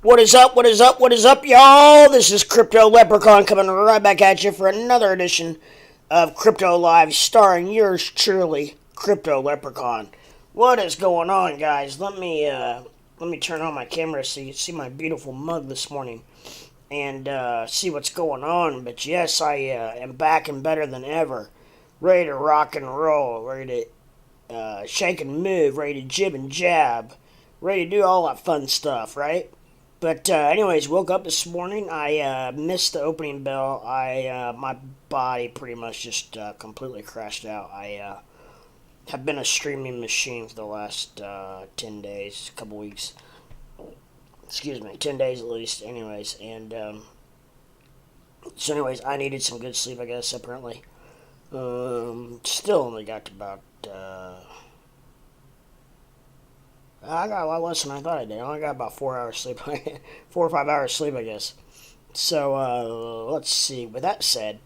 What is up? What is up? What is up, y'all? This is Crypto Leprechaun coming right back at you for another edition of Crypto Live, starring yours truly, Crypto Leprechaun. What is going on, guys? Let me turn on my camera so you can see my beautiful mug this morning and see what's going on. But yes, I am back and better than ever, ready to rock and roll, ready to shake and move, ready to jib and jab, ready to do all that fun stuff, right? But anyways, woke up this morning. I missed the opening bell. My body pretty much just completely crashed out. I have been a streaming machine for the last 10 days, a couple weeks. Excuse me, 10 days at least. Anyways, and so anyways, I needed some good sleep, I guess. Apparently, still only got to about. I got a lot less than I thought I did. I only got about 4 hours sleep, 4 or 5 hours sleep, I guess. So let's see. With that said,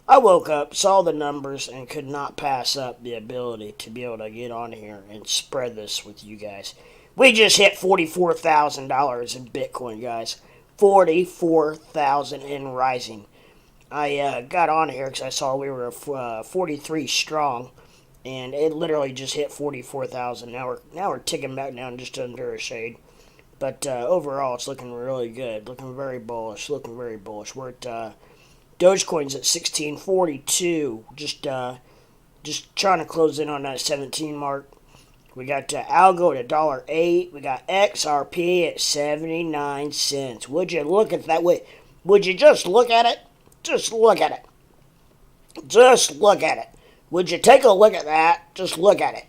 I woke up, saw the numbers, and could not pass up the ability to be able to get on here and spread this with you guys. We just hit $44,000 in Bitcoin, guys. 44,000 and rising. I got on here because I saw we were 43 strong. And it literally just hit 44,000. Now we're ticking back down just under a shade. But overall, it's looking really good. Looking very bullish. Looking very bullish. We're at Dogecoin's at 1642. Just trying to close in on that 17 mark. We got Algo at $1.08. We got XRP at 79 cents. Would you look at that? Would you just look at it? Just look at it. Just look at it. Would you take a look at that? Just look at it.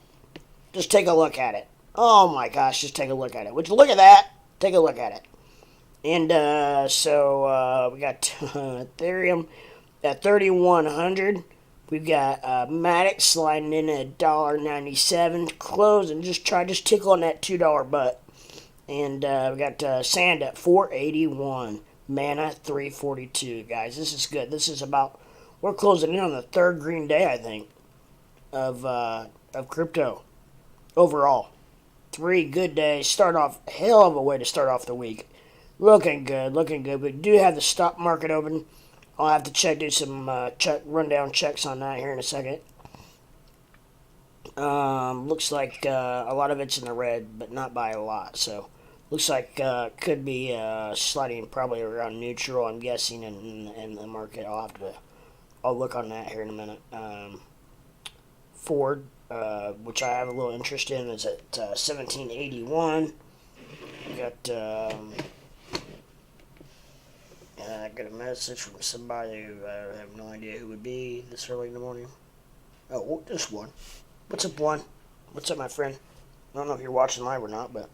Just take a look at it. Oh my gosh, just take a look at it. Would you look at that? Take a look at it. And so we got Ethereum at 3,100. We've got Matic sliding in at $1.97. Close and just tickle on that $2 butt. And we got Sand at 481. Mana 342. Guys, this is good. This is about. We're closing in on the third green day, I think, of crypto overall. 3 good days. Hell of a way to start off the week. Looking good. We do have the stock market open. I'll have to do some rundown checks on that here in a second. Looks like a lot of it's in the red, but not by a lot. So looks like could be sliding probably around neutral, I'm guessing, in the market. I'll look on that here in a minute. Ford, which I have a little interest in, is at 1781. We got I got a message from somebody who I have no idea who would be this early in the morning. Oh, just one. What's up, one? What's up, my friend? I don't know if you're watching live or not, but.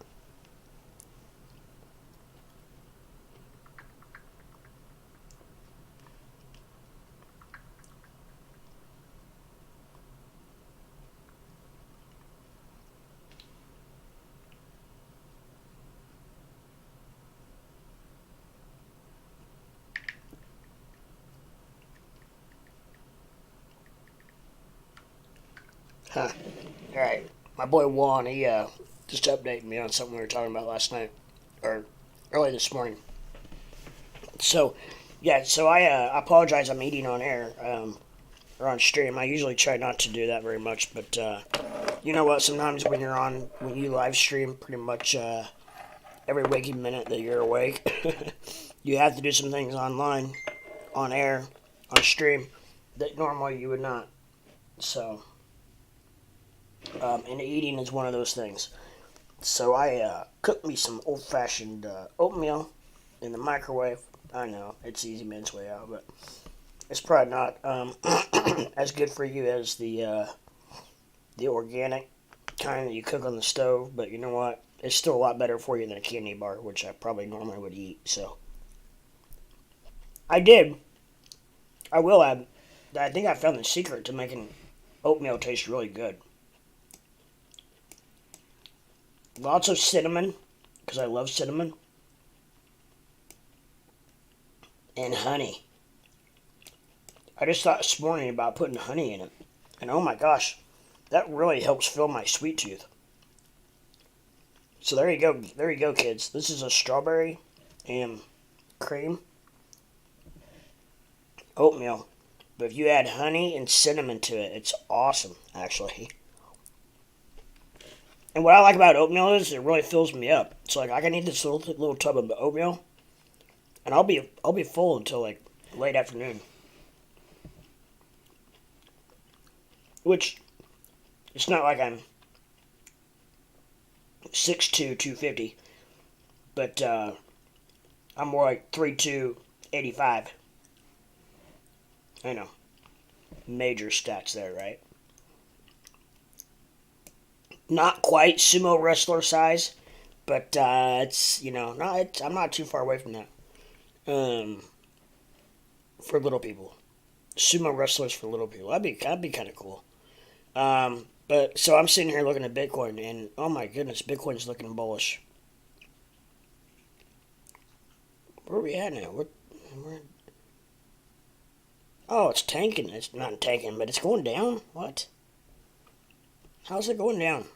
Huh. Alright. My boy Juan, he just updated me on something we were talking about last night. Or early this morning. So, yeah, so I apologize, I'm eating on air. Or on stream. I usually try not to do that very much, but you know what? Sometimes when you live stream pretty much every waking minute that you're awake, you have to do some things online, on air, on stream, that normally you would not. So, and eating is one of those things. So I cooked me some old-fashioned oatmeal in the microwave. I know, it's easy man's way out, but it's probably not as good for you as the organic kind that you cook on the stove. But you know what? It's still a lot better for you than a candy bar, which I probably normally would eat. So I did. I will add. I think I found the secret to making oatmeal taste really good. Lots of cinnamon, because I love cinnamon, and honey. I just thought this morning about putting honey in it. And oh my gosh, that really helps fill my sweet tooth. So there you go, kids. This is a strawberry and cream, oatmeal. But if you add honey and cinnamon to it, it's awesome, actually. And what I like about oatmeal is it really fills me up. So like I can eat this little tub of oatmeal, and I'll be full until like late afternoon. Which it's not like I'm 6'2", 250, but I'm more like 3'2", 85. I know, major stats there, right? Not quite sumo wrestler size, but it's not. I'm not too far away from that. Um, for little people, sumo wrestlers for little people. That'd be kind of cool. But so I'm sitting here looking at Bitcoin, and oh my goodness, Bitcoin's looking bullish. Where are we at now? We're oh, it's tanking. It's not tanking, but it's going down. What? How's it going down?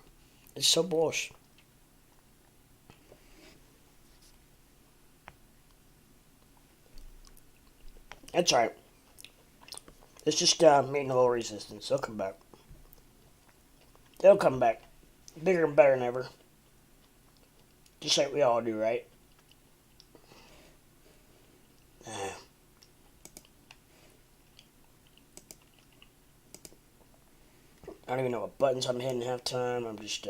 It's so bullish. That's alright. It's just meeting a little resistance. They'll come back. They'll come back. Bigger and better than ever. Just like we all do, right? Uh, I don't even know what buttons I'm hitting half time. I'm just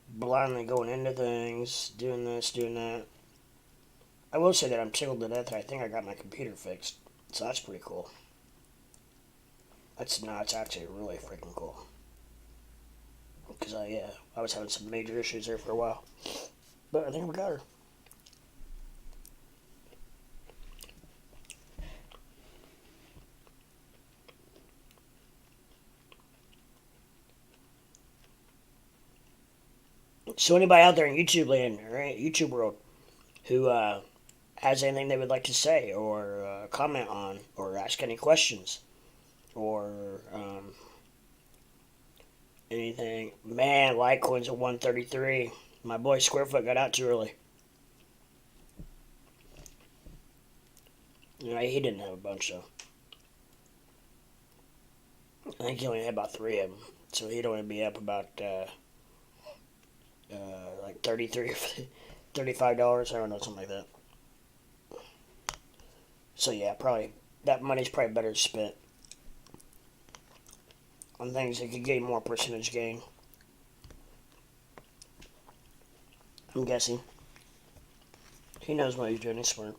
blindly going into things, doing this, doing that. I will say that I'm tickled to death. I think I got my computer fixed, so that's pretty cool. That's no, it's actually really freaking cool. Because I was having some major issues there for a while, but I think we got her. So anybody out there in YouTube land, right, YouTube world, who has anything they would like to say or comment on or ask any questions or anything. Man, Litecoin's at 133. My boy Squarefoot got out too early. He didn't have a bunch though. I think he only had about three of them. So he'd only be up about like 33 or $35. I don't know, something like that. So yeah, probably that money's probably better spent on things that could gain more percentage gain. I'm guessing. He knows what he's doing. He's smart.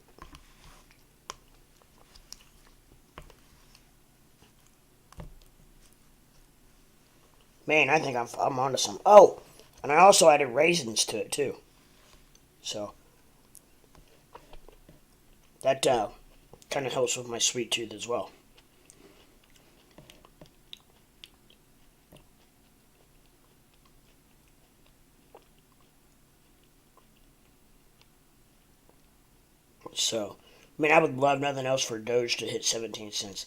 Man, I think I'm onto some. Oh, and I also added raisins to it too. So that kind of helps with my sweet tooth as well. So, I mean, I would love nothing else for Doge to hit 17 cents.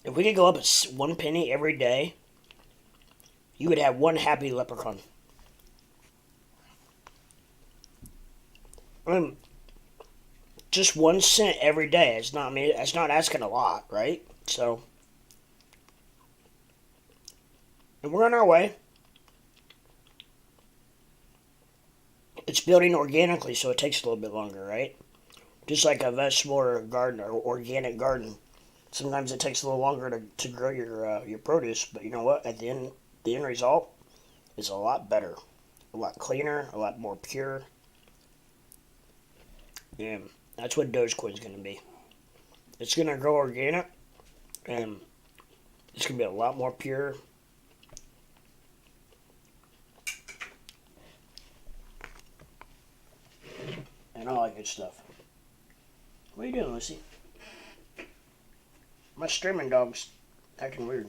If we could go up at 1 penny every day, you would have one happy leprechaun. I mean, just 1 cent every day. It's not me. It's not asking a lot, right? So, and we're on our way. It's building organically, so it takes a little bit longer, right? Just like a vegetable or a garden or organic garden. Sometimes it takes a little longer to grow your produce, but you know what? At the end result is a lot better, a lot cleaner, a lot more pure. Yeah, that's what Dogecoin's going to be. It's going to grow organic, and it's going to be a lot more pure. And all that good stuff. What are you doing, Lucy? My streaming dog's acting weird.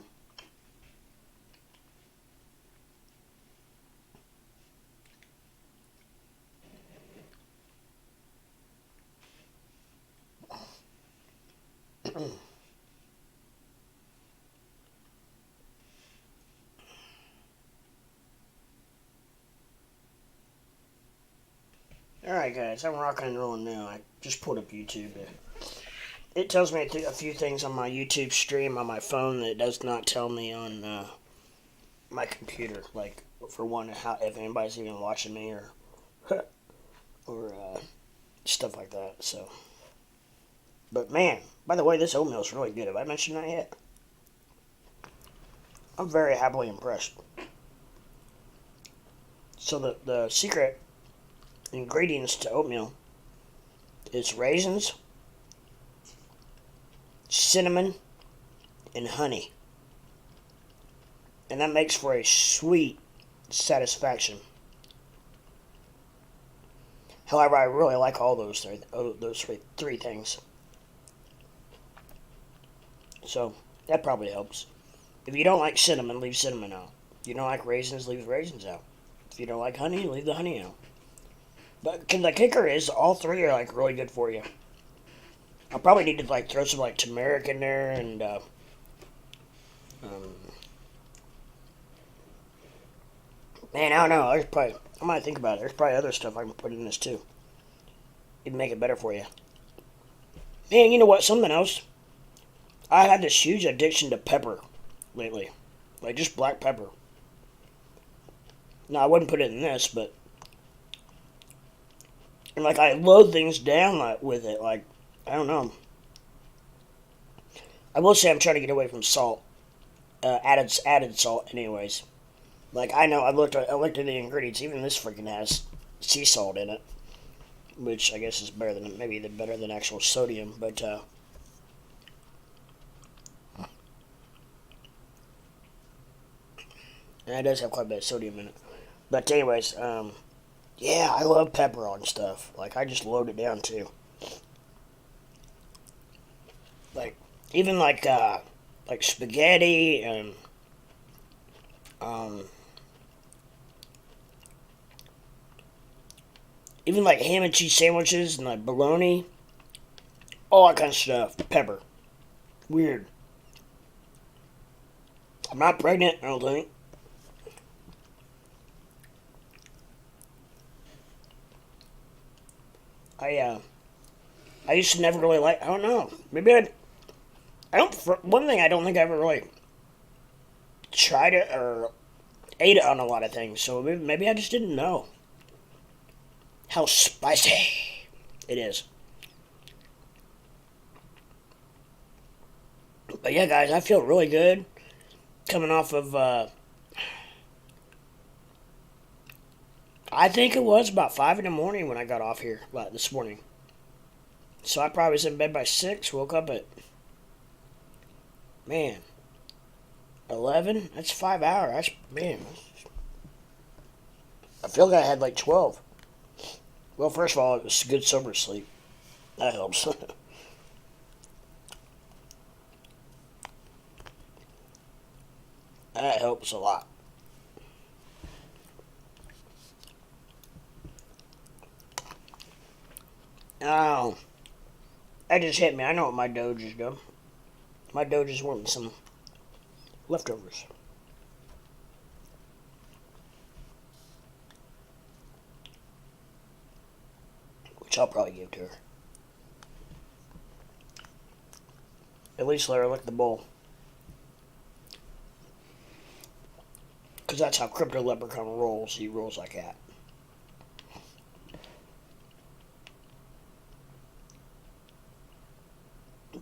Alright, guys, I'm rocking and rolling now. I just pulled up YouTube. It tells me a few things on my YouTube stream on my phone that it does not tell me on my computer. Like, for one, how if anybody's even watching me or or stuff like that. So, but man, by the way, this oatmeal is really good. Have I mentioned that yet? I'm very happily impressed. So the secret ingredients to oatmeal is raisins, cinnamon, and honey. And that makes for a sweet satisfaction. However, I really like all those three things. So that probably helps. If you don't like cinnamon, leave cinnamon out. If you don't like raisins, leave raisins out. If you don't like honey, leave the honey out. But the kicker is, all three are like really good for you. I'll probably need to like throw some like turmeric in there and man, I don't know. I might think about it. There's probably other stuff I can put in this too. It'd make it better for you. Man, you know what? Something else. I had this huge addiction to pepper lately, like just black pepper. Now I wouldn't put it in this, but and like I load things down like with it. Like I don't know. I will say I'm trying to get away from salt, added salt, anyways. Like I know I looked at the ingredients. Even this freaking has sea salt in it, which I guess is better than actual sodium. But and it does have quite a bit of sodium in it. But anyways, yeah, I love pepper on stuff. Like I just load it down too. Like even like spaghetti and um even like ham and cheese sandwiches and like bologna, all that kind of stuff. Pepper. Weird. I'm not pregnant, I don't think. I used to never really like. I don't know. Maybe I don't. One thing I don't think I ever really tried it or ate it on a lot of things. So maybe I just didn't know how spicy it is. But yeah, guys, I feel really good coming off of. I think it was about 5 in the morning when I got off here this morning. So I probably was in bed by 6. Woke up at, man, 11. That's 5 hours. That's, man. I feel like I had like 12. Well, first of all, it was good sober sleep. That helps. That helps a lot. Oh, that just hit me. I know what my Doge is doing. My Doge is wanting some leftovers. Which I'll probably give to her. At least let her lick the bowl. Because that's how Crypto Leprechaun rolls. He rolls like that.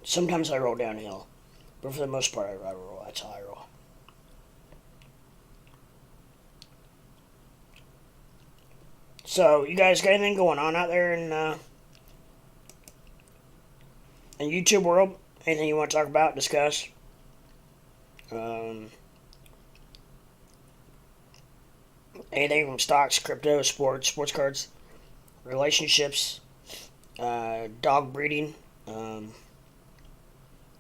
Sometimes I roll downhill. But for the most part, I roll. That's how I roll. So, you guys got anything going on out there in YouTube world? Anything you want to talk about, discuss? Anything from stocks, crypto, sports cards, relationships, dog breeding,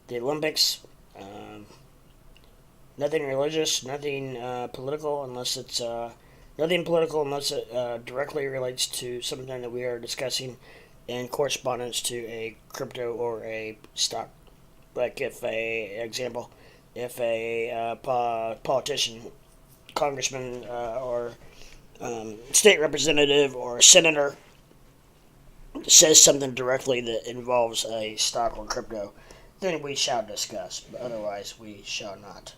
the Olympics, nothing religious, nothing political, unless it's nothing political unless it directly relates to something that we are discussing in correspondence to a crypto or a stock. Like if a politician, congressman, or state representative or senator says something directly that involves a stock or crypto, then we shall discuss. But otherwise, we shall not.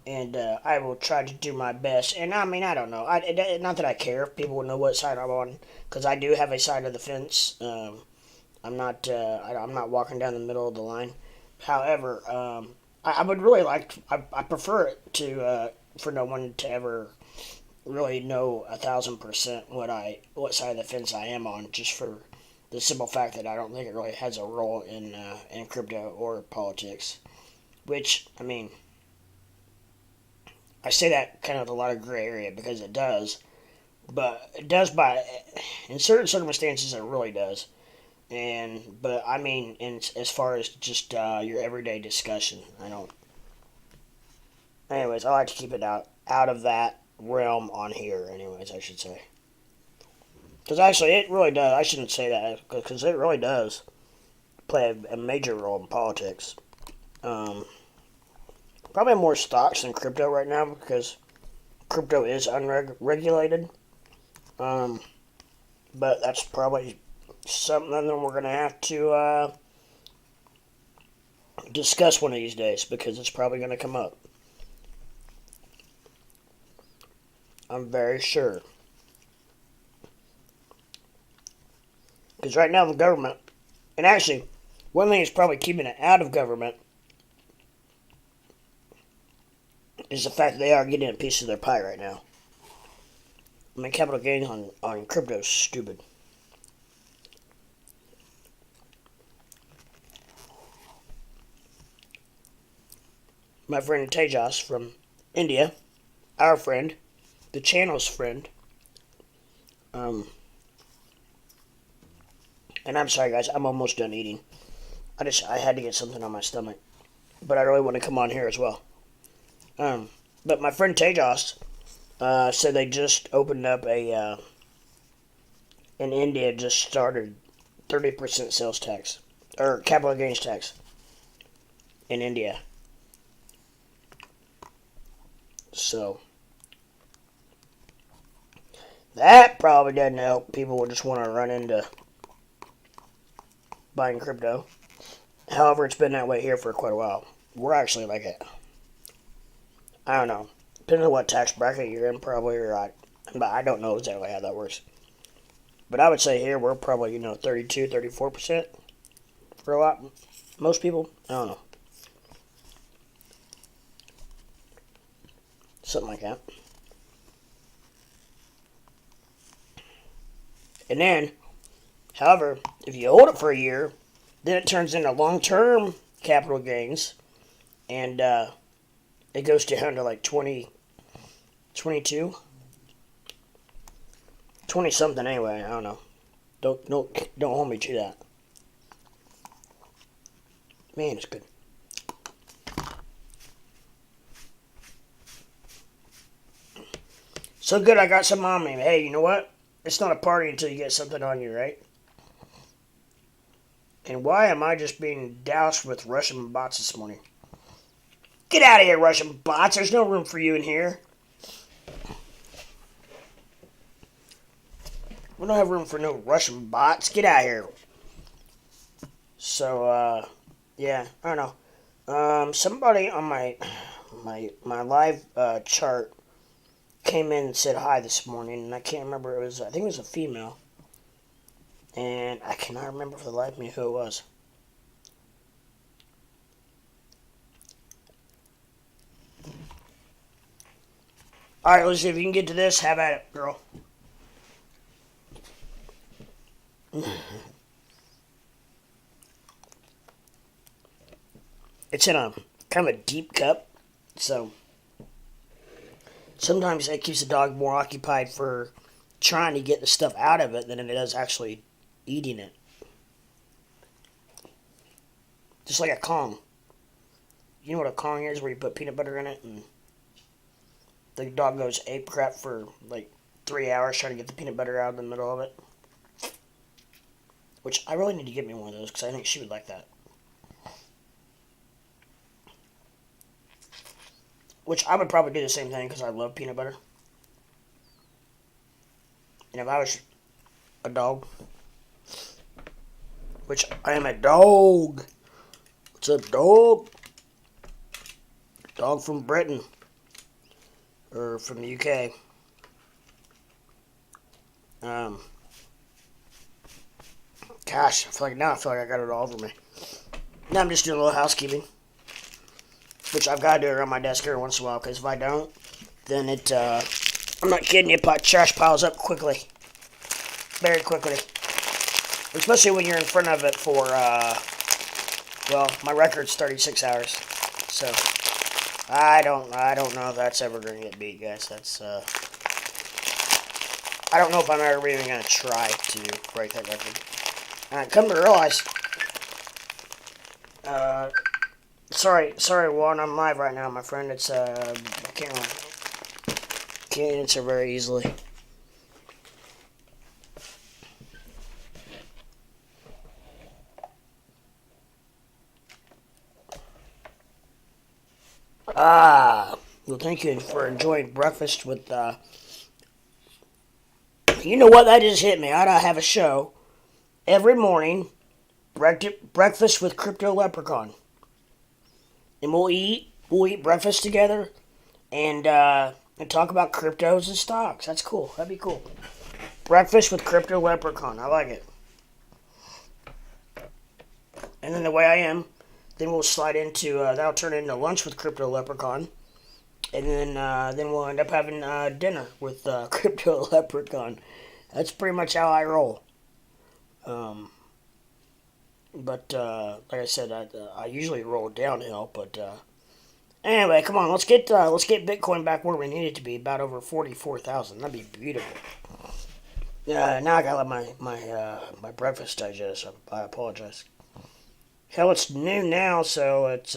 And I will try to do my best. And I mean, I don't know. Not that I care if people know what side I'm on, because I do have a side of the fence. I'm not. I'm not walking down the middle of the line. However, I would really like. I prefer it to for no one to ever really know 1,000% what side of the fence I am on, just for the simple fact that I don't think it really has a role in crypto or politics. Which, I mean, I say that kind of a lot of gray area because it does, but it does by in certain circumstances it really does. But I mean, as far as just your everyday discussion, I don't. Anyways, I like to keep it out of that realm on here. Anyways, I should say, because actually it really does. I shouldn't say that because it really does play a major role in politics. Um, Probably more stocks than crypto right now because crypto is unregulated. Um, but that's probably something that we're gonna have to discuss one of these days because it's probably gonna come up. I'm very sure. Because right now the government, and actually, one thing that's probably keeping it out of government is the fact that they are getting a piece of their pie right now. I mean, capital gains on crypto is stupid. My friend Tejas from India, our friend, the channel's friend, um, and I'm sorry guys, I'm almost done eating. I had to get something on my stomach, but I really want to come on here as well. Um, but my friend Tejas said they just opened up in India just started 30% sales tax or capital gains tax in India. So that probably doesn't help. People will just want to run into buying crypto. However, it's been that way here for quite a while. We're actually like it. I don't know. Depending on what tax bracket you're in, probably you're right. But I don't know exactly how that works. But I would say here we're probably 32, 34% for a lot. Most people, I don't know, something like that. And then, however, if you hold it for a year, then it turns into long-term capital gains, and it goes down to like 20, 22, 20 something anyway. I don't know. Don't hold me to that. Man, it's good. So good, I got some on me. Hey, you know what? It's not a party until you get something on you, right? And why am I just being doused with Russian bots this morning? Get out of here, Russian bots. There's no room for you in here. We don't have room for no Russian bots. Get out of here. So, yeah, I don't know. Somebody on my live chart came in and said hi this morning, and I can't remember. I think it was a female, and I cannot remember for the life of me who it was. All right, let's see if you can get to this. Have at it, girl. It's in a kind of a deep cup, so sometimes that keeps the dog more occupied for trying to get the stuff out of it than it does actually eating it. Just like a Kong. You know what a Kong is, where you put peanut butter in it and the dog goes ape crap for like 3 hours trying to get the peanut butter out of the middle of it. Which I really need to get me one of those because I think she would like that. Which I would probably do the same thing because I love peanut butter. And if I was a dog, which I am a dog. What's up, dog? Dog from Britain. Or from the UK. Gosh, I feel like I got it all over me. Now I'm just doing a little housekeeping, which I've got to do around my desk every once in a while, because if I don't, then I'm not kidding you, trash piles up quickly. Very quickly. Especially when you're in front of it for, my record's 36 hours. So, I don't know if that's ever going to get beat, guys. I don't know if I'm ever even going to try to break that record. Come to realize, sorry, Juan, I'm live right now, my friend. I can't answer very easily. Well, thank you for enjoying breakfast with, you know what, that just hit me. I have a show every morning, breakfast with Crypto Leprechaun. And we'll eat breakfast together, and talk about cryptos and stocks. That's cool. That'd be cool. Breakfast with Crypto Leprechaun. I like it. And then the way I am, then we'll slide into, that'll turn into lunch with Crypto Leprechaun. And then we'll end up having dinner with Crypto Leprechaun. That's pretty much how I roll. But like I said, I usually roll downhill. But anyway, come on, let's get Bitcoin back where we need it to be, about over 44,000. That'd be beautiful. Now I gotta let my breakfast digest. I apologize. Hell, it's noon now, so it's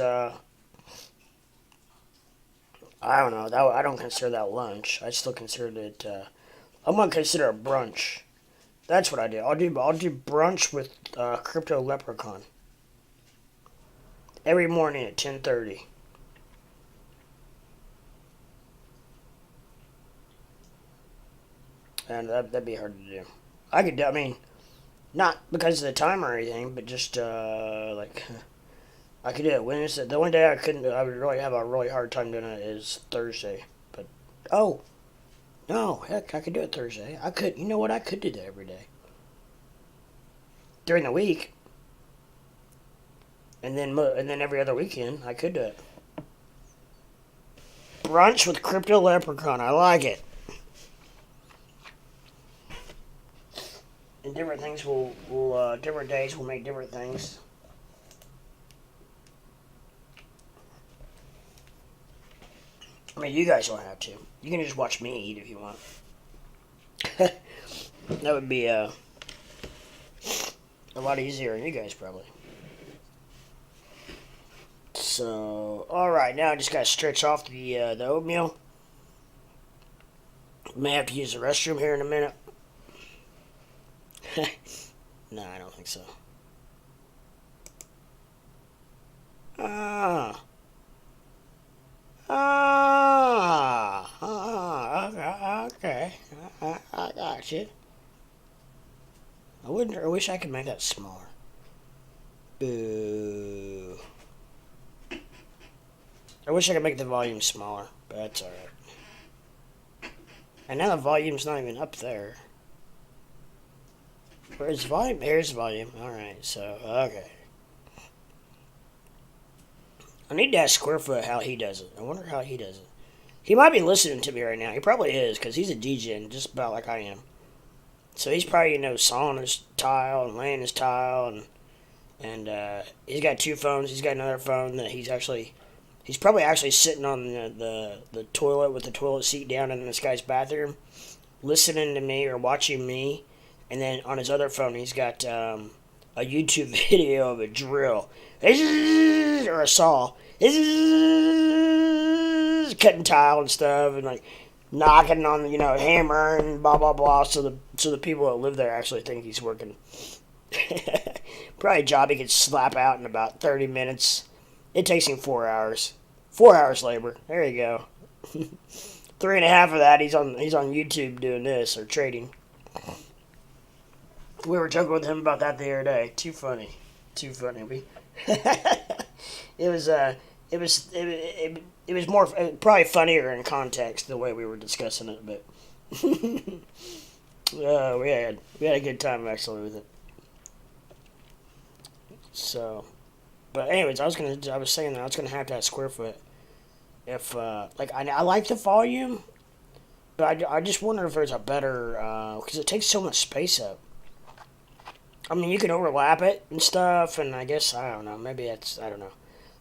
I don't know. I don't consider that lunch. I still consider it. I'm gonna consider it brunch. That's what I do. I'll do brunch with Crypto Leprechaun every morning at 10:30. And that'd be hard to do. I mean, not because of the time or anything, but just I could do it Wednesday. The one day I would really have a really hard time doing it is Thursday. But no, heck, I could do it Thursday. You know what? I could do that every day during the week, and then every other weekend I could do it. Brunch with Crypto Leprechaun. I like it. And different things different days will make different things. I mean, you guys don't have to. You can just watch me eat if you want. That would be a lot easier on you guys, probably. So, alright, now I just gotta stretch off the oatmeal. May have to use the restroom here in a minute. No, I don't think so. Okay. I got you. I wish I could make that smaller. Boo. I wish I could make the volume smaller, but that's alright. And now the volume's not even up there. Where's volume? Here's volume. Alright, so, okay. I need to ask Squarefoot how he does it. I wonder how he does it. He might be listening to me right now. He probably is, because he's a DJ, just about like I am. So he's probably, sawing his tile and laying his tile, and he's got two phones. He's got another phone that he's probably actually sitting on the toilet with the toilet seat down in this guy's bathroom, listening to me or watching me. And then on his other phone, he's got a YouTube video of a drill. Or a saw. Cutting tile and stuff, and like knocking on the hammer and blah blah blah. So the people that live there actually think he's working. Probably a job he could slap out in about 30 minutes. It takes him 4 hours. 4 hours labor. There you go. 3.5 of that he's on YouTube doing this or trading. We were joking with him about that the other day. Too funny. Too funny. It was it was more probably funnier in context the way we were discussing it, but we had a good time actually with it. So, but anyways, I was saying that I was gonna have to have square foot if like I like the volume, but I just wonder if there's a better because it takes so much space up. I mean, you can overlap it and stuff, and I guess I don't know. Maybe that's I don't know.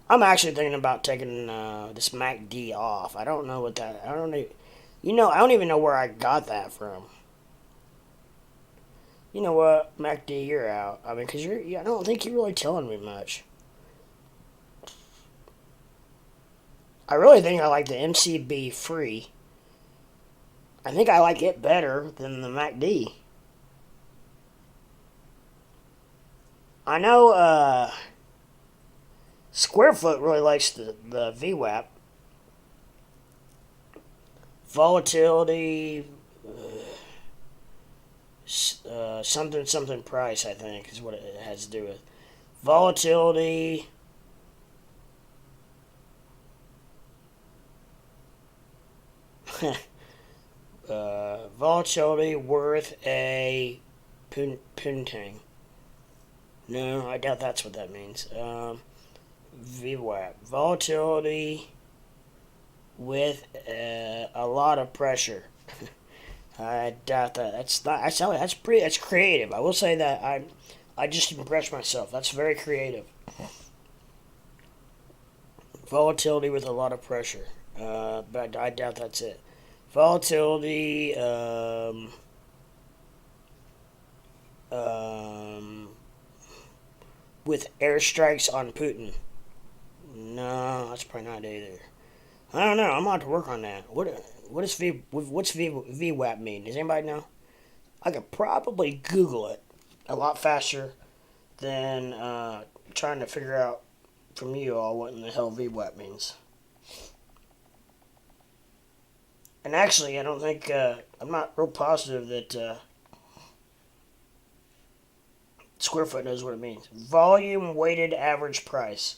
I'm actually thinking about taking this MACD off. I don't know what that. I don't know. You know, I don't even know where I got that from. You know what, MACD, you're out. I mean, cause I don't think you're really telling me much. I really think I like the MCB free. I think I like it better than the MACD. I know Squarefoot really likes the VWAP. Volatility, something something price, I think, is what it has to do with. Volatility, volatility worth a puntang. No, I doubt that's what that means. VWAP. Volatility with a lot of pressure. I doubt that. That's creative. I will say that I just impressed myself. That's very creative. Volatility with a lot of pressure. But I doubt that's it. Volatility. Um, with airstrikes on Putin. No, that's probably not it either. I don't know. I'm gonna have to work on that. What's VWAP mean? Does anybody know? I could probably Google it a lot faster than trying to figure out from you all what in the hell VWAP means. And actually, I don't think I'm not real positive that Squarefoot knows what it means. Volume weighted average price.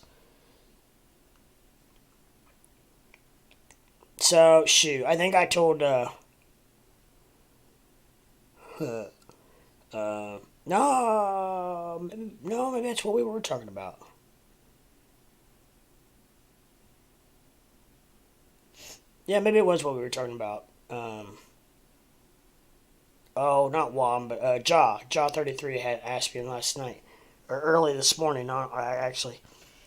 So shoot, I think I told no, maybe that's what we were talking about. Yeah, maybe it was what we were talking about. Oh, not Wom, but Jaw 33 had asked me last night or early this morning. I actually,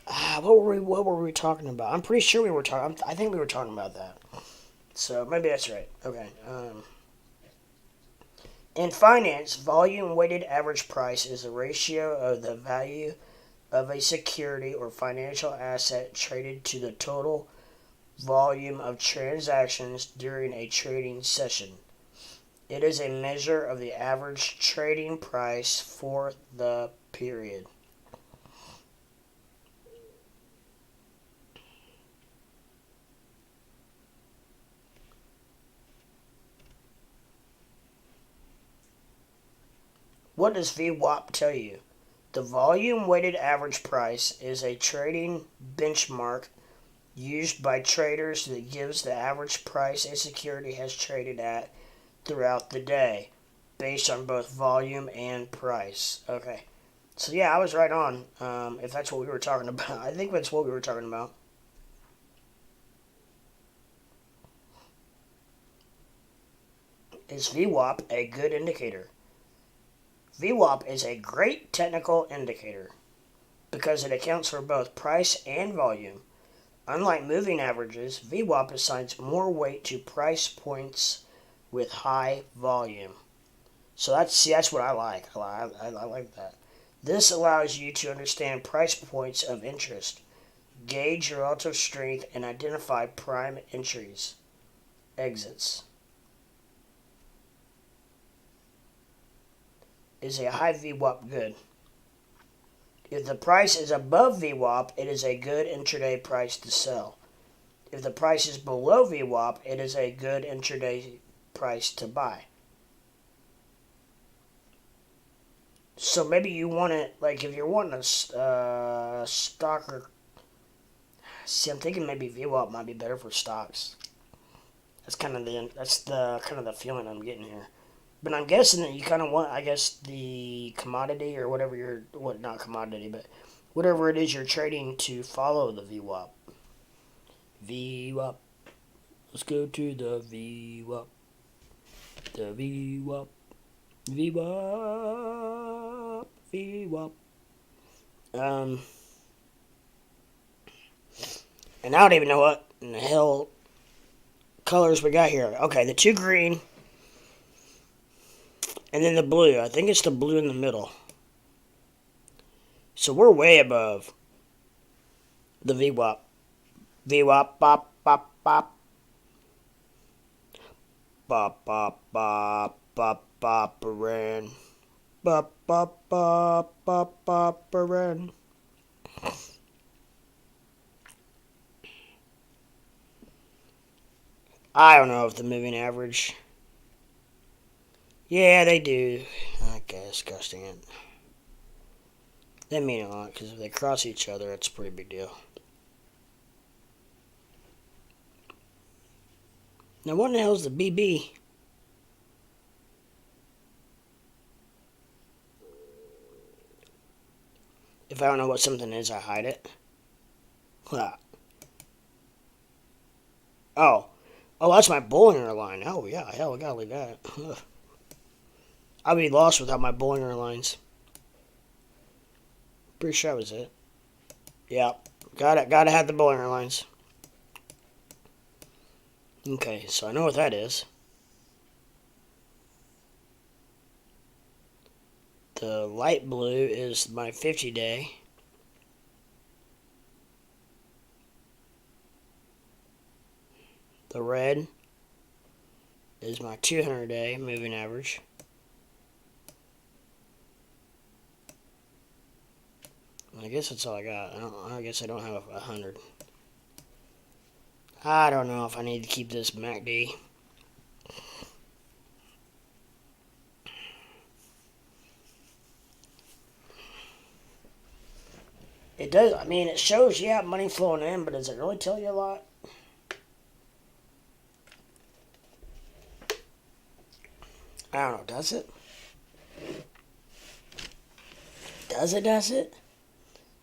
what were we talking about? I'm pretty sure we were talking. I think we were talking about that. So maybe that's right. Okay. In finance, volume weighted average price is a ratio of the value of a security or financial asset traded to the total volume of transactions during a trading session. It is a measure of the average trading price for the period. What does VWAP tell you? The volume weighted average price is a trading benchmark used by traders that gives the average price a security has traded at throughout the day, based on both volume and price. Okay. So yeah, I was right on. If that's what we were talking about, I think that's what we were talking about. Is VWAP a good indicator? VWAP is a great technical indicator because it accounts for both price and volume. Unlike moving averages, VWAP assigns more weight to price points with high volume. So that's what I like. I like that. This allows you to understand price points of interest, gauge your relative strength, and identify prime entries, exits. Is a high VWAP good? If the price is above VWAP, it is a good intraday price to sell. If the price is below VWAP, it is a good intraday price to buy. So maybe you want it, like if you're wanting a stock or... See, I'm thinking maybe VWAP might be better for stocks. That's the feeling I'm getting here. But I'm guessing that you kind of want, I guess, the commodity or whatever not commodity, but whatever it is you're trading to follow the VWAP. VWAP. Let's go to the VWAP. The VWAP. VWAP. VWAP. And I don't even know what in the hell colors we got here. Okay, the two green. And then the blue. I think it's the blue in the middle. So we're way above the VWAP. VWAP, bop, bop, bop. Bop, bop, bop, bop, bop, ran. Bop, bop, bop, bop, bop, ran. I don't know if the moving average. Yeah, they do. I guess, gosh dang it. They mean a lot, because if they cross each other, it's a pretty big deal. Now, what in the hell is the BB? If I don't know what something is, I hide it. Huh. Oh. Oh, that's my Bollinger line. Oh, yeah, hell, we gotta leave that. Ugh. I'd be lost without my Bollinger lines. Pretty sure that was it. Yeah. Gotta have the Bollinger lines. Okay, so I know what that is. The light blue is my 50-day. The red is my 200-day moving average. I guess that's all I got. I guess I don't have 100. I don't know if I need to keep this MACD. It does. I mean, it shows, yeah, money flowing in, but does it really tell you a lot? I don't know. Does it? Does it? Does it?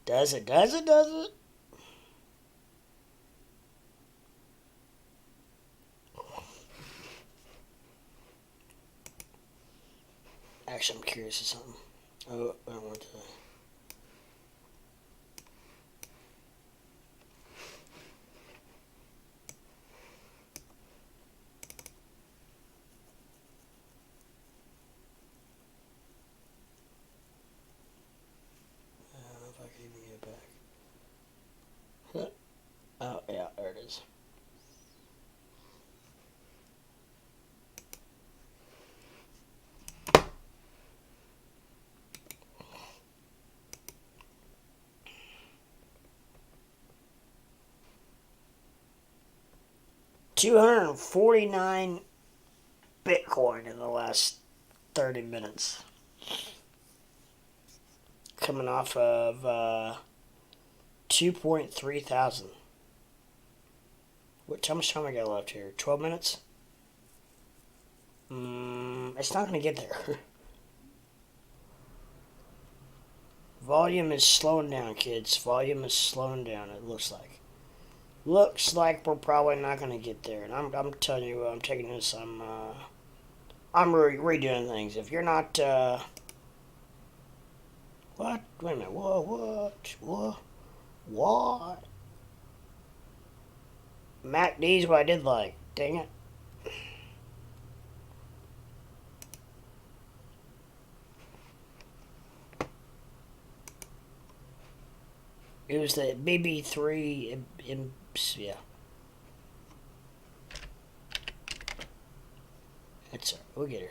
Does it? Does it? Does it? Actually, I'm curious of something. Oh, I don't want to. I don't know if I can even get it back. Oh, yeah, there it is. $249 Bitcoin in the last 30 minutes. Coming off of 2.3 thousand. How much time I got left here? 12 minutes? It's not going to get there. Volume is slowing down, kids. Volume is slowing down, it looks like. Looks like we're probably not going to get there. And I'm telling you, I'm taking this, I'm redoing things. If you're not, what? Wait a minute, what? MACD's what I did like. Dang it. It was the BB3, yeah. That's all right, we'll get her.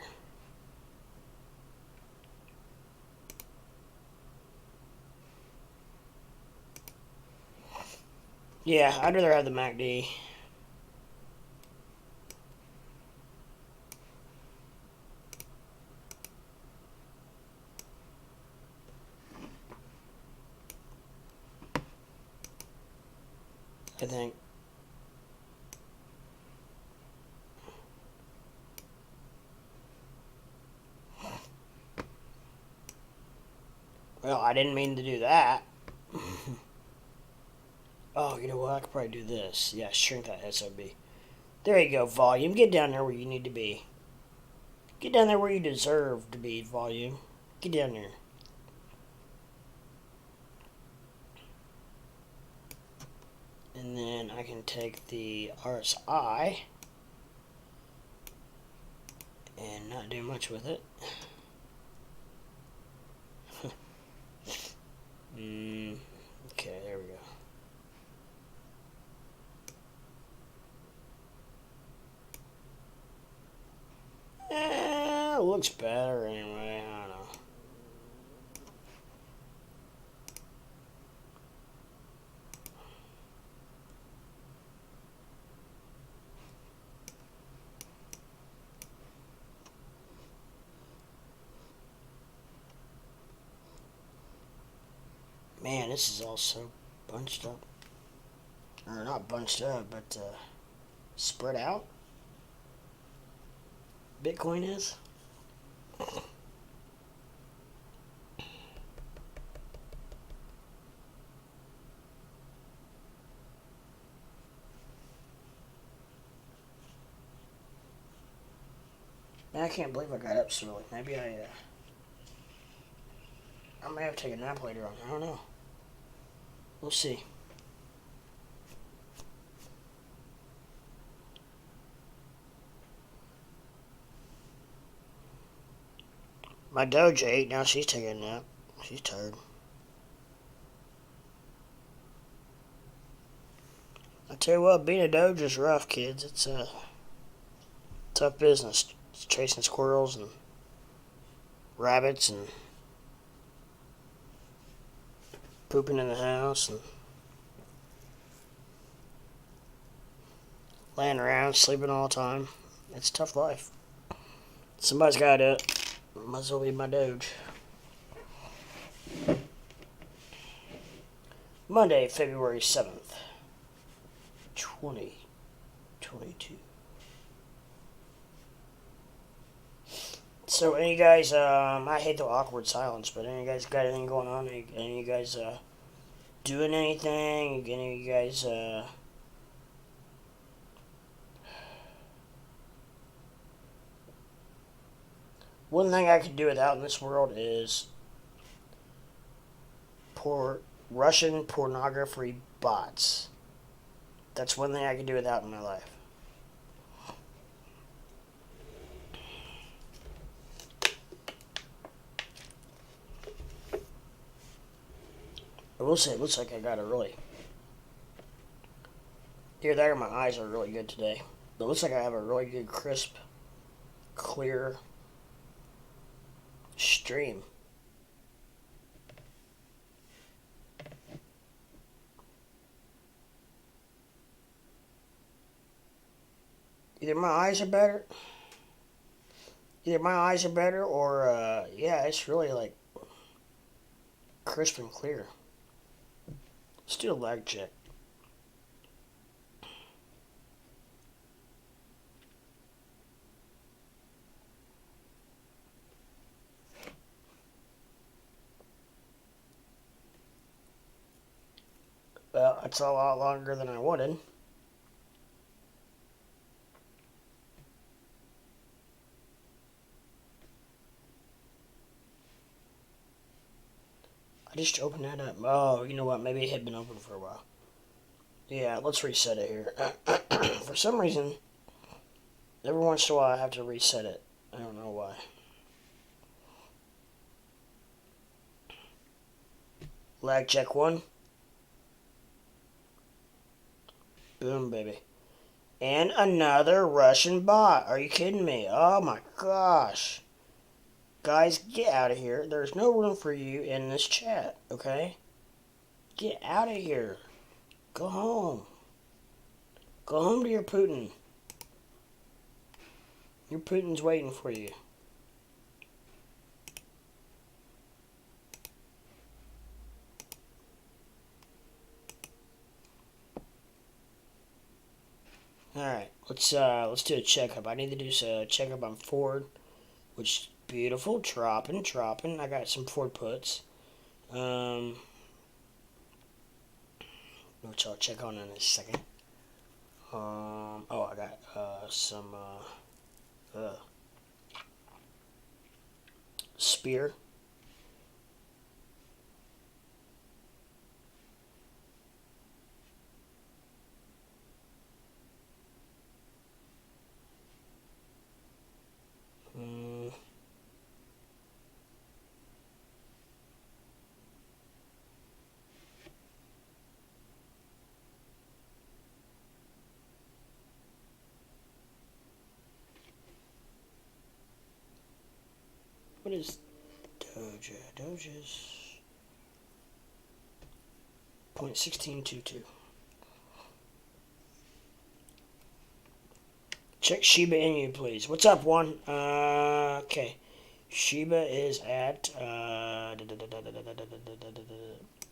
Yeah, I'd rather have the MACD. I think. Well, I didn't mean to do that. Oh, you know what? I could probably do this. Yeah, shrink that SOB. There you go, volume. Get down there where you need to be. Get down there where you deserve to be, volume. Get down there. And then I can take the RSI and not do much with it. Okay, there we go. It looks better anyway. I don't know. Man, this is all so bunched up. Or not bunched up, but spread out. Bitcoin is. Man, I can't believe I got up so early. Maybe I may have to take a nap later on. I don't know. We'll see. My Doge ate. Now she's taking a nap. She's tired. I tell you what, being a Doge is rough, kids. It's a tough business. It's chasing squirrels and rabbits and pooping in the house and laying around, sleeping all the time. It's a tough life. Somebody's got to do it. Might as well be my Doge. Monday, February 7th, 2022. So, any of you guys, I hate the awkward silence, but any of you guys got anything going on? Any of you guys doing anything? Any of you guys one thing I could do without in this world is Russian pornography bots. That's one thing I could do without in my life. I will say, it looks like I got a really... Either that or my eyes are really good today. But it looks like I have a really good, crisp, clear stream. Either my eyes are better... or, yeah, it's really, like, crisp and clear. Let's do a lag check. Well, it's a lot longer than I wanted. I just opened that up. Oh, you know what? Maybe it had been open for a while. Yeah, let's reset it here. For some reason, every once in a while I have to reset it. I don't know why. Lag check 1. Boom, baby. And another Russian bot. Are you kidding me? Oh my gosh. Guys, get out of here. There's no room for you in this chat, okay? Get out of here. Go home. Go home to your Putin. Your Putin's waiting for you. let's do a checkup. I need to do a checkup on Ford, which is beautiful, dropping. I got some Ford puts, which I'll check on in a second. I got some Spear. Mm, what is Doge? Doge is 0.1622. Check Shiba Inu, please. What's up, one? Okay. Shiba is at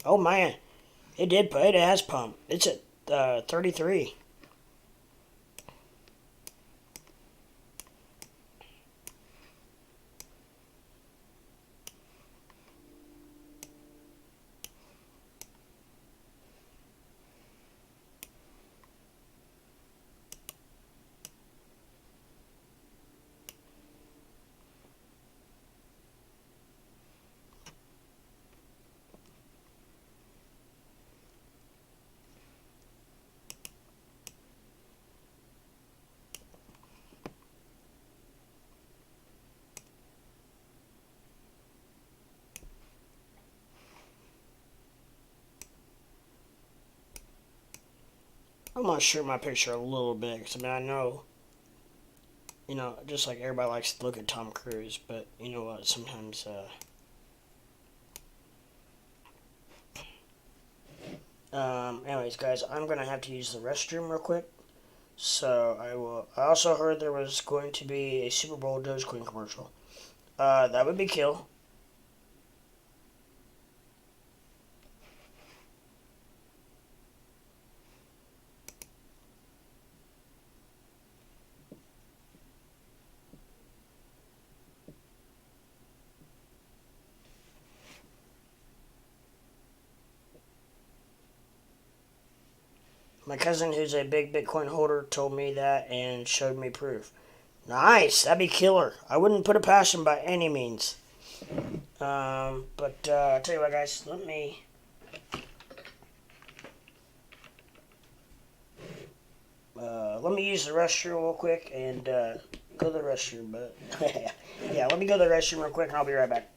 oh man, it has pumped. It's at 33. I'm gonna shoot my picture a little bit because I know, just like everybody likes to look at Tom Cruise, but you know what? Sometimes, anyways, guys, I'm gonna have to use the restroom real quick, so I will. I also heard there was going to be a Super Bowl Dogecoin commercial. That would be kill. My cousin, who's a big Bitcoin holder, told me that and showed me proof. Nice, that'd be killer. I wouldn't put it past him by any means. But I'll tell you what, guys. Let me use the restroom real quick and go to the restroom. But yeah, let me go to the restroom real quick, and I'll be right back.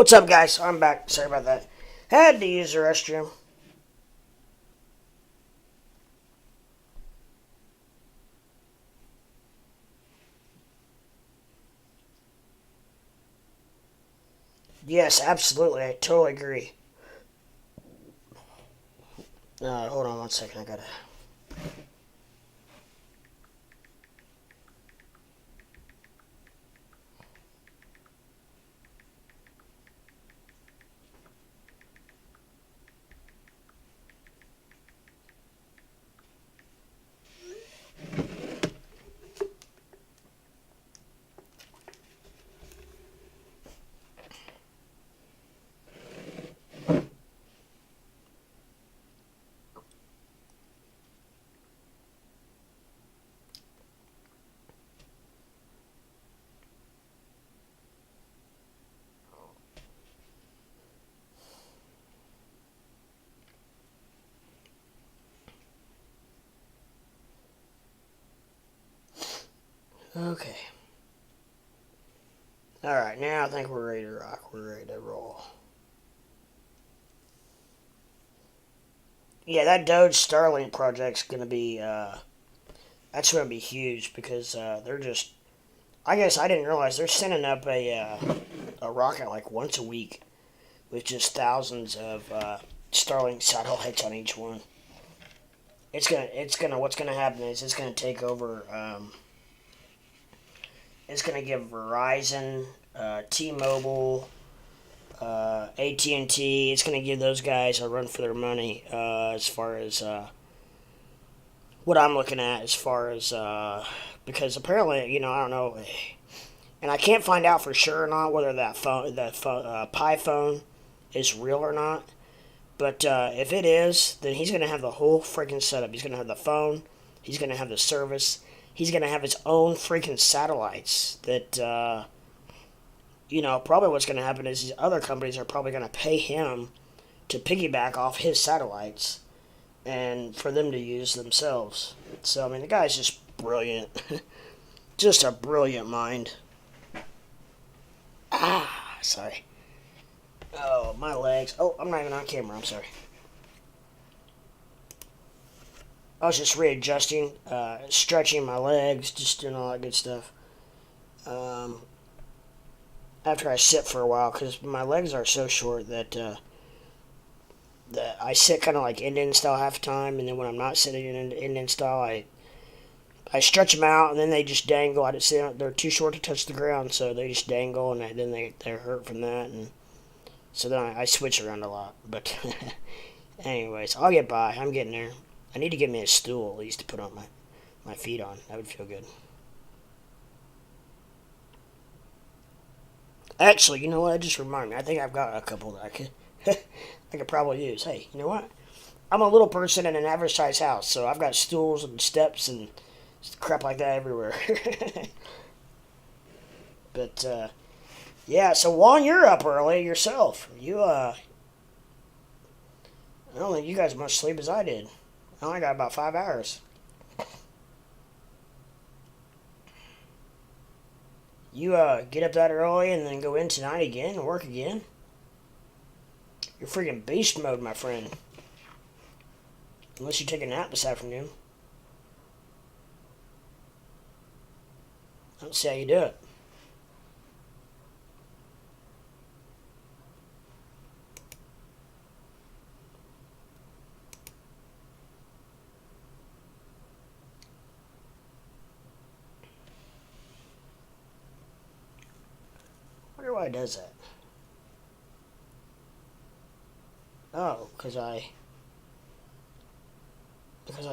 What's up, guys? I'm back. Sorry about that. Had to use the restroom. Yes, absolutely. I totally agree. Hold on one second. I gotta. Okay. Alright, now I think we're ready to rock. We're ready to roll. Yeah, that Doge Starlink project's gonna be, that's gonna be huge because, they're just, I guess I didn't realize they're sending up a rocket like once a week with just thousands of, Starlink satellites on each one. What's gonna happen is it's gonna take over, it's gonna give Verizon, T-Mobile, AT&T. It's going to give those guys a run for their money as far as what I'm looking at. As far as because apparently, I don't know, and I can't find out for sure or not whether that Pi phone is real or not. But if it is, then he's going to have the whole freaking setup. He's going to have the phone. He's going to have the service. He's going to have his own freaking satellites that. Probably what's going to happen is these other companies are probably going to pay him to piggyback off his satellites and for them to use themselves. So, I mean, the guy's just brilliant. Just a brilliant mind. Sorry. Oh, my legs. Oh, I'm not even on camera. I'm sorry. I was just readjusting, stretching my legs, just doing all that good stuff. After I sit for a while, because my legs are so short that I sit kind of like Indian style half the time, and then when I'm not sitting in Indian style, I stretch them out, and then they just dangle. I just they're too short to touch the ground, so they just dangle, and then they're hurt from that, and so then I switch around a lot. But anyways, I'll get by. I'm getting there. I need to get me a stool at least to put on my feet on. That would feel good. Actually, you know what? It just reminded me. I think I've got a couple that I could probably use. Hey, you know what? I'm a little person in an average size house, so I've got stools and steps and crap like that everywhere. But yeah, so Juan, you're up early yourself. I don't think you got as much sleep as I did. I only got about 5 hours. You get up that early and then go in tonight again and work again? You're freaking beast mode, my friend. Unless you take a nap this afternoon. I don't see how you do it. I wonder why it does that. Oh, because I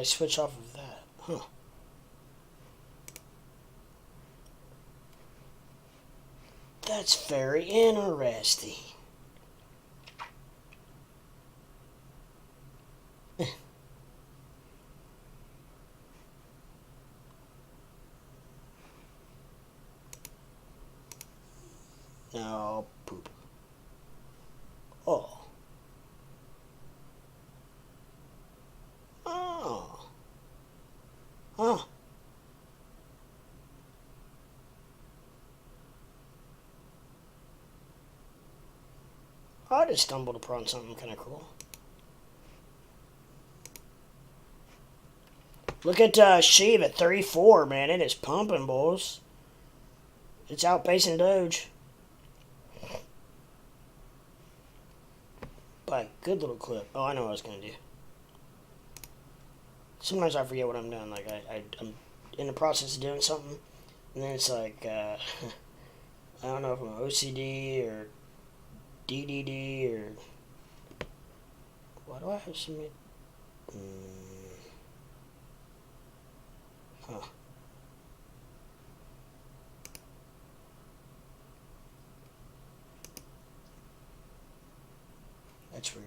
switch off of that. Huh. That's very interesting. No, poop. Oh. Oh. Huh. I just stumbled upon something kind of cool. Look at Sheeb at 34, man. It is pumping, boys. It's outpacing Doge. By a good little clip. Oh, I know what I was going to do. Sometimes I forget what I'm doing. Like, I'm in the process of doing something, and then it's like, I don't know if I'm OCD or DDD or... Why do I have so many... Huh. That's weird.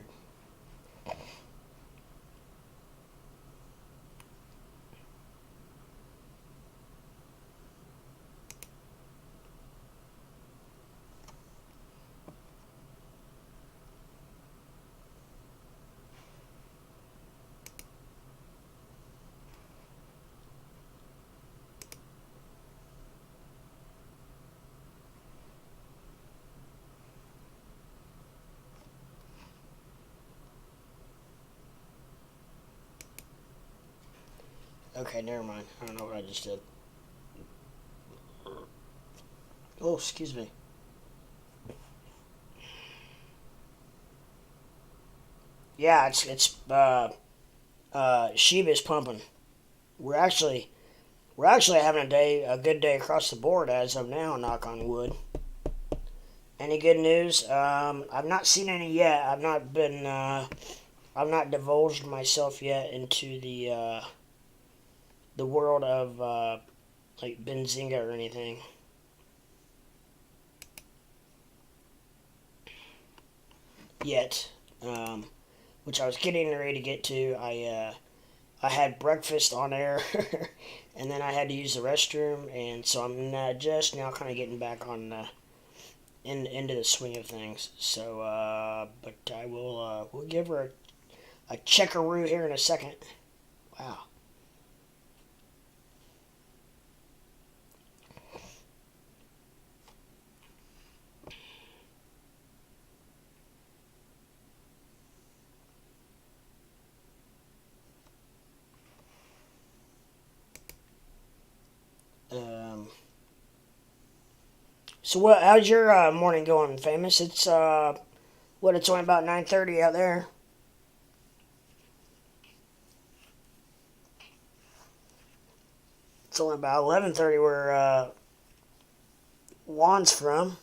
Okay, never mind. I don't know what I just did. Oh, excuse me. Yeah, Shiba's pumping. We're actually having a good day across the board as of now. Knock on wood. Any good news? I've not seen any yet. I've not divulged myself yet into the world of like Benzinga or anything. Yet, which I was getting ready to get to. I had breakfast on air, and then I had to use the restroom, and so I'm just now kind of getting back on into the swing of things. So, but I will we'll give her a checkaroo here in a second. Wow. So what? How's your morning going, Famous? It's it's only about 9:30 out there. It's only about 11:30 where Juan's from.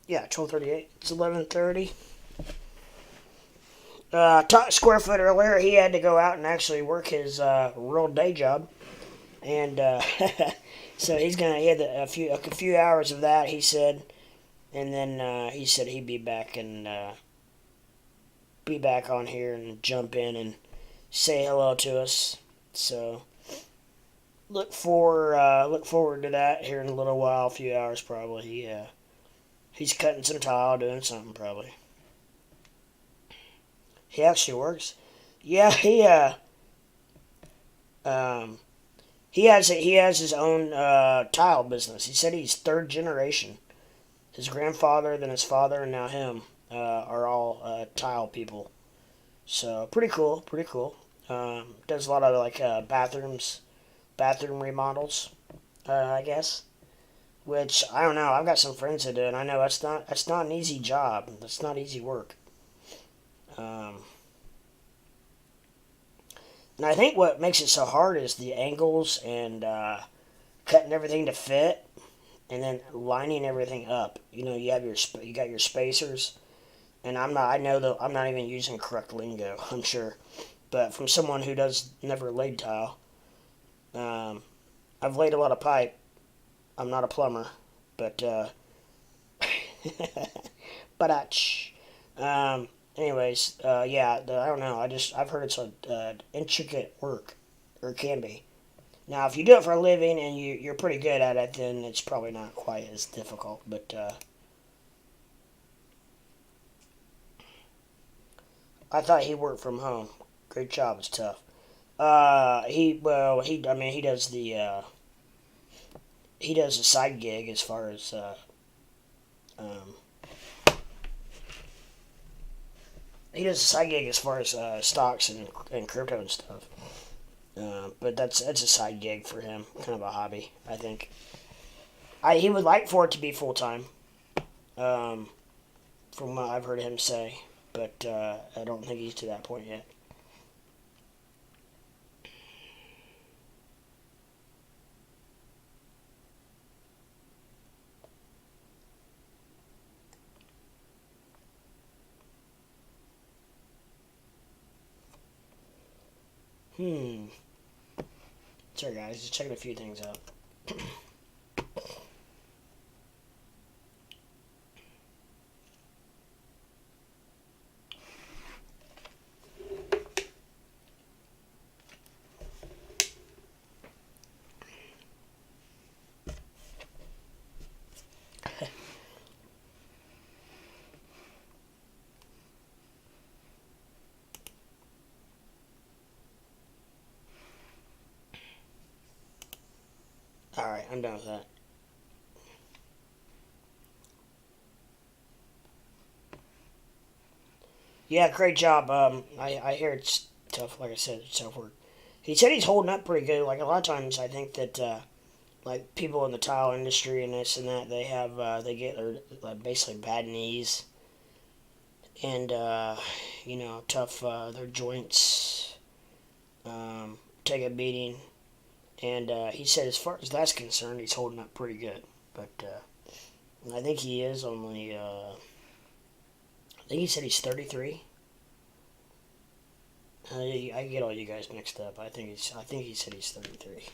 Yeah, 12:38. It's 11:30. Talked Square Foot earlier. He had to go out and actually work his real day job, and so he had a few hours of that. He said, and then he said he'd be back and be back on here and jump in and say hello to us. So look forward to that here in a little while, a few hours probably. He's cutting some tile, doing something probably. He actually works. Yeah, um he has his own tile business. He said he's third generation. His grandfather, then his father, and now him are all tile people. So pretty cool, pretty cool. Does a lot of like bathroom remodels, I guess. Which I don't know. I've got some friends that do, and I know that's not an easy job. That's not easy work. Um, and I think what makes it so hard is the angles and cutting everything to fit, and then lining everything up. You know, you got your spacers, and I know that I'm not even using correct lingo. I'm sure, but from someone who does never laid tile, um, I've laid a lot of pipe. I'm not a plumber, but but anyways, yeah, I don't know. I've heard it's a intricate work, or it can be. Now, if you do it for a living and you're pretty good at it, then it's probably not quite as difficult. But I thought he worked from home. Great job. It's tough. I mean, he does a side gig as far as um, He does a side gig as far as stocks and crypto and stuff. But that's a side gig for him, kind of a hobby, I think. He would like for it to be full time, um, from what I've heard him say, but I don't think he's to that point yet. Hmm. Sorry, guys, just checking a few things out. All right, I'm done with that. Yeah, great job. I hear it's tough. Like I said, it's tough work. He said he's holding up pretty good. Like a lot of times, I think that like people in the tile industry and this and that, they get their basically bad knees and tough their joints take a beating. And he said as far as that's concerned, he's holding up pretty good. But I think he is only. I think he said he's 33. I get all you guys mixed up. I think he said he's 33.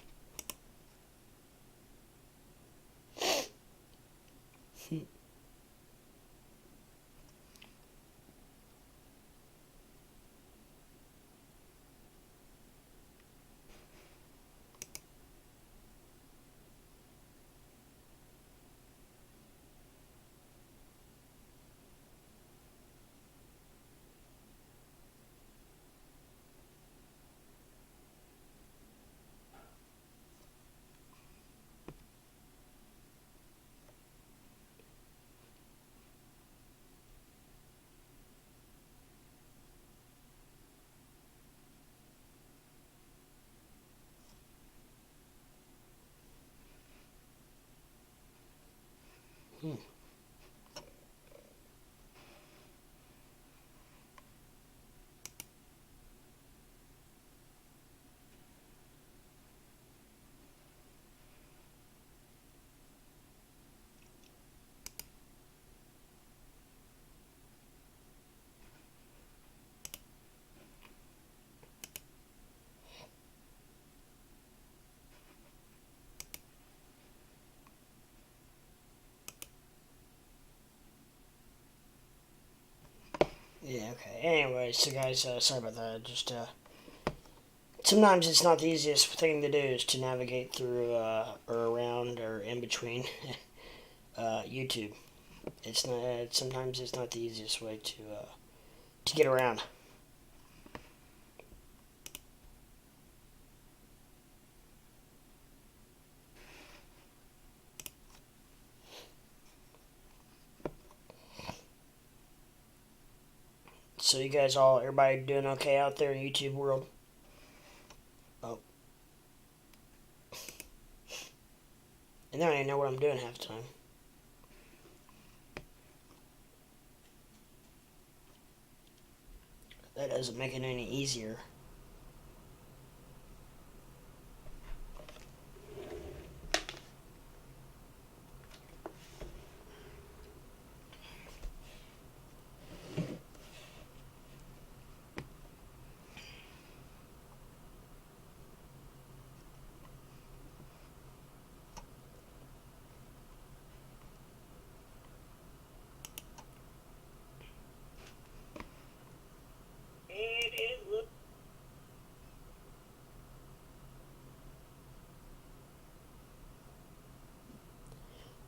Hmm. Yeah. Okay. Anyway, so guys, sorry about that. Just sometimes it's not the easiest thing to do is to navigate through or around or in between YouTube. It's not. Sometimes it's not the easiest way to get around. So you guys all, everybody doing okay out there in YouTube world? Oh, and then I don't even know what I'm doing half the time. That doesn't make it any easier.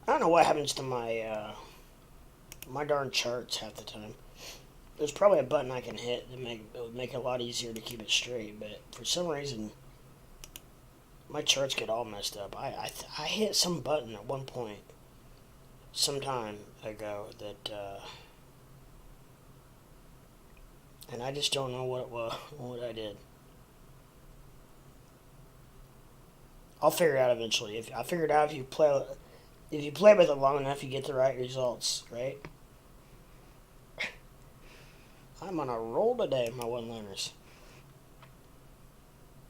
I don't know what happens to my darn charts half the time. There's probably a button I can hit that it would make it a lot easier to keep it straight, but for some reason my charts get all messed up. I hit some button at one point some time ago that and I just don't know what it was, what I did. I'll figure it out eventually. If I figure it out, if you play with it long enough, you get the right results, right? I'm on a roll today, my one-liners.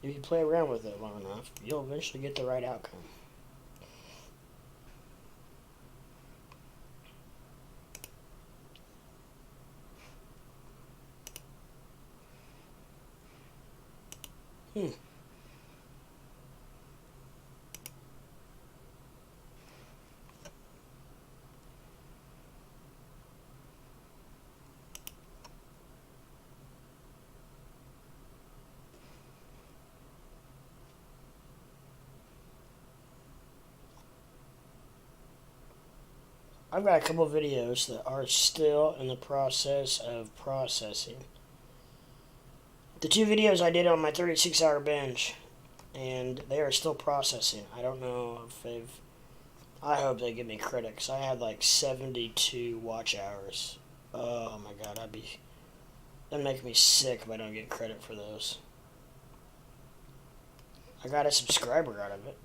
If you play around with it long enough, you'll eventually get the right outcome. Hmm. I've got a couple of videos that are still in the process of processing. The two videos I did on my 36-hour binge, and they are still processing. I don't know if they've. I hope they give me credit, because I had like 72 watch hours. Oh my god, that'd make me sick if I don't get credit for those. I got a subscriber out of it.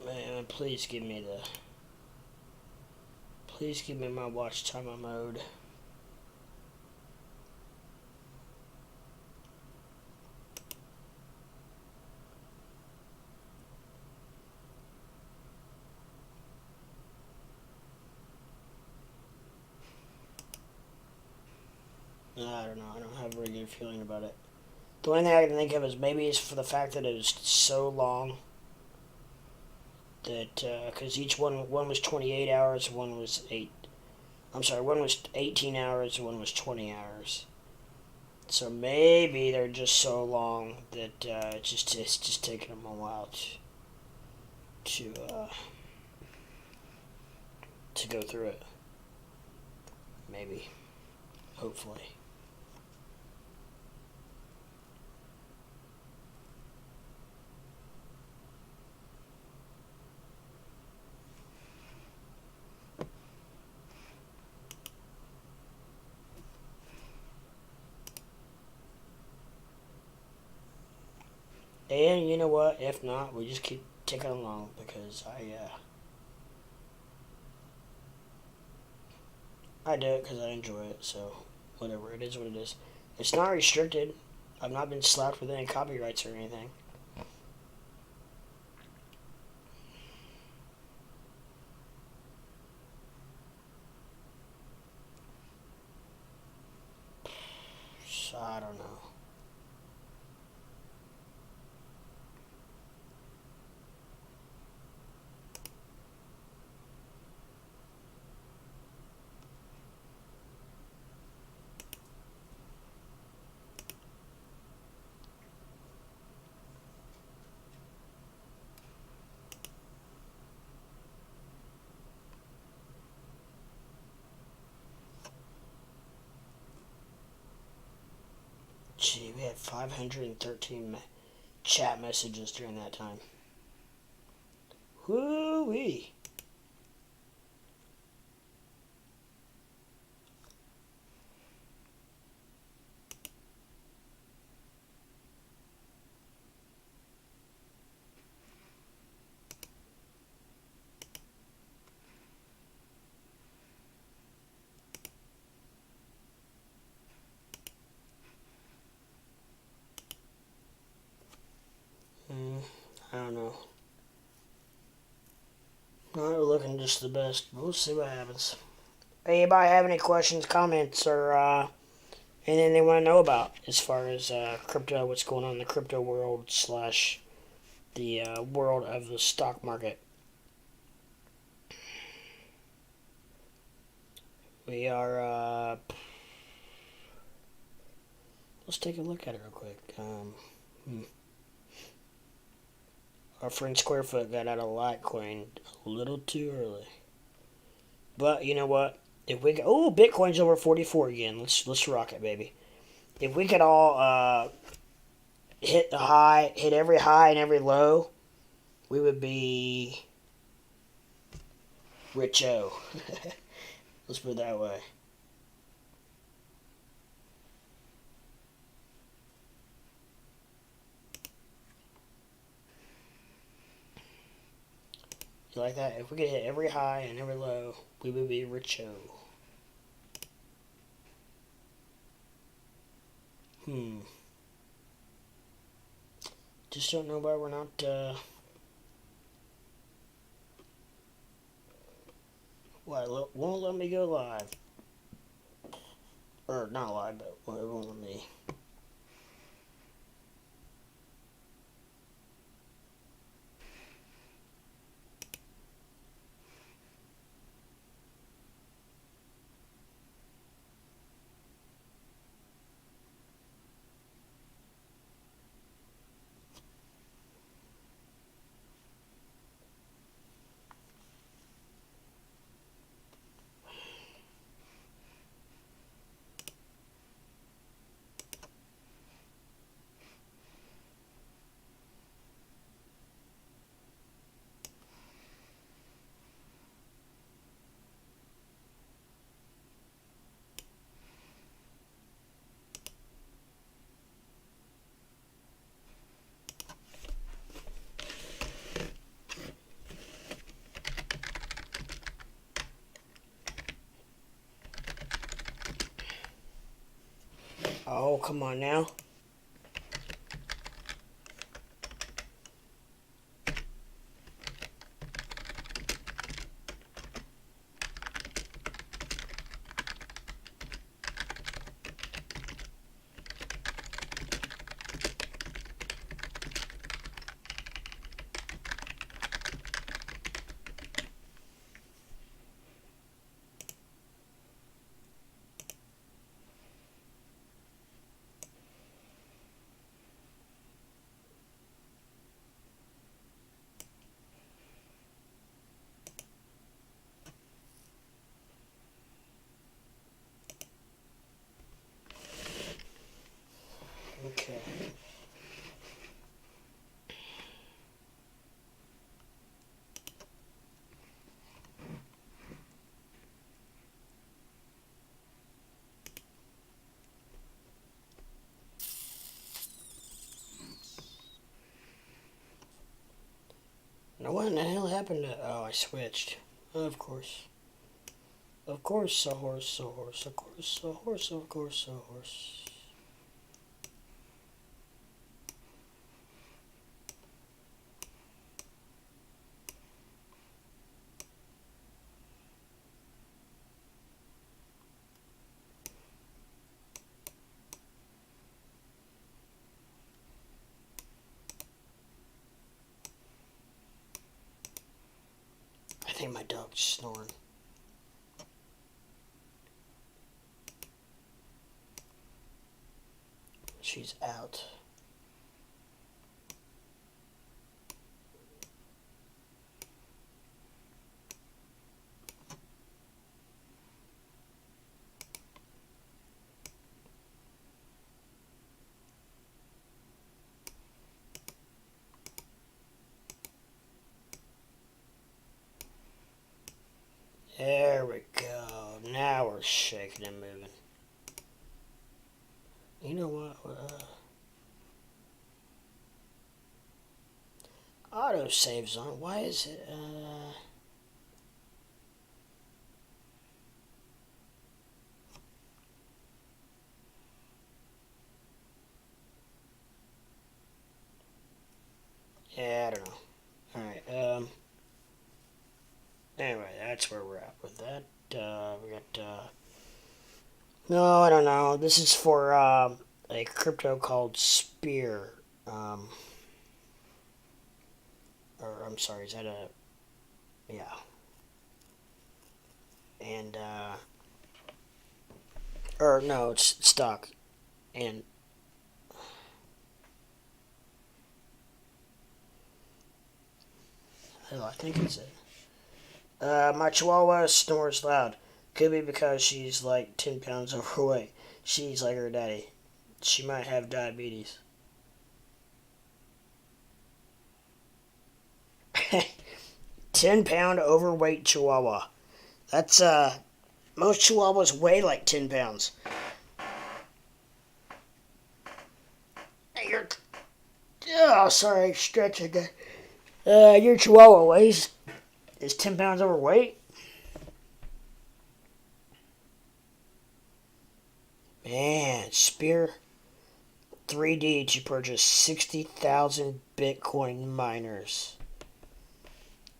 Man, please give me my watch timer mode. I don't know. I don't have a very good feeling about it. The only thing I can think of is maybe it's for the fact that it was so long. That because each one was 28 hours, one was eight. I'm sorry, one was 18 hours, one was 20 hours. So maybe they're just so long that it's just taking them a while to go through it. Maybe, hopefully. And you know what? If not, we just keep ticking along because I do it because I enjoy it. So whatever, it is what it is. It's not restricted. I've not been slapped with any copyrights or anything. So I don't know. Gee, we had 513 chat messages during that time. Whoo-wee. I don't know. Not looking just the best. We'll see what happens. Anybody have any questions, comments, or anything they want to know about as far as crypto, what's going on in the crypto world slash the world of the stock market? We are, let's take a look at it real quick. Our friend Squarefoot got out of Litecoin a little too early. But you know what? If we oh, Bitcoin's over 44 again. Let's rock it, baby. If we could all hit every high and every low, we would be richo. Let's put it that way. You like that? If we could hit every high and every low, we would be richo. Just don't know why we're not, won't let me go live. Or not live, but it won't let me. Oh, come on now. Okay. Now what in the hell happened to... Oh, I switched. Of course. Of course, a horse, a horse, of course, a horse, of course, a horse. I think my dog's snoring. She's out. There we go. Now we're shaking and moving. You know what? Auto saves on. Why is it? Yeah, I don't know. All right. Anyway, that's where we're at with that. We got. No, I don't know. This is for a crypto called Spear. Or I'm sorry, is that a? Yeah. And or no, it's stock. And I think it's it. My chihuahua snores loud. Could be because she's like 10 pounds overweight. She's like her daddy. She might have diabetes. 10-pound overweight Chihuahua. That's, most Chihuahuas weigh like 10 pounds. You're, oh, sorry, stretching. Your Chihuahua is 10 pounds overweight? Man, Spear 3D to purchase 60,000 Bitcoin miners.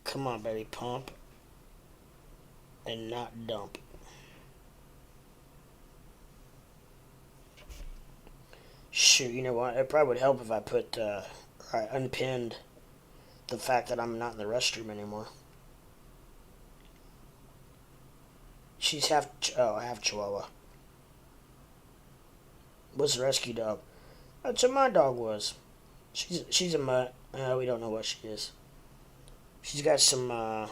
Come on, baby, pump. And not dump. Shoot, you know what? It probably would help if I put, I unpinned the fact that I'm not in the restroom anymore. She's half Chihuahua. What's the rescue dog? That's what my dog was. She's a mutt. We don't know what she is. She's got some, I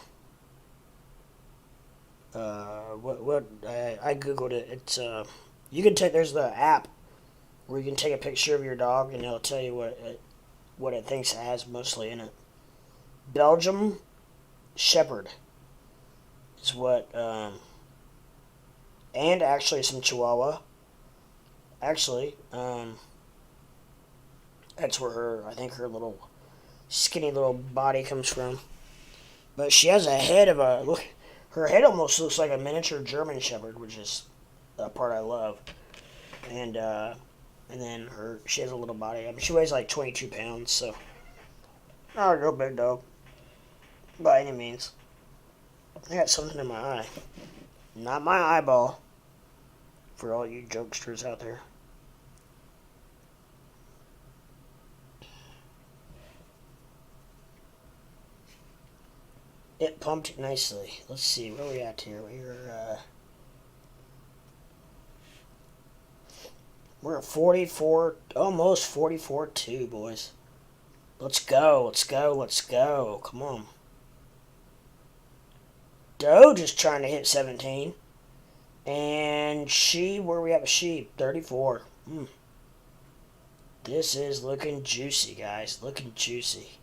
googled it. It's, you can take, there's the app where you can take a picture of your dog and it'll tell you what it thinks it has mostly in it. Belgium Shepherd is what, and actually some Chihuahua. Actually, that's where I think her little skinny little body comes from. But she has a head of her head almost looks like a miniature German Shepherd, which is a part I love. And then she has a little body. I mean, she weighs like 22 pounds, so not a real big dog by any means. I got something in my eye, not my eyeball. For all you jokesters out there. It pumped nicely. Let's see, where are we at here? We're at 44, almost 44.2, boys. Let's go. Come on. Doge is trying to hit 17. And where we have a sheep? 34. This is looking juicy, guys. Looking juicy.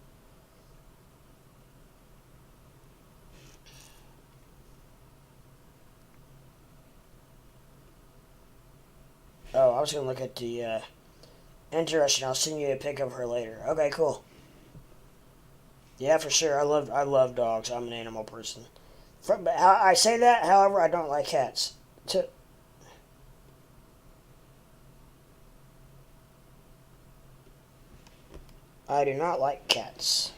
Oh, I was going to look at the, interesting. I'll send you a pic of her later. Okay, cool. Yeah, for sure. I love dogs. I'm an animal person. I say that, however, I don't like cats. I do not like cats.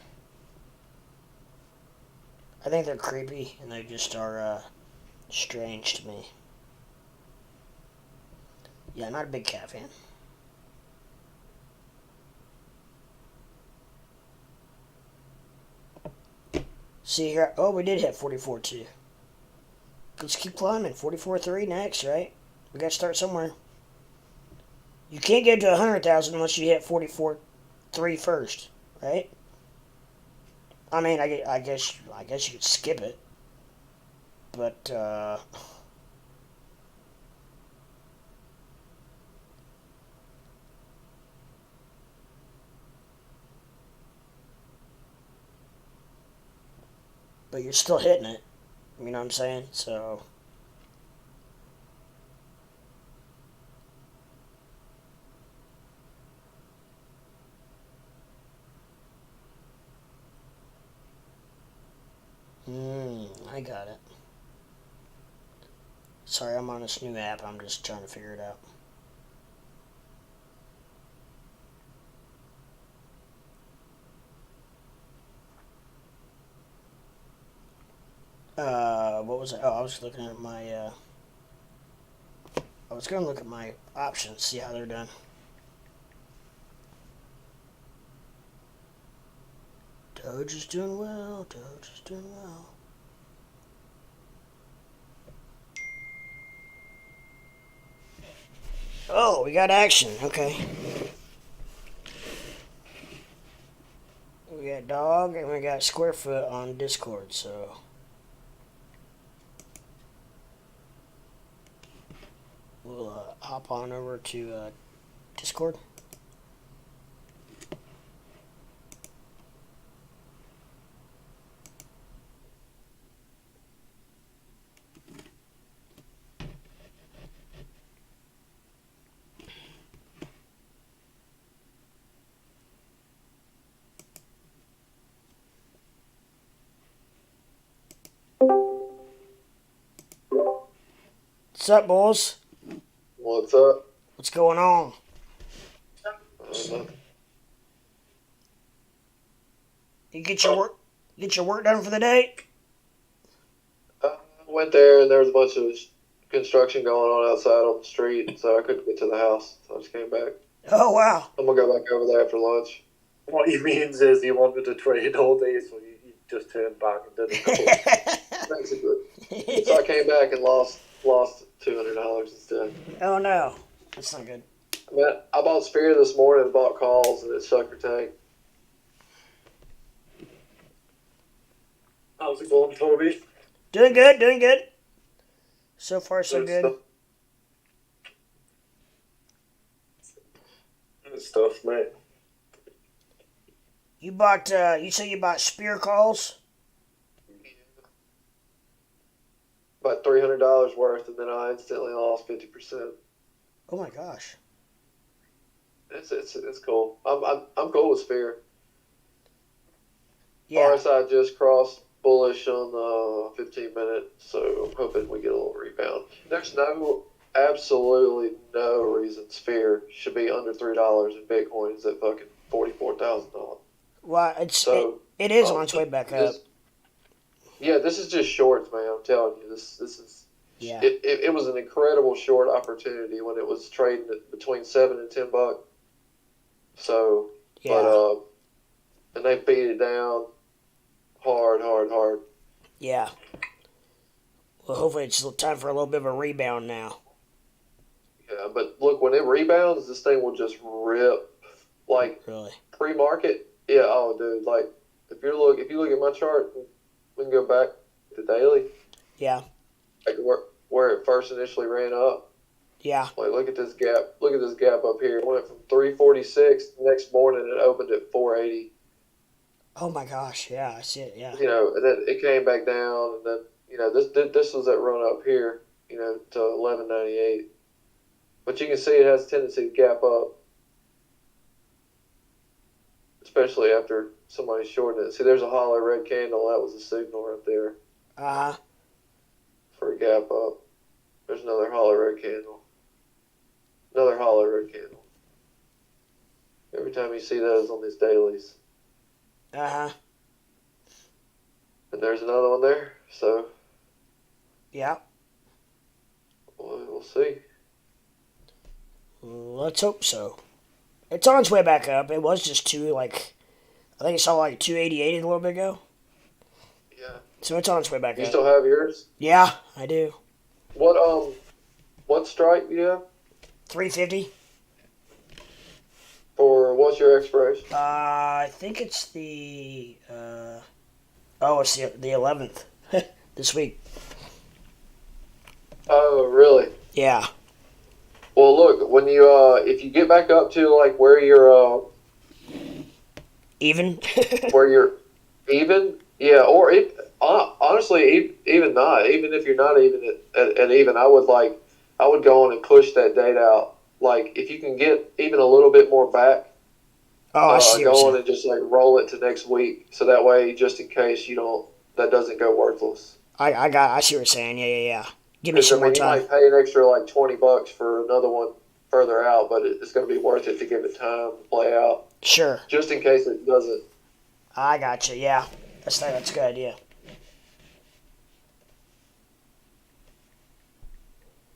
I think they're creepy, and they just are, strange to me. Yeah, not a big cat fan. See here, oh, we did hit 44.2. Let's keep climbing. 44.3 next, right? We gotta start somewhere. You can't get to 100,000 unless you hit 44.3 first, right? I mean, I guess you could skip it, but you're still hitting it. You know what I'm saying? So. I got it. Sorry, I'm on this new app. I'm just trying to figure it out. What was it? Oh, I was looking at my, I was going to look at my options, see how they're done. Doge is doing well. Oh, we got action. Okay. We got dog and we got square foot on Discord, so. We'll hop on over to Discord. What's up, boys? What's up? What's going on? Uh, You get your work done for the day? I went there and there was a bunch of construction going on outside on the street, so I couldn't get to the house. So I just came back. Oh wow. I'm gonna go back over there after lunch. What he means is he wanted to trade all day, so he just turned back and didn't go. Basically. So I came back and lost $200 instead. Oh no, that's not good. I mean, I bought Spear this morning and bought calls and it sucker tank. How's it going, Toby? Doing good, doing good. So far, so good. Good stuff, mate. You bought. You say you bought spear calls. About $300 worth, and then I instantly lost 50%. Oh my gosh. It's cool. I'm cool with Spear. Yeah. RSI just crossed bullish on the 15-minute, so I'm hoping we get a little rebound. There's absolutely no reason Sphere should be under $3 and Bitcoin is at fucking $44,000. Well, So it is on its way back up. This is just shorts, man. I'm telling you, this is. Yeah. It was an incredible short opportunity when it was trading at between $7 and $10. So, Yeah. and they beat it down hard. Yeah. Well, hopefully it's time for a little bit of a rebound now. Yeah, but look, when it rebounds, this thing will just rip. Like Really. pre-market, yeah. Oh, dude, like if you look at my chart, we can go back to daily. Yeah. Like where it first initially ran up. Yeah. Like look at this gap. Look at this gap up here. It went from 346. The next morning it opened at 480. Oh my gosh. Yeah, I see it. Yeah. And then it came back down, and then this was that run up here. To 1198. But you can see it has a tendency to gap up, especially after somebody's shorting it. See, there's a hollow red candle. That was a signal right there for a gap up. There's another hollow red candle. Another hollow red candle. Every time you see those on these dailies. And there's another one there. So. Yeah. We'll see. Let's hope so. It's on its way back up. It was just I think it saw like 288 a little bit ago. Yeah. So it's on its way back up. You still have yours? Yeah, I do. What strike do you have? 350. For what's your expiration? I think it's the it's the 11th this week. Oh, really? Yeah. Well, look, when you if you get back up to like where you're Even. where you're even, yeah, or honestly, even not, even if you're not even at even, I would go on and push that date out. Like if you can get even a little bit more back, I see. Go on and just like roll it to next week, so that way, just in case that doesn't go worthless. I see what you're saying. Yeah. Give me some more time. You might pay an extra like $20 for another one further out, but it's going to be worth it to give it time to play out. Sure. Just in case it doesn't. I got you. Yeah, that's a good idea.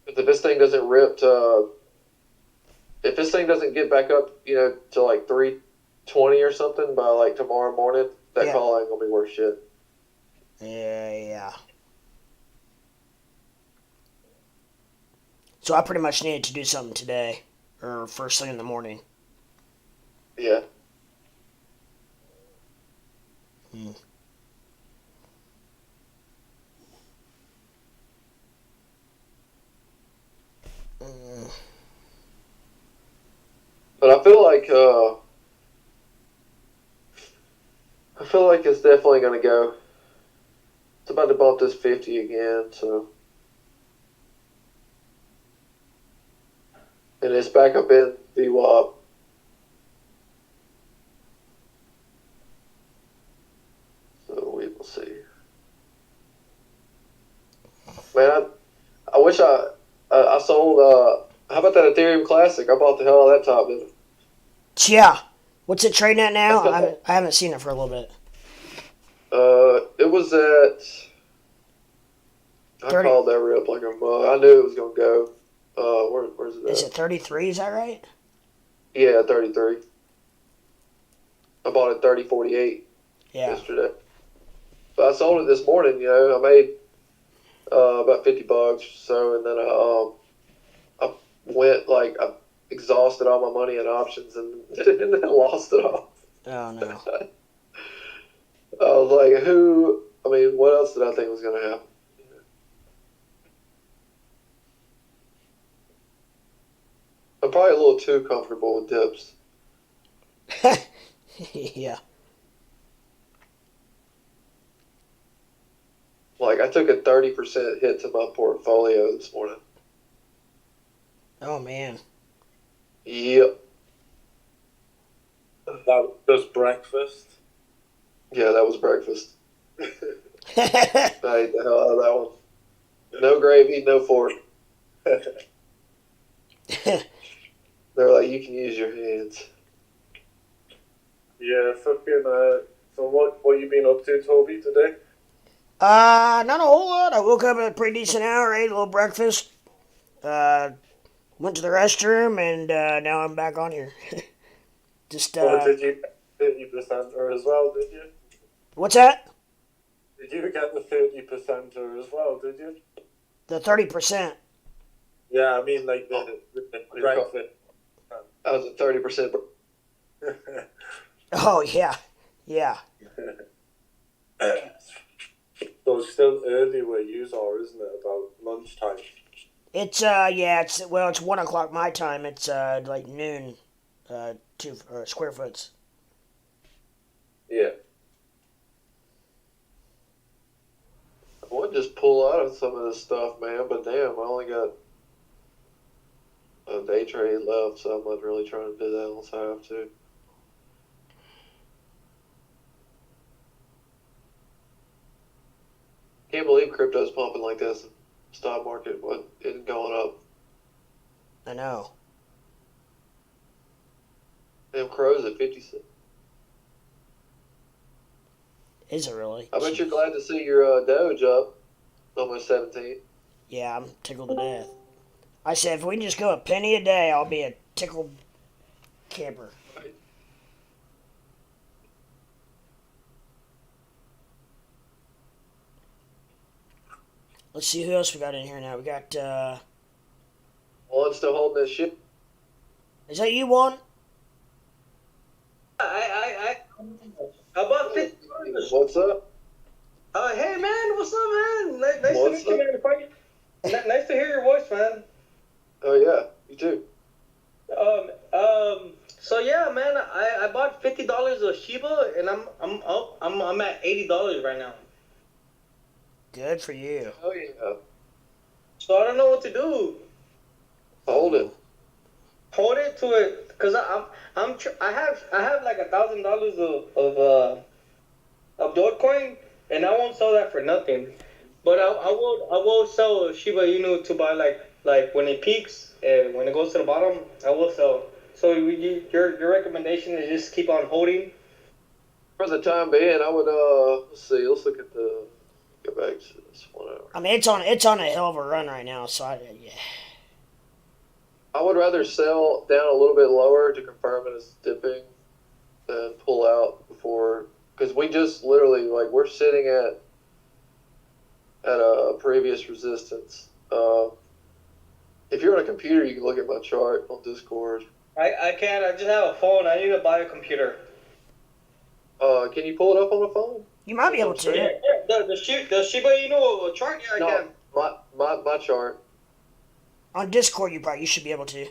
But if this thing doesn't if this thing doesn't get back up, to like 320 or something by like tomorrow morning, that call ain't gonna be worth shit. Yeah. So I pretty much needed to do something today, or first thing in the morning. Yeah. I feel like it's definitely gonna go. It's about to bump this 50 again, so and it's back up in VWAP. So we will see. Man, I wish I sold. How about that Ethereum Classic? I bought the hell out of that top, didn't I? Yeah. What's it trading at now? I haven't seen it for a little bit. It was at. I 30. called that rip like a mug. I knew it was gonna go. Where's it at? Is it 33? Is that right? Yeah, 33. I bought it 30.48 yesterday. So I sold it this morning. I made about $50 or so, and then I went I exhausted all my money in options and then lost it all. Oh no. I was like, what else did I think was going to happen? I'm probably a little too comfortable with dips. Yeah. I took a 30% hit to my portfolio this morning. Oh man. Yep. That was breakfast. Yeah, that was breakfast. I ate the hell out of that one. No gravy, no fork. They're like, you can use your hands. Yeah, fucking. So what you been up to, Toby, today? Not a whole lot. I woke up at a pretty decent hour, ate a little breakfast, went to the restroom, and now I'm back on here. Just Did you get the 30%er as well? Did you? What's that? Did you get the 30%er as well? Did you? The 30%. Yeah, I mean the breakfast. I was at 30%. Oh yeah, yeah. So it's still early where you are, isn't it? About lunchtime. It's it's 1 o'clock my time. It's like noon, square foots. Yeah. I would just pull out of some of this stuff, man, but damn, I only got a day trade left, so I'm not really trying to do that unless I have to. Can't believe crypto's pumping like this. Stock market isn't going up. I know. Damn, Crow's at 50 cents. Is it really? I bet you're glad to see your Doge up almost 17. Yeah, I'm tickled to death. I said if we can just go a penny a day, I'll be a tickled camper. Right. Let's see who else we got in here now. We got. One's still holding this shit. Is that you, one? I about 50. What's up? Hey man, what's up, man? Nice to What's meet you, man. Nice to hear your voice, man. Oh yeah, you too. So yeah, man, I bought $50 of Shiba, and I'm at $80 right now. Good for you. Oh yeah. So I don't know what to do. Hold it. Hold it to it, cause I have like $1,000 of Dogecoin, and I won't sell that for nothing. But I will sell Shiba Inu to buy like when it peaks and when it goes to the bottom, I will sell. So your recommendation is just keep on holding. For the time being, I would let's see. Let's look at the. Go back to this 1 hour. I mean, it's on a hell of a run right now. So yeah. I would rather sell down a little bit lower to confirm it is dipping than pull out before, because we just literally we're sitting at a previous resistance. If you're on a computer, you can look at my chart on Discord. I can't. I just have a phone. I need to buy a computer. Can you pull it up on the phone? You might be able to. Yeah, the Shiba Inu chart. Yeah, I can. My chart. On Discord, you should be able to.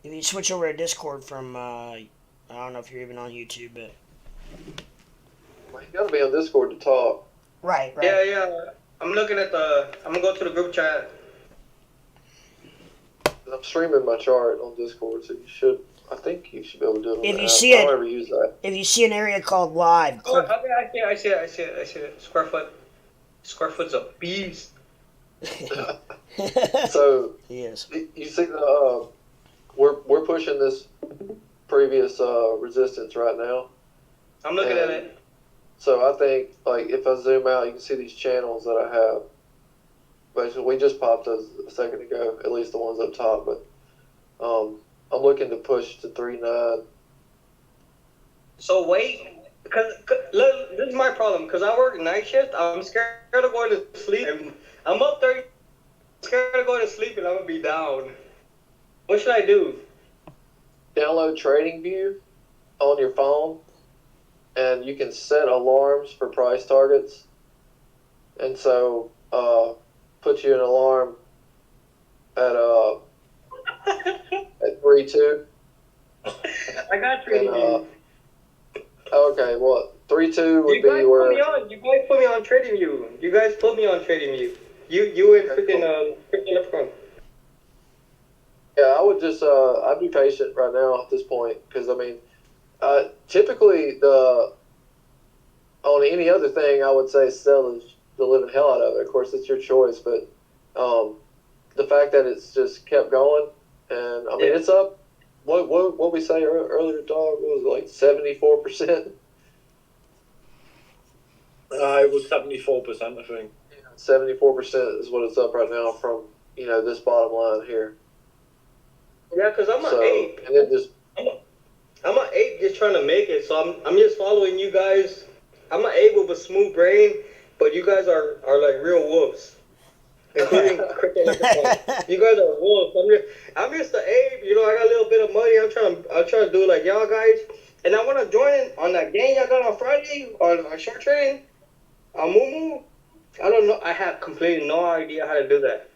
If you switch over to Discord from, I don't know if you're even on YouTube, but Well, you gotta be on Discord to talk. right. Yeah. I'm looking at I'm gonna go to the group chat. I'm streaming my chart on Discord, so I think you should be able to do it on If the you app. see I don't it- ever use that. If you see an area called Live, Oh, click. okay, I see it. Square foot. Square foot's a beast. So Yes. you see we're pushing this previous resistance right now. I'm looking at it. So I think, like, if I zoom out, you can see these channels that I have. Basically, we just popped those a second ago, at least the ones up top. But I'm looking to push to 3.9. So wait, because look, this is my problem. Because I work night shift, I'm scared of going to sleep. And I'm up 30, scared of going to sleep, and I'm gonna be down. What should I do? Download TradingView on your phone, and you can set alarms for price targets. And so, put you an alarm at 3.2. I got And, TradingView. okay, well, 3.2 would You be guys put where. me on. You guys put me on TradingView. You guys put me on TradingView. You and freaking freaking Leprechaun. Yeah, I would just I'd be patient right now at this point, because I mean, typically on any other thing I would say sell the living hell out of it. Of course, it's your choice, but the fact that it's just kept going, and I mean it's up. What we say earlier, dog? What was it, like 74%? It was 74%, I think. 74% is what it's up right now from this bottom line here. Yeah, because I'm an ape. And then just I'm an ape just trying to make it. So I'm just following you guys. I'm an ape with a smooth brain, but you guys are like real wolves. Including Crypto Leprechaun. You guys are wolves. I'm just an ape. I got a little bit of money. I'm trying to do like y'all guys. And I want to join in on that game y'all got on Friday on short trading. On Mumu. I don't know. I have completely no idea how to do that.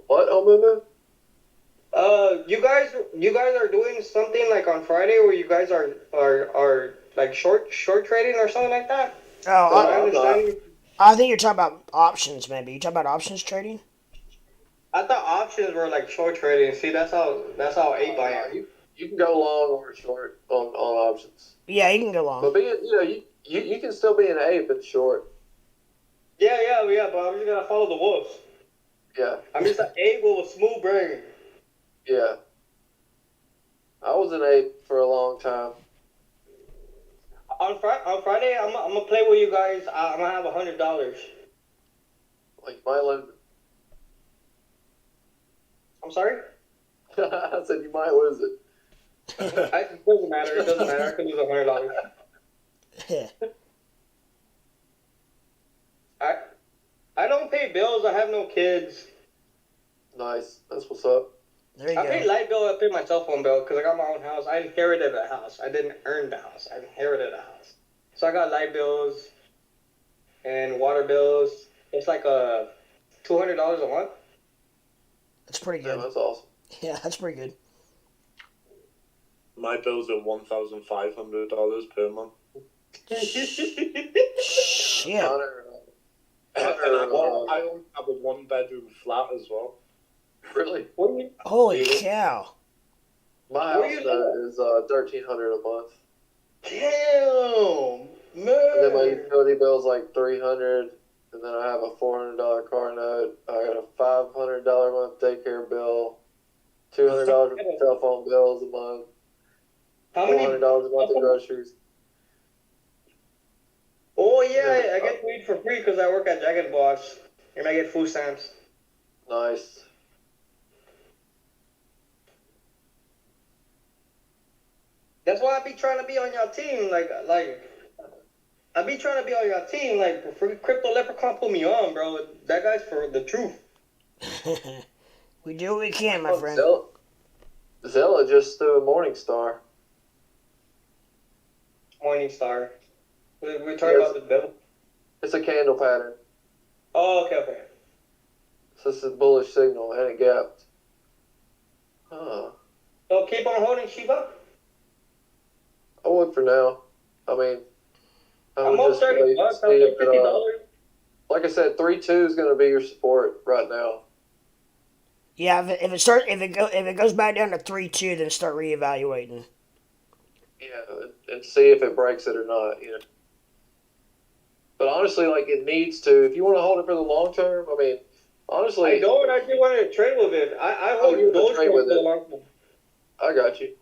what, Omumu? You guys are doing something like on Friday where you guys are like short trading or something like that. Oh, I understand. I think you're talking about options. Maybe you talking about options trading. I thought options were like short trading. See, that's how ape I am. You can go long or short on options. Yeah, you can go long. But you can still be an ape and short. Yeah. But I'm just gonna follow the wolves. Yeah, I'm just an ape with a smooth brain. yeah. I was an ape for a long time. On Friday, I'm gonna play with you guys. I'm gonna have $100. Like my limit. I'm sorry. I said you might lose it. It doesn't matter. It doesn't matter. I can lose $100. I don't pay bills. I have no kids. Nice. That's what's up. There you I pay go. light bill. I pay my cell phone bill because I got my own house. I inherited a house. I didn't earn the house. I inherited a house. So I got light bills and water bills. It's like $200 a month. That's pretty Yeah, good. that's awesome. Yeah, that's pretty good. My bills are $1,500 per month. Shit. Hunter, And I only have a one-bedroom flat as well. really? Holy cow. My Where house you note is $1,300 a month, Damn, and then my man. utility bill is like $300, and then I have a $400 car note. I got a $500 a month daycare bill, $200 of cell phone bills a month, How many? $400 a month of groceries. Oh yeah, I get weed for free because I work at Jack in the Box and I get food stamps. Nice. That's why I be trying to be on your team, like I be trying to be on your team, like for Crypto Leprechaun put me on, bro. That guy's for the truth. We do what we can, my friend. Zella just threw a Morningstar. Morningstar. We're talking about the devil. It's a candle pattern. Oh, okay. So this is a bullish signal, and it gapped. Huh. So keep on holding Shiba. I would for now. I mean, I I'm would up just 30 wait and bucks. see I'm if up $50. like I said, 3.2 is going to be your support right now. Yeah, if it goes back down to 3.2, then start reevaluating. Yeah, and see if it breaks it or not. You know, but honestly, like it needs to. If you want to hold it for the long term, I mean, honestly, I don't. I just wanted to trade with it. I oh, hold you want to trade Dogecoin with for the it? long term. I got you.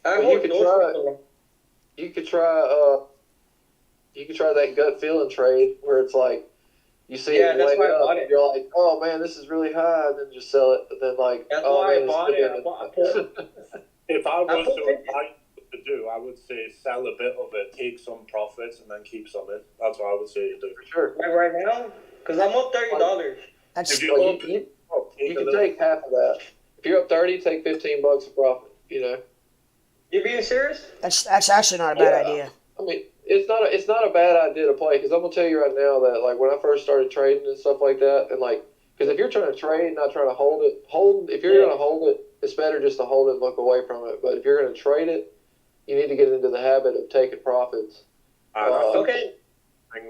I Well, hold Dogecoin for the long term. you could try. You could try that gut feeling trade where it's like you see Yeah, it that's way why I up bought and it. you're like, oh man, this is really high, and then just sell it, and then like, That's oh why I man, it's bought it. dipping. If I I was put to 50. advise what to do, I would say sell a bit of it, take some profits, and then keep some in. That's what I would say to do. For sure. Like right now, because I'm up $30. That's If you're Like up, you take a can little. take half of that. If you're up 30, take $15 of profit. You know. You being serious? that's actually not a bad Yeah. idea. I mean, it's not a bad idea to play because I'm gonna tell you right now that like when I first started trading and stuff like that, and like because if you're trying to trade, not trying to hold if you're gonna hold it, it's better just to hold it and look away from it. But if you're gonna trade it, you need to get into the habit of taking profits, Okay.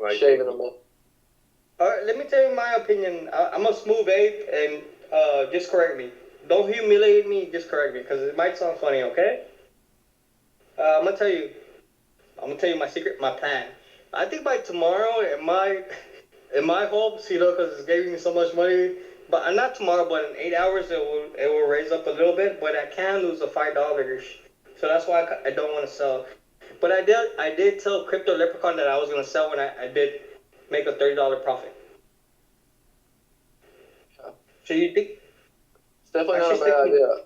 Like shaving them up. All right, let me tell you my opinion. I'm a smooth ape, and just correct me. Don't humiliate me. Just correct me, because it might sound funny. Okay? I'm gonna tell you. I'm gonna tell you my secret, my plan. I think by tomorrow, in my hopes, because it's giving me so much money. But not tomorrow, but in 8 hours, it will raise up a little bit. But I can lose the $5, so that's why I don't want to sell. But I did tell Crypto Leprechaun that I was gonna sell when I did make a $30 profit. Yeah. So you think It's definitely I not a should bad stick with? idea.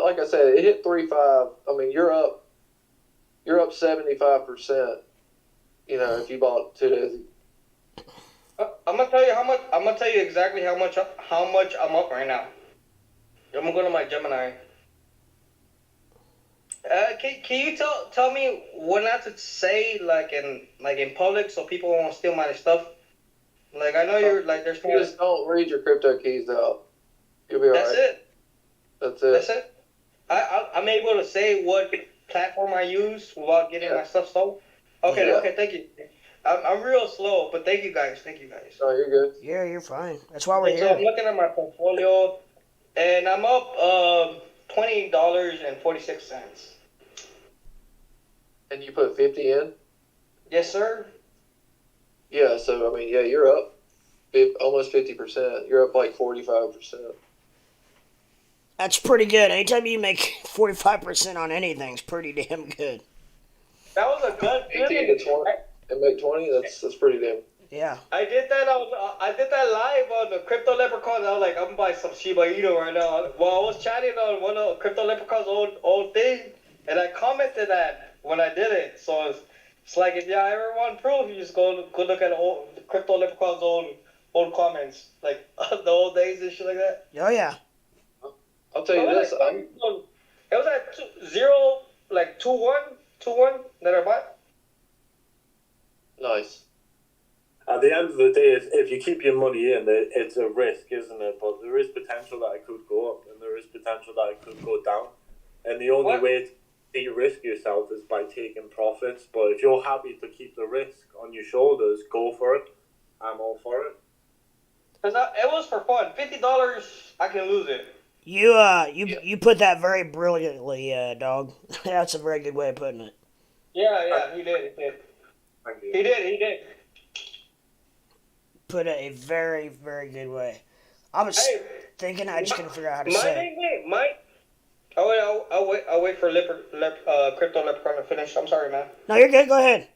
Like I said, it hit 3.5. I mean, you're up 75%. You know, if you bought 2 days. I'm gonna tell you how much. I'm gonna tell you exactly how much I'm up right now. I'm gonna go to my Gemini. Can you tell me what not to say like in public so people won't steal my stuff? Like I know you're like there's You just don't read your crypto keys out. You'll be all right. that's it. That's it. That's it. I'm able to say what platform I use without getting my stuff stolen. Okay, Yeah. okay, thank you. I'm real slow, but thank you guys. Thank you guys. No, you're good. Yeah, you're fine. That's why we're Okay, so I'm here. looking at my portfolio, and I'm up $20.46. And you put 50 in? Yes, sir. Yeah, so I mean, yeah, you're up almost 50%. You're up like 45%. That's pretty good. Anytime you make 45% on anything, it's pretty damn good. That was a good 18 to 20 and make 20. That's pretty damn. Yeah. I did that. I did that live on the Crypto Leprechaun. I was like, I'm buying some Shiba Inu right now. Well, I was chatting on one of Crypto Leprechaun's old thing, and I commented that when I did it. So it's like if you ever want proof, you just go look at old Crypto Leprechaun's old comments, like the old days and shit like that. Oh yeah. I'll tell you this. It was at 0, like 2-1 that I bought. Nice. At the end of the day, if you keep your money in, it's a risk, isn't it? But there is potential that it could go up, and there is potential that it could go down. And the only way to de-risk yourself is by taking profits. But if you're happy to keep the risk on your shoulders, go for it. I'm all for it. Cause it was for fun. $50, I can lose it. You put that very brilliantly, dog. That's a very good way of putting it. Yeah, he did. Thank you. He did. Put it a very, very good way. I was thinking I just couldn't figure out how to My say it. nickname, I'll wait for Crypto Leprechaun to finish. I'm sorry, man. No, you're good. Go ahead.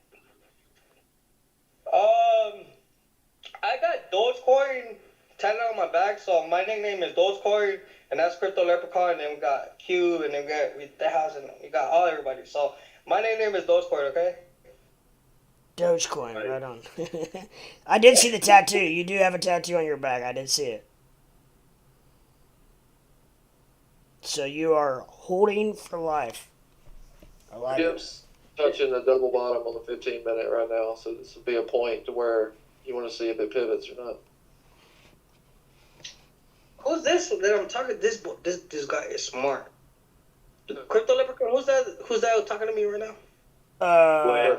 I got Dogecoin tatted on my back, so my nickname is Dogecoin, and that's Crypto Leprechaun. And then we got Q, and then we got Tejas, and we got all everybody. So my nickname is Dogecoin, okay? Dogecoin, right on. I did see the tattoo. You do have a tattoo on your back. I did see it. So you are holding for life. I like it. Dip's touching the double bottom on the 15-minute right now, so this will be a point to where you want to see if it pivots or not. Who's this that I'm talking? This guy is smart. Crypto Leprechaun. Who's that? Who's that talking to me right now?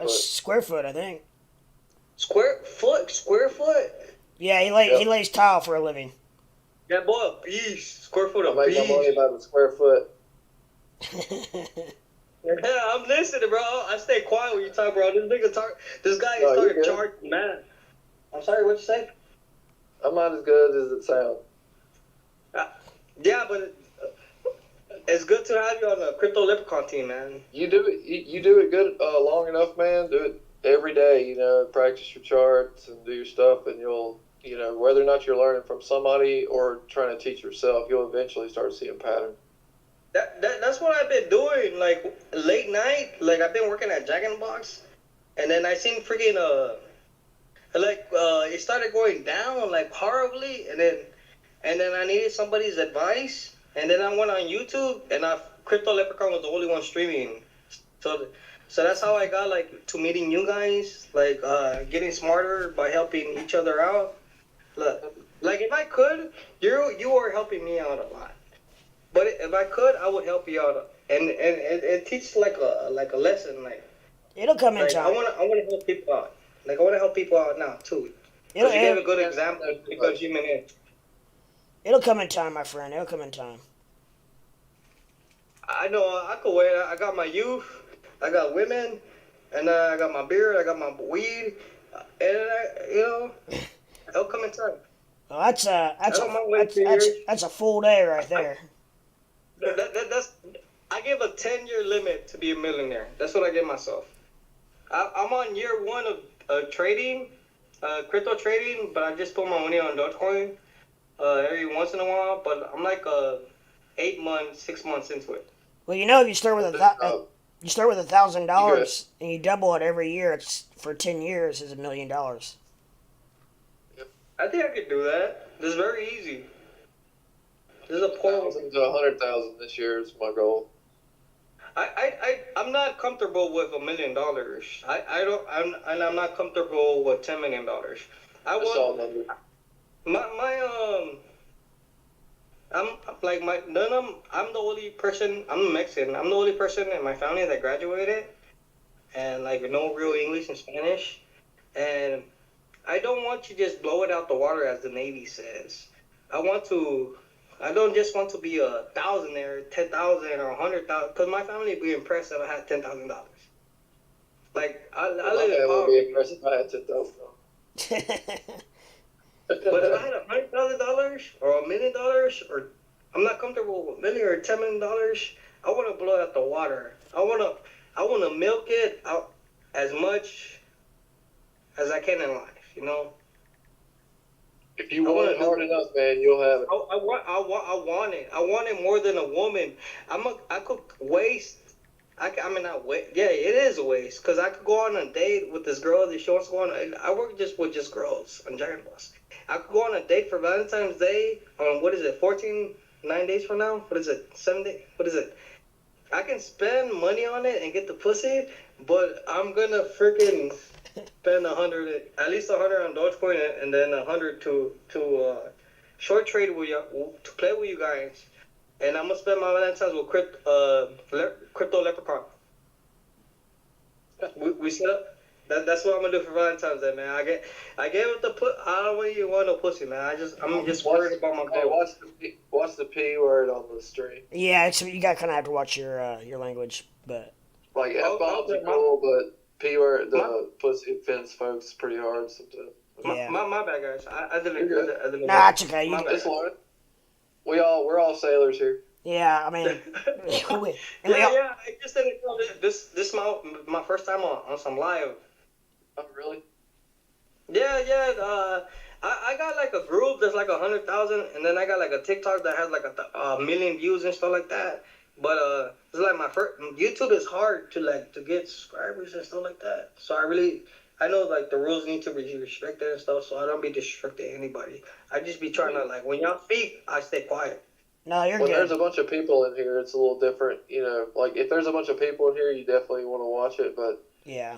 It's Squarefoot, I think. Square foot. Yeah, he lays tile for a living. That boy a beast. Square foot I a make my money beast. by the square foot. Yeah, I'm listening, bro. I stay quiet when you talk, bro. This guy is No, you're talking good. charge, man. I'm sorry, what'd you say? I'm not as good as it sounds. Yeah, but it's good to have you on the Crypto Leprechaun team, man. You do it. You do it good long enough, man. Do it every day. Practice your charts and do your stuff, and you'll, whether or not you're learning from somebody or trying to teach yourself, you'll eventually start seeing patterns. That's what I've been doing. Like late night, like I've been working at Jack in the Box, and then I seen freaking it started going down like horribly, and then I needed somebody's advice, and then I went on YouTube, and Crypto Leprechaun was the only one streaming, so that's how I got like to meeting you guys, like getting smarter by helping each other out. Look, like if I could, you are helping me out a lot. But if I could, I would help you out, and it teaches like a lesson. Like It'll come in I time. wanna help people out. Like I wanna help people out now too. Because you gave a good example. Because you mean It'll come in time, my friend. It'll come in time. I know I could wait. I got my youth, I got women, and I got my beer, I got my weed, and it'll come in time. Well, that's don't mind waiting 2 years. that's a full day right there. That's I give a 10-year limit to be a millionaire. That's what I give myself. I'm on year 1 of trading, crypto trading, but I just put my money on Dogecoin every once in a while. But I'm like 8 months, 6 months into it. Well, if you start with $1,000 and you double it every year, it's for 10 years is $1 million. I think I could do that. This is very easy. This is a point. 1,000 to 100,000 this year is my goal. I'm not comfortable with $1 million. I'm not comfortable with $10 million. I all want numbers. I'm the only person. I'm Mexican. I'm the only person in my family that graduated, and like no real English and Spanish, and I don't want to just blow it out the water as the Navy says. I don't just want to be a thousandaire, 10,000 or 100,000, because my family would be impressed if I had $10,000. Like I live in would be poverty. impressed if I had $10,000. But if I had $100,000 or $1 million, or I'm not comfortable with $1 million or $10 million, I want to blow it out the water. I want to milk it out as much as I can in life. If you want it hard enough, man, you'll have it. I want it. I want it more than a woman. I could waste. Not waste. Yeah, it is a waste. Because I could go on a date with this girl that she wants to go on. I work just with girls on Giant Bus. I could go on a date for Valentine's Day on, 9 days from now? What is it? 7 days? What is it? I can spend money on it and get the pussy, but I'm gonna freaking spend at least 100 on Dogecoin, and then 100 to short trade with you, to play with you guys, and I'm gonna spend my Valentine's with Crypto Leprechaun. We set up. That's what I'm gonna do for Valentine's Day, man. I gave it the put. I don't really want no pussy, man. I'm just worried about my goal. Hey, watch the P word on the stream. Yeah, you got kind of have to watch your language, but Like F-bombs are cool, but P word, the pussy offends folks pretty hard sometimes. yeah. My bad, guys. I didn't. Nah, it's okay. It's Lauren. We're all sailors here. Yeah, I mean, Yeah. I just didn't know this is my first time on some live. Oh, really? Yeah. I got like a group that's like 100,000, and then I got like a TikTok that has like a million views and stuff like that. But it's like my first. YouTube is hard to get subscribers and stuff like that. So I know like the rules need to be restricted and stuff. So I don't be disrespecting anybody. I just be trying to, like, when y'all speak, I stay quiet. No, you're when good. There's a bunch of people in here, it's a little different. Like if there's a bunch of people in here, you definitely want to watch it. But yeah.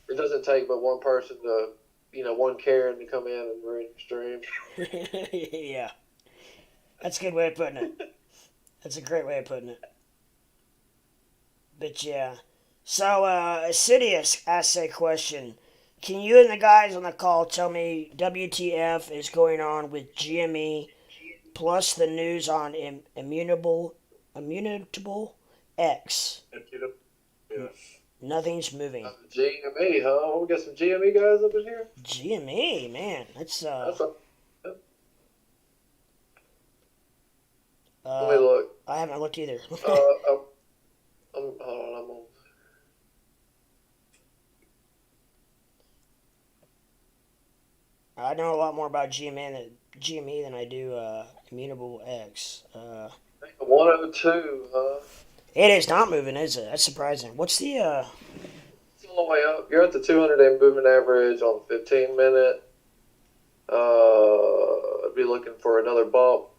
It doesn't take but one person to, one Karen to come in and ruin your stream. Yeah. That's a good way of putting it. That's a great way of putting it. But yeah. So, Sidious asks a question. Can you and the guys on the call tell me WTF is going on with GME plus the news on immutable X? Yeah. Nothing's moving. GME, huh? We got some GME guys up in here. GME, man. That's a, let me look. I haven't looked either. Hold on, I'm on. I know a lot more about GME than I do Immutable X. 102, huh? It is not moving, is it? That's surprising. What's the It's all the way up. You're at the 200-day moving average on 15-minute. I'd be looking for another bump.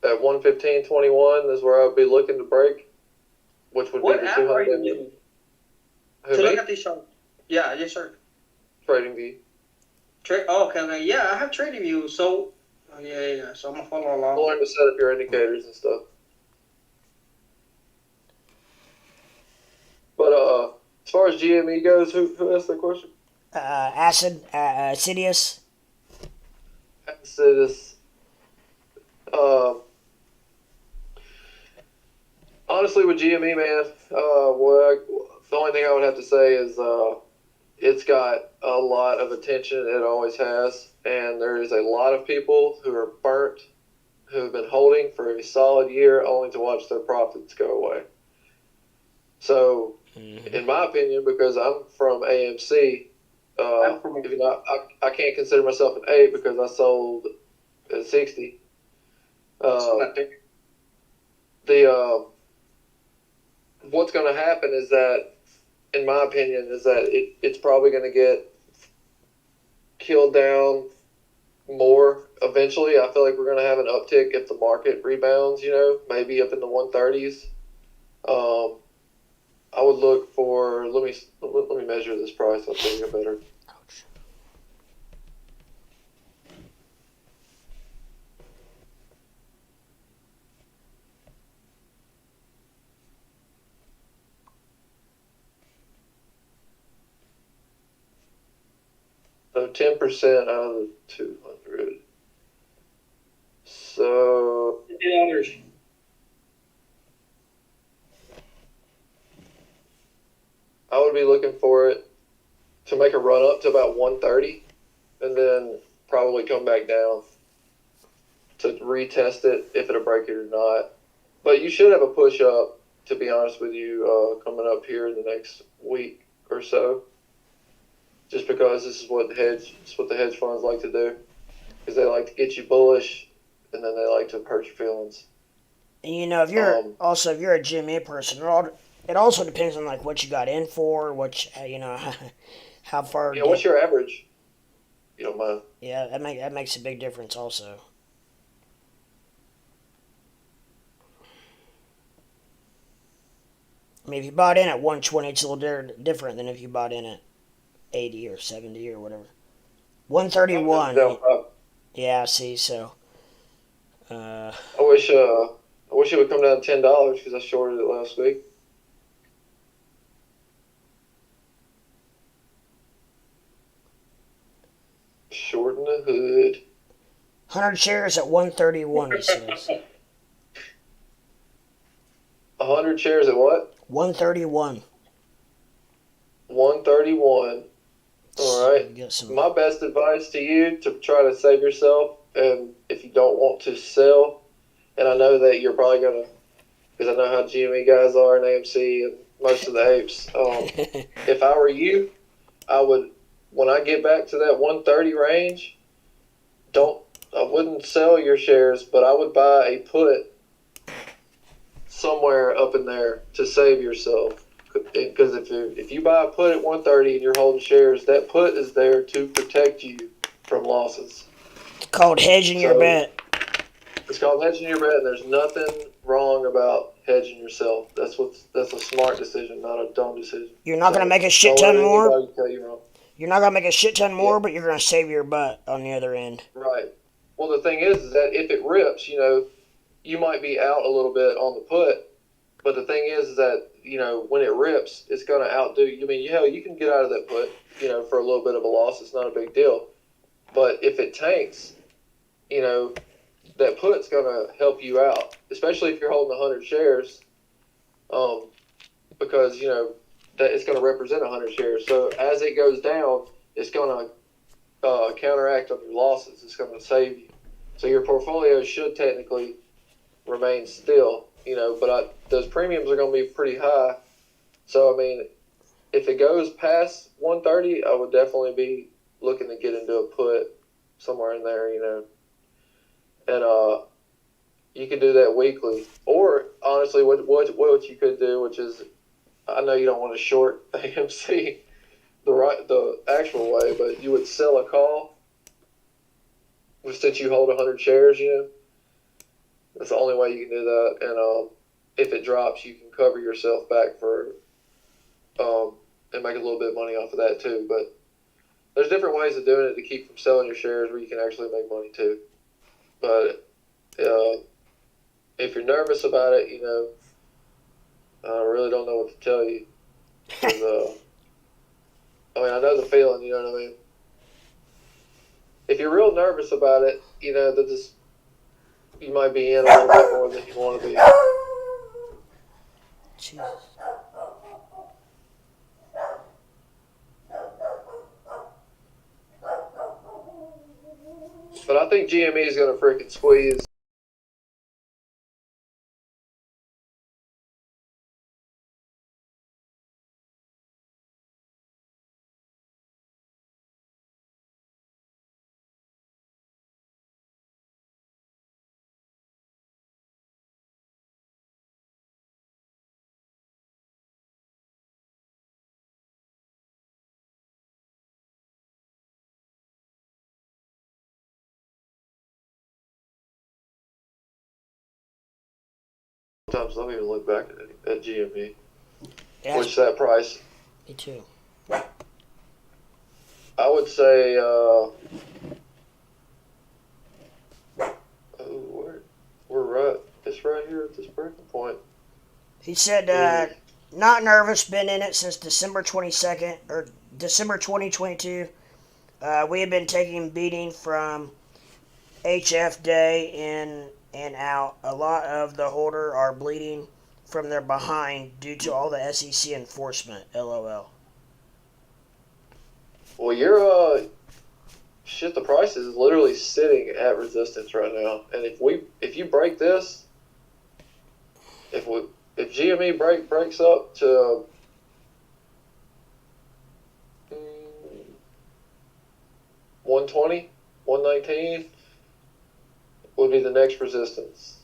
At 115.21 is where I would be looking to break, which would What be the app are 200 you day using Who, to me? look at these charts? Yeah, yes, sir. Trading View. Okay. Yeah, I have Trading View, so yeah. So I'm gonna follow along. Learn to set up your indicators and stuff. But as far as GME goes, who asked the question? Sidious? This, honestly, with GME, man, the only thing I would have to say is it's got a lot of attention. It always has, and there is a lot of people who are burnt, who have been holding for a solid year, only to watch their profits go away. So, in my opinion, because I'm from AMC, if not, I can't consider myself an 8 because I sold at 60. What's going to happen is that, in my opinion, is that it's probably going to get killed down more eventually. I feel like we're going to have an uptick if the market rebounds, maybe up in the 130s. I would look for, let me measure this price. I'll tell you better. Ouch. So 10% out of the 200. So $50. I would be looking for it to make a run up to about 130 and then probably come back down to retest it if it'll break it or not. But you should have a push up, to be honest with you, coming up here in the next week or so. Just because this is what the hedge funds like to do, because they like to get you bullish, and then they like to hurt your feelings. And if you're a GME person, it also depends on like what you got in for, how far. Yeah, what's your average? You don't mind? Yeah, that makes a big difference also. I mean, if you bought in at 120, it's a little different than if you bought in at 80 or 70 or whatever. 131. Yeah, see, so. I wish it would come down to $10 because I shorted it last week. Shorting the hood. 100 shares at 131, it says. 100 shares at what? 131. 131. All right. My best advice to you to try to save yourself, and if you don't want to sell, and I know that you're probably going to, because I know how GME guys are and AMC and most of the apes. If I were you, I would, when I get back to that 130 range, I wouldn't sell your shares, but I would buy a put somewhere up in there to save yourself. Because if you buy a put at 130 and you're holding shares, that put is there to protect you from losses. It's called hedging your bet. It's called hedging your bet, and there's nothing wrong about hedging yourself. That's a smart decision, not a dumb decision. You're not going to make a shit ton more. Tell you wrong. You're not going to make a shit ton more, but you're going to save your butt on the other end. Right. Well, the thing is that if it rips, you might be out a little bit on the put. But the thing is that, when it rips, it's going to outdo you. I mean, hell, you can get out of that put, for a little bit of a loss. It's not a big deal. But if it tanks, that put's going to help you out, especially if you're holding 100 shares, because, that it's going to represent 100 shares. So as it goes down, it's going to counteract on your losses. It's going to save you. So your portfolio should technically remain still, but those premiums are going to be pretty high. So, I mean, if it goes past 130, I would definitely be looking to get into a put somewhere in there, And you can do that weekly. Or, honestly, what you could do, which is, I know you don't want to short AMC the actual way, but you would sell a call since you hold 100 shares, That's the only way you can do that. And if it drops, you can cover yourself back for and make a little bit of money off of that too. But there's different ways of doing it to keep from selling your shares where you can actually make money too. But if you're nervous about it, I really don't know what to tell you. 'Cause, I know the feeling, you know what I mean? If you're real nervous about it, that you might be in a little bit more than you want to be. Jesus. But I think GME is going to freaking squeeze. Sometimes I don't even look back at GME. Yeah, Which that price? me too. I would say, we're right. It's right here at this breaking point. He said, not nervous, been in it since December 22nd, or December 2022. We have been taking beating from HF day in and out. A lot of the holder are bleeding from their behind due to all the SEC enforcement. LOL. Well, you're the price is literally sitting at resistance right now, and if you break this, if GME breaks up to 120, 119 would be the next resistance.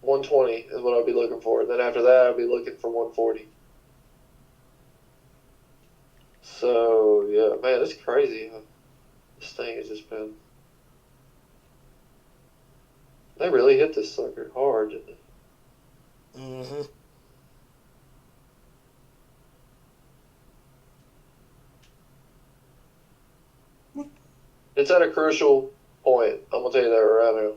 120 is what I'd be looking for. Then after that, I'd be looking for 140. So, yeah, man, it's crazy. This thing has just been... They really hit this sucker hard, didn't they? Mm-hmm. It's at a crucial point. I'm going to tell you that right now.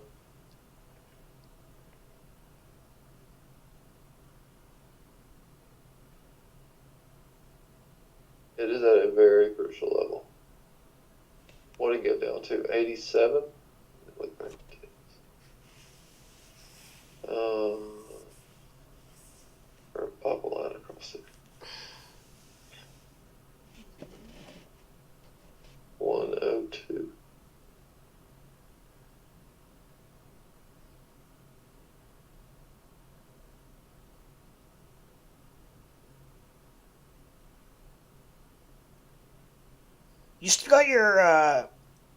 It is at a very crucial level. What did it go down to? 87? Look back. Or pop a line across it. 102. You still got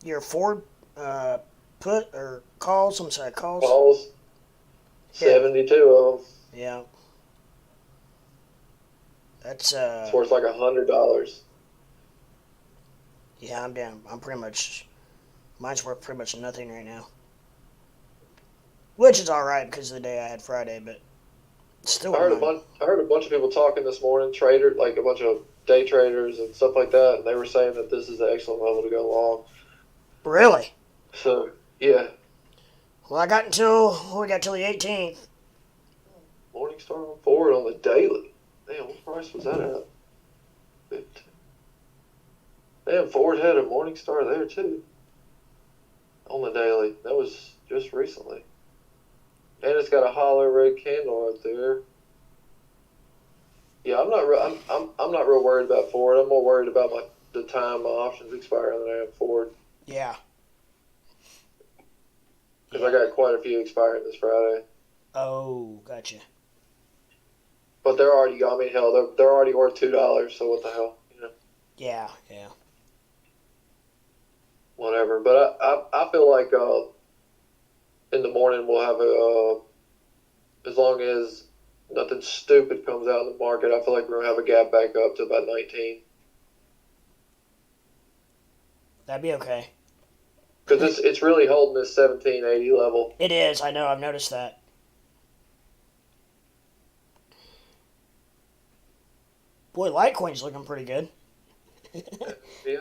your Ford put or calls? I'm sorry, calls. Calls. Yeah. 72 of them. Yeah. That's It's worth like $100. Yeah, I'm down. I'm pretty much. Mine's worth pretty much nothing right now. Which is all right because of the day I had Friday, but still. I heard a bunch of people talking this morning, like a bunch of day traders and stuff like that, and they were saying that this is an excellent level to go long. Really? So yeah, Well, we got till the 18th. Morningstar on forward on the daily. Damn, what price was that at? 15. Damn, Ford had a Morningstar there too on the daily. That was just recently, and it's got a hollow red candle out there. Yeah, I'm not real worried about Ford. I'm more worried about the time my options expire than I am Ford Yeah. because I got quite a few expiring this Friday. Oh, gotcha. But they're already. I mean, hell, they're already worth $2. So what the hell, Yeah, yeah. whatever. But I feel like in the morning we'll have as long as nothing stupid comes out in the market, I feel like we're gonna have a gap back up to about 19 That'd be okay. because it's really holding this 1780 level. It is. I know. I've noticed that. Boy, Litecoin's looking pretty good. Yeah,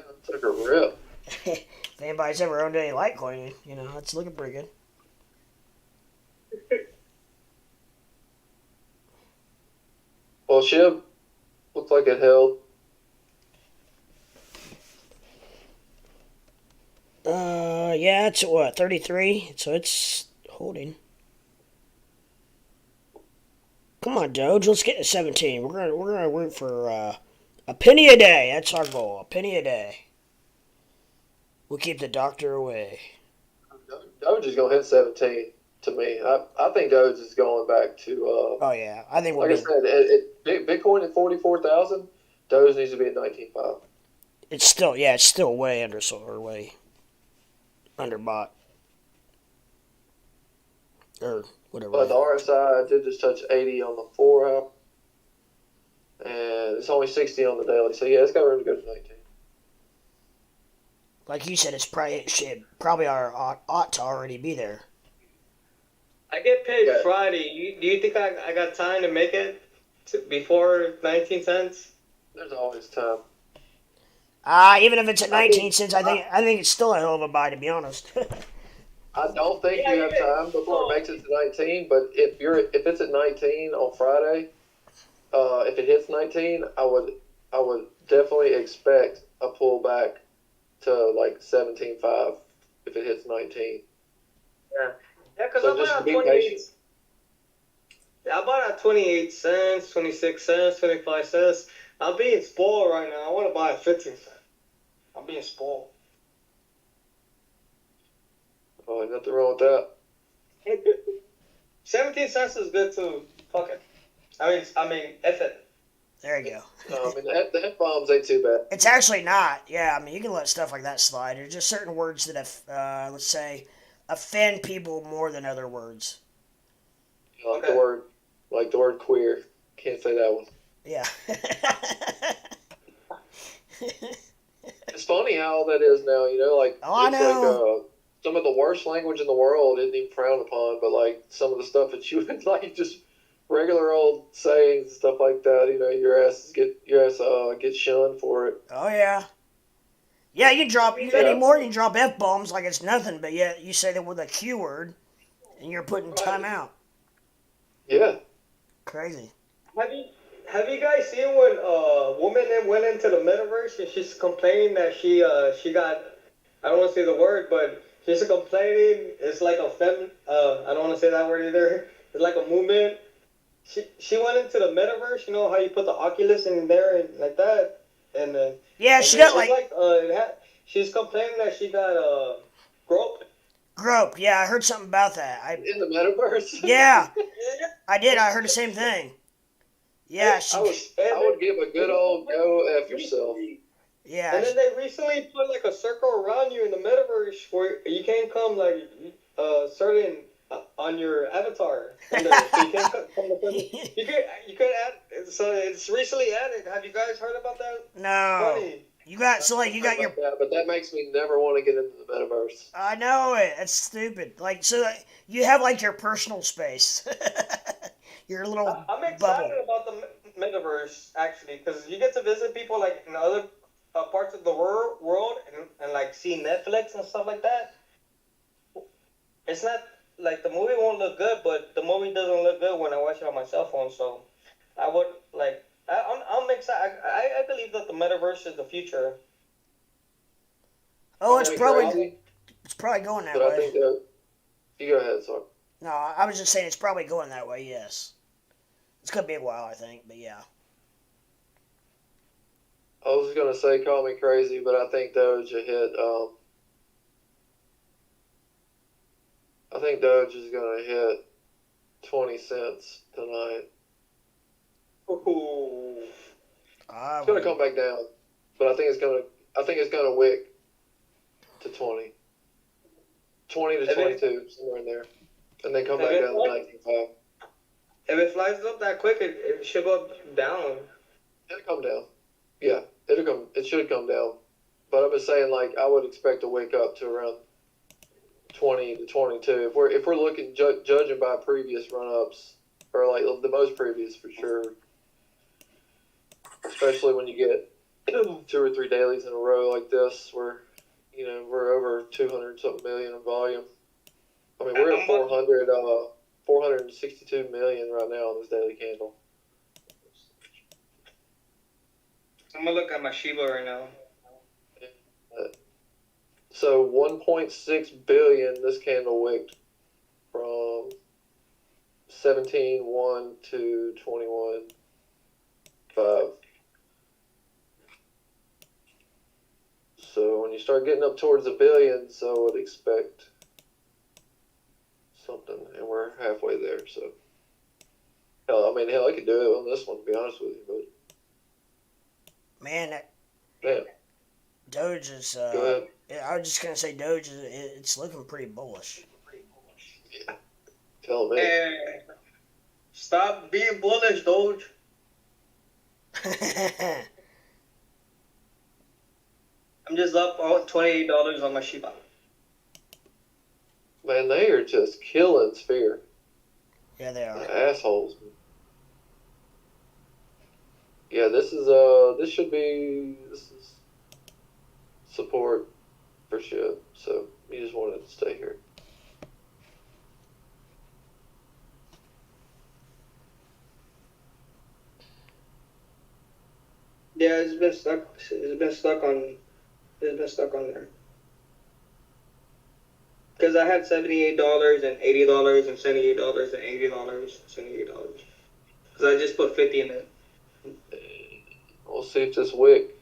it took a rip. If anybody's ever owned any Litecoin, it's looking pretty good. Well, Shib looked like it held. Yeah, it's what, 33? So it's holding. Come on, Doge, let's get to 17. We're gonna root for a penny a day. That's our goal. A penny a day. We'll keep the doctor away. Doge is gonna hit 17 to me. I think Doge is going back to Oh yeah, I think we'll like I be. said, Bitcoin at 44,000. Doge needs to be at 19.5. It's still way under or way under bot or whatever. But the RSI did just touch 80 on the 4 hour, and it's only 60 on the daily. So yeah, it's got room to go to 19. Like you said, it should probably ought to already be there. I get paid Yeah. Friday. Do you think I got time to make it before 19 cents? There's always time. Even if it's at I 19 think cents, I think it's still a hell of a buy, to be honest. I don't think Yeah, you have time before it makes it to 19. But if it's at 19 on Friday, if it hits 19, I would definitely expect a pullback to like 17.5 if it hits 19. Yeah, because So I just bought at be 28. patient. I bought at 28 cents, 26 cents, 25 cents. I'm being spoiled right now. I want to buy at 15 cents. I'm being spoiled. Oh, nothing wrong with that. 17 cents is good too. Fuck it. I mean, F it. There you go. I mean, the F bombs ain't too bad. It's actually not. Yeah, I mean, you can let stuff like that slide. There's just certain words that, let's say, offend people more than other words. Like Okay. the word queer. Can't say that one. Yeah. It's funny how that is now. Like Oh, I it's know. like some of the worst language in the world isn't even frowned upon, but like some of the stuff that you would like just regular old sayings and stuff like that. Your ass gets shunned for it. Oh, yeah. Yeah, you Yeah. anymore, you can drop F-bombs like it's nothing, but yet you say that with a Q word, and you're putting time out. Yeah. Crazy. Have you guys seen when a woman that went into the metaverse and she's complaining that she got, I don't want to say the word, but she's complaining it's like a I don't want to say that word either. It's like a movement. She went into the metaverse. You know how you put the Oculus in there and like that, and Yeah, and she then got like she's complaining that she got groped. groped. Yeah, I heard something about that. In the metaverse. Yeah, I did. I heard the same thing. Yeah, I would give a good old go F yourself. yeah, And then they recently put like a circle around you in the metaverse where you can't come like certain on your avatar. So you can't come you could add. So it's recently added. Have you guys heard about that? no. Funny. You got you got your. Yeah, but that makes me never want to get into the metaverse. I know it. That's stupid. Like you have like your personal space, your little I'm excited bubble. about the metaverse actually because you get to visit people like in other parts of the world and like see Netflix and stuff like that. it's not like the movie won't look good, but the movie doesn't look good when I watch it on my cell phone. So I would like. I'm excited. I believe that the metaverse is the future. Oh, Call me crazy, it's probably going that but I way. think that you go ahead. Sorry. No, I was just saying it's probably going that way. Yes, it's gonna be a while, I think, but yeah. I was gonna say call me crazy, but I think Doge hit. I think Doge is gonna hit 20 cents tonight. Ooh. I It's gonna would. come back down, but I think it's gonna. I think it's gonna wick to 20, 20 to If it 22, somewhere in there, and then come if back it down to flies, 19.5. if it flies up that quick, it should go down. It'll come down. Yeah, it'll come. It should come down. But I'm just saying, like, I would expect to wake up to around 20 to 22. If we're looking judging by previous run ups, or like the most previous for sure, especially when you get 2 or 3 dailies in a row like this, where we're over 200 something million in volume. I mean, we're at 462 million right now on this daily candle. I'm gonna look at my Shiba right now. So 1.6 billion this candle wicked from 17.1 to 21.5. So when you start getting up towards a billion, so I would expect something, and we're halfway there. So hell, I could do it on this one, to be honest with you, Man, but man, Doge is. go ahead. I was just gonna say Doge is. It's looking pretty bullish. Yeah, tell me. Hey, stop being bullish, Doge. I'm just up $28 on my Shiba. Man, they are just killing Sphere. Yeah, they are. Assholes. Yeah, this is support for sure. So you just wanted to stay here. Yeah, it's been stuck. It's been stuck on. It's been stuck on there. Because I had $78 and $80 and $78 and $80, $78. Because I just put 50 in it. We'll see if this wick.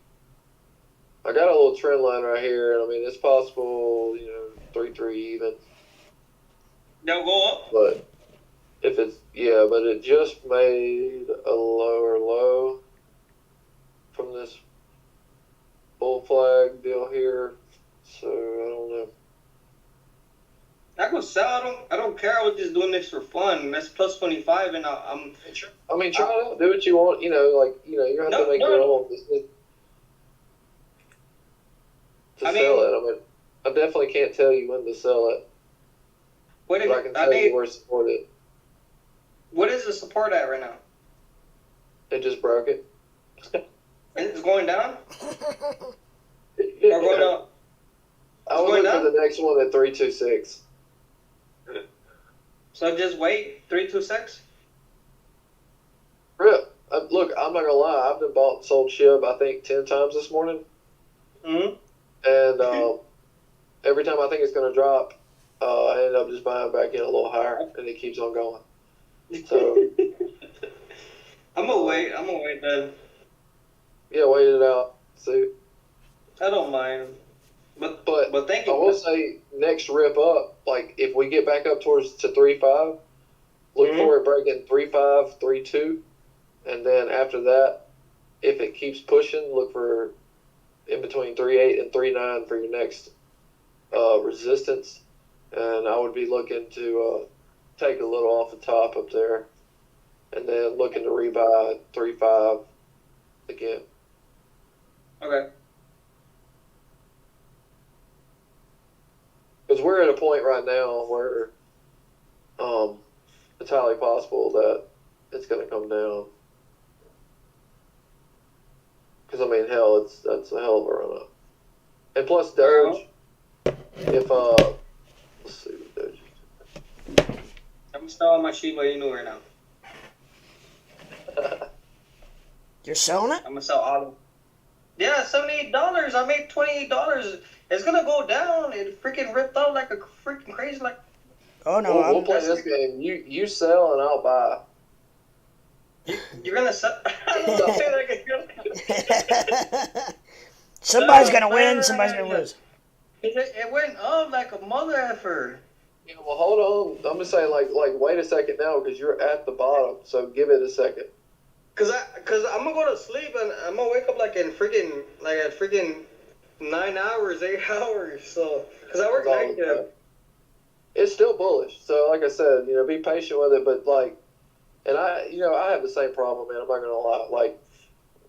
I got a little trend line right here, and I mean it's possible, 3-3 even. They'll go up. But but it just made a lower low from this bull flag deal here, so I don't know. I could sell. I don't care. I was just doing this for fun. That's plus 25, and I'm. I mean, try it out. Do what you want. You have to make your own decision to sell it. I mean, I definitely can't tell you when to sell it, What but I can tell you where to support it. What is the support at right now? It just broke it. It's going down Yeah. or going up? I would look for the next one at 326. So just wait 326. Rip. Look, I'm not gonna lie. I've been bought and sold SHIB I think 10 times this morning, and every time I think it's gonna drop, I end up just buying back in a little higher, and it keeps on going. So I'm gonna wait. I'm gonna wait then. yeah, wait it out. See. I don't mind. But thank you. I will say next rip up, like if we get back up towards to 3.5, look for it breaking 3.5, 3.2, and then after that, if it keeps pushing, look for in between 3.8 and 3.9 for your next resistance, and I would be looking to take a little off the top up there, and then looking to rebuy 3.5 again. Okay. Because we're at a point right now where it's highly possible that it's going to come down. Because, I mean, hell, that's a hell of a run-up. And plus Doge, if, let's see what Doge is. I'm selling my Shiba Inu right now. You're selling it? I'm gonna sell all of them. Yeah, $78. I made $28. It's gonna go down. It freaking ripped out like a freaking crazy like. Oh no, We'll play this game. You sell and I'll buy. You're gonna sell. Don't say that again. Somebody's gonna win. Somebody's gonna lose. It went up like a mother effer. Yeah, well, hold on. I'm just saying, like, wait a second now because you're at the bottom. So give it a second. Cause I'm gonna go to sleep and I'm gonna wake up like at freaking 9 hours, 8 hours. So, cause I work night shift. It's still bullish. So, like I said, be patient with it. But like, and I have the same problem, man. I'm not gonna lie. Like,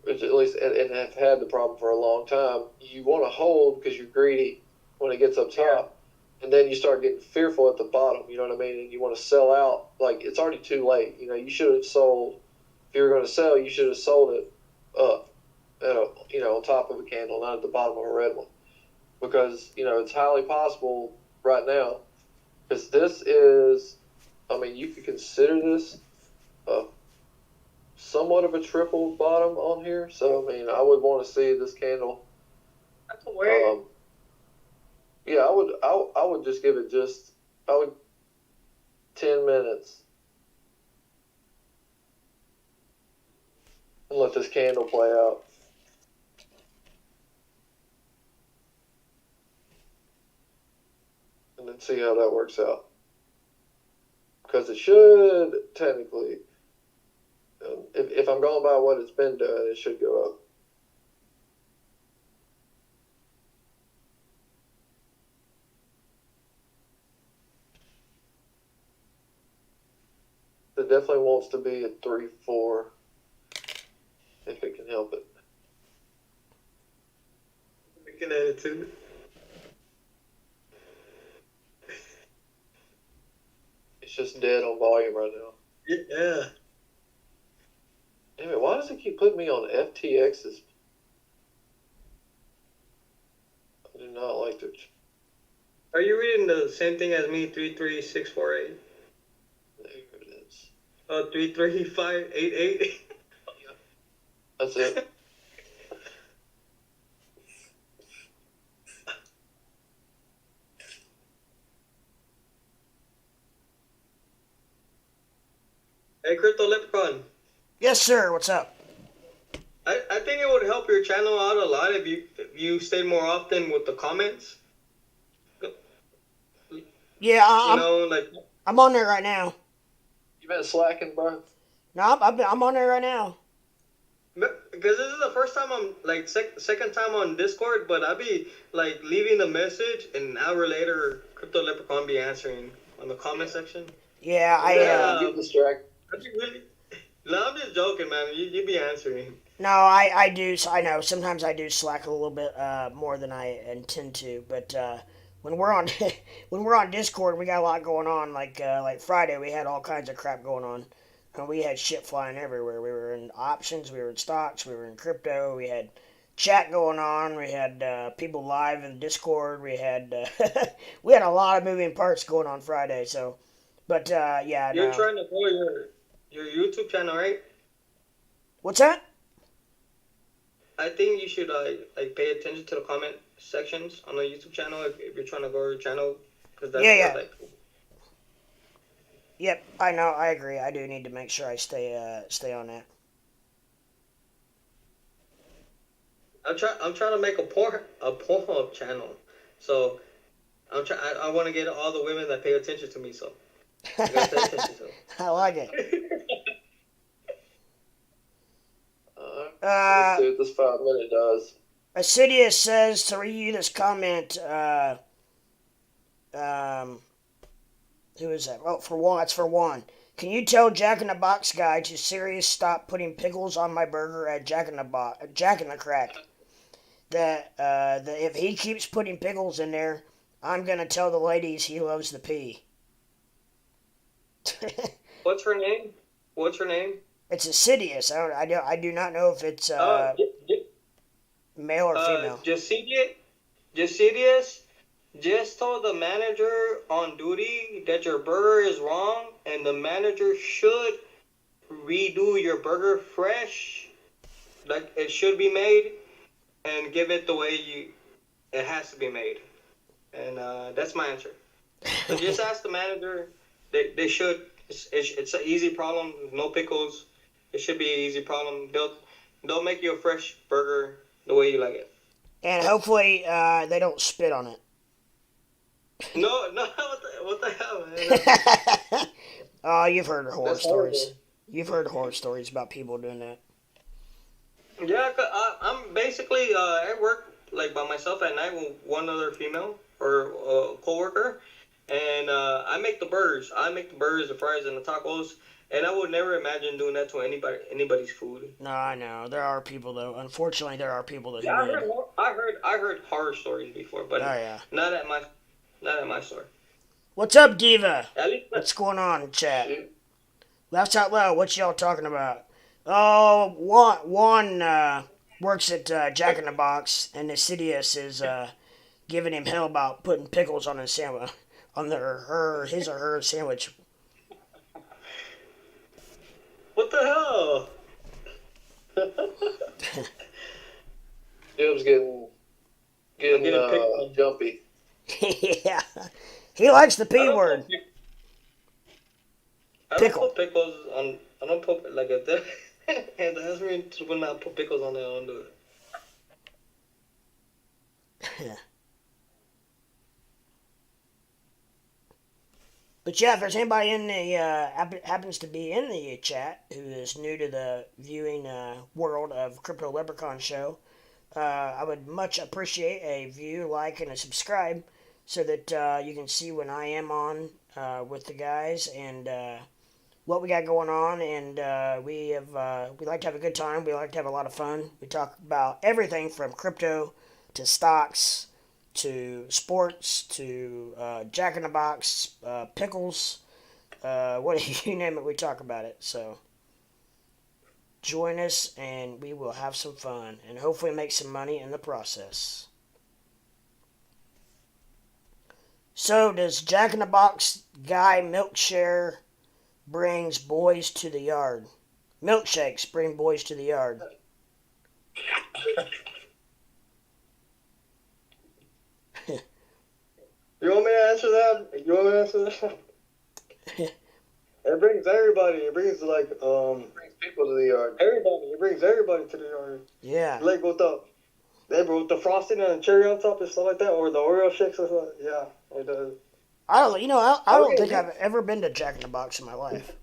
at least, and have had the problem for a long time. You want to hold because you're greedy when it gets up top, and then you start getting fearful at the bottom. You know what I mean? And you want to sell out. Like, it's already too late. You should have sold. If you were going to sell, you should have sold it up, on top of a candle, not at the bottom of a red one, because it's highly possible right now. Because this is, you could consider this somewhat of a triple bottom on here. So I would want to see this candle. That's weird. Yeah, I would just give it 10 minutes. And let this candle play out. And then see how that works out. Because it should technically, if I'm going by what it's been doing, it should go up. It definitely wants to be at 3-4. If it can help it. Looking at it too. It's just dead on volume right now. Yeah. Anyway, why does it keep putting me on FTXs? I do not like to. Are you reading the same thing as me? 33648. There it is. 33588. That's it. Hey, Crypto Leprechaun. Yes, sir. What's up? I think it would help your channel out a lot if you stayed more often with the comments. Yeah, I'm on there right now. You been slacking, bro? No, I'm on there right now. Because this is the first time I'm second time on Discord, but I'll be leaving a message and an hour later, Crypto Leprechaun be answering on the comment section. Yeah, get distracted. Really? No, I'm just joking, man. You be answering. No, I do. I know sometimes I do slack a little bit more than I intend to, but when we're on when we're on Discord, we got a lot going on. Like Friday, we had all kinds of crap going on. We had shit flying everywhere. We were in options, we were in stocks, we were in crypto. We had chat going on. We had people live in Discord. We had we had a lot of moving parts going on Friday. So, but yeah. You're trying to grow your YouTube channel, right? What's that? I think you should pay attention to the comment sections on the YouTube channel if you're trying to grow your channel, because that's Yep, I know. I agree. I do need to make sure I stay on that. I'm trying to make a Pornhub channel, so I want to get all the women that pay attention to me. So I gotta pay attention to them. I like it. Let's see what this 5 minute does. Assidious says to read this comment. Who is that? Oh, for one, it's for one. Can you tell Jack in the Box guy to serious stop putting pickles on my burger at Jack in the Crack? That if he keeps putting pickles in there, I'm gonna tell the ladies he loves the pee. What's her name? It's Assidious. I do not know if it's male or female. Jasidius Just tell the manager on duty that your burger is wrong, and the manager should redo your burger fresh, like it should be made, and give it the way it has to be made. And that's my answer. So just ask the manager. They should. It's an easy problem. No pickles. It should be an easy problem. They'll make you a fresh burger the way you like it. And hopefully they don't spit on it. No, no. What the hell, man? Oh, you've heard horror That's stories. horrible. You've heard horror stories about people doing that. Yeah, I'm basically I work like by myself at night with one other female or coworker, and I make the burgers. I make the burgers, the fries, and the tacos. And I would never imagine doing that to anybody's food. No, I know there are people though. Unfortunately, there are people that. Yeah, do. I heard horror stories before, but Oh yeah. not at my store. What's up, Diva? At least What's going on in chat? Shoot. Laughs out loud. What y'all talking about? Oh, Juan works at Jack in the Box, and Insidious is giving him hell about putting pickles on his sandwich, on his or her sandwich. what the hell? Jim's getting Getting picked. jumpy. Yeah, he likes the I P don't word. put pic- I don't Pickle. put pickles on. I don't put like if that. And that's me to when I put pickles on there. I don't do it. But yeah, if there's anybody in the happens to be in the chat who is new to the viewing world of Crypto Leprechaun Show, I would much appreciate a view, like, and a subscribe, so that you can see when I am on with the guys and what we got going on. And we like to have a good time. We like to have a lot of fun. We talk about everything from crypto to stocks, to sports, to Jack in the Box, pickles, what you name it, we talk about it. So join us, and we will have some fun, and hopefully make some money in the process. So, does Jack in the Box guy Milkshare brings boys to the yard? Milkshakes bring boys to the yard. You want me to answer that? It brings everybody. It brings Brings people to the yard. everybody. It brings everybody to the yard. Yeah. Like with the frosting and the cherry on top and stuff like that, or the Oreo shakes or something. Yeah, it does. I don't Okay, think yeah. I've ever been to Jack in the Box in my life.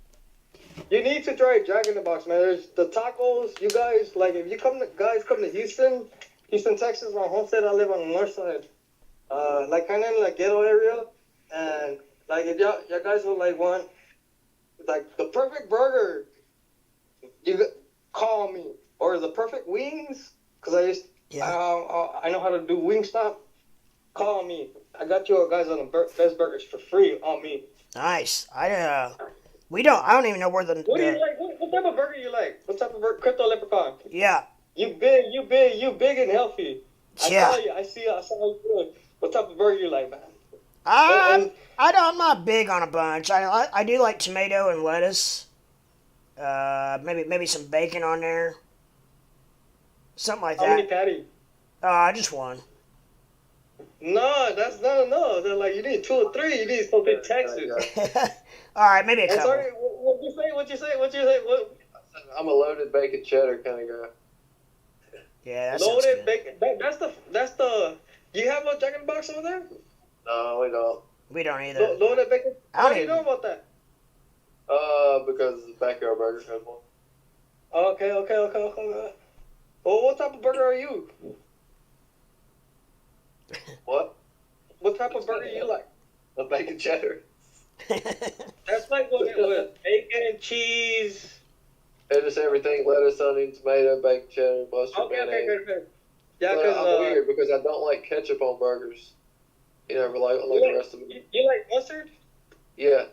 You need to try Jack in the Box, man. There's the tacos. You guys, like, if you come to Houston, Texas, my homestead. I live on the north side. Like kind of in like ghetto area, and like if y'all guys would like want like the perfect burger, call me, or the perfect wings, cause I know how to do Wingstop. Call me. I got you guys on the best burgers for free on me. Nice. I don't even know where the What do you like? What type of burger you like? What type of burger? Crypto Leprechaun. yeah. You big and healthy. I Yeah. saw you. I saw you good. What type of burger you like, man? I'm not big on a bunch. I do like tomato and lettuce. Maybe some bacon on there. Something like How many that. patties? Just one. No, that's not enough. They're like, you need 2 or 3. You need something Texas. All right, maybe a And couple. sorry, what you say? What you say? What? I'm a loaded bacon cheddar kind of guy. Yeah, that sounds Loaded good. bacon. That's the. You have a Jack in the Box over there? No, we don't. We don't either. Loaded bacon. I How don't do you even- know about that? Because the Backyard Burger had one. Okay. Well, what type of burger are you? What? What type of burger you like? A bacon cheddar. That's like with bacon and cheese. And just everything: lettuce, onion, tomato, bacon cheddar, mustard, Okay, mayonnaise. good. Yeah, But I'm weird because I don't like ketchup on burgers. You know, like the rest of them. You like mustard? Yeah,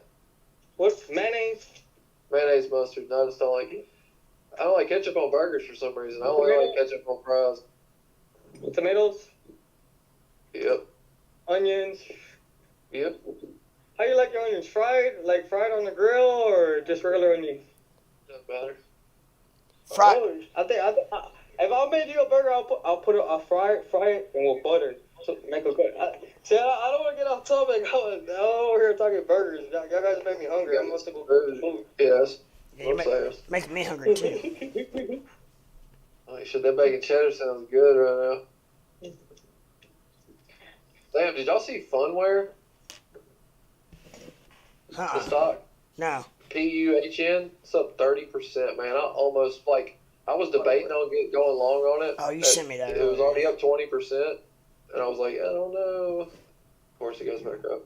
What's mayonnaise? mayonnaise, mustard. No, I just don't like it. I don't like ketchup on burgers for some reason. I only like ketchup on fries. With tomatoes? Yep. onions. Yep. How you like your onions? Fried? Like fried on the grill or just regular onions? Doesn't matter. Fry. Oh, if I made you a burger, I'll fry it, and with butter. So make a good. I don't want to get off topic. I'm over here talking burgers. Y'all guys make me hungry. I'm supposed to go get food. Yes. Yeah, you're I'm saying. making me hungry too. Oh, shit, that bacon cheddar sounds good right now. Damn, did y'all see Funware? The stock? No. PUHN? It's up 30%, man. I was debating on going long on it. Oh, you sent me that It was earlier. already up 20%. And I was like, I don't know. Of course, it goes back up.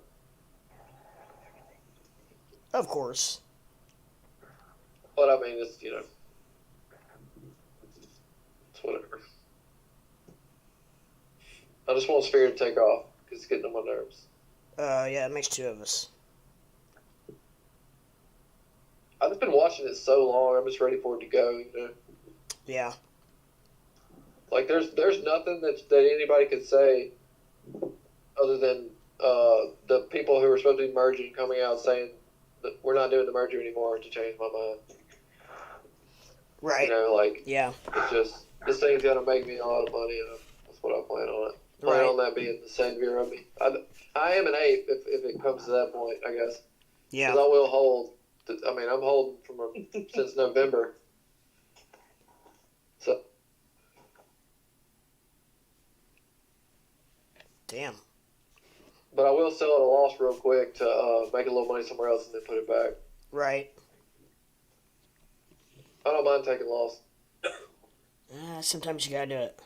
Of course. But I mean, it's, it's whatever. I just want Sphere to take off because it's getting on my nerves. Yeah, it makes two of us. I've just been watching it so long. I'm just ready for it to go. Yeah. Like there's nothing that anybody could say other than the people who are supposed to be merging coming out saying that we're not doing the merger anymore to change my mind. Right. Yeah. It's just this thing's gonna make me a lot of money, and that's what I plan on it. Plan on that being the savior of me. I am an ape if it comes to that point, I guess. Yeah. Because I will hold. I'm holding since November. So. Damn. But I will sell at a loss real quick to make a little money somewhere else and then put it back. Right. I don't mind taking loss. Sometimes you gotta do it.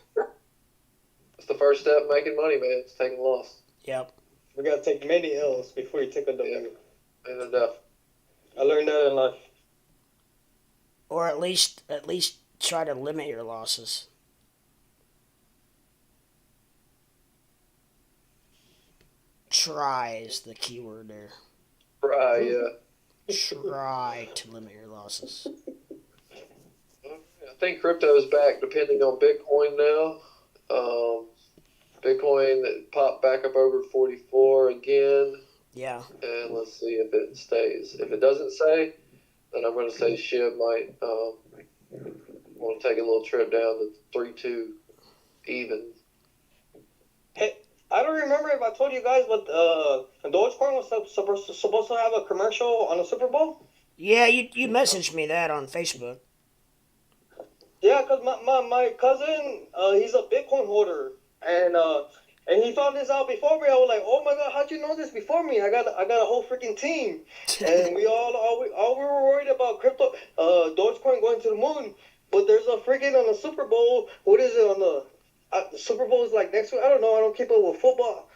It's the first step making money, man. It's taking loss. Yep. We gotta take many L's before you take a W. Yeah. And enough. I learned that in life. Or at least try to limit your losses. Try is the key word there. Right, yeah. Try to limit your losses. I think crypto is back, depending on Bitcoin now. Bitcoin popped back up over 44 again. Yeah. And let's see if it stays. If it doesn't stay, then I'm going to say SHIB might want to take a little trip down to 3.2 even. Hey, I don't remember if I told you guys, but Dogecoin was supposed to have a commercial on the Super Bowl. Yeah, you messaged me that on Facebook. Yeah, because my cousin, he's a Bitcoin holder, and he found this out before me. I was like, oh my god, how'd you know this before me? I got a whole freaking team, and we were worried about crypto, Dogecoin going to the moon, but there's a freaking on the Super Bowl. What is it on the Super Bowl is like next week? I don't know. I don't keep up with football.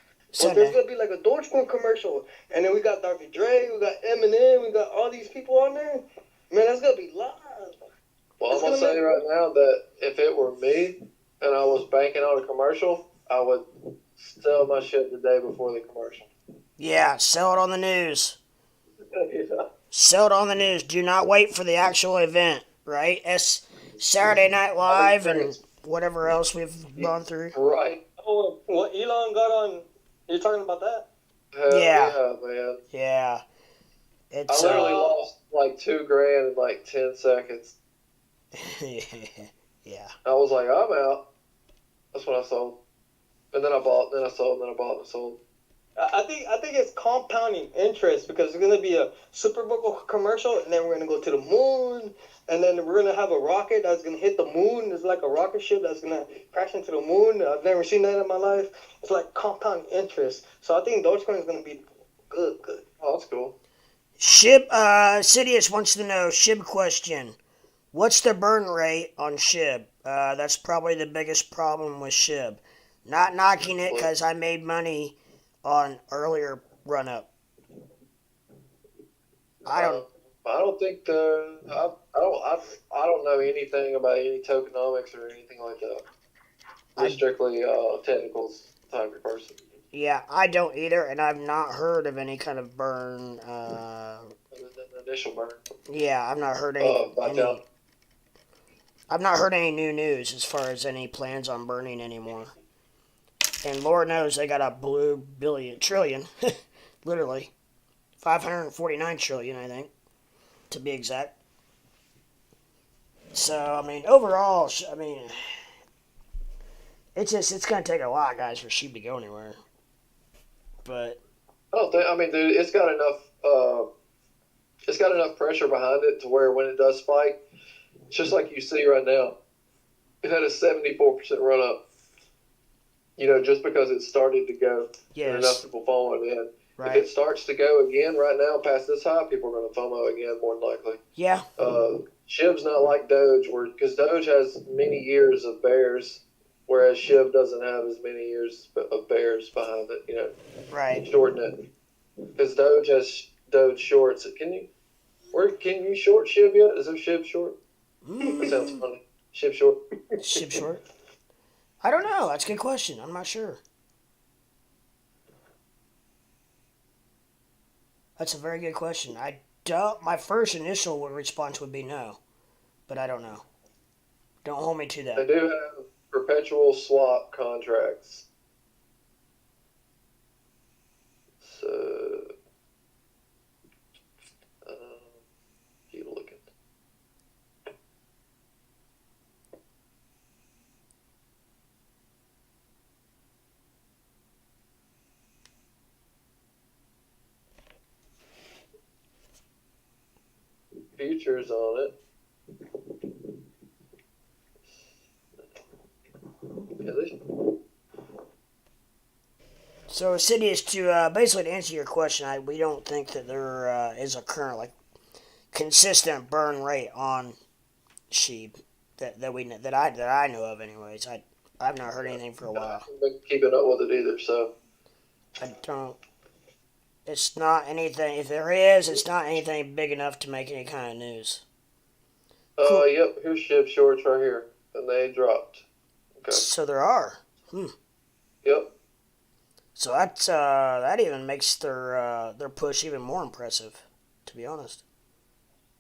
But there's gonna be like a Dogecoin commercial, and then we got Dr. Dre, we got Eminem, we got all these people on there. Man, that's gonna be live. Well, I'm going to say right now that if it were me and I was banking on a commercial, I would sell my shit the day before the commercial. Yeah, sell it on the news. Yeah. Sell it on the news. Do not wait for the actual event, right? Saturday Night Live and whatever else we've gone through. Right. Oh, what Elon got on? You're talking about that? Hell Yeah. yeah, man. Yeah. I literally lost like $2,000 in like 10 seconds. Yeah. I was like, I'm out. That's when I sold. And then I bought, then I sold, then I bought and sold. I think it's compounding interest because it's gonna be a Super Bowl commercial, and then we're gonna go to the moon, and then we're gonna have a rocket that's gonna hit the moon. It's like a rocket ship that's gonna crash into the moon. I've never seen that in my life. It's like compound interest. So I think Dogecoin is gonna be good. Oh, that's cool. SHIB, Sidious wants to know, SHIB question. What's the burn rate on SHIB? That's probably the biggest problem with SHIB. Not knocking it because I made money on earlier run up. I don't think I don't know anything about any tokenomics or anything like that. I'm strictly technicals type of person. Yeah, I don't either, and I've not heard of any kind of burn. Other than the initial burn. Yeah, I've not heard any. I've not heard any new news as far as any plans on burning anymore. And Lord knows they got a blue billion, trillion, literally. 549 trillion, I think, to be exact. So, I mean, overall, I mean, it's going to take a lot, guys, for sheep to go anywhere. But I don't think. I mean, dude, it's got enough. It's got enough pressure behind it to where when it does spike, it's just like you see right now. It had a 74% run up. Just because it started to go and enough yes, people following in. If right. it starts to go again right now past this high, people are going to FOMO again more than likely. Yeah, Shiv's not like Doge, because Doge has many years of bears, whereas Shiv doesn't have as many years of bears behind it. right. Shorting it because Doge has Doge shorts. Can you short Shiv yet? Is there Shiv short? That sounds Mm, funny. Shiv short. ship short. I don't know. That's a good question. I'm not sure. That's a very good question. I don't. My first initial response would be no, but I don't know. Don't hold me to They that. do have perpetual swap contracts. So, keep looking. Futures on it. Yeah, So, City is to basically to answer your question. We don't think that there is a current consistent burn rate on sheep that I know of. Anyways, I've not heard anything for a I while. haven't been keeping up with it either. So, I don't. It's not anything. If there is, it's not anything big enough to make any kind of news. Cool. yep. Here's Shiv shorts right here, and they dropped. Okay. So there are. Yep. So that even makes their push even more impressive, to be honest.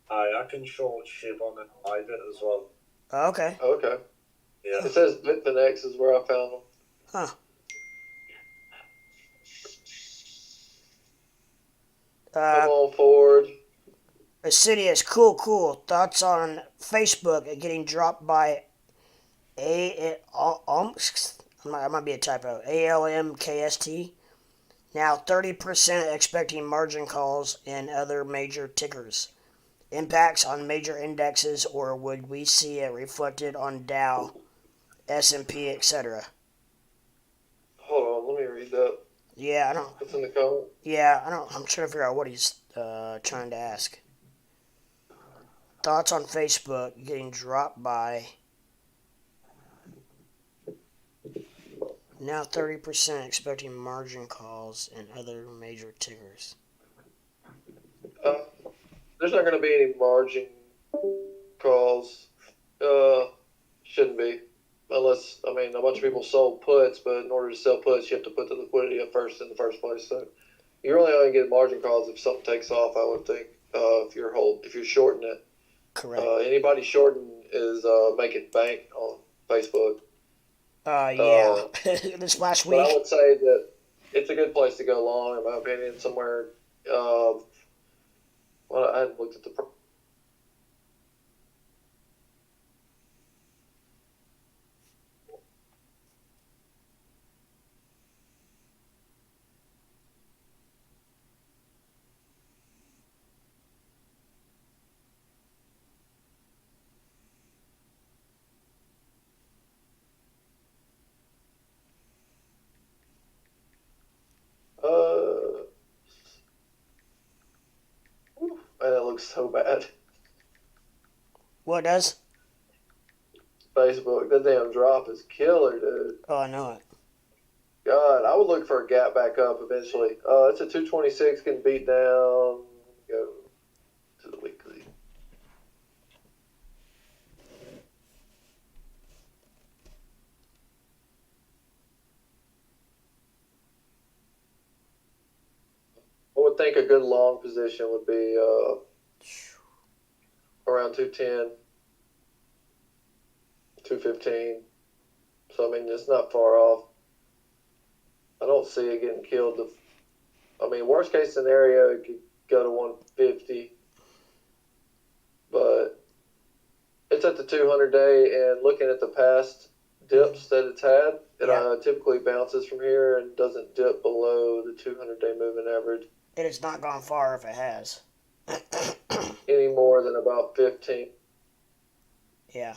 I can short ship on an private as well. Okay. Okay. Yeah. It says Bitfinex is where I found them. Huh. Come Uh, on forward. Assidious, cool. Thoughts on Facebook getting dropped by that might be a typo. ALMKST. Now 30% expecting margin calls in other major tickers. Impacts on major indexes, or would we see it reflected on Dow, S&P, etc.? Hold on, let me read that. Yeah, I don't. What's in the comment? Yeah, I don't. I'm trying to figure out what he's trying to ask. Thoughts on Facebook getting dropped by now 30% expecting margin calls and other major tickers. Uh, there's not going to be any margin calls. Shouldn't be. Unless, I mean, a bunch of people sold puts, but in order to sell puts, you have to put the liquidity up first in the first place. So you really only get margin calls if something takes off, I would think, if you're shorting it. Correct. Anybody shorting is making bank on Facebook. Yeah. This last But I week. would say that it's a good place to go long, in my opinion, somewhere. Well, I hadn't looked at the. Uh, Man, it looks so bad. What does? Facebook, that damn drop is killer, dude. Oh, I know it. God, I would look for a gap back up eventually. It's a 226, getting beat down. Go to the weekly. I would think a good long position would be around 210, 215. So, I mean, it's not far off. see it getting killed. I mean, worst case scenario, it could go to 150, but it's at the 200-day, and looking at the past dips that it's had, it typically bounces from here and doesn't dip below the 200-day moving average. And it's not gone far if it has. Any more than about 15. Yeah.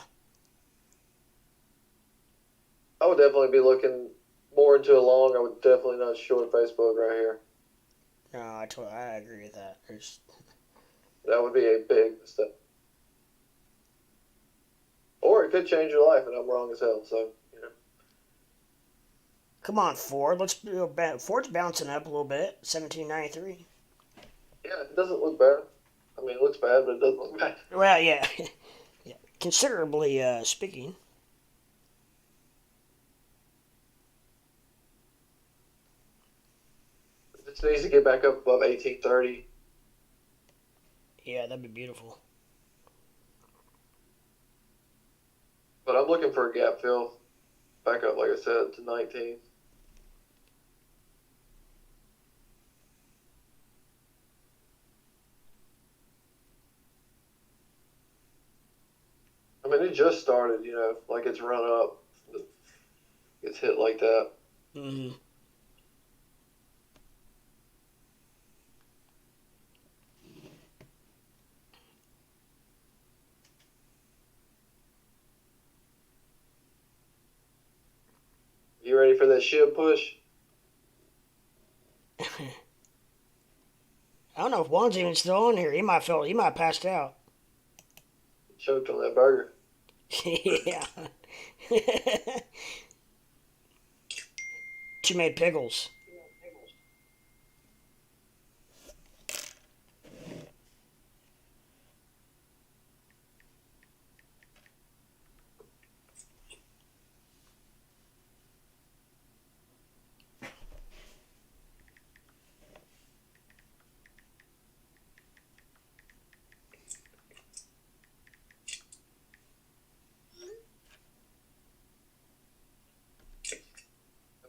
I would definitely be looking more into a long. I would definitely not short Facebook right here. No, I agree with that. That would be a big mistake. Or it could change your life, and I'm wrong as hell. So, you know. Come on, Ford. Let's do Ford's bouncing up a little bit. 1793. Yeah, it doesn't look bad. I mean, it looks bad, but it doesn't look bad. Well, yeah. Yeah. Considerably speaking. It just needs to get back up above 1830. Yeah, that'd be beautiful. But I'm looking for a gap fill. Back up, like I said, to 19. I mean, it just started, you know, like it's run up. It's hit like that. Mm-hmm. You ready for that shib push? I don't know if Juan's even still on here. He might have passed out. Choked on that burger. Yeah. Too many pickles.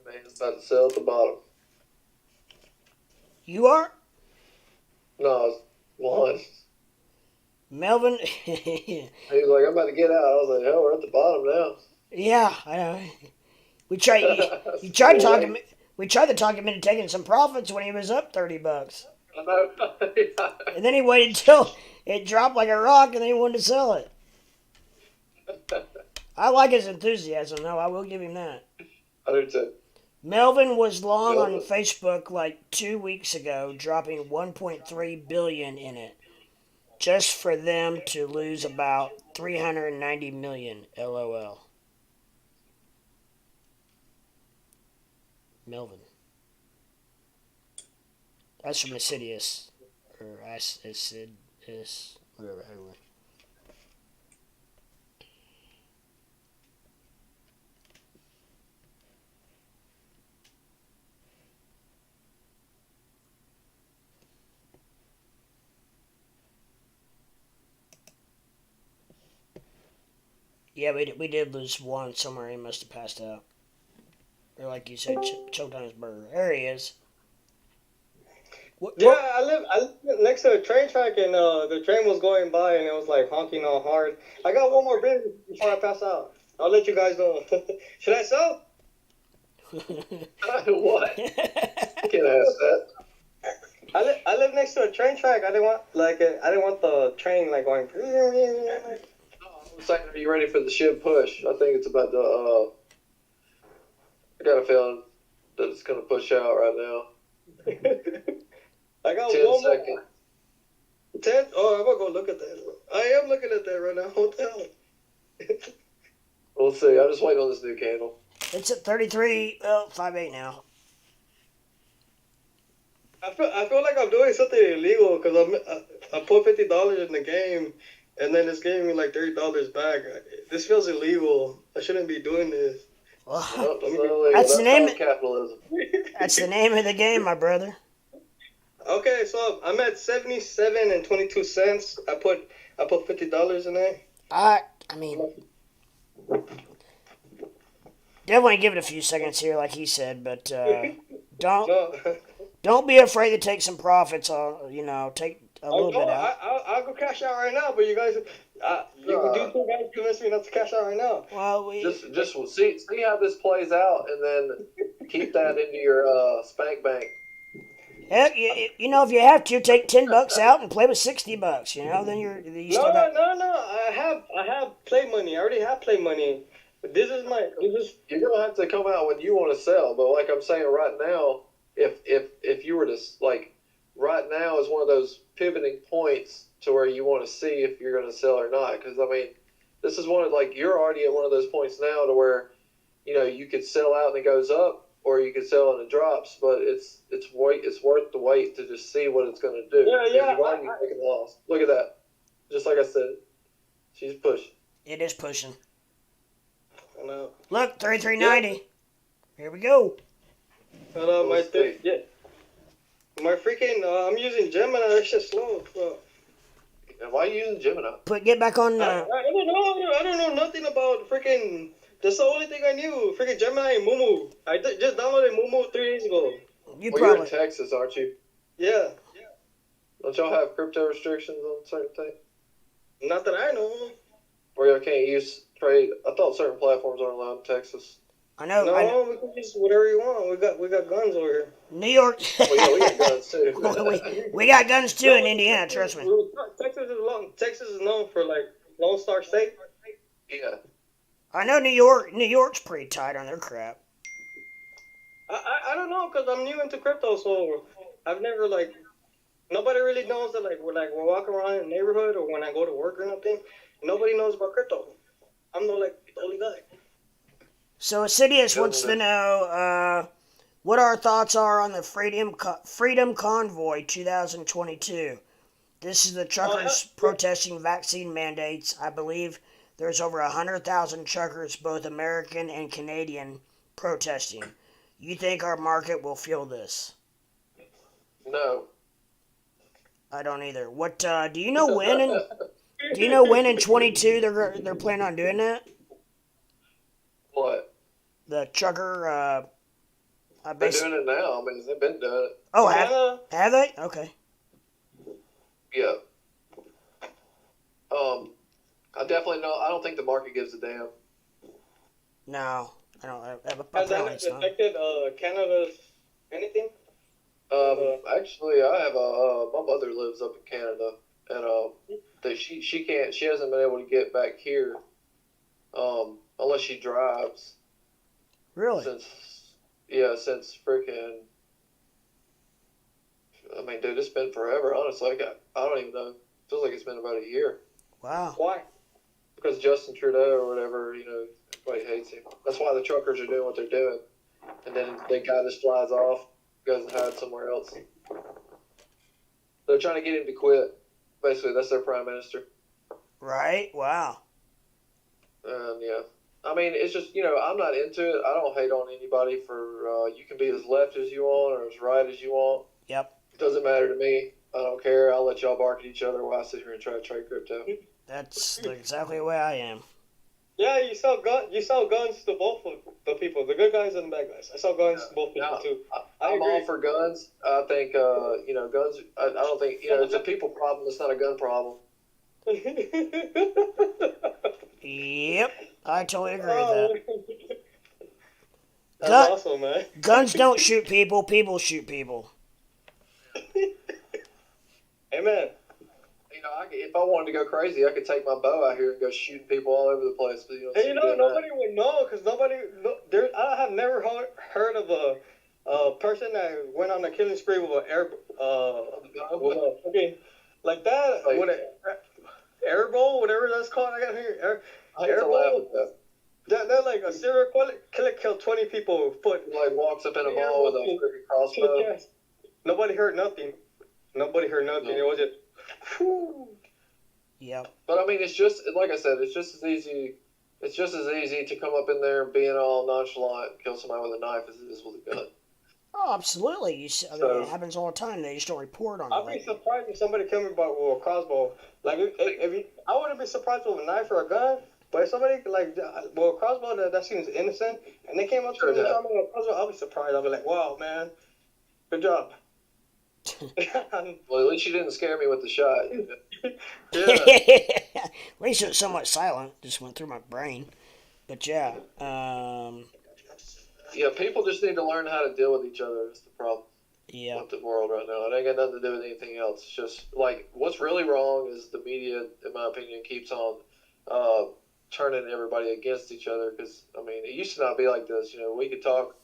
Man, it's about to sell at the bottom. You are? No, it's one. Melvin? He was like, I'm about to get out. I was like, hell, we're at the bottom now. Yeah, I know. We tried to talk him. We tried to talk him into taking some profits when he was up $30. I know. And then he waited till it dropped like a rock, and then he wanted to sell it. I like his enthusiasm, though. I will give him that. I do too. Melvin was long on Facebook like 2 weeks ago, dropping 1.3 billion in it, just for them to lose about 390 million. LOL. Melvin. That's from Assidious, or Acidus, whatever. Anyway. Yeah, we did lose one somewhere. He must have passed out. Or like you said, choked on his burger. There he is. Yeah, I live next to a train track, and the train was going by, and it was like honking all hard. I got one more bid before I pass out. I'll let you guys know. Should I sell? What? You can't ask that. I live next to a train track. I didn't want the train like going. I was saying, are you ready for the ship push? I think it's about to. I got a feeling that it's going to push out right now. I got 10 one seconds. more. 10? Oh, I'm going to go look at that. I am looking at that right now. What the hell? We'll see. I'm just waiting on this new candle. It's at 33, 5.8 now. I feel like I'm doing something illegal because I put $50 in the game, and then it's giving me like $30 back. This feels illegal. I shouldn't be doing this. Well, That's the name of capitalism. That's the name of the game, my brother. Okay, so I'm at 77 and 22 cents. I put $50 in there. I mean, definitely give it a few seconds here, like he said, but Don't No. don't be afraid to take some profits. Take a Oh little no, bit out. I'll go cash out right now. But you guys, you two guys convinced me not to cash out right now. Well, Just see how this plays out, and then keep that into your spank bank. heck, if you have to take $10 out and play with $60, then you still got. No. I have play money. I already have play money. But this is. You're gonna have to come out when you want to sell. But like I'm saying right now, if you were to like right now is one of those pivoting points to where you want to see if you're going to sell or not. Because I mean, this is one of like you're already at one of those points now to where you could sell out and it goes up, or you could sell and it drops. But it's worth the wait to just see what it's going to do. Yeah. You've already taken a loss. Look at that. Just like I said, she's pushing. It is pushing. I know. Look, 3390. Here we go. Hello, my freaking. I'm using Gemini. That shit's slow. Bro. And why are you using Gemini? Get back on. I don't know. I don't know nothing about freaking. That's the only thing I knew. Freaking Gemini and Mumu. I just downloaded Mumu 3 days ago. You're in Texas, aren't you? Yeah. Don't y'all have crypto restrictions on certain things? Not that I know. Or y'all can't use trade? I thought certain platforms aren't allowed in Texas. I know. No, we can use whatever you want. We got guns over here. New York. Well, yeah, we got guns too. we got guns too in Indiana. Trust me. Texas is known for like Lone Star State. Yeah. I know New York. New York's pretty tight on their crap. I don't know because I'm new into crypto, so I've never nobody really knows that we're walking around in the neighborhood or when I go to work or nothing. Nobody knows about crypto. I'm the only guy. So Assidious wants to know what our thoughts are on the Freedom Convoy 2022. This is the truckers protesting vaccine mandates. I believe there's over 100,000 truckers, both American and Canadian, protesting. You think our market will feel this? No. I don't either. What do you know when in 22 they're planning on doing that? What? The trucker they're doing it now. I mean, they've been doing it. Oh, have they? Okay. Yeah. I definitely know. I don't think the market gives a damn. No, I don't. Has that affected Canada's anything? Actually, I have my mother lives up in Canada, and she can't. She hasn't been able to get back here, unless she drives. Really? Since freaking. I mean, dude, it's been forever. Honestly, I don't even know. It feels like it's been about a year. Wow. Why? Because Justin Trudeau or whatever, everybody hates him. That's why the truckers are doing what they're doing. And then the guy just flies off, goes and hides somewhere else. They're trying to get him to quit. Basically, that's their prime minister. Right? Wow. And yeah. I mean, it's just, I'm not into it. I don't hate on anybody for, you can be as left as you want or as right as you want. Yep. It doesn't matter to me. I don't care. I'll let y'all bark at each other while I sit here and try to trade crypto. That's exactly the way I am. Yeah, you sell guns to both of the people, the good guys and the bad guys. I sell guns to both people too. I'm all for guns. I think guns. I don't think it's a people problem. It's not a gun problem. Yep, I totally agree with that. That's awesome, man. Guns don't shoot people. People shoot people. Amen. If I wanted to go crazy, I could take my bow out here and go shooting people all over the place. But, nobody would know because I have never heard of a person that went on a killing spree with an like that with an air bowl, whatever that's called. I got here air bowl. That like a serial killer killed 20 people. Walks up in a mall with a freaking crossbow. Nobody heard nothing. No. It was just. Whew. Yep. But I mean, it's just like I said. It's just as easy. It's just as easy to come up in there being all nonchalant and kill somebody with a knife as it is with a gun. Oh, absolutely. It happens all the time. They just don't report on it. I'd be surprised if somebody came about with a crossbow. Like, I wouldn't be surprised with a knife or a gun. But if somebody like, well, Crossbow, that seems innocent, and they came up to Sure me and did. told me about Crossbow, I'll be surprised. I'll be like, wow, man, good job. Well, at least you didn't scare me with the shot. Yeah. At least it was somewhat silent. Just went through my brain. But yeah, Yeah, people just need to learn how to deal with each other. Is the problem yeah, with the world right now. It ain't got nothing to do with anything else. It's just like what's really wrong is the media, in my opinion, keeps on uh, turning everybody against each other. Because I mean, it used to not be like this. You know, we could talk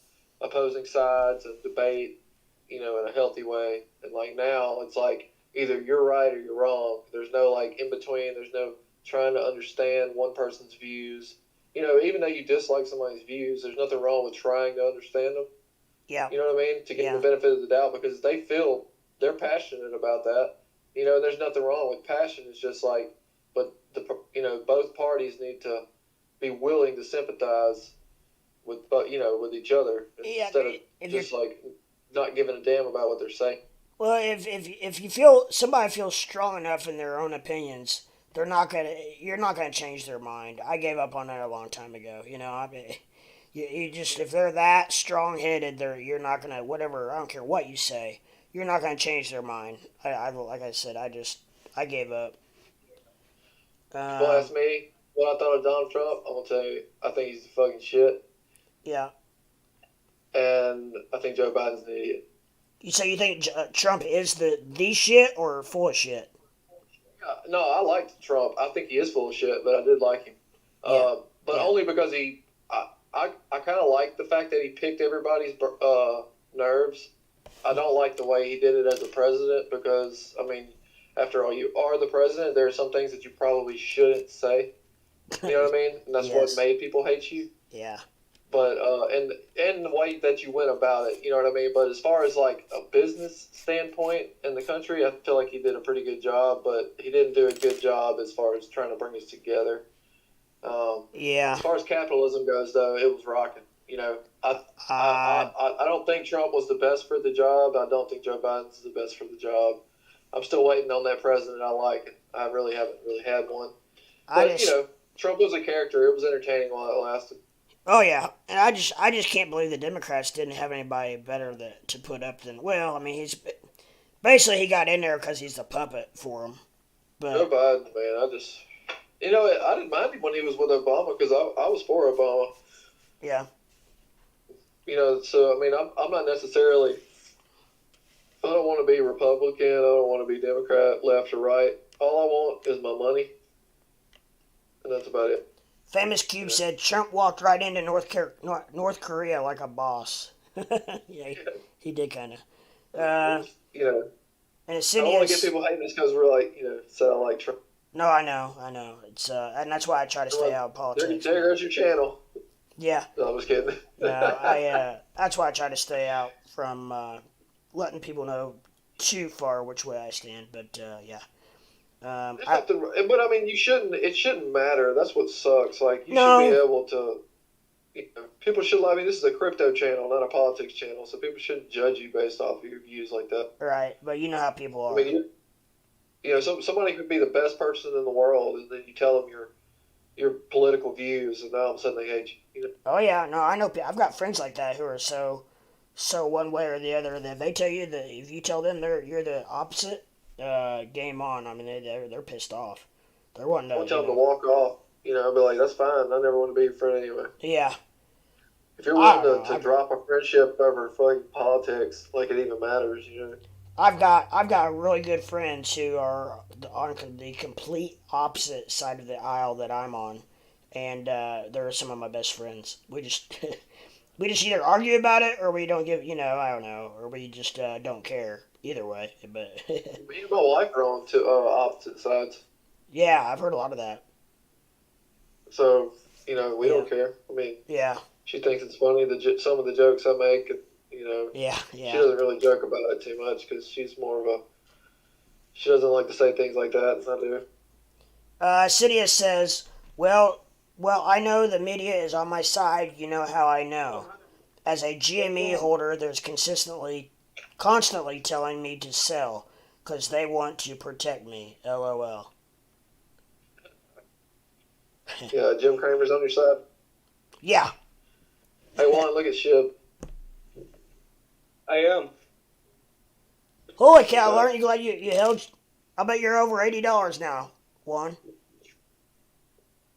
opposing sides and debate, you know, in a healthy way. And like now, it's like either you're right or you're wrong. There's no like in between. There's no trying to understand one person's views. You know, even though you dislike somebody's views, there's nothing wrong with trying to understand them. yeah, You know what I mean? To give them yeah, the benefit of the doubt because they feel they're passionate about that. You know, there's nothing wrong with passion. It's just like, but both parties need to be willing to sympathize with, with each other yeah. instead of If you're just like not giving a damn about what they're saying. well, if you feel somebody feels strong enough in their own opinions, you're not gonna change their mind. I gave up on that a long time ago. You know, I mean, you just if they're that strong headed, you're not gonna whatever. I don't care what you say. You're not gonna change their mind. I like I said, I gave up. People Um, ask me what I thought of Donald Trump. I'm gonna tell you, I think he's the fucking shit, yeah. and I think Joe Biden's an idiot. So you think Trump is the shit or full of shit? No, I liked Trump. I think he is full of shit, but I did like him. Yeah, But yeah, only because I kind of like the fact that he picked everybody's nerves. I don't like the way he did it as a president because, I mean, after all, you are the president. There are some things that you probably shouldn't say. You know what I mean? And that's what yes, made people hate you. yeah, But and the way that you went about it, you know what I mean. But as far as like a business standpoint in the country, I feel like he did a pretty good job. But he didn't do a good job as far as trying to bring us together. yeah. As far as capitalism goes, though, it was rocking. You know, Uh, I don't think Trump was the best for the job. I don't think Joe Biden's the best for the job. I'm still waiting on that president I like. I really haven't really had one. I But, just Trump was a character. It was entertaining while it lasted. Oh yeah, and I just can't believe the Democrats didn't have anybody better to put up than. Well, I mean, he's basically he got in there because he's the puppet for him. Joe But Biden, man, I didn't mind him when he was with Obama because I was for Obama. yeah, So I mean, I'm not necessarily. I don't want to be Republican. I don't want to be Democrat, left or right. All I want is my money, and that's about it. famous Cube Yeah. said Trump walked right into North Korea like a boss. Yeah, he did kind of. It Uh, was, and I don't want to get Insidious. people hating us because we're like, sound like Trump. No, I know. It's and that's why I try to They're stay like, out of there, politics. there goes your channel. Yeah, No, I'm just kidding. no, I that's why I try to stay out from letting people know too far which way I stand. But yeah. There's I nothing, but I mean, you shouldn't. It shouldn't matter. That's what sucks. Like you should be no, able to. People should. I mean, this is a crypto channel, not a politics channel, so people shouldn't judge you based off of your views like that. right, but you know how people I are. mean, somebody could be the best person in the world, and then you tell them your political views, and now all of a sudden they hate you. Oh yeah, no, I know. I've got friends like that who are so one way or the other. That if they tell you that if you tell them you're the opposite, game on. I mean, they're pissed off. They're wanting I to, want to tell them to walk off. I'd be like, that's fine. I never want to be your friend anyway. yeah. If you're I willing don't know. to drop a friendship over fucking politics, like it even matters. I've got really good friends who are on the complete opposite side of the aisle that I'm on, and they're some of my best friends. We just we just either argue about it or we don't give. I don't know, or we just don't care. Either way, but Me and my wife are on two opposite sides, yeah, I've heard a lot of that. so we Yeah, don't care. I mean, yeah, she thinks it's funny some of the jokes I make. yeah, She yeah. doesn't really joke about it too much because she's more of a. She doesn't like to say things like that, and I do. Sidious says, well, I know the media is on my side. You know how I know. As a GME holder, there's constantly telling me to sell, 'cause they want to protect me. LOL. Yeah, Jim Cramer's on your side. Yeah. Hey, Juan, look at Shib. I am. Holy cow, aren't you glad you held? I bet you're over $80 now, Juan.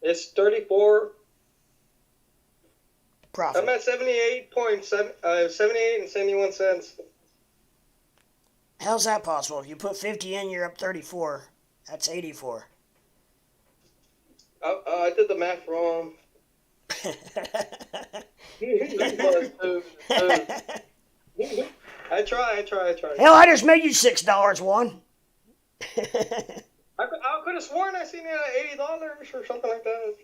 It's 34. Profit. I'm at 78.7, 78 and 71 cents. How's that possible? If you put 50 in, you're up 34. That's 84. I did the math wrong. I try. Hell, I just made you $6, Juan. I could have sworn I seen it at $80 or something like that.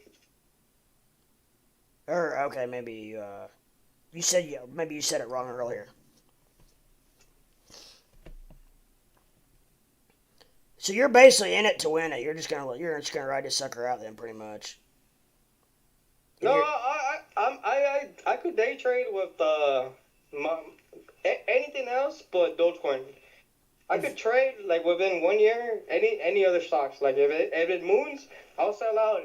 Or okay, maybe you said it wrong earlier. So you're basically in it to win it. You're just gonna ride this sucker out then, pretty much. No, I could day trade with anything else but Dogecoin. I could trade like within 1 year any other stocks. Like if it moons, I'll sell out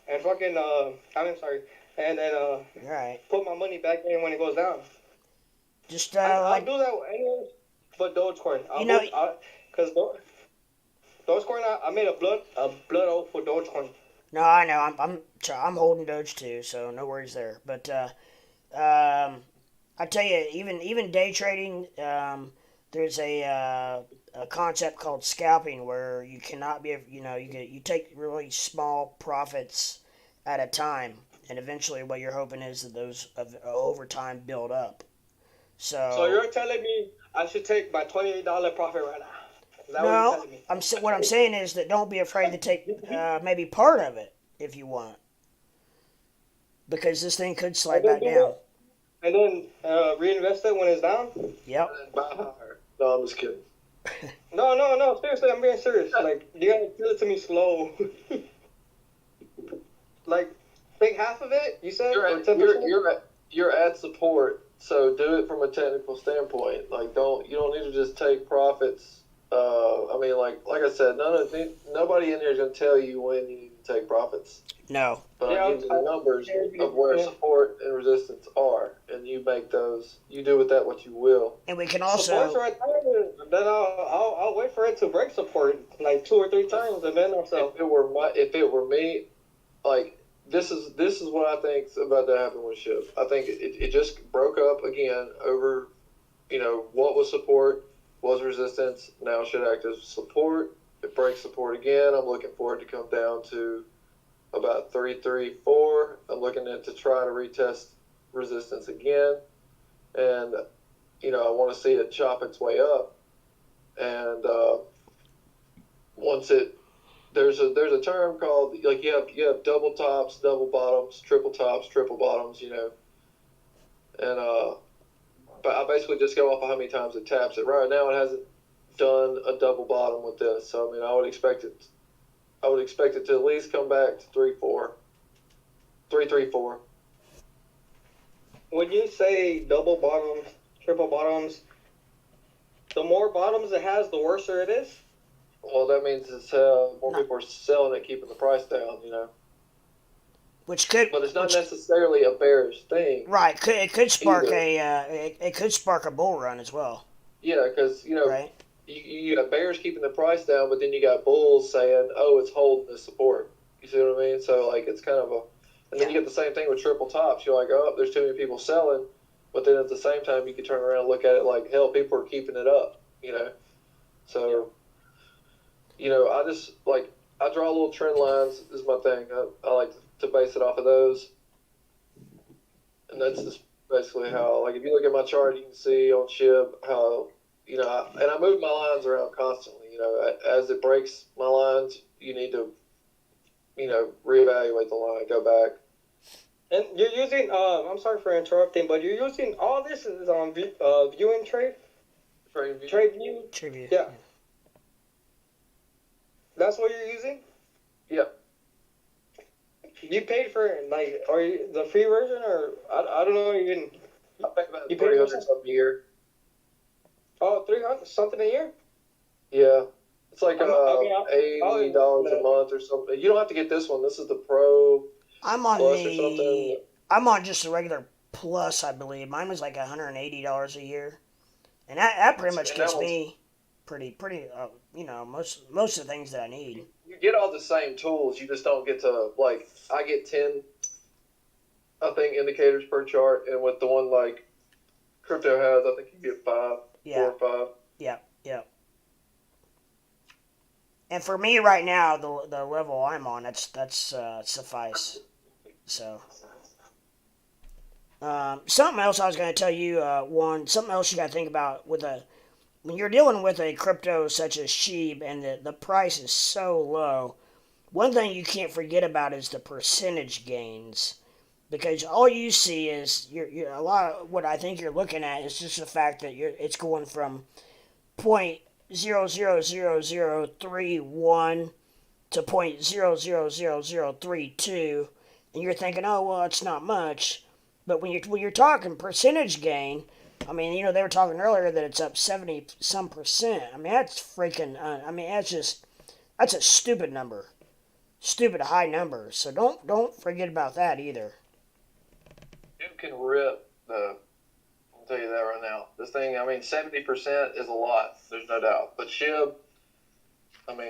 and fucking and then Right. put my money back in when it goes down. Just I'll do that anywhere but Dogecoin. Because Dogecoin, I made a blood oath for Dogecoin. No, I know. I'm holding Doge too, so no worries there. But I tell you, even day trading, there's a concept called scalping where you cannot be, you take really small profits at a time, and eventually what you're hoping is that those over time build up. So you're telling me I should take my $28 profit right now? Is that what you're No, telling me? what I'm saying is that don't be afraid to take maybe part of it if you want, because this thing could slide back down. And then reinvest it when it's down? Yep. And then buy higher. No, I'm just kidding. No. Seriously, I'm being serious. Like, you gotta tell it to me slow. Like, take half of it, you said? Or 10%? You're at support, so do it from a technical standpoint. Like, you don't need to just take profits. I mean, like I said, nobody in here is going to tell you when you need to take profits. No. But I'll give you the numbers of where support and resistance are, and you make those. You do with that what you will. And we can also. Support's right there, then I'll wait for it to break support like 2 or 3 times, and then I'll sell. If it were me, like this is what I think's about to happen with SHIB. I think it just broke up again over, what was support, was resistance. Now it should act as support. It breaks support again. I'm looking for it to come down to about 334. I'm looking at to try to retest resistance again, and I want to see it chop its way up. And once there's a term called, like, you have double tops, double bottoms, triple tops, triple bottoms, and but I basically just go off of how many times it taps it. Right now, it hasn't done a double bottom with this, so I mean, I would expect it to at least come back to 334. When you say double bottoms, triple bottoms, the more bottoms it has, the worse it is? Well, that means it's more people are selling it, keeping the price down, Which could. But it's not necessarily a bearish thing. Right. It could spark either. it could spark a bull run as well. Yeah, because Right. you got bears keeping the price down, but then you got bulls saying, "Oh, it's holding the support." You see what I mean? So like it's kind of and then you get the same thing with triple tops. You're like, "Oh, there's too many people selling," but then at the same time, you can turn around and look at it like, "Hell, people are keeping it up," So, I just I draw little trend lines is my thing. I like to base it off of those, and that's just basically how. Like if you look at my chart, you can see on SHIB how. And I move my lines around constantly. As it breaks my lines, you need to, reevaluate the line, go back. And you're using, I'm sorry for interrupting, but you're using, all this is on view and trade? Trade view? Trivia. Yeah. That's what you're using? Yeah. You paid for the free version, or I don't know, you I pay about You pay for $300 something a year. Oh, 300 something a year? Yeah. It's like $80 a month or something. You don't have to get this one. This is the Pro I'm on Plus or something. I'm on just a regular Plus, I believe. Mine was like $180 a year, and that pretty much gets me pretty. Most of the things that I need. You get all the same tools. You just don't get to I get 10, I think, indicators per chart, and with the one like crypto has, I think you get 5, 4 or 5. Yeah. And for me right now, the level I'm on, that's suffice. So, something else I was going to tell you, something else you got to think about when you're dealing with a crypto such as SHIB and the price is so low. One thing you can't forget about is the percentage gains, because all you see is you're a lot of what I think you're looking at is just the fact that it's going from 0.000031 to 0.000032, and you're thinking, oh well, it's not much, but when you're talking percentage gain, I mean, they were talking earlier that it's up 70 some percent. I mean, that's freaking. That's a stupid number, stupid high number. So don't forget about that either. You can rip the. I'll tell you that right now. This thing, 70% is a lot. There's no doubt. But SHIB,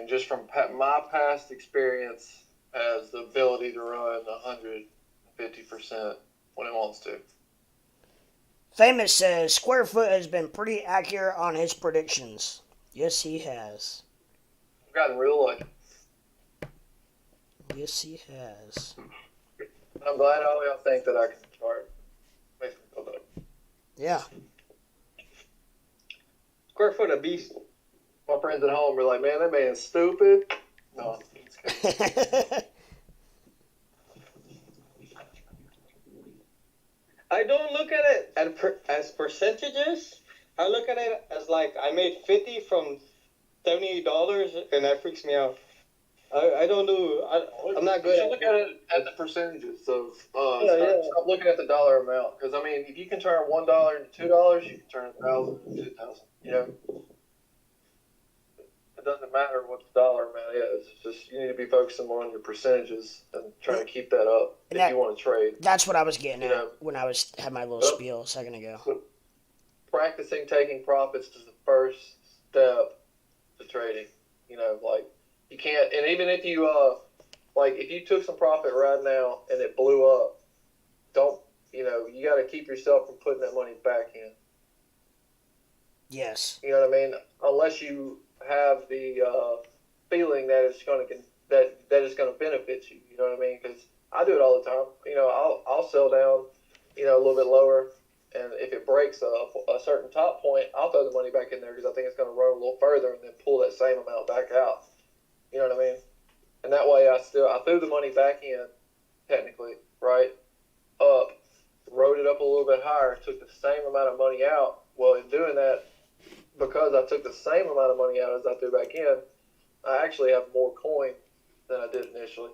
just from my past experience, has the ability to run 150% when it wants to. Famous says Squarefoot has been pretty accurate on his predictions. Yes, he has. I've gotten real lucky. Yes, he has. I'm glad all y'all think that I can chart. Makes me feel better. Yeah. Squarefoot a beast. My friends at home were like, man, that man's stupid. No, it's good. I don't look at it as percentages. I look at it as like I made 50 from $78, and that freaks me out. I don't do. I'm not good. You should look at it at the percentages. So stop looking at the dollar amount, because if you can turn $1 into $2, you can turn 1,000 into 2,000. It doesn't matter what the dollar amount is. It's just you need to be focusing more on your percentages and trying to keep that up if you want to trade. That's what I was getting at when I had my little spiel a second ago. Practicing taking profits is the first step to trading. You can't, and even if you if you took some profit right now and it blew up, you got to keep yourself from putting that money back in. Yes. You know what I mean? Unless you have the feeling that it's going to that it's going to benefit you. You know what I mean? Because I do it all the time. I'll sell down, a little bit lower, and if it breaks a certain top point, I'll throw the money back in there because I think it's going to run a little further and then pull that same amount back out. You know what I mean? And that way I threw the money back in, technically, right? Rode it up a little bit higher, took the same amount of money out. Well, in doing that, because I took the same amount of money out as I threw back in, I actually have more coin than I did initially.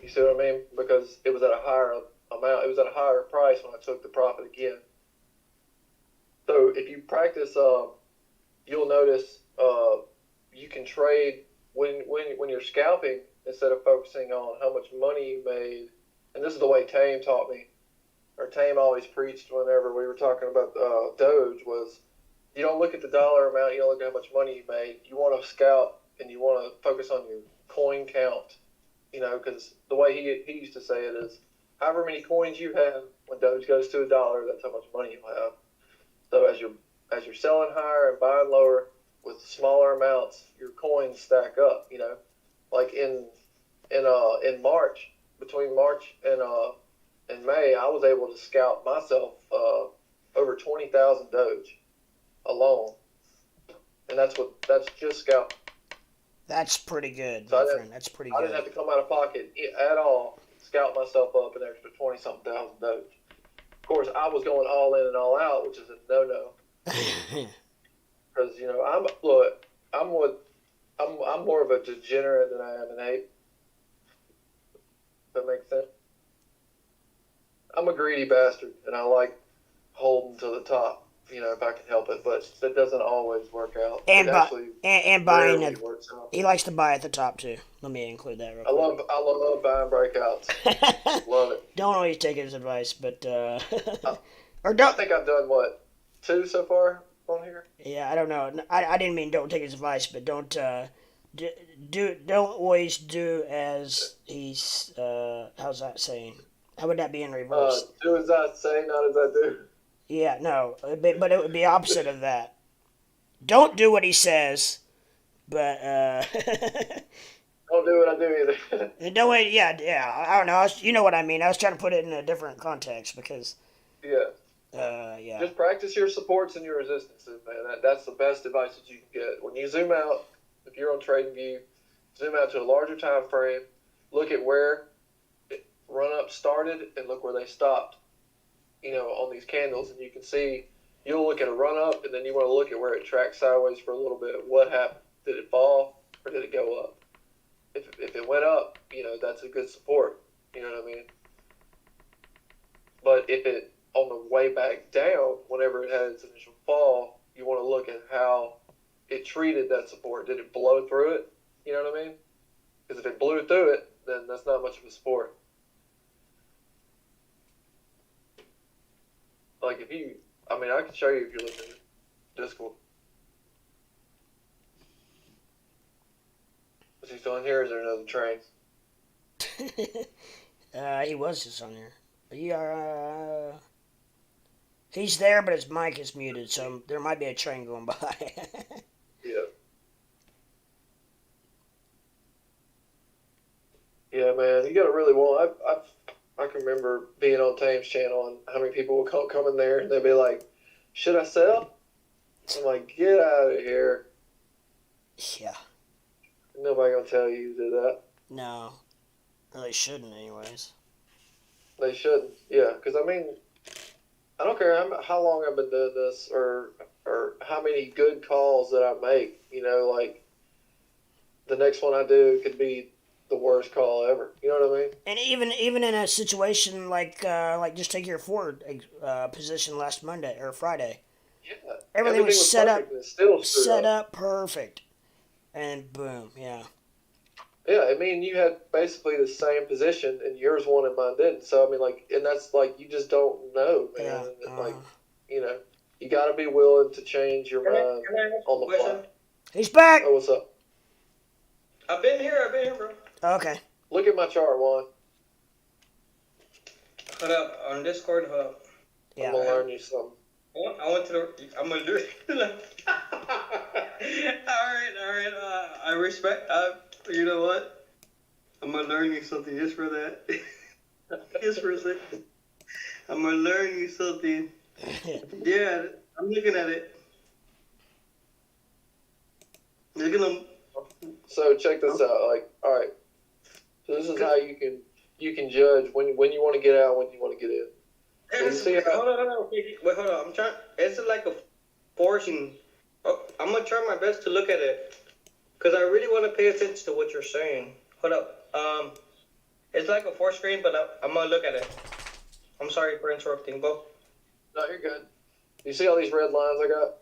You see what I mean? Because it was at a higher amount. It was at a higher price when I took the profit again. So if you practice, you'll notice you can trade when you're scalping instead of focusing on how much money you made. And this is the way Tame taught me, or Tame always preached whenever we were talking about Doge, was you don't look at the dollar amount, you don't look at how much money you made. You want to scout and you want to focus on your coin count, because the way he used to say it is, however many coins you have, when Doge goes to $1, that's how much money you have. So as you're selling higher and buying lower with smaller amounts, your coins stack up. Like in March, between March and May, I was able to scout myself over 20,000 Doge alone, and that's just scalp. That's pretty good, So my friend. That's pretty good. I didn't have to come out of pocket at all. Scout myself up an extra 20-something thousand Doge. Of course, I was going all in and all out, which is a no-no. Because I'm more of a degenerate than I am an ape. That makes sense. I'm a greedy bastard, and I like holding to the top if I can help it. But that doesn't always work out. It And buy actually and buying rarely at works out. he likes to buy at the top too. Let me include that real I love buying breakouts. quick. Love it. Don't always take his advice, but I, or I don't. think I've done what, two so far on here. Yeah, I don't know. I didn't mean don't take his advice, but don't don't always do as he's how's that saying? How would that be in reverse? Do as I say, not as I do. Yeah, no, but it would be opposite of that. Don't do what he says, but Don't do what I do either. don't wait. Yeah, yeah. I don't know. You know what I mean. I was trying to put it in a different context because Yeah. yeah. Just practice your supports and your resistances, man. That's the best advice that you can get. When you zoom out, if you're on TradingView, zoom out to a larger time frame, look at where run up started and look where they stopped, on these candles, and you can see you'll look at a run up and then you want to look at where it tracked sideways for a little bit. What happened? Did it fall or did it go up? If it went up, that's a good support. You know what I mean? But if it on the way back down, whenever it had its initial fall, you want to look at how it treated that support. Did it blow through it? You know what I mean? Because if it blew through it, then that's not much of a support. Like I can show you if you're looking at Discord. Is he still in here? Or is there another train? He was just on here. Yeah, he's there, but his mic is muted, so there might be a train going by. Yeah. Yeah, man, you gotta really want. I can remember being on Tame's channel and how many people would come in there and they'd be like, "Should I sell?" I'm like, "Get out of here! Yeah. Nobody gonna tell you to do that." No. Well, they shouldn't, anyways. They shouldn't. Yeah, because I don't care how long I've been doing this or how many good calls that I make. Like the next one I do could be the worst call ever. You know what I mean? And even in a situation like just take your forward position last Monday or Friday, Yeah. everything was set up perfect and it's still screwed up. perfect, and boom, yeah. Yeah, you had basically the same position, and yours won and mine didn't. So and that's like you just don't know, man. Yeah. You got to be willing to change your mind Can I ask on a the fly. question? He's back. Oh, what's up? I've been here, bro. Okay. Look at my chart, Juan. Hold up, on Discord, hold up. Yeah. I'm gonna learn you something. I went to I'm gonna do it. Alright, I respect, you know what? I'm gonna learn you something just for that. Just for a second. I'm gonna learn you something. Yeah, I'm looking at it. Look at them. So check this out. All right. So this is how you can judge when you want to get out, when you want to get in. So you see how, Hold on. Wait, hold on. I'm trying. It's like a forcing. Oh, I'm gonna try my best to look at it, cause I really want to pay attention to what you're saying. Hold up. It's like a four screen, but I'm gonna look at it. I'm sorry for interrupting, Bo. no, you're good. You see all these red lines I got?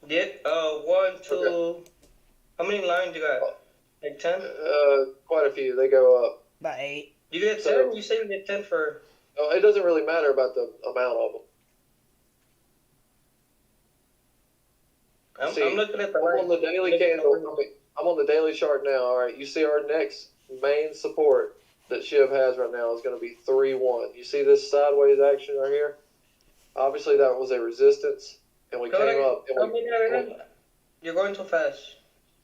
Yeah. 1, 2. Okay. How many lines you got? Like 10? Quite a few. They go up. About 8. You get 10? So- You say you get 10 for... Oh, it doesn't really matter about the amount of them. See, I'm looking at the I'm on the daily candle. I'm on the daily chart now. All right, you see our next main support that Shiv has right now is going to be 3-1. You see this sideways action right here? Obviously, that was a resistance, and we came up. And You're going too fast.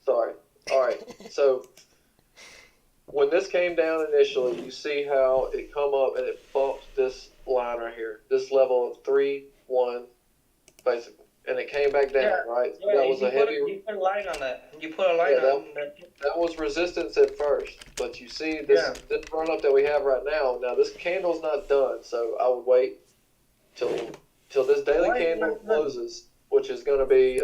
sorry. All right. So when this came down initially, you see how it come up and it bumped this line right here, this level of 3-1, basically. And it came back down, right? So that was a heavy. You put a line on that. You put a line on that. That was resistance at first, but you see this run up that we have right now. Now this candle's not done, so I would wait till this daily candle closes, which is going to be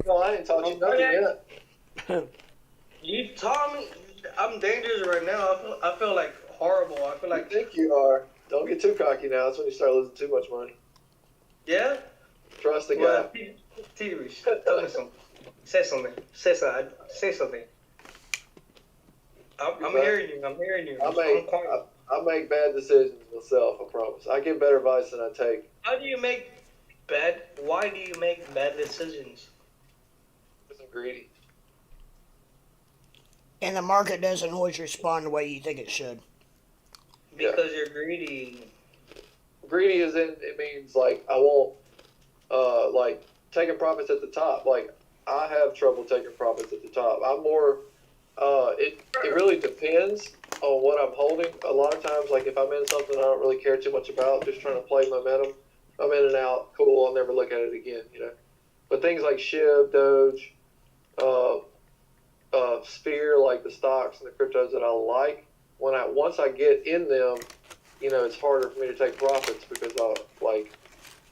No, I ain't taught you nothing yet. You taught me. I'm dangerous right now. I feel like horrible. I feel You like, think you are. Don't get too cocky now. That's when you start losing too much money. yeah. Trust the Well, guy. TV, tell me something. Say something. Say something. Say something. I'm hearing you. I'm hearing you. I'm quiet. I make bad decisions myself, I promise. I give better advice than I take. How do you make bad? Why do you make bad decisions? Because I'm greedy. And the market doesn't always respond the way you think it should. Because you're greedy. Greedy it means like I won't like taking profits at the top. Like I have trouble taking profits at the top. I'm more it really depends on what I'm holding. A lot of times, like if I'm in something I don't really care too much about, just trying to play momentum, I'm in and out. Cool, I'll never look at it again. But things like SHIB, Doge, uh, Sphere, like the stocks and the cryptos that I like, once I get in them, it's harder for me to take profits because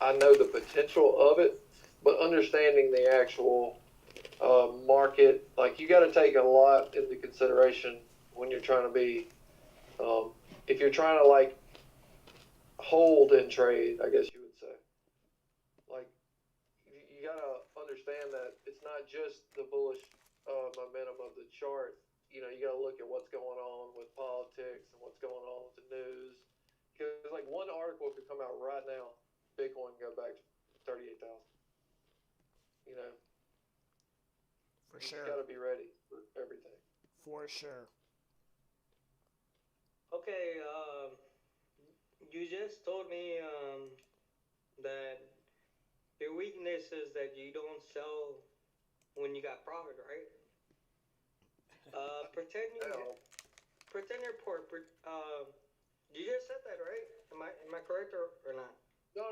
I know the potential of it, but understanding the actual market, like you got to take a lot into consideration when you're trying to be, if you're trying to like hold and trade, I guess you would say. Like you got to understand that it's not just the bullish momentum of the chart. You got to look at what's going on with politics and what's going on with the news. Because like one article could come out right now, Bitcoin go back to 38,000. You know, For you sure. just got to be ready for everything. For sure. Okay. You just told me that your weakness is that you don't sell when you got profit, right? Pretend you're poor. You just said that, right? Am I correct or not? No,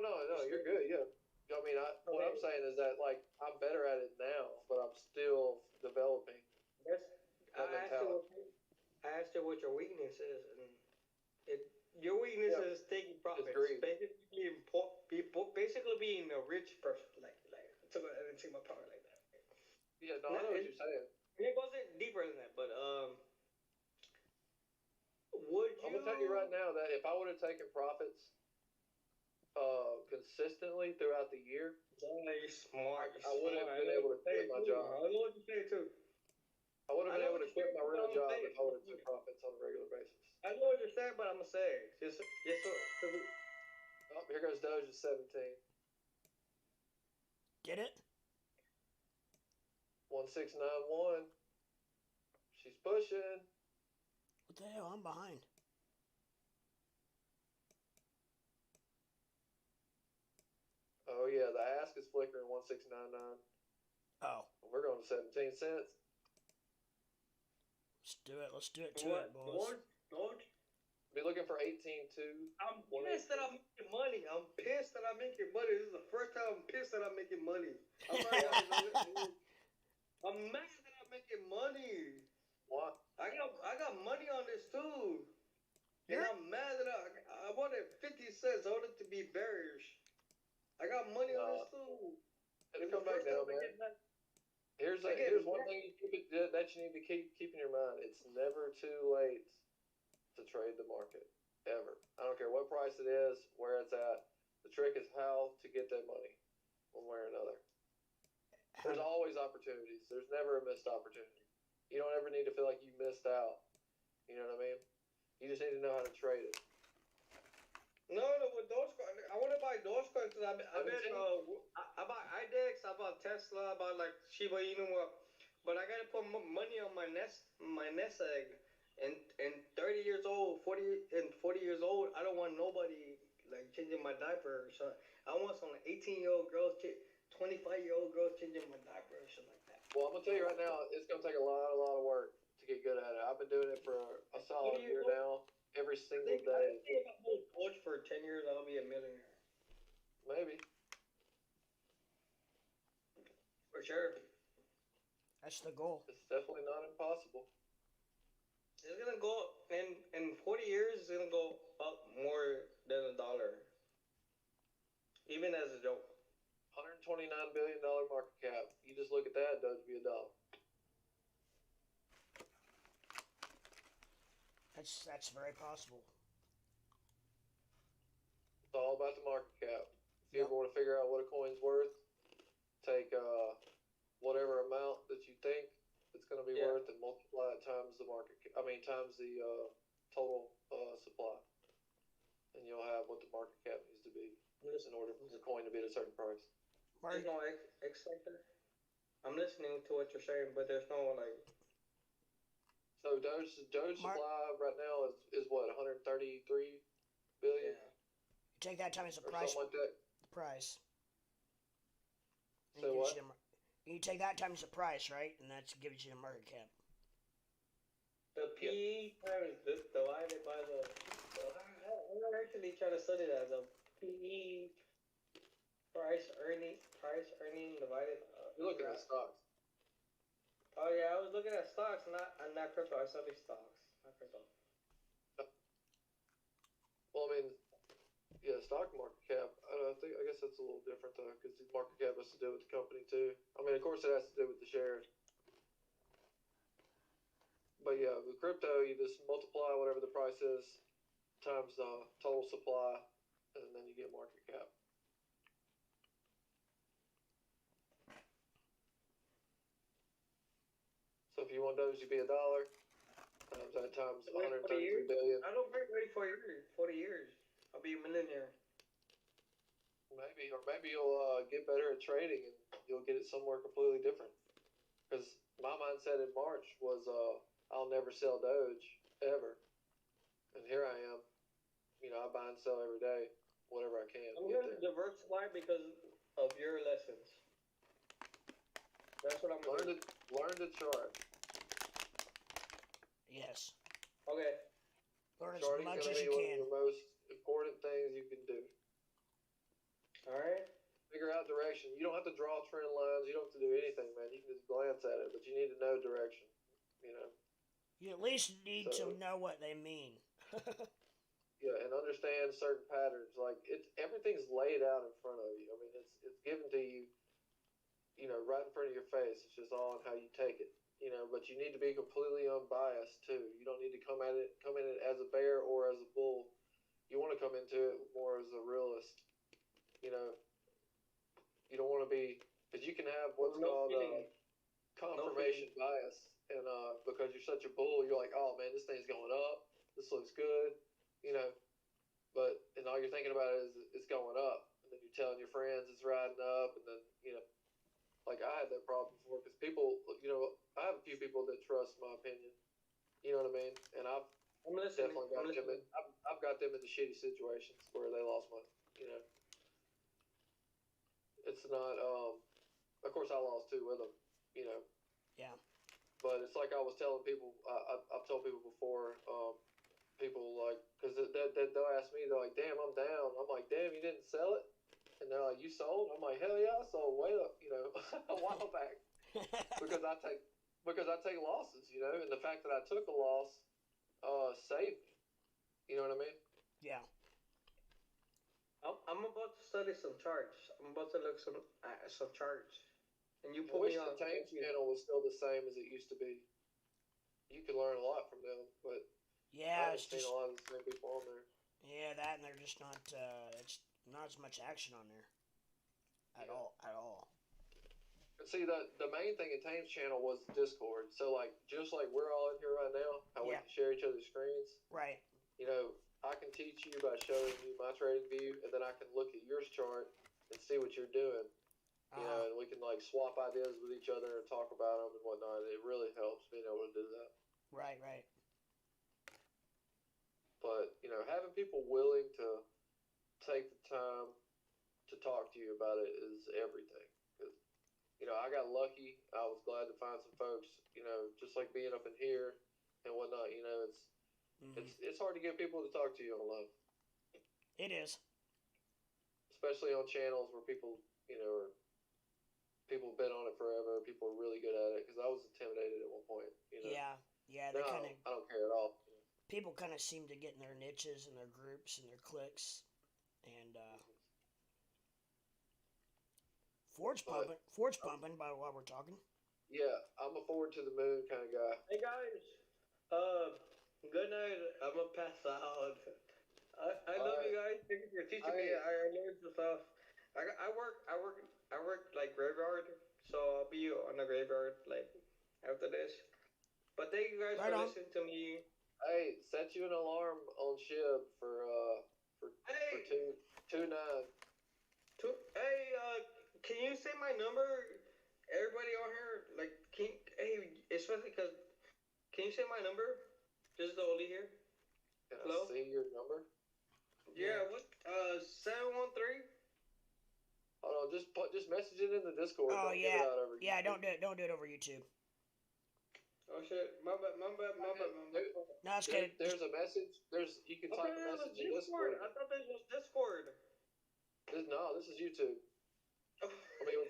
you're good. Yeah. I mean, what I'm saying is that like I'm better at it now, but I'm still developing That's, that I asked you mentality. what your weakness is, and your weakness is taking profits. greed. Basically being a rich person. I didn't take my power like that. Yeah, no, I know what you're saying. It wasn't deeper than that, but would you? I'm gonna tell you right now that if I would have taken profits consistently throughout the year, Yeah, you're smart. I would have been able to quit my job. I know what you say too. I would have been able to quit my real job say if I would have took profits on a regular basis. I know what you're saying, but I'm gonna say it. Just so. Oh, here goes Doge at 17. Get it? 1691. She's pushing. What the hell? I'm behind. Oh yeah, the ask is flickering 1699. Oh. We're going to 17 cents. Let's do it. Let's do it to it, boys. Doge? Be looking for 18.2. I'm pissed that I'm making money. I'm pissed that I'm making money. This is the first time I'm pissed that I'm making money. I'm mad that I'm making money. What? I got money on this too. And I'm mad that I wanted 50 cents. I wanted to be bearish. I got money on this too. It'll come back down, man. Here's one thing that you need to keep in your mind. It's never too late to trade the market, ever. I don't care what price it is, where it's at. The trick is how to get that money, one way or another. There's always opportunities. There's never a missed opportunity. You don't ever need to feel like you missed out. You know what I mean? You just need to know how to trade it. No, with Dogecoin, I want to buy Dogecoin because I buy IDEX, I bought Tesla, I bought like Shiba Inu, but I gotta put money on my nest egg. And 30 years old, 40 years old, I don't want nobody like changing my diaper or something. I want some 18-year-old girls, 25-year-old girls changing my diaper or something like that. Well, I'm gonna tell you right now, it's gonna take a lot of work to get good at it. I've been doing it for a solid year now. Every single day. I think if I hold Doge for 10 years, I'll be a millionaire. Maybe. For sure. That's the goal. It's definitely not impossible. It's gonna go in 40 years. It's gonna go up more than $1, even as a joke. $129 billion market cap. You just look at that, Doge be $1. That's very possible. It's all about the market cap. If you Yep. ever want to figure out what a coin's worth, take whatever amount that you think it's going to be worth and multiply it times the times the total supply, and you'll have what the market cap needs to be in order for the coin to be at a certain price. There's no X factor. I'm listening to what you're saying, but there's no like. So Doge supply right now is what, 133 billion? Yeah. You take that times the Or price. something like that. The price. And So it gives what? you take that times the price, right? And that gives you the market cap. The P times divided by the. I'm not actually trying to study that. The PE price earning divided. You're looking at stocks. Oh yeah, I was looking at stocks, not crypto. I study stocks, not crypto. Well, I mean, yeah, stock market cap. I guess that's a little different though, because the market cap has to do with the company too. I mean, of course, it has to do with the shares. But yeah, with crypto, you just multiply whatever the price is times the total supply, and then you get market cap. So if you want Doge to be $1, times that times 133 billion. I don't wait 40 years. I'll be a millionaire. Maybe you'll get better at trading and you'll get it somewhere completely different. Because my mindset in March was I'll never sell Doge ever, and here I am. I buy and sell every day, whatever I can. I'm going to diversify because of your lessons. That's what I'm going to do. Learn to chart. Yes. Okay. Learn as Charting's much going as to be you one of can. the most important things you can do. All right. Figure out direction. You don't have to draw trend lines. You don't have to do anything, man. You can just glance at it, but you need to know direction. You at least need to know what they mean. Yeah, and understand certain patterns. Like everything's laid out in front of you. I mean, it's given to you, right in front of your face. It's just all on how you take it. But you need to be completely unbiased too. You don't need to come in it as a bear or as a bull. You want to come into it more as a realist. You don't want to be, because you can have what's called confirmation bias, and because you're such a bull, you're like, oh man, this thing's going up. This looks good. And all you're thinking about is it's going up, and then you're telling your friends it's riding up, and then like I had that problem before because people, I have a few people that trust my opinion. You know what I mean? And I've definitely got them. I've got them into shitty situations where they lost money. It's not. Of course, I lost too with them. Yeah. But it's like I was telling people. I've told people before. People like, because they'll ask me. They're like, "Damn, I'm down." I'm like, "Damn, you didn't sell it?" And they're like, "You sold?" I'm like, "Hell yeah, I sold way up, a while back." because I take losses, and the fact that I took a loss saved me. You know what I mean? Yeah. I'm about to study some charts. I'm about to look some charts. And you I put wish me on. the Tames channel was still the same as it used to be. You can learn a lot from them, but I haven't seen a lot of the same people on there. Yeah, that, and they're just not. It's not as much action on there. At all. But see, the main thing in Tame's channel was Discord. So, just like we're all in here right now, how we can share each other's screens. Right. I can teach you by showing you my trading view, and then I can look at your chart and see what you're doing. And we can swap ideas with each other and talk about them and whatnot. It really helps being able to do that. Right. But having people willing to take the time to talk to you about it is everything. Because I got lucky. I was glad to find some folks. Just like being up in here and whatnot. It's hard to get people to talk to you online. It is. Especially on channels where people people have been on it forever. People are really good at it. Because I was intimidated at one point. Yeah. I don't care at all. People kind of seem to get in their niches and their groups and their cliques, and But Ford's pumping by while we're talking. yeah, I'm a forward to the moon kind of guy. Hey guys, uh, good night. I'm gonna pass out. I All love right. you guys. Thank you for teaching me. Hey, I learned some stuff. I work like graveyard, so I'll be on the graveyard like after this. But thank you guys Right for on. listening to me. hey, set you an alarm on SHIB for Hey, 229. hey, can you say my number? Everybody on here, like, hey, especially because, can you say my number? This is the Oli here. Can I Hello? see your number? Yeah, what? 713? Hold on, just message it in the Discord. Oh Don't give it yeah, out over yeah. YouTube. Don't do it over YouTube. Oh shit, my bad, my bad, my bad, my bad. No, it's good. There's a message. You can I thought type a this was message in Discord. Discord. I thought this was Discord. This is YouTube. I mean,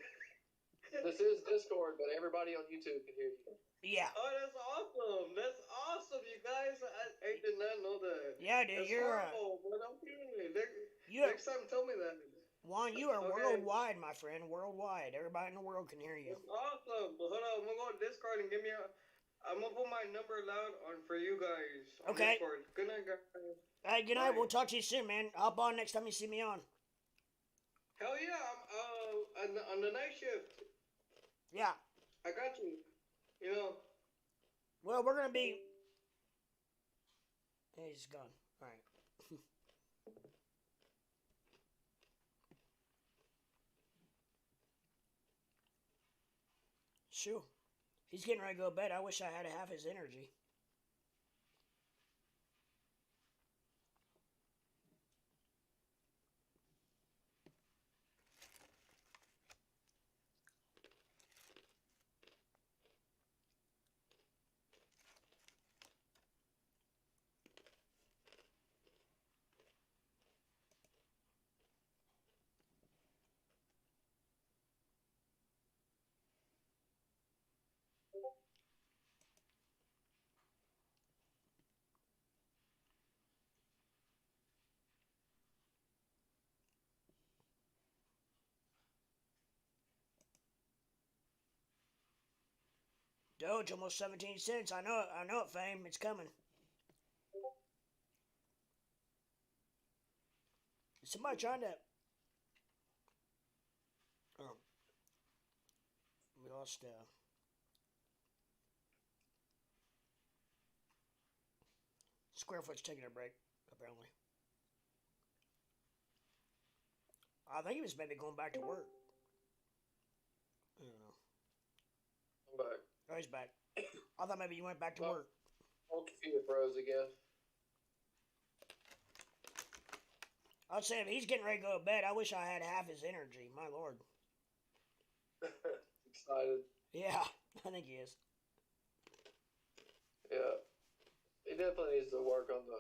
this is Discord, but everybody on YouTube can hear you. Yeah. Oh, that's awesome. That's awesome, you guys. I did not know that. Yeah, dude, That's you're horrible, but I'm feeling it. you Next time, tell me that. Juan, you are Okay. worldwide, my friend. Worldwide. Everybody in the world can hear That's you. awesome. But hold on, I'm gonna go to Discord and give me a. I'm gonna put my number loud on for you guys on Okay. Discord. Good night, guys. Hey, good night. Bye. We'll talk to you soon, man. Hop on next time you see me on. Hell yeah, I'm on the night shift. Yeah. I got you. You know. Well, we're gonna be. Hey, he's gone. All right. Sure. He's getting ready to go to bed. I wish I had half his energy. Doge almost 17 cents. I know it. I know it, fame. It's coming. Is somebody trying to? Oh, we lost. Squarefoot's taking a break. Apparently, I think he was maybe going back to work. I don't know. I'm back. Oh, he's back. I thought maybe you went back to Oh. work. On computer pros again. I was saying, if he's getting ready to go to bed, I wish I had half his energy. My lord. Excited. Yeah, I think he is. Yeah. He definitely needs to work on the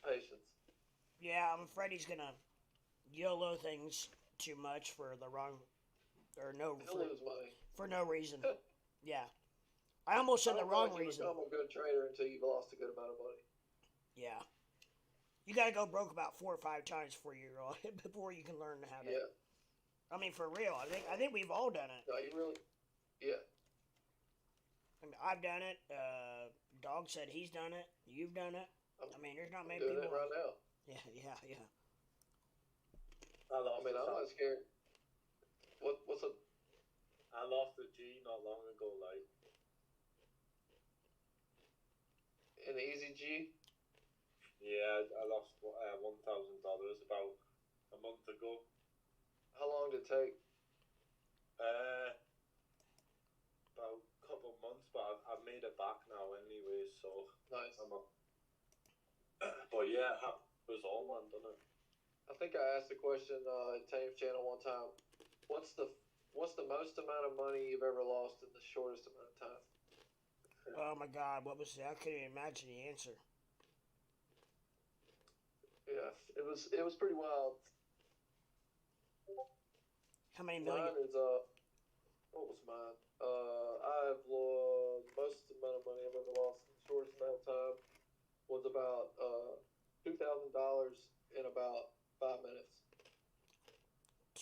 patience. Yeah, I'm afraid he's gonna YOLO things too much for the wrong, or no, He'll lose money. for no reason. Yeah, I almost said I the don't feel wrong like you reason. become a good trader until you've lost a good amount of money. Yeah, you gotta go broke about 4 or 5 times before before you can learn how to. Yeah. I mean, for real. I think we've all done it. No, you really. Yeah. I mean, I've done it. Dog said he's done it. You've done it. I mean, there's not I'm many doing people. it right now. Yeah. I lost. I'm not scared. What's up? I lost a G not long ago. Like, An easy G? yeah, I lost $1,000 about a month ago. How long did it take? About a couple of months, but I've made it back now anyway. So Nice. I'm up. But yeah, it was all man, done it. I think I asked the question at Tame's channel one time. What's the most amount of money you've ever lost in the shortest amount of time? Oh my God, what was that? I couldn't even imagine the answer. Yeah, it was pretty wild. How many million? Mine is what was mine? I've lost most amount of money I've ever lost in the shortest amount of time was about $2,000 in about 5 minutes.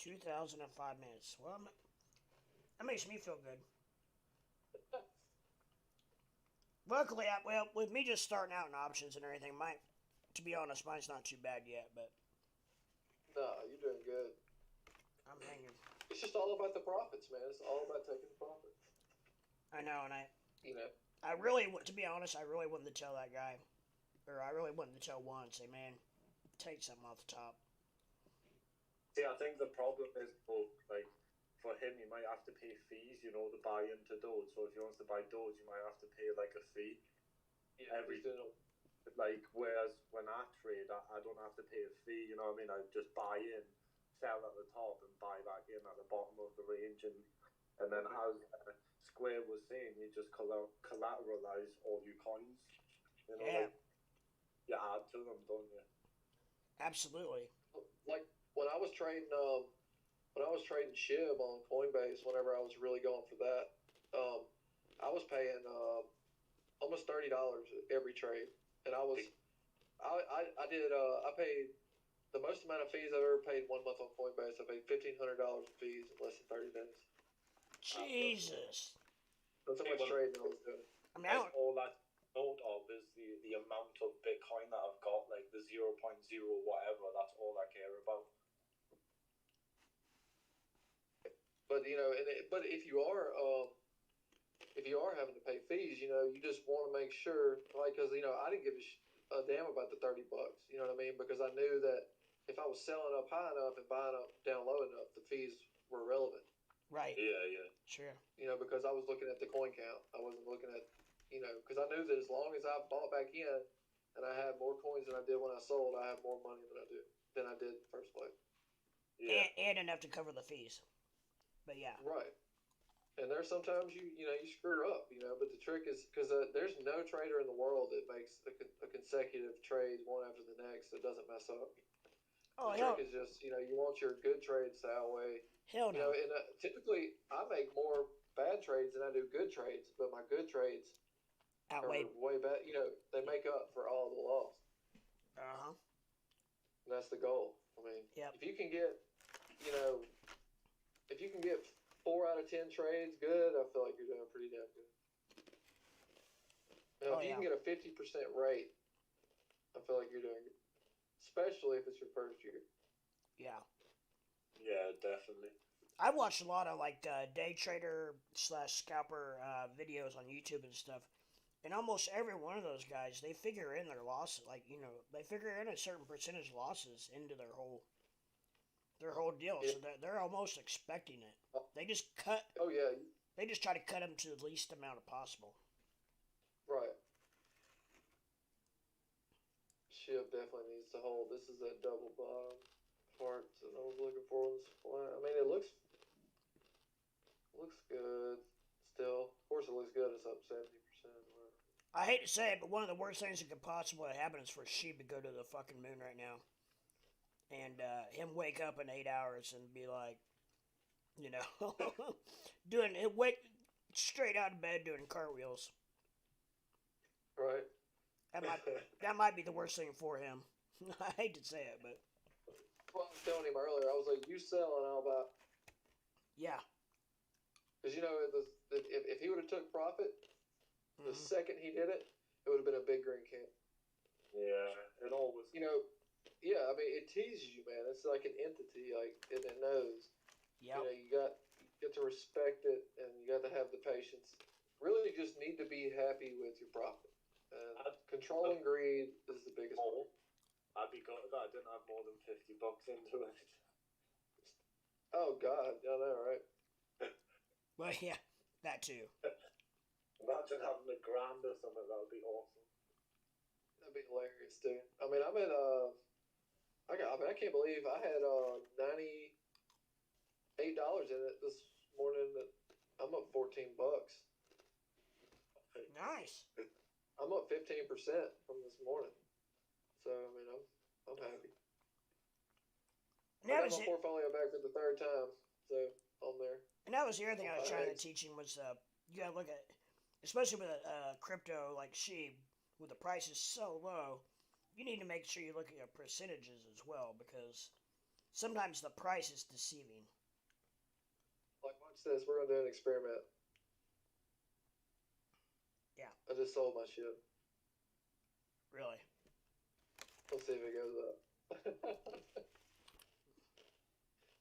2,000 in 5 minutes. Well, that makes me feel good. Luckily, with me just starting out in options and everything, to be honest, mine's not too bad yet, but No, you're doing good. I'm hanging. It's just all about the profits, man. It's all about taking the profits. I know, and You know. I really, to be honest, I really wanted to tell that guy, or I really wanted to tell one, say, man, take something off the top. See, I think the problem is, for him, he might have to pay fees, to buy into Doge. So if he wants to buy Doge, you might have to pay like a fee. Yeah, Whereas when I trade, I don't have to pay a fee. You know what I mean? I just buy in, sell at the top, and buy back in at the bottom of the range, and then as Square was saying, you just collateralize all your coins. Yeah. You add to them, don't you? Absolutely. Like when I was trading SHIB on Coinbase, whenever I was really going for that, I was paying almost $30 every trade, and I paid the most amount of fees I've ever paid 1 month on Coinbase. I paid $1,500 in fees in less than 30 days. Jesus. That's how much trading I was doing. I mean, all that note of is the amount of Bitcoin that I've got, like the 0.0 whatever. That's all I care about. But but if you are having to pay fees, you just want to make sure, because I didn't give a damn about the $30. You know what I mean? Because I knew that if I was selling up high enough and buying up down low enough, the fees were relevant. Right. Yeah. Sure. Because I was looking at the coin count. I wasn't looking at, because I knew that as long as I bought back in and I had more coins than I did when I sold, I have more money than I did in the first place. Yeah. And enough to cover the fees. But yeah. Right. And there's sometimes you screw up, but the trick is because there's no trader in the world that makes a consecutive trade one after the next that doesn't mess up. Oh, the hell. trick is just, you want your good trades to outweigh. Hell no. And typically I make more bad trades than I do good trades, but my good trades Outweigh. are way bad. They make up for all the loss. Uh-huh. And that's the goal. I mean, Yep. if you can get, if you can get 4 out of 10 trades good, I feel like you're doing pretty damn good. If you can get a 50% rate, I feel like you're doing good. Especially if it's your first year. Yeah. Yeah, definitely. I watched a lot of day trader / scalper videos on YouTube and stuff, and almost every one of those guys, they figure in their losses. They figure in a certain percentage losses into their whole deal, so they're almost expecting it. They just cut. Oh yeah. They just try to cut them to the least amount possible. Right. SHIB definitely needs to hold. This is that double bottom part that I was looking for on this flat. I mean, it looks good still. Of course, it looks good. It's up 70%. I hate to say it, but one of the worst things that could possibly happen is for Sheep to go to the fucking moon right now. And him wake up in 8 hours and be like, wake straight out of bed doing cartwheels. Right. That might be the worst thing for him. I hate to say it, but. Well, I was telling him earlier, I was like, you sell and I'll buy. Yeah. Because, if he would have took profit, the second he did it, it would have been a big green can. Yeah, it always. Yeah, I mean, it teases you, man. It's like an entity, and it knows. Yeah. You got to respect it, and you got to have the patience. Really, you just need to be happy with your profit. And controlling greed is the biggest one. I'd be glad that I didn't have more than $50 into it. Oh God, I know, right? Well, yeah, that too. Imagine having $1,000 or something. That would be awesome. That'd be hilarious, dude. I mean, I'm at I can't believe I had $98 in it this morning. I'm up $14. Nice. I'm up 15% from this morning. So I mean, I'm happy. I got my portfolio back for the 3rd time, so on there. And that was the other thing I was trying to teach him was you gotta look at, especially with a crypto like Sheep, with the prices so low, you need to make sure you look at your percentages as well, because sometimes the price is deceiving. Like, watch this. We're gonna do an experiment. Yeah. I just sold my shit. Really. Let's see if it goes up.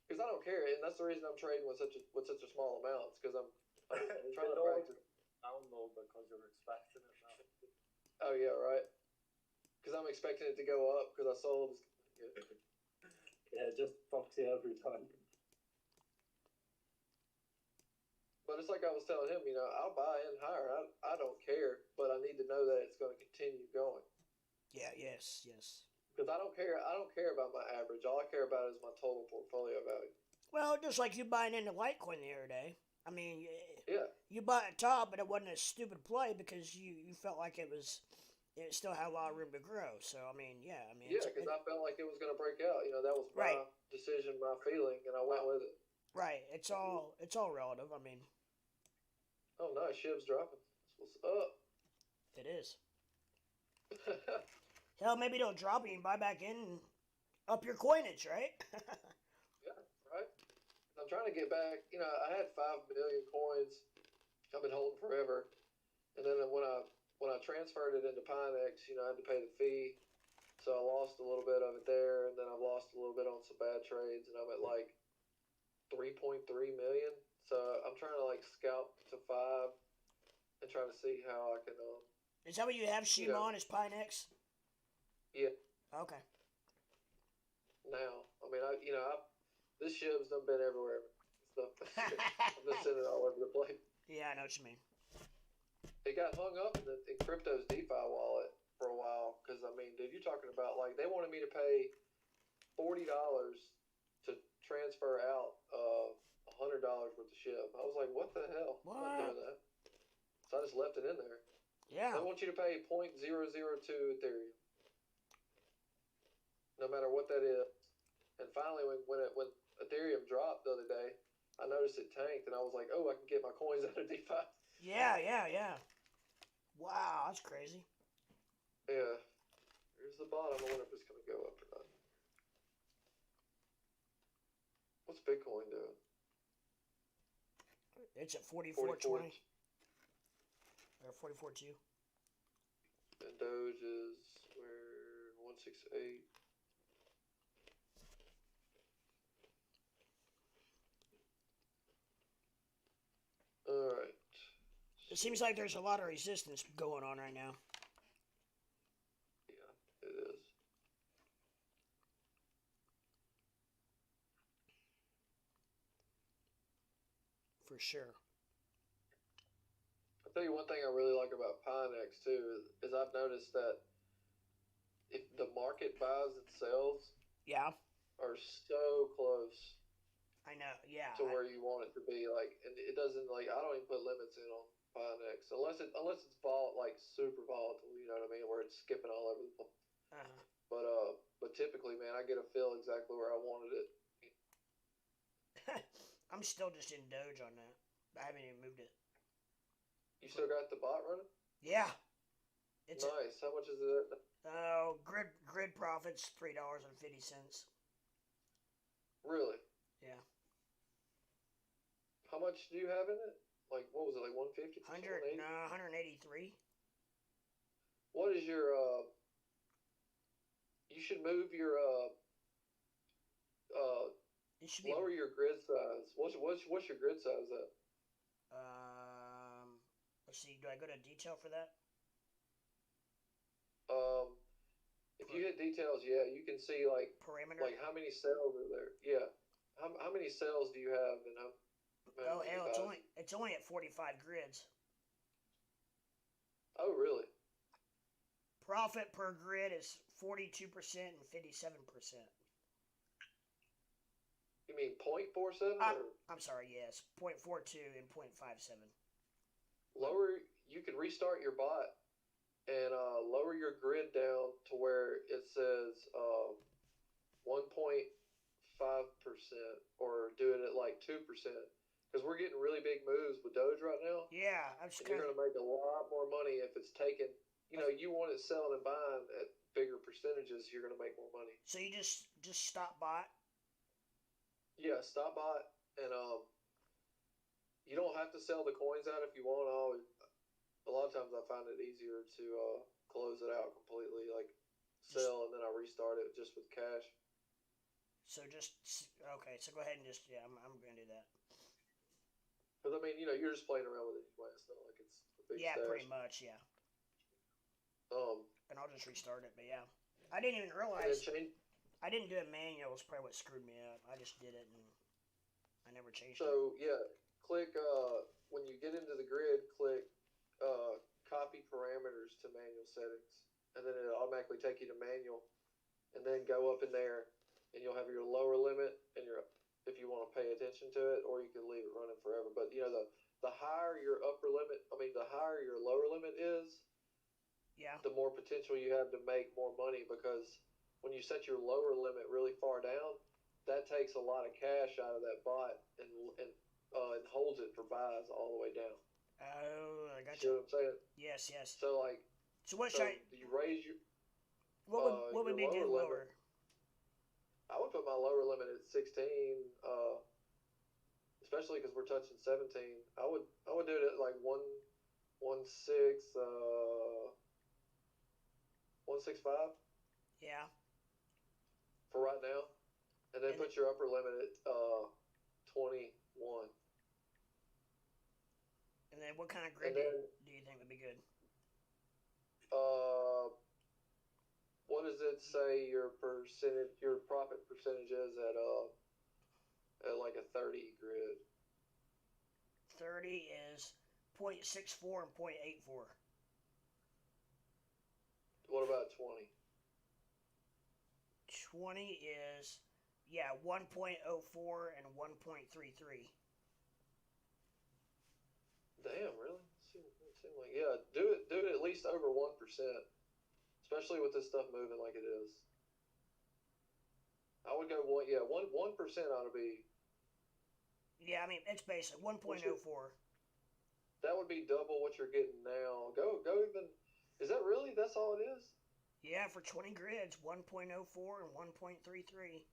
Because I don't care, and that's the reason I'm trading with such a small amount. It's because I'm trying to practice. I don't know because you're expecting it now. Oh yeah, right. Because I'm expecting it to go up because I sold. Yeah, it just fucks you every time. But it's like I was telling him, I'll buy in higher. I don't care, but I need to know that it's going to continue going. Yeah. Yes. Because I don't care. I don't care about my average. All I care about is my total portfolio value. Well, just like you buying into Litecoin the other day. I mean, Yeah. you bought a top, but it wasn't a stupid play because you felt like it still had a lot of room to grow. So I mean, yeah. Yeah, because I felt like it was going to break out. That was my Right. decision, my feeling, and I went with it. Right. It's all relative. I mean, Oh, nice. Shiv's dropping. That's what's up. it is. Hell, maybe don't drop it and buy back in and up your coinage, right? Yeah, right. I'm trying to get back. I had 5 million coins. I've been holding forever, and then when I transferred it into Pinex, I had to pay the fee, so I lost a little bit of it there, and then I've lost a little bit on some bad trades, and I'm at like 3.3 million. So I'm trying to like scalp to 5 and try to see how I can. Is that what you have Shima on as Pinex? Yeah. Okay. Now, I mean, this ship's done been everywhere. Stuff. I've been sending it all over the place. Yeah, I know what you mean. It got hung up in crypto's DeFi wallet for a while because I mean, dude, you're talking about like they wanted me to pay $40 to transfer out $100 worth of ship. I was like, what the hell? What? I'm not doing that. So I just left it in there. Yeah. They want you to pay 0.002 Ethereum, no matter what that is. And finally, when Ethereum dropped the other day, I noticed it tanked, and I was like, oh, I can get my coins out of DeFi. Yeah. Wow, that's crazy. Yeah. Here's the bottom. I wonder if it's going to go up or not. What's Bitcoin doing? It's at 44.20 or 44.2. And Doge is where 168. All right. It seems like there's a lot of resistance going on right now. Yeah, it is. For sure. I'll tell you one thing I really like about Pinex too is I've noticed that if the market buys and sells Yeah. are so close I know. Yeah. to where you want it to be, like, and it doesn't like I don't even put limits in on Pinex unless it's super volatile. You know what I mean? Where it's skipping all over the place. But typically, man, I get a feel exactly where I wanted it. I'm still just in Doge on that. I haven't even moved it. You still got the bot running? Yeah. It's nice. How much is it? Grid profits $3.50. Really? Yeah. How much do you have in it? Like, what was it, like 150? 183. What is your, you should move your, it should be, lower your grid size. What's your grid size at? let's see, do I go to detail for that? If you hit details, yeah, you can see, like, Parameter? like how many cells are there. Yeah. How many cells do you have and how Oh, hell, it's only at 45 grids. Oh, really? Profit per grid is 42% and 57%. You mean 0.47? I'm sorry, yes. 0.42 and 0.57. Lower, you can restart your bot and lower your grid down to where it says 1.5% or do it at like 2%. Because we're getting really big moves with Doge right now. Yeah, I'm just you're going to make a lot more money if it's taken. You want it selling and buying at bigger percentages, you're going to make more money. So you just stop bot? Yeah, stop by and you don't have to sell the coins out if you want. A lot of times I find it easier to close it out completely, like Just sell and then I restart it just with cash. so just okay. So go ahead and just I'm gonna do that. Because I mean, you're just playing around with it anyway. It's not like it's a big Yeah, pretty stash. much. Yeah, Um, and I'll just restart it. But yeah, I didn't even and then realize change. I didn't do it manual. Was probably what screwed me up. I just did it and I never changed it. So yeah, click when you get into the grid, click copy parameters to manual settings, and then it'll automatically take you to manual, and then go up in there, and you'll have your lower limit and your if you want to pay attention to it, or you can leave it running forever. But the higher your upper limit, I mean the higher your lower limit is, Yeah. the more potential you have to make more money because when you set your lower limit really far down, that takes a lot of cash out of that bot and holds it for buys all the way down. Oh, I You see gotcha. what I'm saying? Yes, yes. So like, So what should so you raise what would your be lower good limit. lower? I would put my lower limit at 16, especially because we're touching 17. I would do it at like 1 165 Yeah. for right now. And then And put your upper limit at 21. and then what kind of grid And then do you think would be good? uh, what does it say your profit percentage is at like a 30 grid? 30 is 0.64 and 0.84. What about 20? 20 is 1.04 and 1.33. Damn, really? It seemed like do it at least over 1%, especially with this stuff moving like it is. I would go 1% ought to be. Yeah, I mean it's basic What you 1.04. That would be double what you're getting now. Go even. Is that really? That's all it is? Yeah, for 20 grids, 1.04 and 1.33.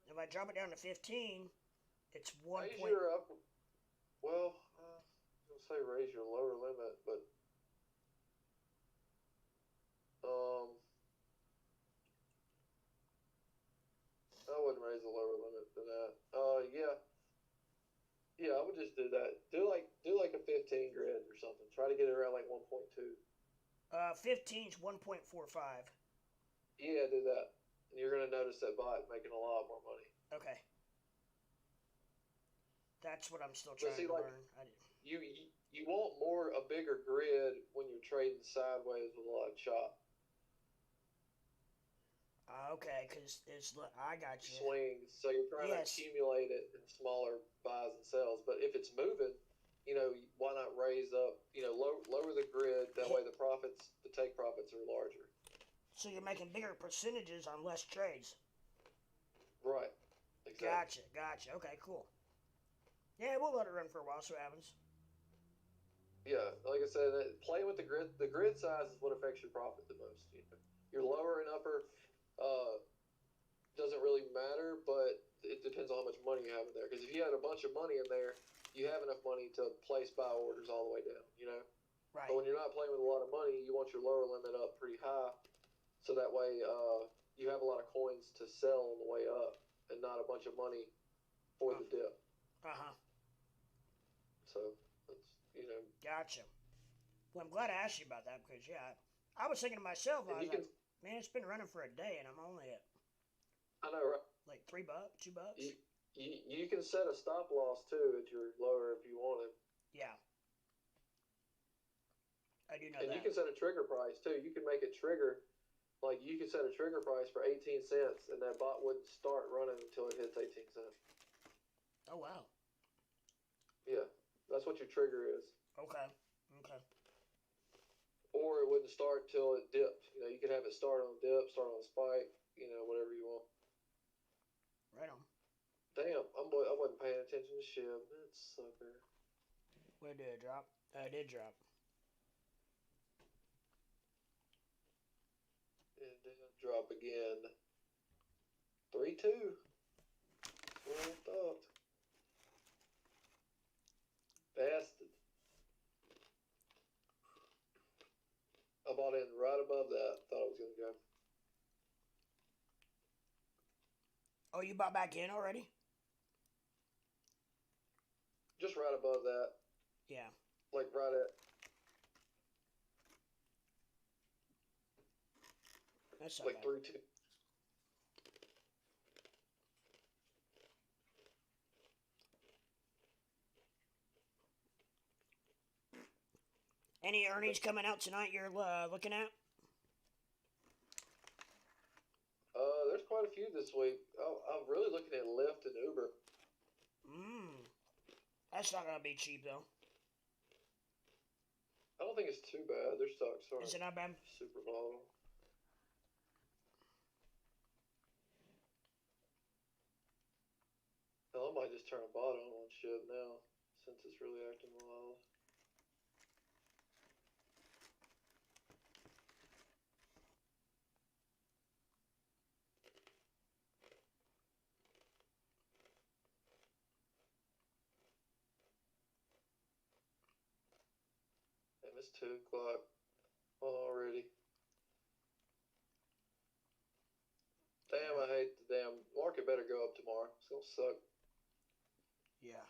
If I drop it down to 15, it's 1. Raise your up. Well, I was gonna say raise your lower limit, but I wouldn't raise the lower limit than that. Yeah, I would just do that. Do like a 15 grid or something. Try to get it around like 1.2. 15 is 1.45. Yeah, do that, and you're gonna notice that bot making a lot more money. Okay. That's what I'm still But trying see, to like learn. you want a bigger grid when you're trading sideways with a lot of chop. Okay, because I got you. Swings. So you're trying to Yes. accumulate it in smaller buys and sells. But if it's moving, why not raise up? Lower the grid. That way the take profits are larger. So you're making bigger percentages on less trades. Right. Exactly. Gotcha. Okay, cool. Yeah, we'll let it run for a while, see what happens. Yeah, like I said, play with the grid. The grid size is what affects your profit the most. Your lower and upper doesn't really matter, but it depends on how much money you have in there. Because if you had a bunch of money in there, you have enough money to place buy orders all the way down. But Right. when you're not playing with a lot of money, you want your lower limit up pretty high, so that way you have a lot of coins to sell on the way up, and not a bunch of money for the dip. Uh-huh. So that's. Gotcha. Well, I'm glad I asked you about that because, yeah, I was thinking to myself, I And was you can. like, man, it's been running for a day and I'm only at I know, right? like $3, $2. You can set a stop loss too at your lower if you want it. Yeah, I do know And you that. can set a trigger price too. You can make it trigger. Like you can set a trigger price for 18 cents, and that bot wouldn't start running until it hits 18 cents. Oh, wow. Yeah, that's what your trigger is. Okay. Or it wouldn't start till it dipped. You could have it start on a dip, start on a spike. Whatever you want. Right on. Damn, I wasn't paying attention to shit. That sucker. Where did it drop? It did drop. It did drop again. 3-2. That's what I thought. bought in right above that. Thought it was going to go. Oh, you bought back in already? Just right above that. Yeah. Like right at. That's not Like bad. 3-2. Any earnings coming out tonight you're looking at? There's quite a few this week. I'm really looking at Lyft and Uber. That's not gonna be cheap though. I don't think it's too bad. Their stocks Is it aren't not bad? super volatile. Hell, I might just turn a bot on shit now, since it's really acting wild. And it's 2 o'clock already. Damn, I hate the damn market. Better go up tomorrow. It's gonna suck. Yeah.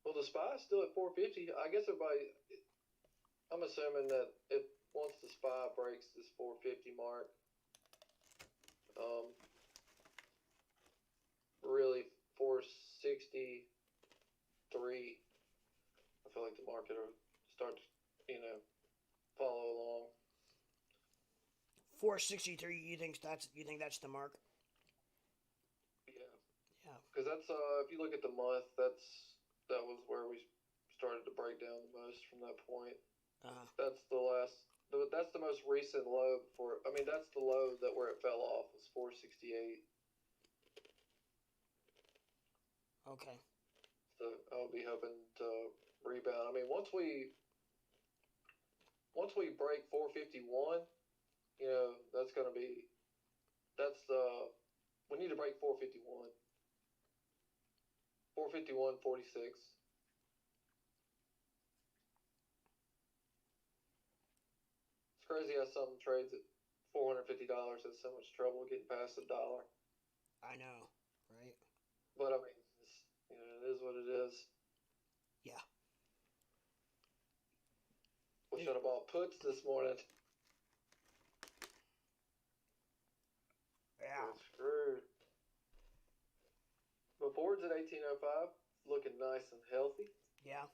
Well, the SPY is still at 450. I guess everybody. I'm assuming that once the SPY breaks this 450 mark, really 463. I feel like the market will start to, follow along. 463. You think that's the mark? Yeah, Yeah. because that's if you look at the month, that was where we started to break down the most from that point. That's that's the most recent low before. I mean, that's the low that where it fell off was 468. Okay. So I'll be hoping to rebound. I mean, once we break 451, that's going to be we need to break 451. 451.46. It's crazy how some trades at $450 has so much trouble getting past $1. I know, right? But I mean, it is what it is. Yeah. We should have bought puts this morning. Yeah. We're screwed. But board's at 1805, looking nice and healthy. Yeah.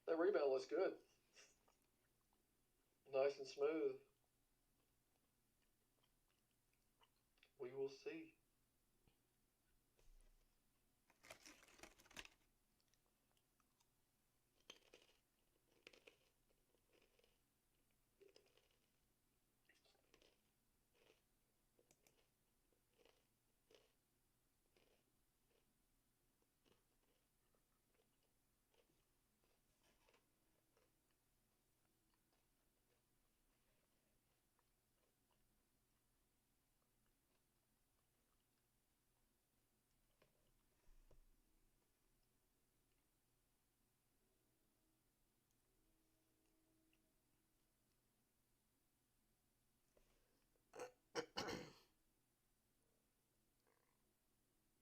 That rebound looks good. Nice and smooth. We will see.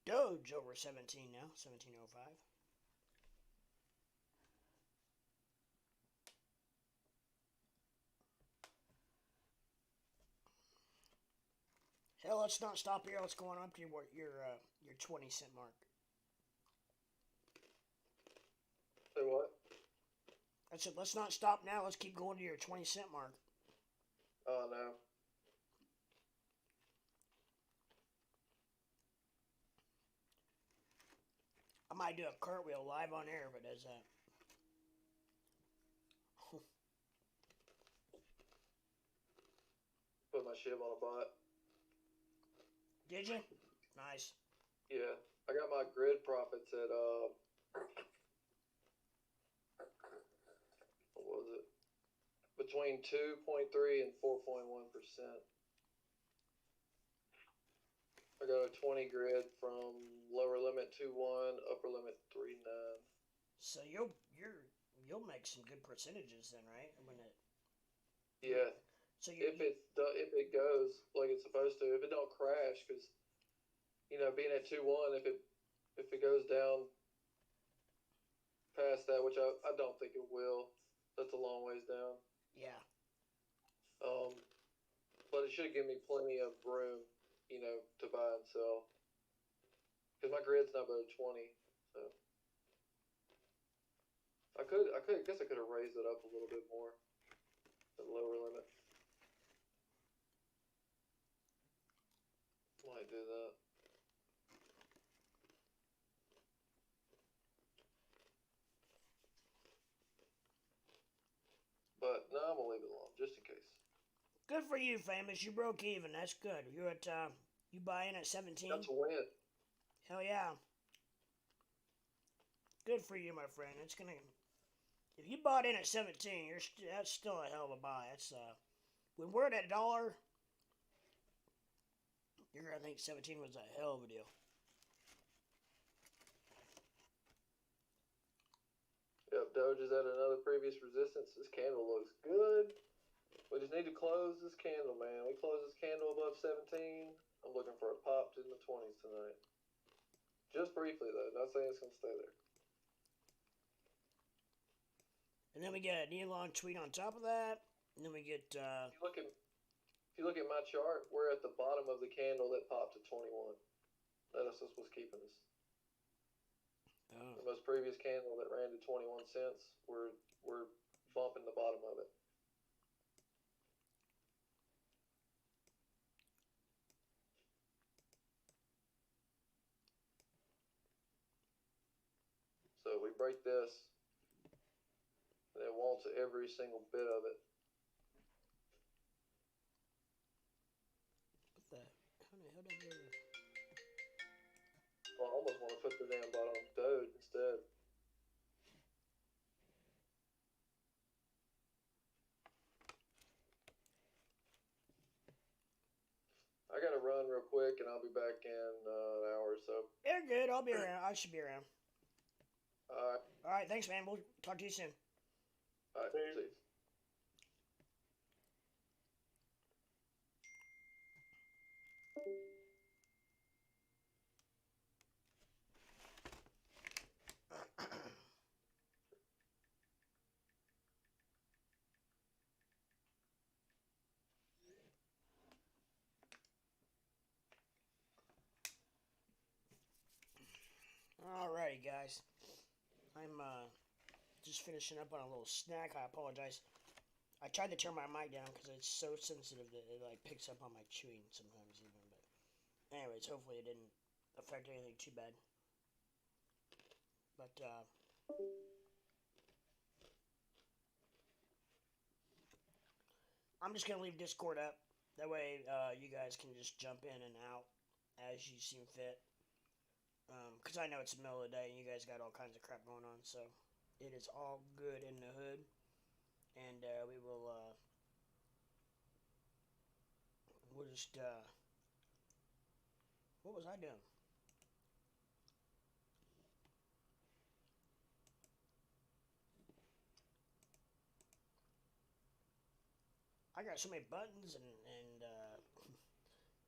Doge over 17 now. 1705. Hell, let's not stop here. Let's go on up to your 20 cent mark. Say what? I said, let's not stop now. Let's keep going to your 20 cent mark. Oh, no. I might do a cartwheel live on air if it does that. Put my shib on a bot. Did you? Nice. Yeah. I got my grid profits at, what was it? Between 2.3 and 4.1%. I got a 20 grid from lower limit 2.1, upper limit 3.9. So you're you'll make some good percentages then, right? When it Yeah, so if it goes like it's supposed to, if it don't crash, because being at 2-1, if it goes down past that, which I don't think it will, that's a long ways down. yeah. Um, but it should give me plenty of room, to buy and sell. Because my grid's not but a 20, so I guess I could have raised it up a little bit more, the lower limit. Might do that. But no, I'm gonna leave it alone just in case. Good for you, Famous. You broke even. That's good. You're at you buy in at 17. That's a win. Hell yeah. Good for you, my friend. It's gonna. If you bought in at 17, that's still a hell of a buy. That's when we're at $1, you're gonna think 17 was a hell of a deal. Yep, Doge is at another previous resistance. This candle looks good. We just need to close this candle, man. We close this candle above 17. I'm looking for a pop in the 20s tonight. Just briefly, though. Not saying it's going to stay there. And then we get an Elon tweet on top of that. And then we get. If you look at my chart, we're at the bottom of the candle that popped to 21. That's what's keeping us. Oh. The most previous candle that ran to 21 cents, we're bumping the bottom of it. So we break this, and it wants every single bit of it. What the? How the hell did I do this? Well, I almost want to put the damn bottom on Doge instead. I gotta run real quick, and I'll be back in an hour or so. You're good. I'll be around. I should be around. All Alright, thanks, man. We'll talk to you soon. right, see you. Alrighty, guys. I'm just finishing up on a little snack. I apologize. I tried to turn my mic down because it's so sensitive that it like picks up on my chewing sometimes even. But anyways, hopefully it didn't affect anything too bad. But I'm just gonna leave Discord up. That way you guys can just jump in and out as you seem fit. Because I know it's the middle of the day and you guys got all kinds of crap going on, so it is all good in the hood. And we will, we'll just, what was I doing? I got so many buttons and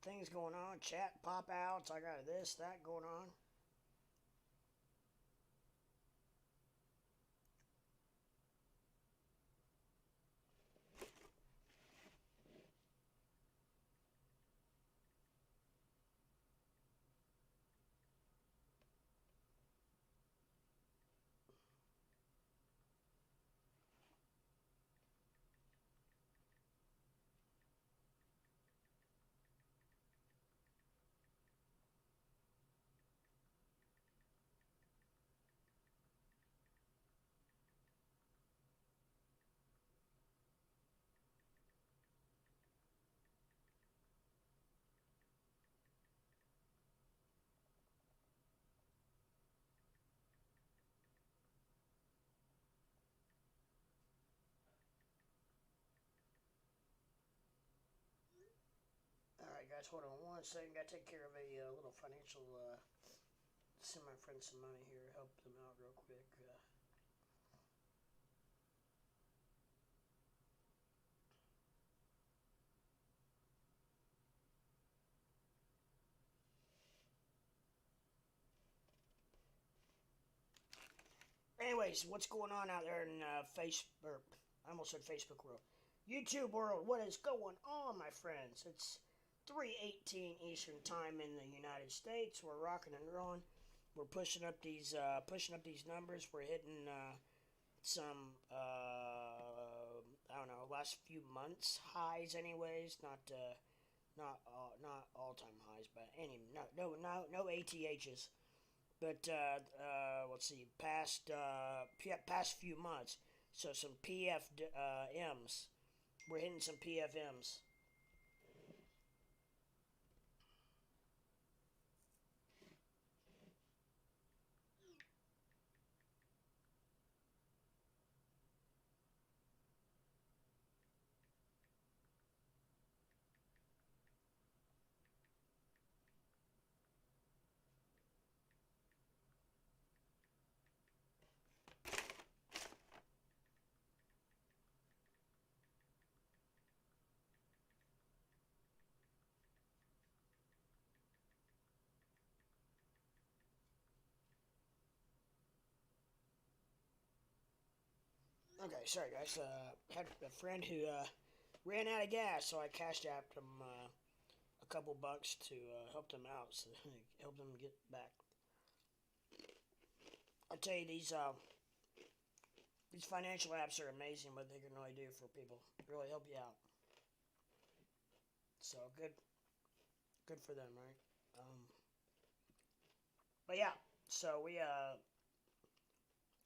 things going on, chat pop outs, I got this, that going on. Alright guys, hold on one second. Gotta take care of a little financial, send my friends some money here, help them out real quick. Anyways, what's going on out there in I almost said Facebook world, YouTube world? What is going on, my friends? It's 3:18 Eastern Time in the United States. We're rocking and rolling. We're pushing up these numbers. We're hitting some I don't know, last few months highs, anyways. Not all time highs, but no ATHs. But let's see, past few months. So some PFMs. We're hitting some PFMs. Okay, sorry guys. Had a friend who ran out of gas, so I cashed apped him a couple bucks to help them out, so help them get back. I tell you, these financial apps are amazing. What they can really do for people, really help you out. So good for them, right? But yeah, so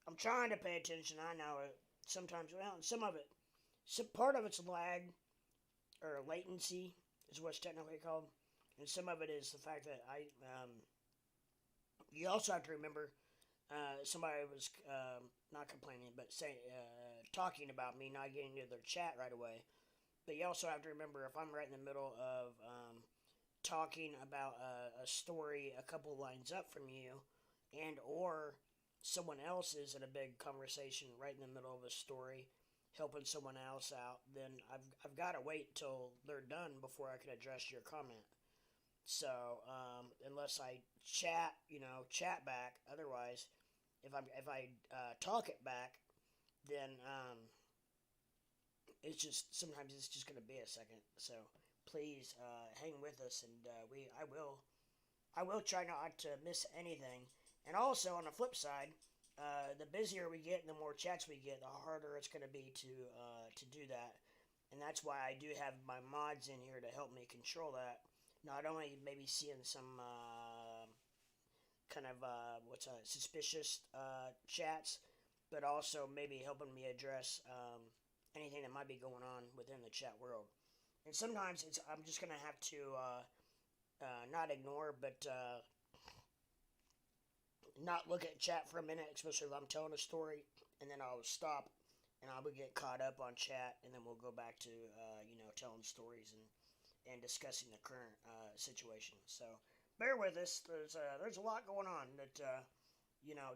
I'm trying to pay attention. I know it sometimes. Well, and part of it's lag or latency is what's technically called, and some of it is the fact that you also have to remember. Somebody was not complaining, but talking about me not getting to their chat right away. But you also have to remember if I'm right in the middle of talking about a story a couple lines up from you, and or someone else is in a big conversation right in the middle of a story, helping someone else out, then I've got to wait till they're done before I can address your comment. So unless I chat back, otherwise, if I talk it back, then sometimes it's just gonna be a second. So please hang with us, and I will try not to miss anything. And also on the flip side, the busier we get and the more chats we get, the harder it's gonna be to do that. And that's why I do have my mods in here to help me control that. Not only maybe seeing some kind of suspicious chats, but also maybe helping me address anything that might be going on within the chat world. And sometimes I'm just gonna have to not ignore, but not look at chat for a minute, especially if I'm telling a story, and then I'll stop and I will get caught up on chat, and then we'll go back to telling stories and discussing the current situation. So bear with us. There's a lot going on that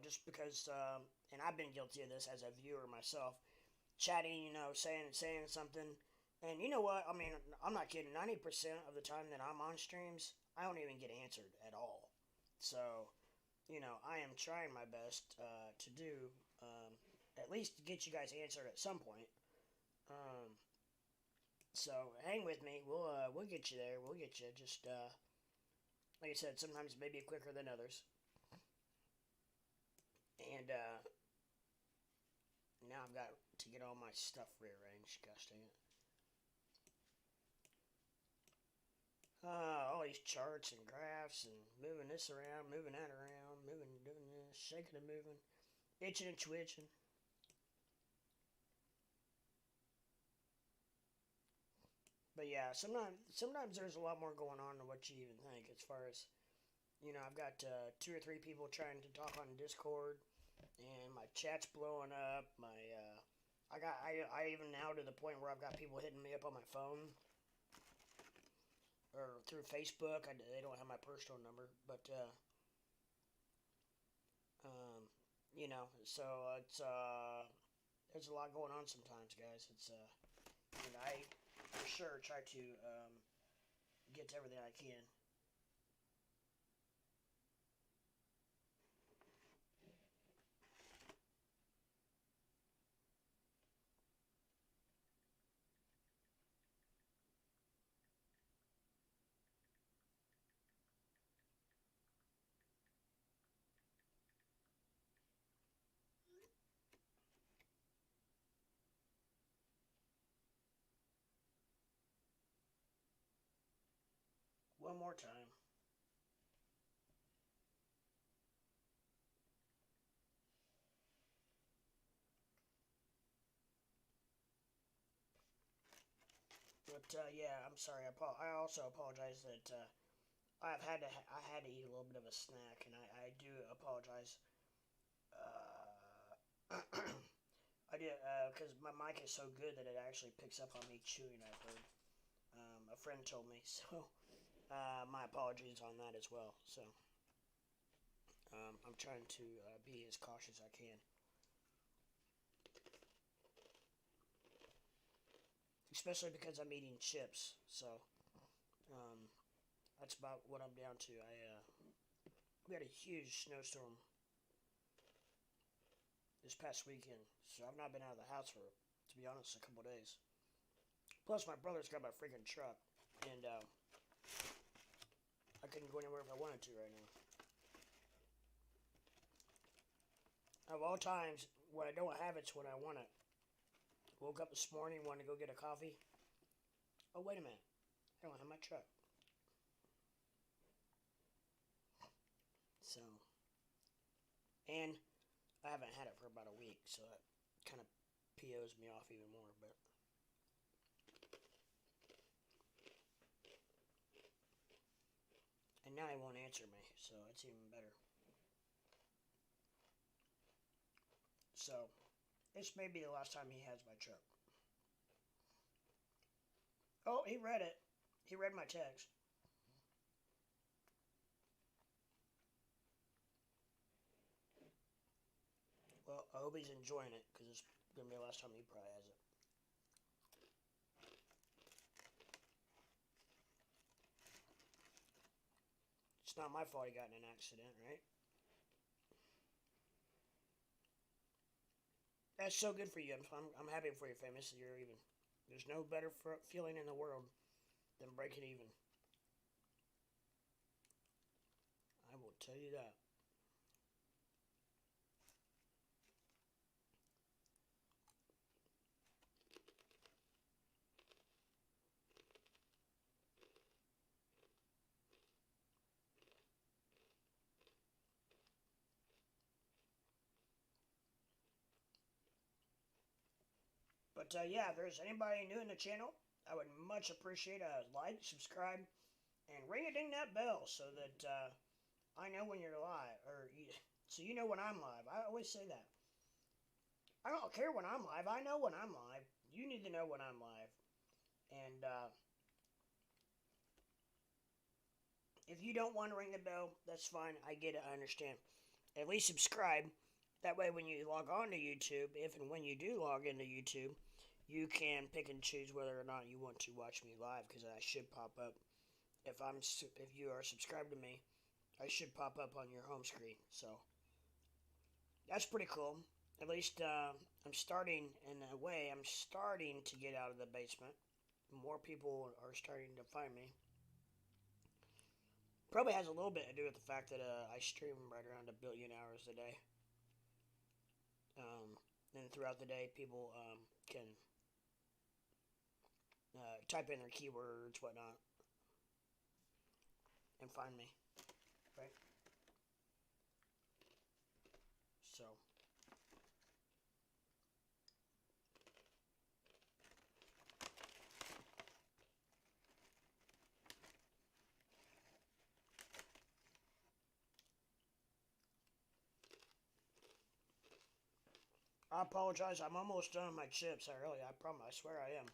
just because and I've been guilty of this as a viewer myself, chatting, saying something, and you know what? I mean, I'm not kidding. 90% of the time that I'm on streams, I don't even get answered at all. So I am trying my best to do at least get you guys answered at some point. So hang with me. We'll get you there. We'll get you. Just like I said, sometimes maybe quicker than others. And now I've got to get all my stuff rearranged. Gosh dang it. All these charts and graphs and moving this around, moving that around, doing this, shaking and moving, itching and twitching. But yeah, sometimes there's a lot more going on than what you even think. As far as I've got 2 or 3 people trying to talk on Discord, and my chat's blowing up. I even now to the point where I've got people hitting me up on my phone or through Facebook. They don't have my personal number, but so it's there's a lot going on sometimes, guys. It's and I for sure try to get to everything I can. one more time. But yeah, I'm sorry. I also apologize that I had to eat a little bit of a snack, and I do apologize. Uh, I do because my mic is so good that it actually picks up on me chewing. I've heard. A friend told me, so my apologies on that as well. So I'm trying to be as cautious as I can. Especially because I'm eating chips, so that's about what I'm down to. We had a huge snowstorm this past weekend, so I've not been out of the house for, to be honest, a couple of days. Plus, my brother's got my freaking truck, and I couldn't go anywhere if I wanted to right now. Of all times, when I don't have it's when I want it. Woke up this morning, wanted to go get a coffee. Oh, wait a minute. I don't have my truck. So, and I haven't had it for about a week, so that kind of POs me off even more, but and now he won't answer me, so it's even better. So, this may be the last time he has my truck. Oh, he read it. He read my text. Well, I hope he's enjoying it, because it's going to be the last time he probably has it. It's not my fault he got in an accident, right? That's so good for you. I'm happy for you, Famous. You're even. There's no better feeling in the world than breaking even. I will tell you that. But yeah, if there's anybody new in the channel, I would much appreciate a like, subscribe, and ring a ding that bell so that I know when you're live, so you know when I'm live. I always say that. I don't care when I'm live. I know when I'm live. You need to know when I'm live. And if you don't want to ring the bell, that's fine. I get it. I understand. At least subscribe. That way when you log on to YouTube, if and when you do log into YouTube, you can pick and choose whether or not you want to watch me live, because I should pop up. If you are subscribed to me, I should pop up on your home screen. So that's pretty cool. At least I'm starting, in a way, I'm starting to get out of the basement. More people are starting to find me. Probably has a little bit to do with the fact that I stream right around 1 billion hours a day. And throughout the day, people can type in their keywords, whatnot, and find me, right? So, I apologize. I'm almost done with my chips. I promise. I swear I am.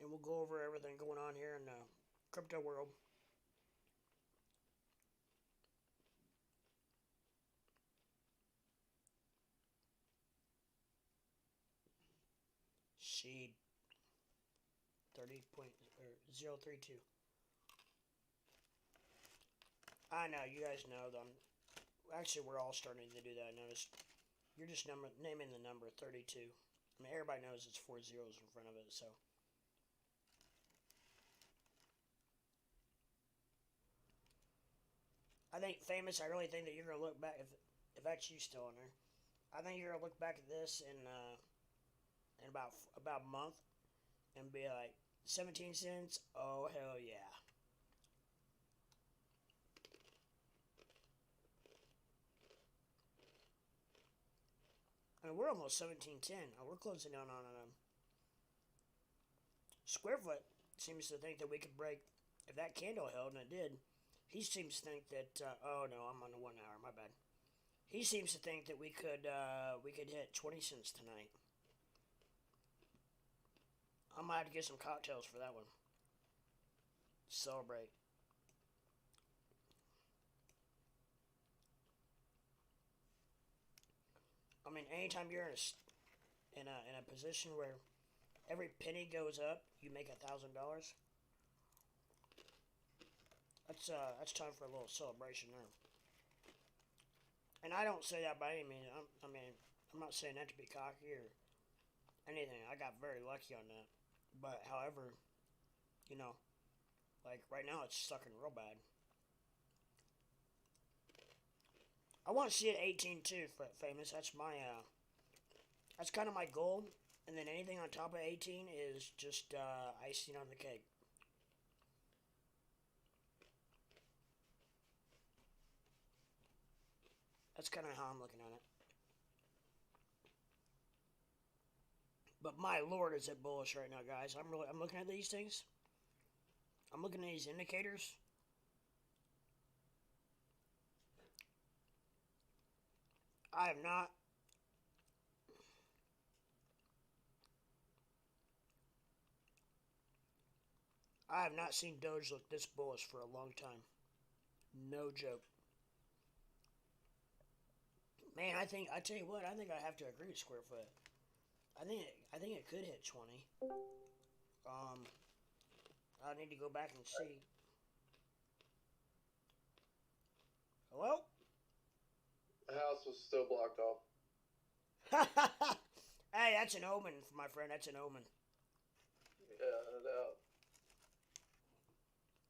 And we'll go over everything going on here in the crypto world. Seed 30.032. I know, you guys know them. Actually, we're all starting to do that. I noticed. You're just naming the number 32. I mean, everybody knows it's 4 zeros in front of it, so. I think, Famous, I really think that you're going to look back, if that's you still in there, I think you're going to look back at this and in about a month and be like 17 cents. Oh hell yeah! I mean, we're almost 17.10. We're closing down on Square Foot seems to think that we could break if that candle held, and it did. He seems to think that. Oh no, I'm on the 1 hour. My bad. He seems to think that we could hit 20 cents tonight. I might have to get some cocktails for that one. Celebrate. I mean, anytime you're in a position where every penny goes up, you make $1,000. That's time for a little celebration there. And I don't say that by any means. I'm not saying that to be cocky or anything. I got very lucky on that. But however, you know, like right now it's sucking real bad. I want to see it 18 too, famous. That's kind of my goal. And then anything on top of 18 is just icing on the cake. That's kind of how I'm looking at it. But my lord, is it bullish right now, guys? I'm looking at these things. I'm looking at these indicators. I have not. I have not seen Doge look this bullish for a long time. No joke. Man, I tell you what, I think I have to agree with Square Foot. I think it could hit 20. Um, I need to go back and see. Hello? The house was still blocked off. Hey, that's an omen, my friend. That's an omen. Yeah, no doubt.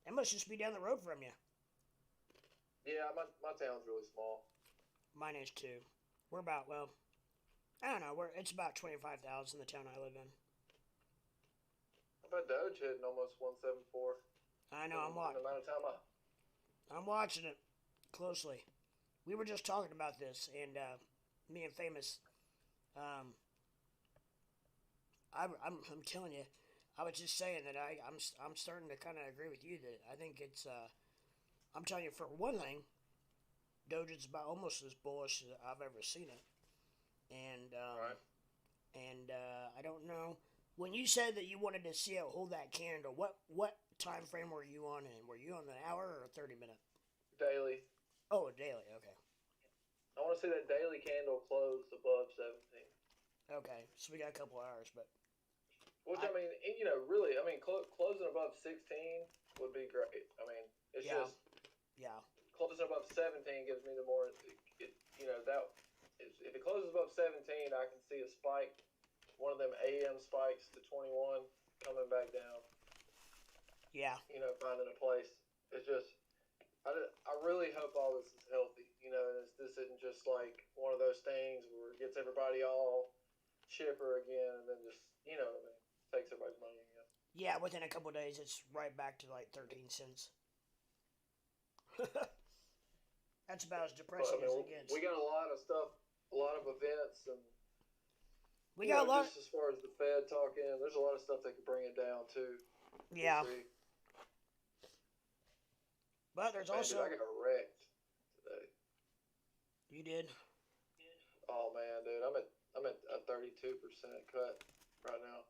It must just be down the road from you. Yeah, my town's really small. Mine is too. We're about, well, I don't know. It's about 25,000, the town I live in. I bet Doge hitting almost 174. I know. In the amount of time I'm watching it closely. We were just talking about this, and me and Famous. I'm telling you, I was just saying that I'm starting to kind of agree with you that I think it's. I'm telling you, for one thing, Doge is about almost as bullish as I've ever seen it, and right. and I don't know. When you said that you wanted to see it hold that candle, what time frame were you on? And were you on the hour or 30-minute? Daily. Oh, daily. Okay. I want to see that daily candle close above 17. Okay, so we got a couple hours, but Which, I mean, really, I mean, closing above 16 would be great. I mean, it's just yeah. closing above 17 gives me the more, if it closes above 17, I can see a spike, one of them AM spikes to 21 coming back down. Yeah. Finding a place. It's just, I really hope all this is healthy. This isn't just like one of those things where it gets everybody all chipper again and then just, takes everybody's money again. Yeah, within a couple of days, it's right back to like 13 cents. That's about as depressing as it gets. We got a lot of stuff, a lot of events, and we got a lot. Just as far as the Fed talking, there's a lot of stuff that could bring it down too. Yeah. We'll see. But there's also. Dude, I got wrecked today. You did? Oh man, dude, I'm at a 32% cut right now.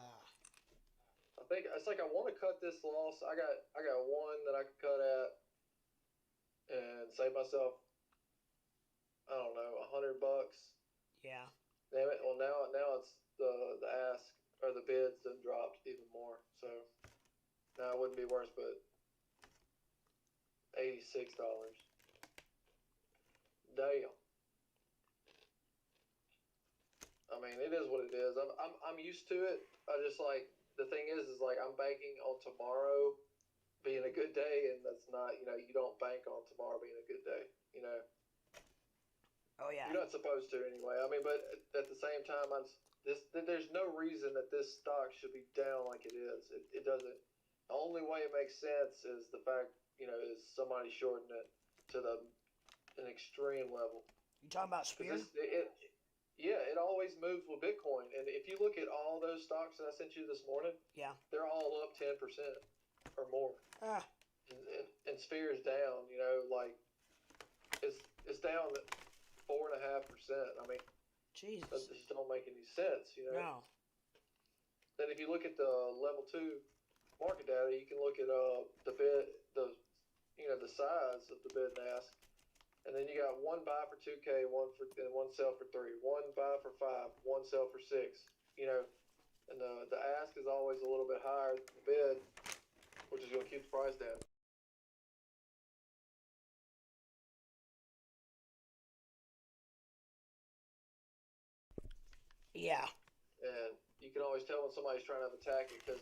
I think it's like I want to cut this loss. I got one that I could cut at and save myself, I don't know, $100. Yeah. Damn it! Well, now it's the ask or the bids done dropped even more. So now it wouldn't be worse, but $86. Damn. I mean, it is what it is. I'm used to it. I just like the thing is like I'm banking on tomorrow being a good day, and that's not. You don't bank on tomorrow being a good day. Oh yeah. You're not supposed to anyway. I mean, but at the same time, There's no reason that this stock should be down like it is. It doesn't. The only way it makes sense is the fact, is somebody shorting it to an extreme level. You talking about Spear? Yeah, it always moves with Bitcoin. And if you look at all those stocks that I sent you this morning, Yeah. they're all up 10% or more. Ah. And Sphere is down, like it's down at 4.5%. I mean, Jesus. that just don't make any sense, No. Then if you look at the level 2 market data, you can look at the size of the bid and ask. And then you got one buy for 2K, one sell for 3, one buy for 5, one sell for 6. And the ask is always a little bit higher than the bid, which is going to keep the price down. Yeah. And you can always tell when somebody's trying to attack it because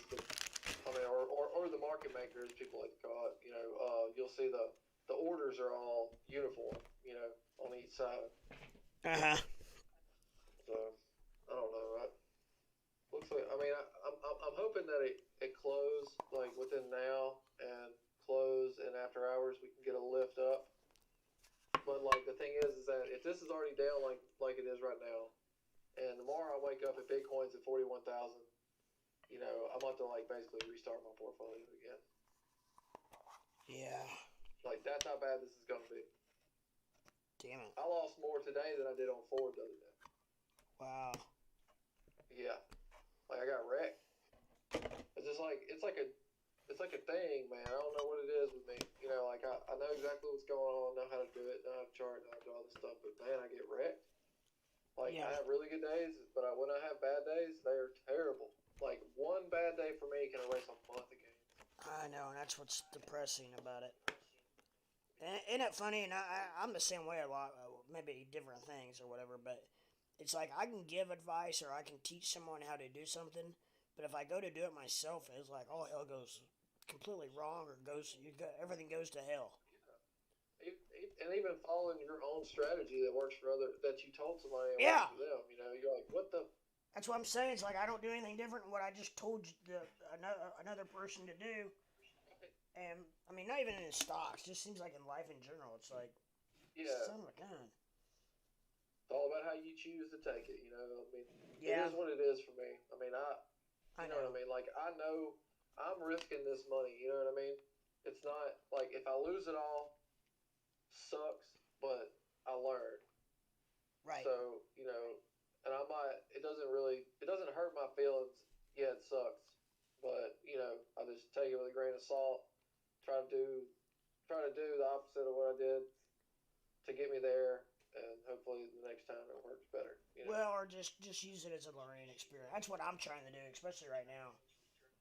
or the market makers, people like to call it. You'll see the orders are all uniform, on each side. So I don't know. Looks like I'm hoping that it close like within now and close and after hours we can get a lift up. But like the thing is that if this is already down like it is right now, and tomorrow I wake up and Bitcoin's at 41,000, I'm about to like basically restart my portfolio again. Yeah. Like that's how bad this is gonna be. Damn it. I lost more today than I did on Ford the other day. Wow. Yeah. Like I got wrecked. It's just like it's like a thing, man. I don't know what it is with me. Like I know exactly what's going on, know how to do it, know how to chart, know how to do all this stuff, but man, I get wrecked. Like I have really good days, but when I have bad days, they are terrible. Like one bad day for me can erase a month of games. I know, and that's what's depressing about it. And isn't it funny? And I'm the same way a lot, maybe different things or whatever, but it's like I can give advice or I can teach someone how to do something, but if I go to do it myself, it's like all hell goes completely wrong or everything goes to hell. And even following your own strategy that works for that you told somebody and Yeah. works for them, you're like, what the? That's what I'm saying. It's like I don't do anything different than what I just told another person to do. And I mean, not even in stocks. Just seems like in life in general, it's like, son of a gun. It's all about how you choose to take it. I mean, Yeah. It is what it is for me. I mean, I know what I mean. Like I know I'm risking this money. You know what I mean? It's not like if I lose it all, sucks, but I learned. Right. So and it doesn't hurt my feelings. Yeah, it sucks, but I just take it with a grain of salt. Try to do the opposite of what I did to get me there, and hopefully the next time it works better. Well, or just use it as a learning experience. That's what I'm trying to do, especially right now,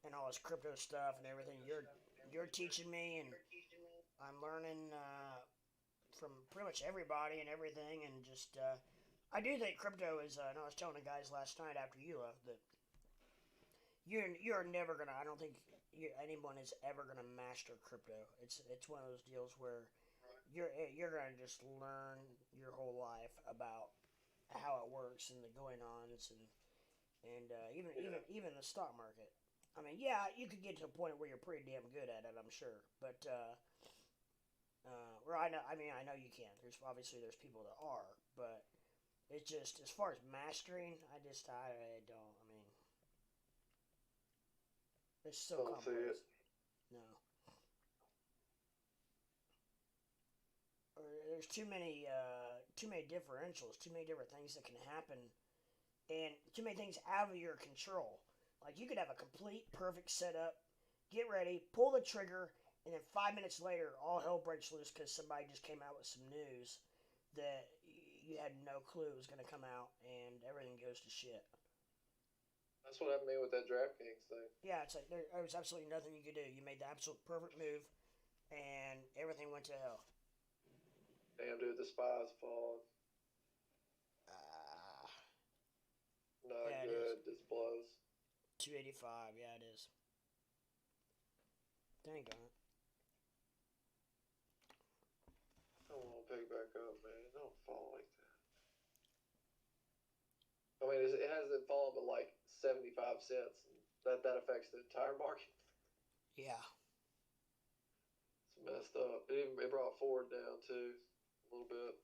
and all this crypto stuff and everything. You're teaching me, and I'm learning from pretty much everybody and everything, and just I do think crypto is. And I was telling the guys last night after you left that you're never gonna. I don't think anyone is ever gonna master crypto. It's one of those deals where you're gonna just learn your whole life about how it works and the going ons and even the stock market. I mean, yeah, you could get to a point where you're pretty damn good at it, I'm sure, but where I know you can. There's people that are, but it's just as far as mastering, I don't. I mean, it's so Don't see complex. it. No. There's too many differentials, too many different things that can happen, and too many things out of your control. Like you could have a complete perfect setup, get ready, pull the trigger, and then 5 minutes later, all hell breaks loose because somebody just came out with some news that you had no clue was going to come out, and everything goes to shit. That's what happened to me with that DraftKings thing. Yeah, it's like there was absolutely nothing you could do. You made the absolute perfect move, and everything went to hell. Damn, dude, the spy's falling. Not Yeah, good. This blows. 285, yeah, it is. Dang on it. I don't want to pick back up, man. Don't fall like that. I mean, it hasn't fallen but like 75 cents. And that affects the entire market. Yeah. It's messed up. It brought Ford down too, a little bit.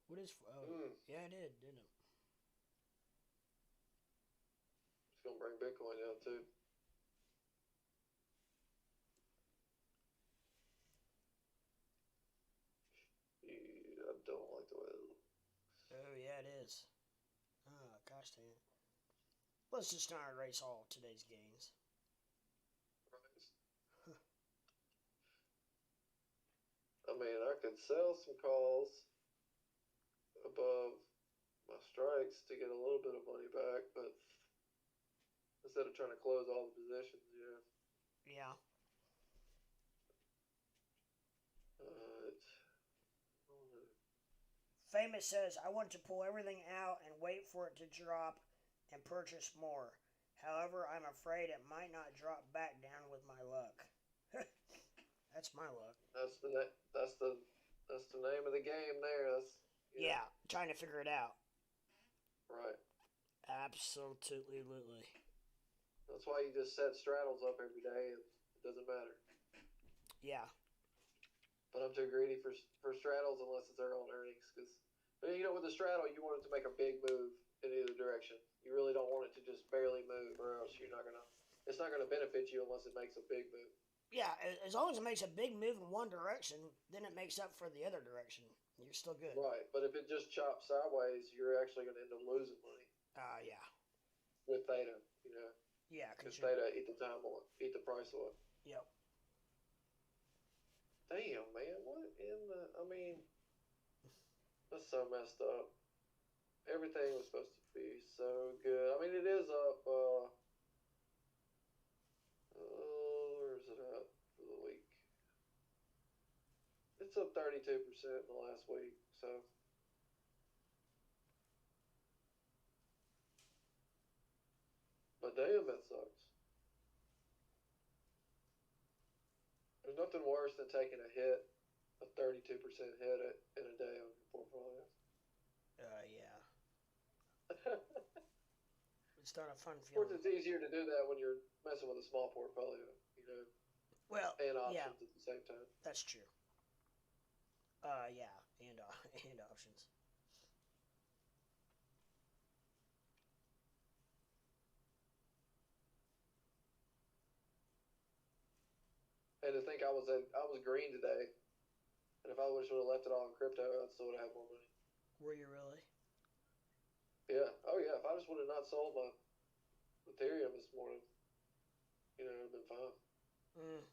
What is? Oh, yeah, it did, didn't it? It's gonna bring Bitcoin down too. Yeah, I don't like the way it looks. Oh, yeah, it is. Oh, gosh dang it. Let's just not erase all of today's gains. Right. I mean, I could sell some calls above my strikes to get a little bit of money back, but instead of trying to close all the positions, Yeah. it's, I don't know. Famous says, I want to pull everything out and wait for it to drop and purchase more. However, I'm afraid it might not drop back down with my luck. That's my luck. That's the name of the game there. Yeah, trying to figure it out. Right. Absolutely. That's why you just set straddles up every day, and it doesn't matter. Yeah. But I'm too greedy for straddles unless it's their own earnings. Because with the straddle, you want it to make a big move in either direction. You really don't want it to just barely move, or else it's not gonna benefit you unless it makes a big move. Yeah, as long as it makes a big move in one direction, then it makes up for the other direction. You're still good. Right. But if it just chops sideways, you're actually gonna end up losing money Yeah. with theta. Yeah, Because because theta eat the price away. Yep. Damn, man, what in the? I mean, that's so messed up. Everything was supposed to be so good. I mean, it is up. Where is it at for the week? It's up 32% in the last week. So, but damn, that sucks. There's nothing worse than taking a 32% hit in a day on your portfolio. Yeah. It's not a fun Of course, feeling. it's easier to do that when you're messing with a small portfolio, Well, and yeah, options at the same time. that's true. Yeah, and and options. And to think I was green today, and if I would have left it all in crypto, I still would have had more money. Were you really? Yeah. Oh yeah. If I just would have not sold my Ethereum this morning, it would have been fine. Mm.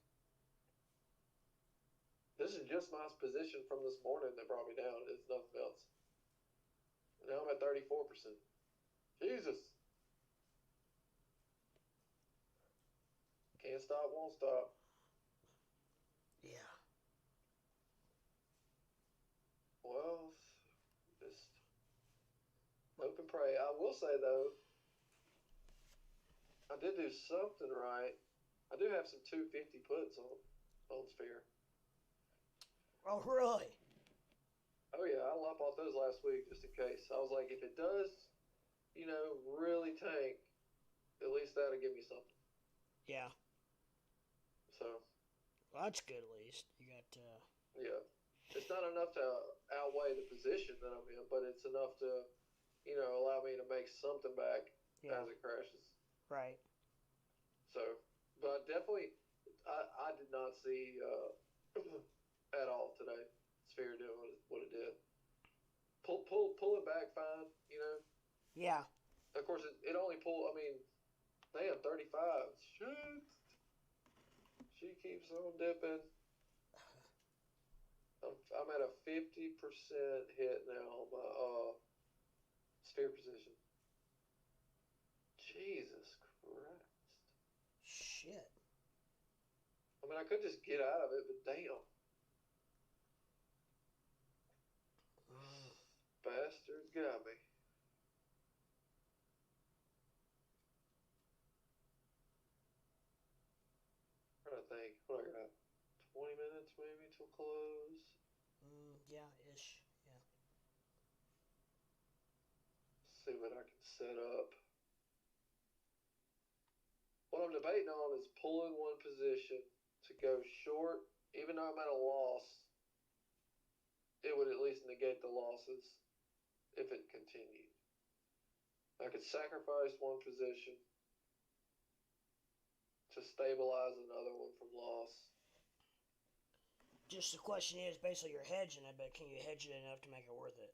This is just my position from this morning that brought me down. It's nothing else. And now I'm at 34%. Jesus. Can't stop, won't stop. Yeah. Well, just hope and pray. I will say though, I did do something right. I do have some 250 puts on Sphere. Oh, really? Oh yeah, I bought those last week just in case. I was like, if it does, really tank, at least that'll give me something. Yeah. So. Well, that's good at least. You got. Yeah, it's not enough to outweigh the position that I'm in, but it's enough to, allow me to make something back as it crashes. Right. So, but definitely, I did not see at all today Sphere doing what it did. Pull it back fine, Yeah. Of course, it only pulled. I mean, damn, 35. Shoot, she keeps on dipping. I'm at a 50% hit now on my Sphere position. Jesus Christ. Shit. I mean, I could just get out of it, but damn. Bastard got me. I'm trying to think. What I got? 20 minutes maybe till close? Yeah, ish. Yeah. see what I can set up. What I'm debating on is pulling one position to go short, even though I'm at a loss. It would at least negate the losses if it continued. I could sacrifice one position to stabilize another one from loss. Just the question is, basically, you're hedging it, but can you hedge it enough to make it worth it?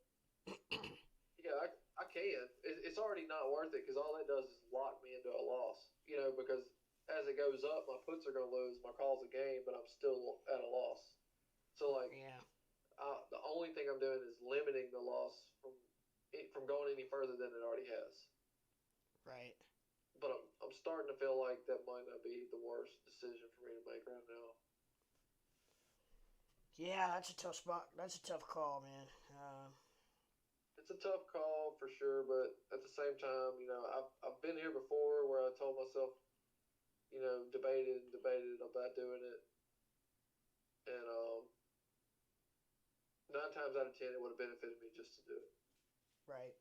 Yeah, I can. It's already not worth it because all it does is lock me into a loss. Because as it goes up, my puts are going to lose, my calls a gain, but I'm still at a loss. So, Yeah. The only thing I'm doing is limiting the loss from going any further than it already has. Right. But I'm starting to feel like that might not be the worst decision for me to make right now. Yeah, that's a tough spot. That's a tough call, man. It's a tough call for sure, but at the same time, I've been here before where I told myself, debated about doing it, and 9 times out of 10, it would have benefited me just to do it. Right.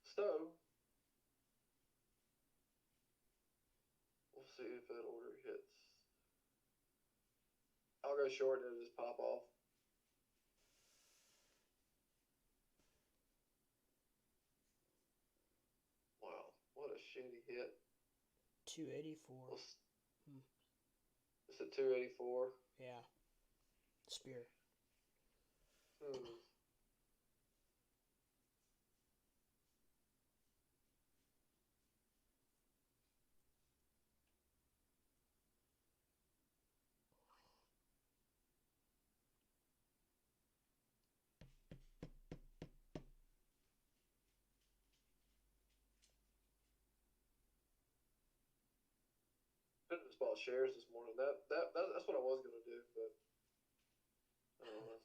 So we'll see if that order hits. I'll go short and it'll just pop off. Wow, what a shitty hit. 284. It's at 284. Yeah. Spear. Could have just bought shares this morning. That's what I was going to do, but I don't know.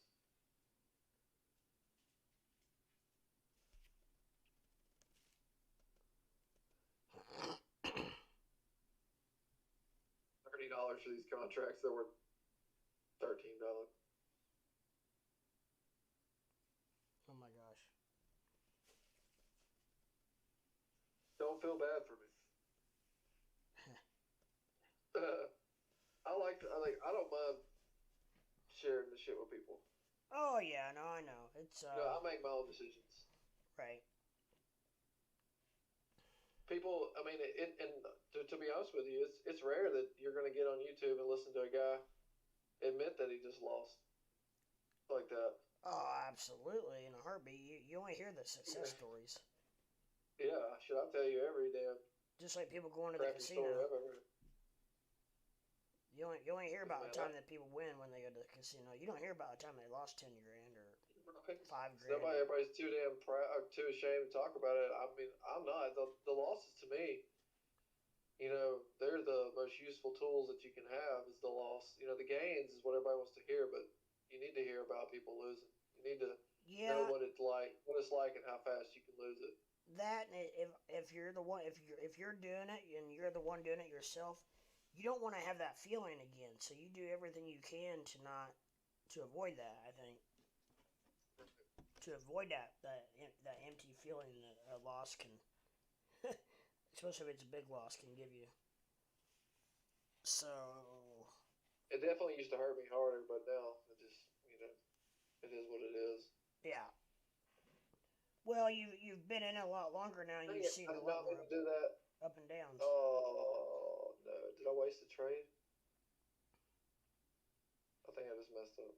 $30 for these contracts that were $13. Oh my gosh. Don't feel bad for me. I don't mind sharing the shit with people. Oh yeah, no, I know. It's I make my own decisions. right. People, I mean, to be honest with you, it's rare that you're going to get on YouTube and listen to a guy admit that he just lost like that. Oh, absolutely. In a heartbeat. You only hear the success stories. Yeah, should I tell you every damn Just like people going to the crappy story casino. I've ever heard. You only hear about the Man, time that people win when they go to the casino. You don't hear about the time they lost 10 grand or Right. 5 grand. Everybody's too damn proud, too ashamed to talk about it. I mean, I'm not. The losses to me, they're the most useful tools that you can have is the loss. The gains is what everybody wants to hear, but you need to hear about people losing. You need to know what it's like, and how fast you can lose it. That if you're the one if you're doing it and you're the one doing it yourself, you don't want to have that feeling again. So you do everything you can to avoid that. I think to avoid that empty feeling that a loss can, especially if it's a big loss, can give you. So it definitely used to hurt me harder, but now it just it is what it is. Yeah. Well, you've been in it a lot longer now. And you've seen a lot more up and downs. Oh no! Did I waste a trade? I think I just messed up.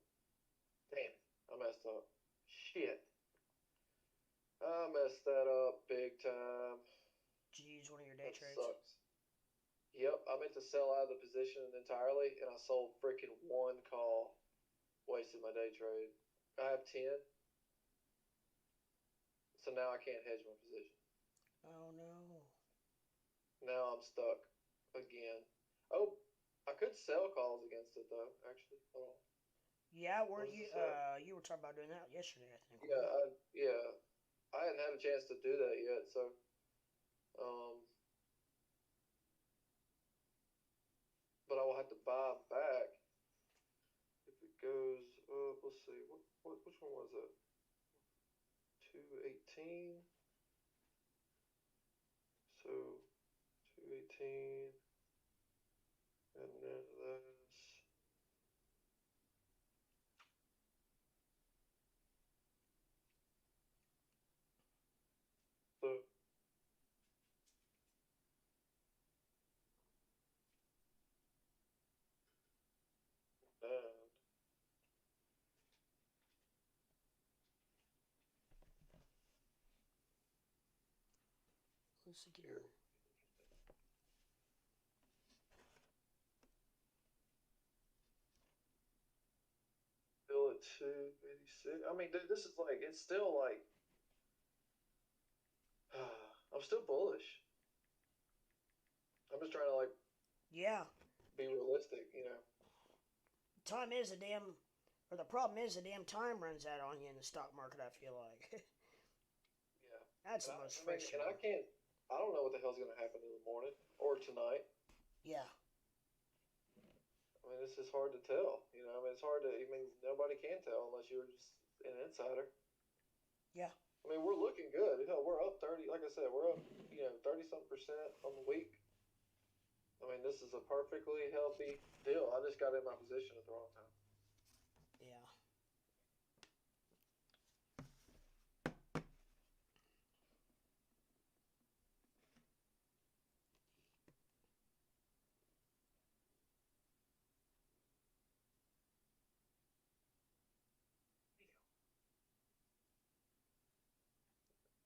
Damn it! I messed up. Shit! I messed that up big time. Did you use one of your day trades? Sucks. Yep, I meant to sell out of the position entirely, and I sold freaking one call. Wasted my day trade. I have 10. So now I can't hedge my position. Oh no. Now I'm stuck again. Oh, I could sell calls against it though, actually. Hold on. Yeah, you were talking about doing that yesterday, I think. Yeah, I hadn't had a chance to do that yet, so but I will have to buy them back if it goes up. Let's see, which one was it? 218. So 218. And then this. So and Let's see here. here. Still at 286. I mean, dude, this is like, it's still like, I'm still bullish. I'm just trying to like Yeah. be realistic, you know. Time is a damn, or the problem is the damn time runs out on you in the stock market, I feel like. Yeah. That's And the most I mean, and frustrating. I don't know what the hell's going to happen in the morning or tonight. Yeah. I mean, it's just hard to tell, you know. I mean, it's hard to, I mean, nobody can tell unless you're just an insider. Yeah. I mean, we're looking good. Hell, we're up 30, like I said, we're up, 30 something percent on the week. I mean, this is a perfectly healthy deal. I just got in my position at the wrong time. Yeah. There you go.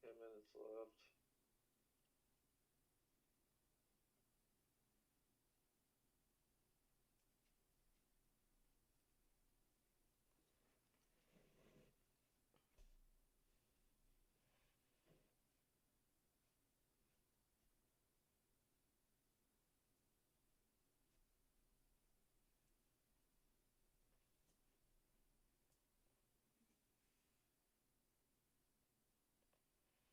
10 minutes left.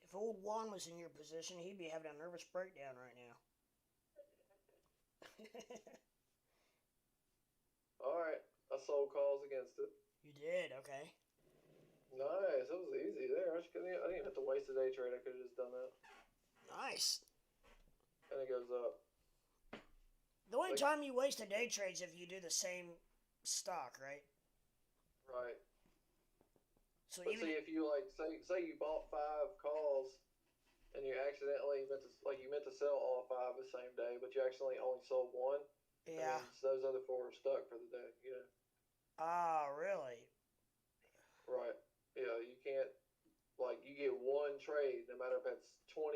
If old Juan was in your position, he'd be having a nervous breakdown right now. All right. I sold calls against it. You did, okay. Nice. That was easy there. I didn't even have to waste a day trade. I could have just done that. Nice. And it goes up. The only Like, time you waste a day trade is if you do the same stock, right? right. So But even see, if you like say you bought 5 calls and you accidentally meant to sell all 5 the same day, but you accidentally only sold one, that yeah. means those other 4 are stuck for the day. You know. Ah, really? Right. Yeah. You can't you get one trade, no matter if it's 20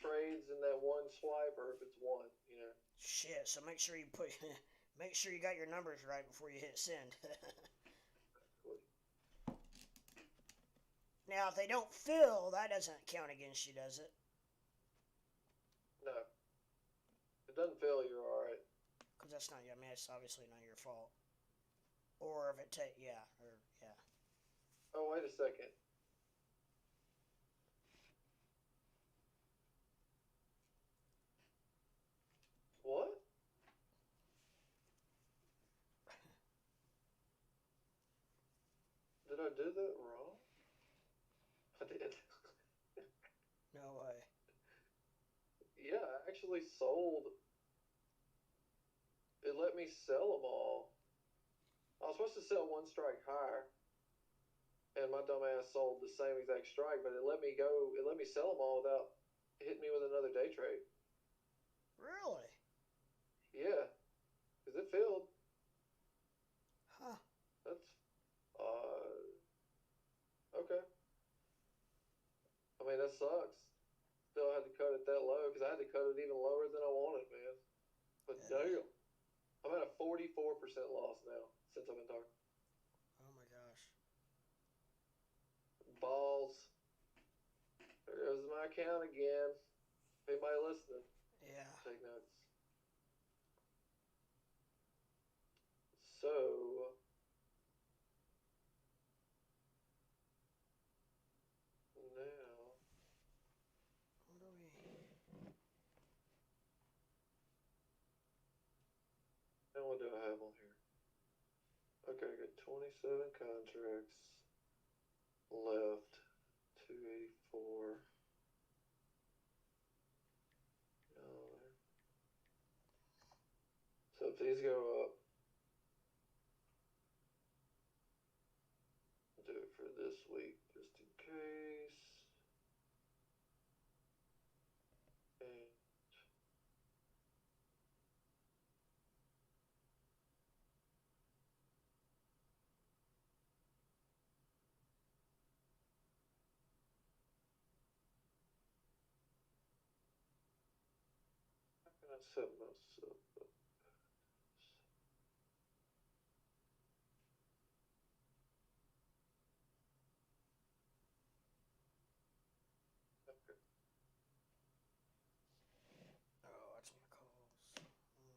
trades in that one swipe or if it's one. You know. Shit. So make sure you put, make sure you got your numbers right before you hit send. Now, if they don't fill, that doesn't count against you, does it? No. If it doesn't fail, you're all right. Because that's not. I mean, it's obviously not your fault. Or if it yeah, or yeah. Oh, wait a second. What? Did I do that wrong? I did. No way. Yeah, I actually sold. It let me sell them all. I was supposed to sell one strike higher, and my dumbass sold the same exact strike, but it let me go. It let me sell them all without hitting me with another day trade. Really? Yeah, because it filled. Huh. That's okay. I mean, that sucks. Still had to cut it that low because I had to cut it even lower than I wanted, man. But damn, I'm at a 44% loss now since I've been talking. Oh my gosh. Balls. There goes my account again. Anybody listening? Yeah. Take notes. So now, What do we? what do I have on here? Okay, I got 27 contracts left $284. So if these go up, I'll do it for this week just in case. And how can I set myself up? Okay. Oh, that's my calls. Okay. Yeah.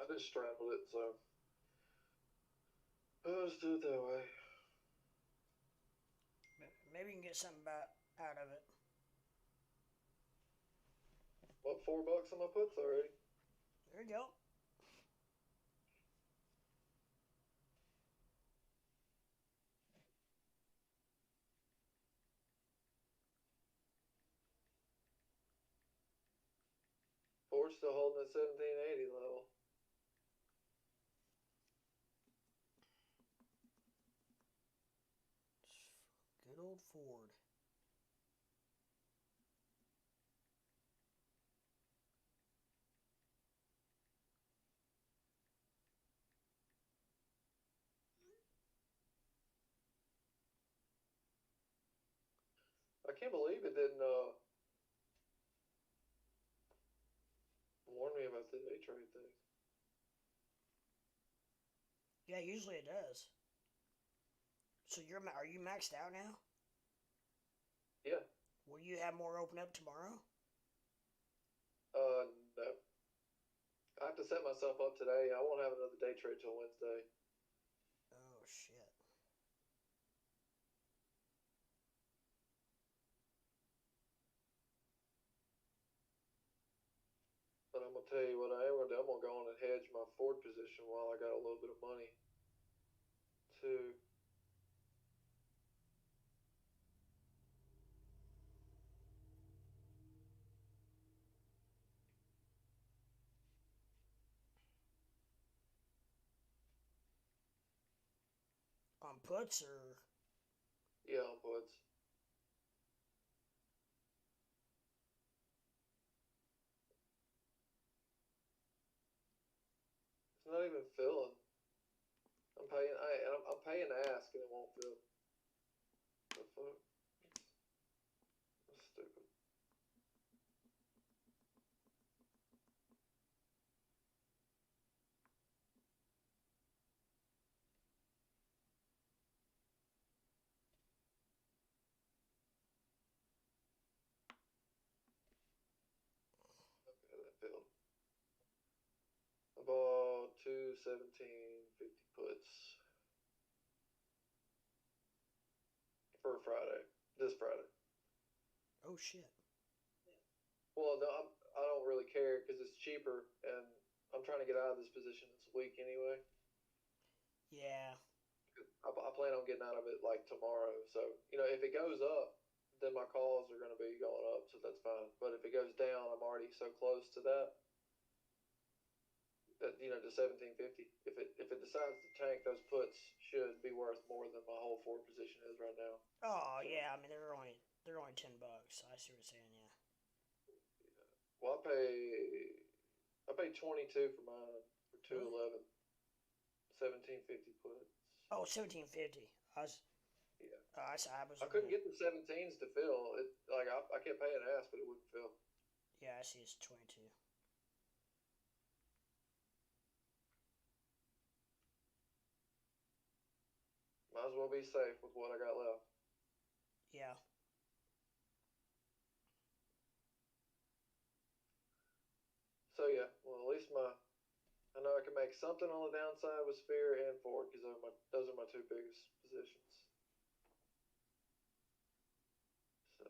I just straddled it, so let's do it that way. Maybe you can get something out of it. What, $4 on my puts already? There you go. Ford's still holding at 1780 level. Good old Ford. I can't believe it didn't warn me about the day trade thing. Yeah, usually it does. So are you maxed out now? Yeah. Will you have more open up tomorrow? No. I have to set myself up today. I won't have another day trade till Wednesday. Oh shit. But I'm gonna tell you what I am gonna do. I'm gonna go on and hedge my Ford position while I got a little bit of money too. On puts or Yeah, on puts. It's not even filling. I'm paying to ask and it won't fill. The fuck? That's stupid. Okay, that filled. I bought 217.50 puts for Friday. This Friday. oh shit. Well, no, I don't really care because it's cheaper, and I'm trying to get out of this position this week anyway. Yeah. I plan on getting out of it like tomorrow. So, if it goes up, then my calls are going to be going up, so that's fine. But if it goes down, I'm already so close to to 1750. If it decides to tank, those puts should be worth more than my whole Ford position is right now. Oh So, yeah. I mean they're only $10. I see what you're saying. Yeah. well, I pay 22 for mine for Really? 211. 1750 puts. Oh, 1750. Yeah. I was I looking couldn't at. get the 17s to fill. I kept paying ass, but it wouldn't fill. Yeah, I see it's 22. Might as well be safe with what I got left. Yeah. So yeah, well at least I know I can make something on the downside with Sphere and Ford because those are my two biggest positions. So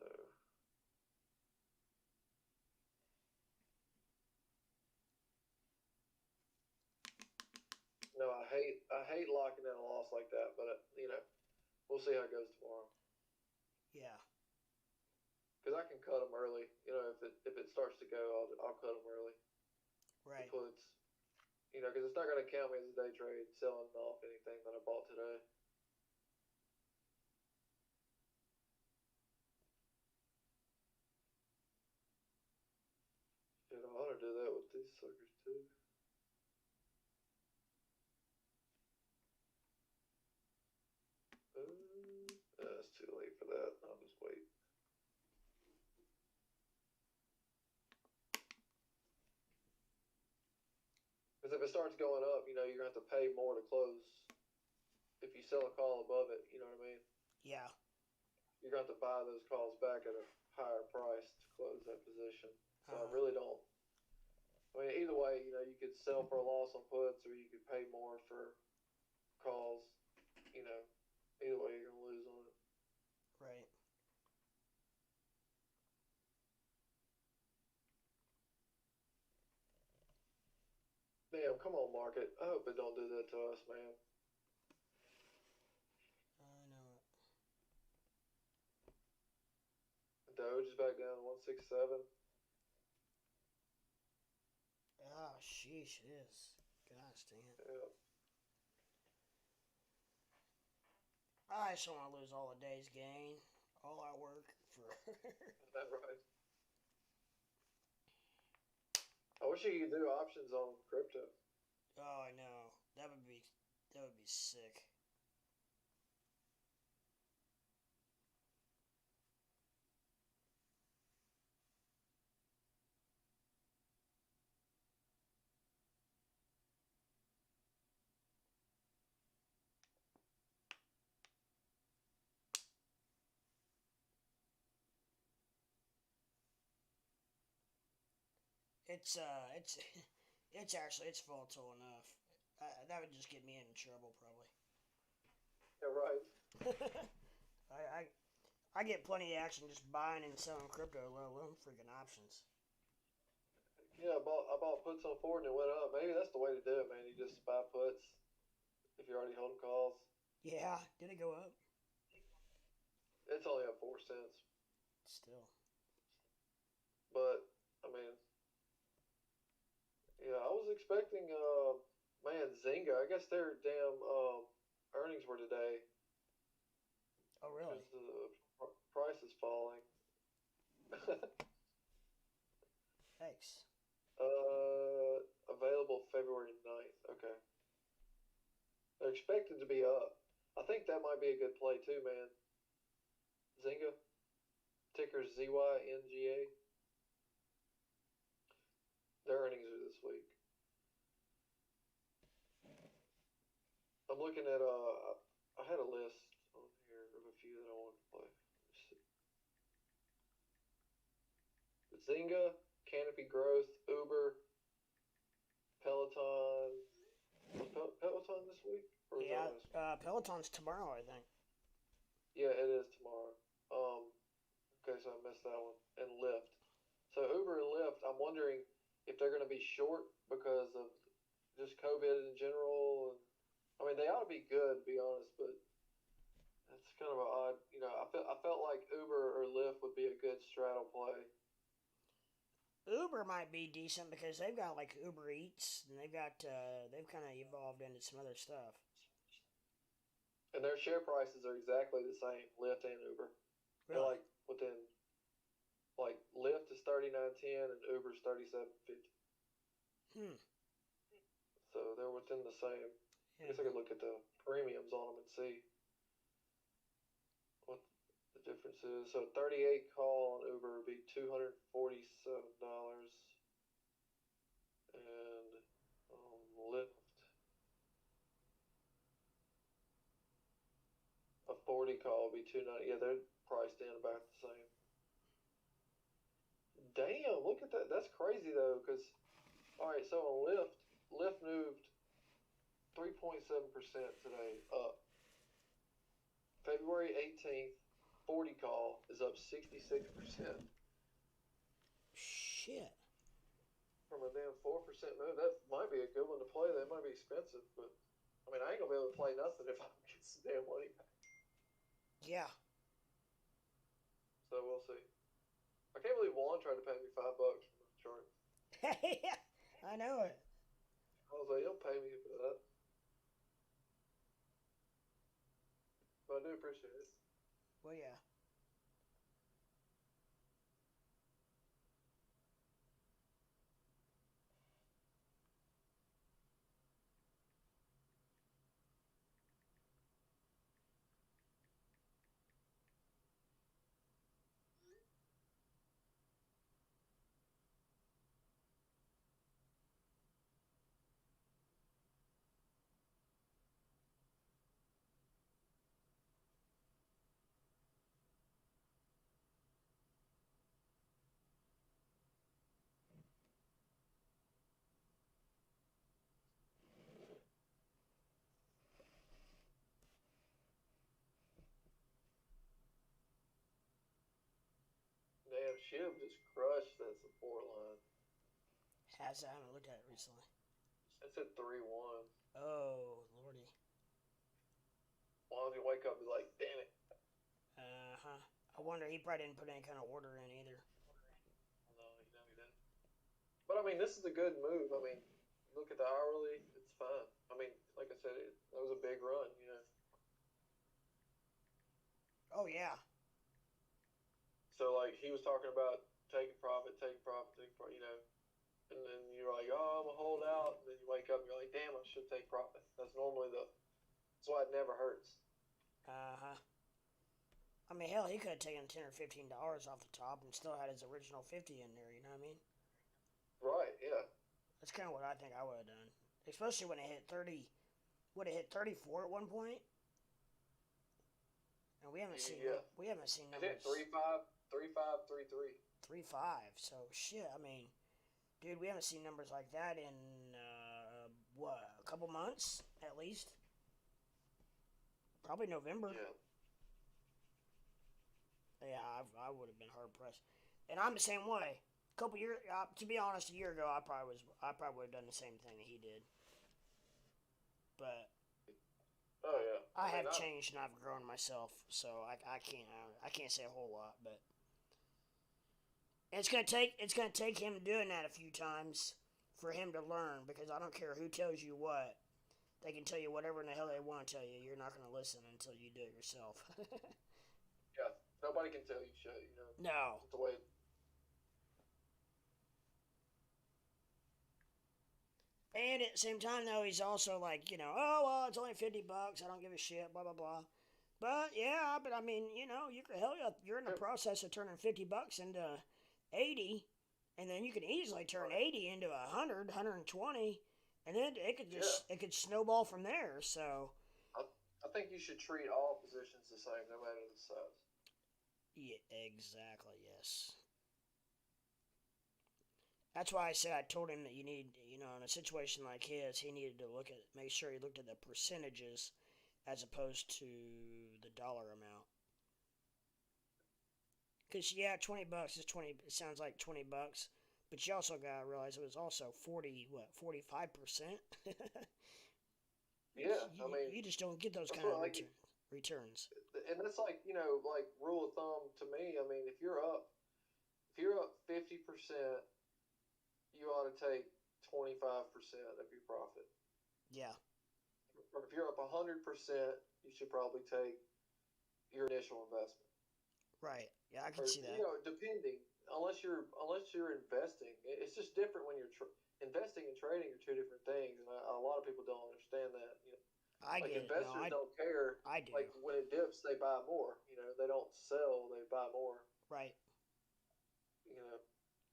I hate locking in a loss like that, but we'll see how it goes tomorrow. Yeah. Because I can cut them early. If it starts to go, I'll cut them early. Right. The puts. Because it's not going to count me as a day trade selling off anything that I bought today. Shit, I ought to do that with these suckers too. It's too late for that. I'll just wait. Because if it starts going up, you're going to have to pay more to close. If you sell a call above it, you know what I mean? Yeah. You're going to have to buy those calls back at a higher price to close that position. So I really don't. I mean, either way, you could sell for a loss on puts or you could pay more for calls. Either way, you're going to lose on it. Right. Damn, come on, market. I hope it don't do that to us, man. I know it. Doge is back down to 167. Oh, sheesh, it is. Gosh dang it. Yeah. I just don't want to lose all the day's gain. All our work for. That's right. I wish you could do options on crypto. Oh, I know. That would be sick. It's it's volatile enough. That would just get me in trouble probably. Yeah, right. I get plenty of action just buying and selling crypto, let alone freaking options. Yeah, I bought puts on Ford and it went up. Maybe that's the way to do it, man. You just buy puts if you're already holding calls. Yeah, did it go up? It's only up 4 cents. Still. But, I mean, yeah, I was expecting, man, Zynga. I guess their damn earnings were today Oh, really? because the price is falling. Thanks. Available February 9th. Okay. They're expected to be up. I think that might be a good play too, man. Zynga. Ticker ZYNGA. Their earnings are this week. I'm looking at I had a list on here of a few that I wanted to play. Zynga, Canopy Growth, Uber, Peloton. Was Peloton this week? Or is that Yeah, last week? Peloton's tomorrow, I think. Yeah, it is tomorrow. Okay, so I missed that one. And Lyft. So Uber and Lyft, I'm wondering if they're going to be short because of just COVID in general. And I mean, they ought to be good, to be honest, but that's kind of an odd. I felt like Uber or Lyft would be a good straddle play. Uber might be decent because they've got like Uber Eats and they've kind of evolved into some other stuff. And their share prices are exactly the same, Lyft and Uber. They're Really? like within, like Lyft is 39.10 and Uber's 37.50. So they're within the same. I guess I Yeah. could look at the premiums on them and see what the difference is. So 38 call on Uber would be $247, and Lyft a 40 call would be $290. Yeah, they're priced in about the same. Damn, look at that. That's crazy though, because all right, so on Lyft moved 3.7% today up. February 18th, 40 call is up 66%. Shit. From a damn 4% move. That might be a good one to play. That might be expensive, but I be able to play nothing if I don't get some damn money back. Yeah. So we'll see. I can't believe Juan tried to pay me $5 for my insurance. Yeah, I know it. I was like, don't pay me for that. But I do appreciate it. Well, yeah. Damn, Shiv just crushed that support line. I haven't looked at it recently. It's at 3-1. Oh, lordy. Why don't you wake up and be like, damn it? Uh-huh. I wonder, he probably didn't put any kind of order in either. No, he didn't. But I mean, this is a good move. I mean, look at the hourly, it's fine. I mean, like I said, that was a big run, Oh, yeah. So, like, he was talking about taking profit, and then you're like, oh, I'm going to hold out, and then you wake up and you're like, damn, I should take profit. That's normally that's why it never hurts. Uh-huh. I mean, hell, he could have taken $10 or $15 off the top and still had his original 50 in there, you know what I mean? Right, yeah. That's kind of what I think I would have done. Especially when it hit 30, would it hit 34 at one point? And we haven't seen It numbers. hit 3.5, 3.5, 3.3. 3.5. So shit. I mean, dude, we haven't seen numbers like that in a couple months at least. Probably November. Yeah. Yeah, I would have been hard pressed, and I'm the same way. A couple years, to be honest, a year ago, I probably would have done the same thing that he did. But Oh yeah. I have changed and I've grown myself, so I can't say a whole lot, but it's gonna take him doing that a few times for him to learn, because I don't care who tells you what. They can tell you whatever in the hell they want to tell you. You're not gonna listen until you do it yourself. Yeah. Nobody can tell you shit, No. That's the way. And at the same time, though, he's also like, oh, well, it's only $50. I don't give a shit, blah, blah, blah. But, yeah, but I mean, you're in the process of turning $50 into 80, and then you can easily turn 80 into 100, 120, and then it could snowball from there, so. I think you should treat all positions the same, no matter the size. Yeah, exactly, yes. That's why I said I told him that you need, in a situation like his, he needed to make sure he looked at the percentages as opposed to the dollar amount. Because, yeah, $20 is 20, it sounds like $20, but you also got to realize it was also 45%? Yeah, I mean, you just don't get those kind of returns. And that's like, like rule of thumb to me. I mean, if you're up 50%, you ought to take 25% of your profit. Yeah. Or if you're up 100%, you should probably take your initial investment. Right. Yeah, I can see that. Depending, unless you're investing, it's just different when you're investing and trading are two different things, and a lot of people don't understand that. I get it. Investors don't care. I do. Like when it dips, they buy more. They don't sell; they buy more. Right.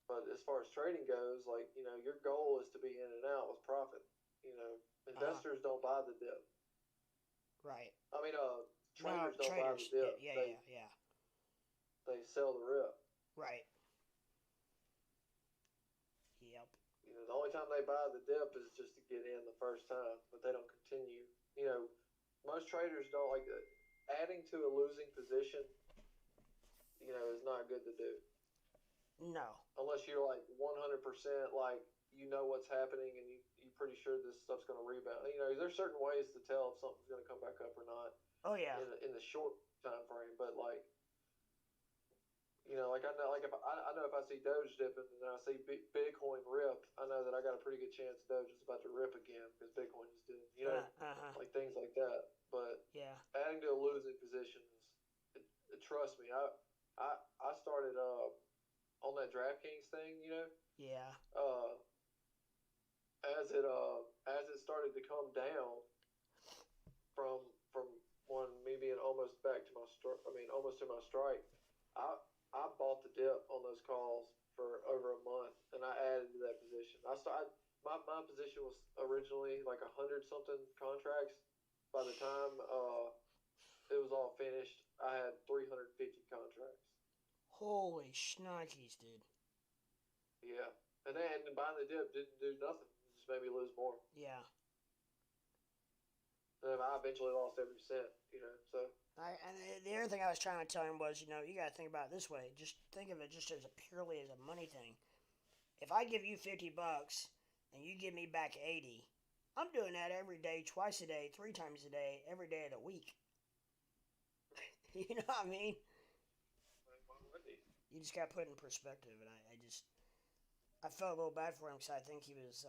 But as far as trading goes, your goal is to be in and out with profit. Investors don't buy the dip. Right. I mean, traders don't buy the dip. Yeah. They sell the rip. Right. Yep. The only time they buy the dip is just to get in the first time, but they don't continue. Most traders don't like it. Adding to a losing position, is not good to do. No. Unless you're 100% what's happening and you pretty sure this stuff's going to rebound. You know, there's certain ways to tell if something's going to come back up or not. Oh yeah. In the short time frame, but like, you know, like I know, like I know if I see Doge dipping and then I see Bitcoin rip, I know that I got a pretty good chance Doge is about to rip again because Bitcoin is doing, you know, like things like that. But yeah, adding to a losing position is, trust me, I started on that DraftKings thing, you know, yeah, as it started to come down from me being almost back to my almost to my strike. I bought the dip on those calls for over a month, and I added to that position. My position was originally like 100 something contracts. By the time it was all finished, I had 350 contracts. Holy shnikes, dude. Yeah, and then buying the dip didn't do nothing. It just made me lose more. Yeah. And I eventually lost every cent. You know, so. And the other thing I was trying to tell him was, you know, you got to think about it this way. Just think of it just as purely as a money thing. If I give you $50 and you give me back 80, I'm doing that every day, twice a day, 3 times a day, every day of the week. You know what I mean? You just got to put it in perspective, and I felt a little bad for him because I think he's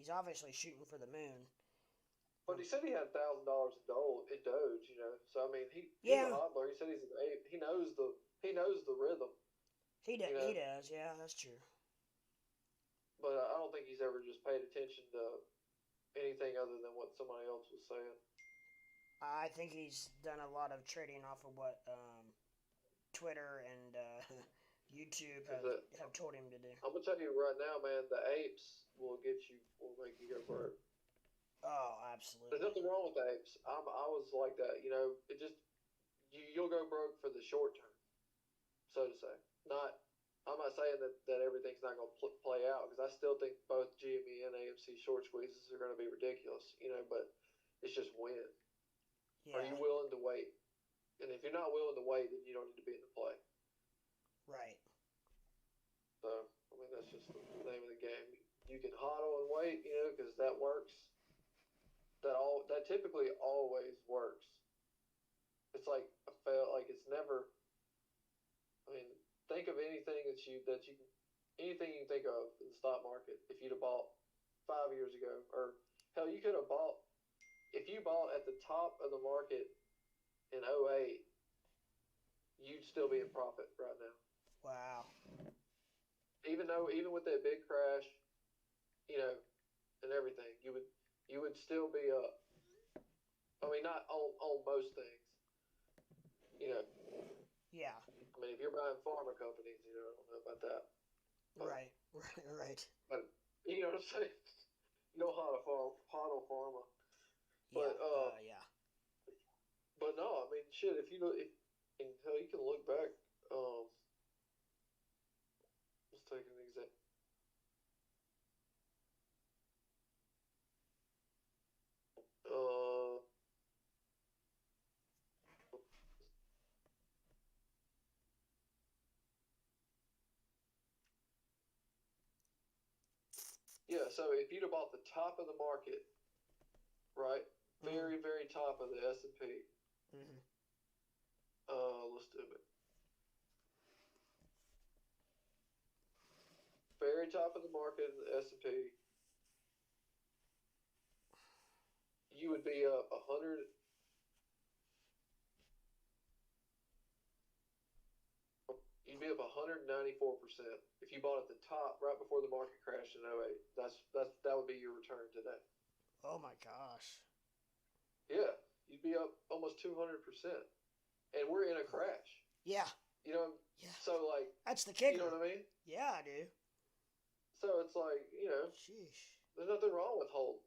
obviously shooting for the moon. But he said he had $1,000 in Doge, you know. So I mean, he's a hodler. He said he's an ape. He knows the rhythm. He does. Yeah, that's true. But I don't think he's ever just paid attention to anything other than what somebody else was saying. I think he's done a lot of trading off of what Twitter and YouTube have told him to do. I'm gonna tell you right now, man. The apes will make you go broke. Oh, absolutely. There's nothing wrong with the apes. I was like that, you know. It just you'll go broke for the short term, so to say. I'm not saying that everything's not going to play out because I still think both GME and AMC short squeezes are going to be ridiculous, you know. But it's just when. Yeah. Are you willing to wait? And if you're not willing to wait, then you don't need to be in the play. Right. So I mean that's just the name of the game. You can hodl and wait, you know, because that works. That typically always works. It's like it's never. I mean, think of anything anything you can think of in the stock market. If you'd have bought 5 years ago, or hell, you could have bought. If you bought at the top of the market in 2008, you'd still be in profit right now. Wow. Even with that big crash, you know, and everything, you would still be up. I mean, not on most things, you know. Yeah. I mean, if you're buying pharma companies, you know, I don't know about that. But, Right. But you know what I'm saying? You know how to hodl pharma. But yeah. But no, I mean, shit. If you look, and hell, you can look back. Let's take an example. Yeah, so if you'd have bought the top of the market, right, very, very top of the S&P, let's do it. Very top of the market in the S&P, you would be up 100. You'd be up 194% if you bought at the top right before the market crashed in 2008. That would be your return today. Oh my gosh. Yeah, you'd be up almost 200%, and we're in a crash. Yeah. You know. Yeah. So like. That's the kicker. You know what I mean? Yeah, I do. So it's like, you know. Sheesh. There's nothing wrong with holding.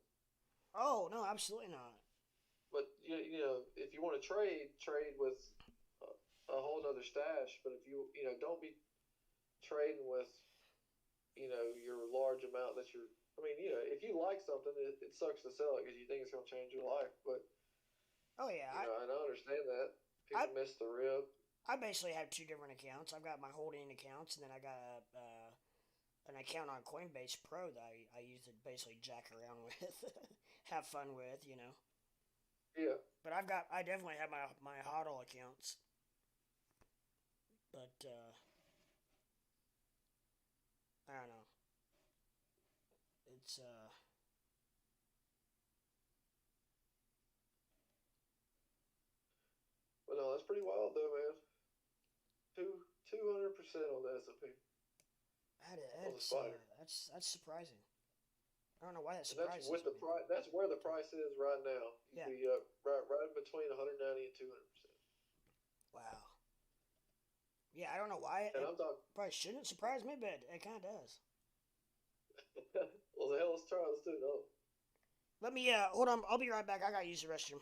Oh no, absolutely not. But you know, if you want to trade with a whole other stash. But if you don't be trading with, your large amount that you're. I mean, if you like something, it sucks to sell it because you think it's going to change your life. But oh yeah, I understand that people miss the rib. I basically have 2 different accounts. I've got my holding accounts, and then I got a an account on Coinbase Pro that I use to basically jack around with, have fun with, you know. Yeah. But I definitely have my HODL accounts. But I don't know. It's But no, that's pretty wild though, man. 200% on the S&P on the spider. that's surprising. I don't know why that And that's surprises with the me. price. That's where the price is right now. You'd Yeah. be up right in between 190 and 200%. Wow. Yeah, I don't know why And it I'm talking. probably shouldn't surprise me, but it kind of does. Well, the hell, let's try. Let's do it. No. Let me hold on. I'll be right back. I gotta use the restroom.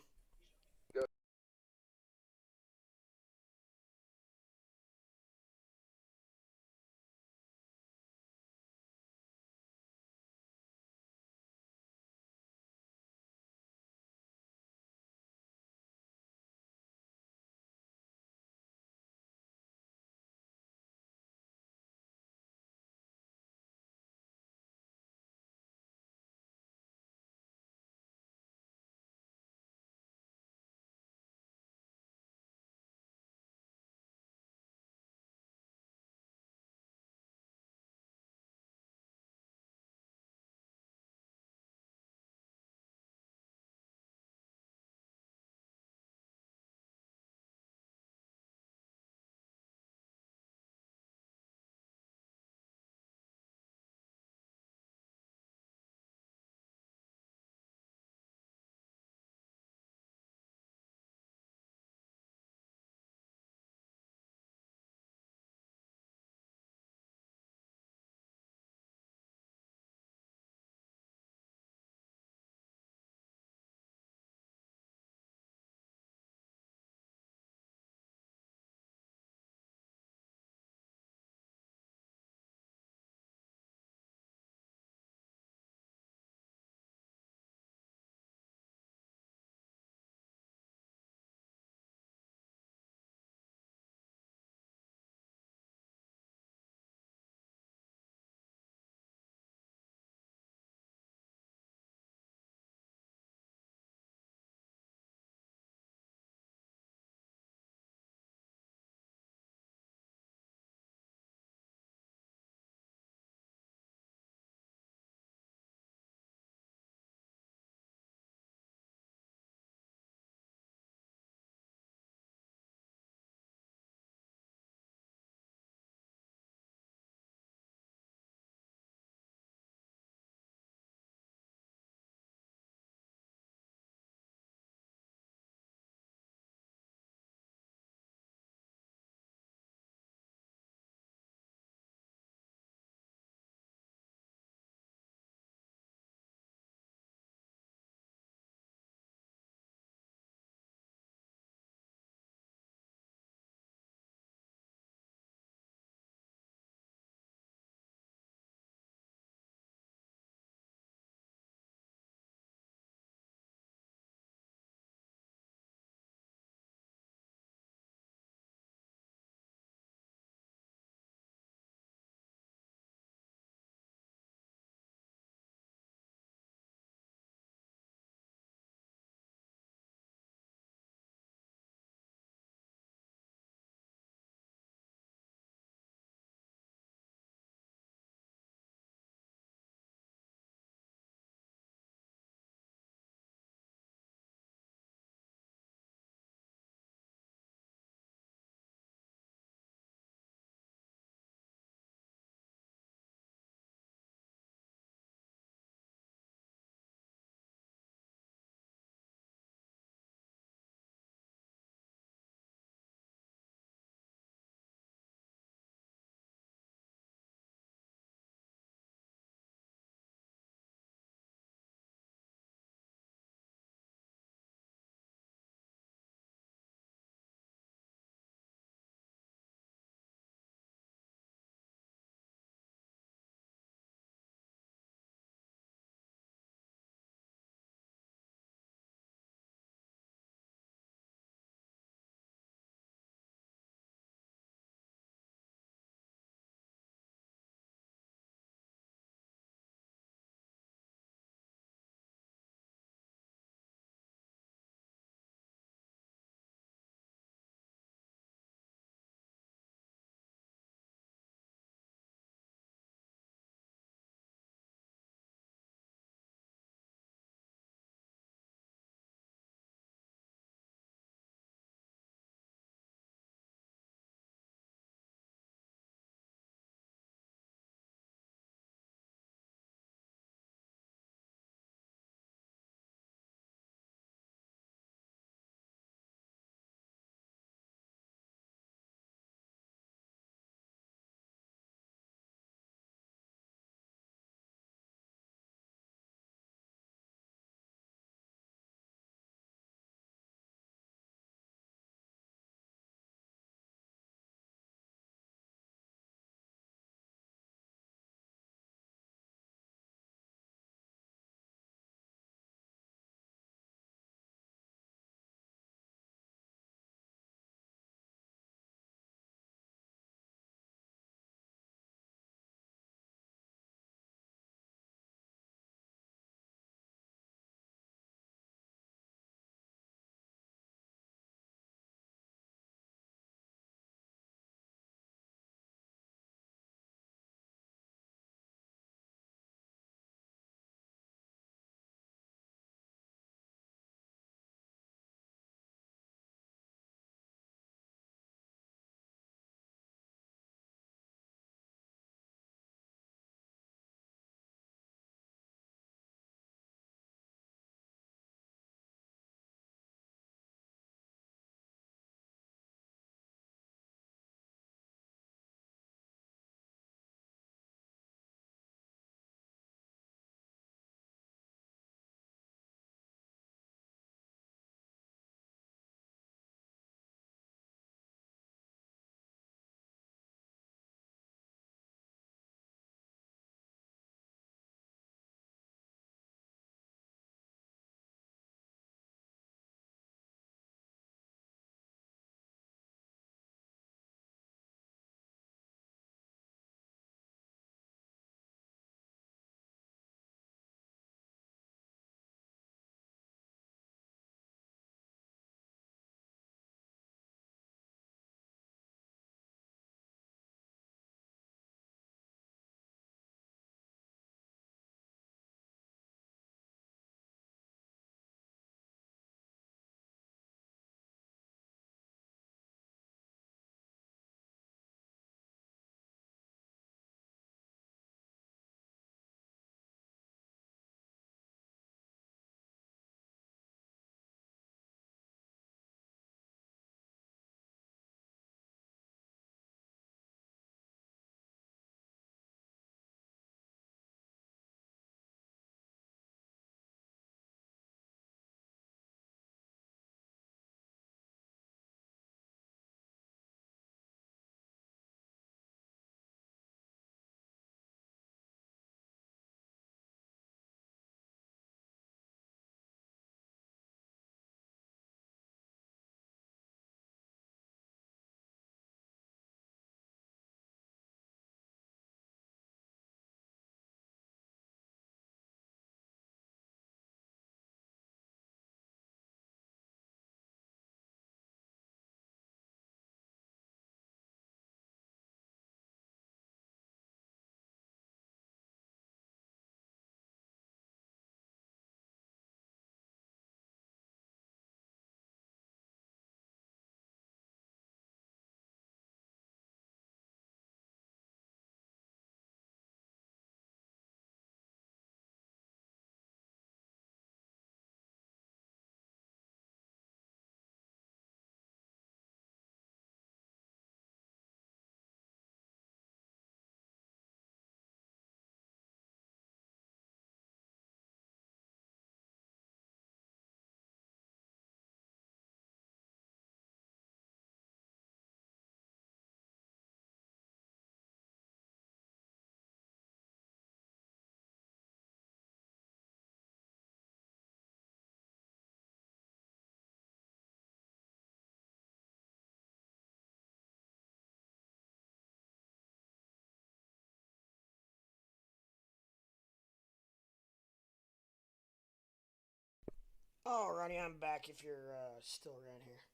Alrighty, I'm back if you're still around here.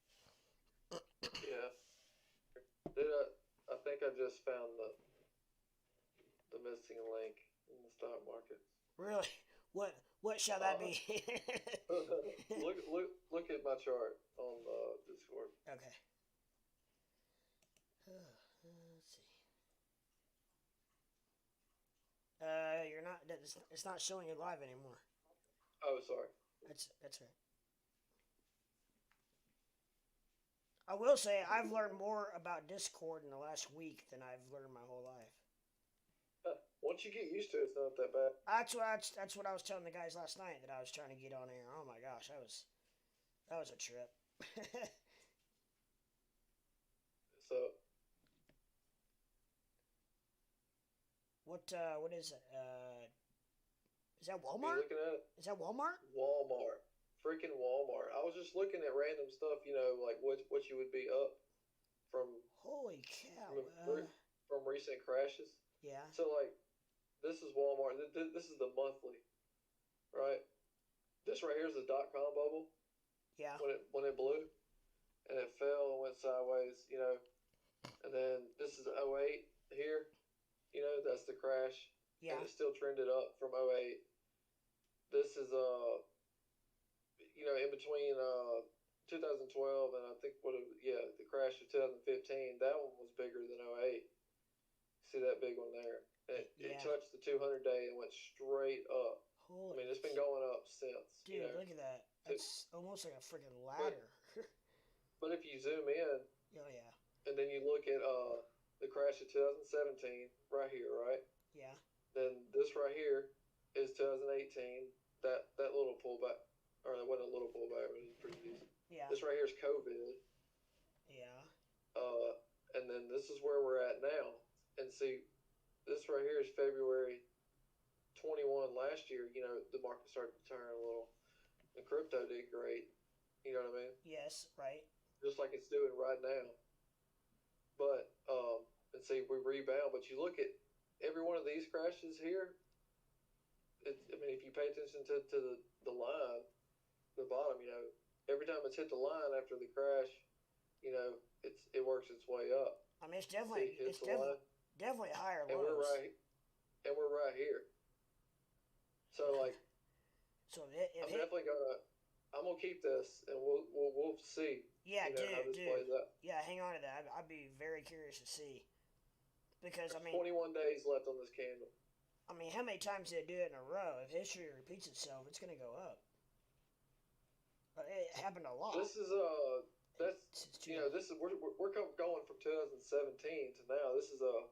Yeah. Did I think I just found the missing link in the stock market. Really? What shall that be? look at my chart on Discord. Okay. Let's see. You're not. It's not showing you live anymore. Oh, sorry. That's right. I will say I've learned more about Discord in the last week than I've learned my whole life. Once you get used to it, it's not that bad. That's what I was telling the guys last night that I was trying to get on here. Oh my gosh, that was a trip. So What is it? Is that you Walmart? looking at it? Is that Walmart? Walmart, freaking Walmart. I was just looking at random stuff, like what you would be up from Holy cow! from recent crashes. Yeah. So like, this is Walmart. This is the monthly, right? This right here is the .com bubble Yeah. when it blew, and it fell and went sideways, and then this is '08 here, that's the crash, Yeah. and it still trended up from '08. This is in between 2012 and I think the crash of 2015. That one was bigger than '08. See that big one there? It touched the 200 day and went straight up. Holy. It's been going up since. Dude, look at that. That's almost like a freaking ladder. But if you zoom in, Oh yeah. and then you look at the crash of 2017 right here, right? Yeah. Then this right here is 2018. That little pullback, or that wasn't a little pullback, but it was pretty decent. Yeah. This right here is COVID. Yeah. And then this is where we're at now. And see, this right here is February 21 last year. The market started to turn a little. The crypto did great. You know what I mean? Yes. Right. Just like it's doing right now. But and see, we rebound. But you look at every one of these crashes here. If you pay attention to the line, the bottom, every time it's hit the line after the crash, it works its way up. I mean, it's definitely definitely higher and lows. we're right here. So like, So I'm gonna keep this, and we'll see. Yeah, how this plays out. Yeah, hang on to that. I'd be very curious to see because There's 21 days left on this candle. I mean, how many times did it do it in a row? If history repeats itself, it's going to go up. But it happened a lot. This is this is we're going from 2017 to now. This is a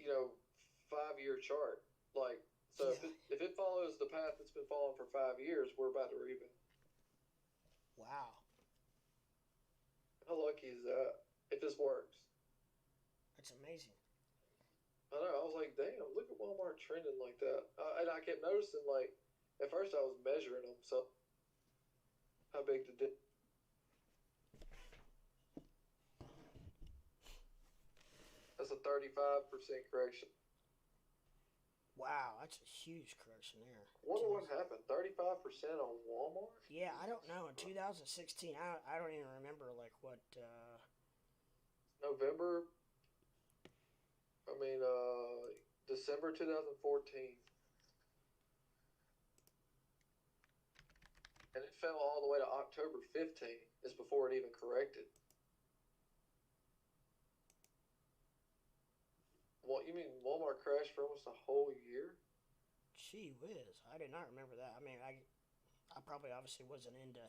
5-year chart. Like, so if it follows the path it's been following for 5 years, we're about to rebound. Wow. How lucky is that? If this works. That's amazing. I know. I was like, damn, look at Walmart trending like that. And I kept noticing, like, at first I was measuring them, so how big the dip. That's a 35% correction. Wow, that's a huge correction there. Wonder what happened. 35% on Walmart? Yeah, I don't know. In 2016, I don't even remember, like, what... November... December 2014. And it fell all the way to October 15. Is before it even corrected. What, you mean Walmart crashed for almost a whole year? Gee whiz, I did not remember that. I mean, I probably obviously wasn't into...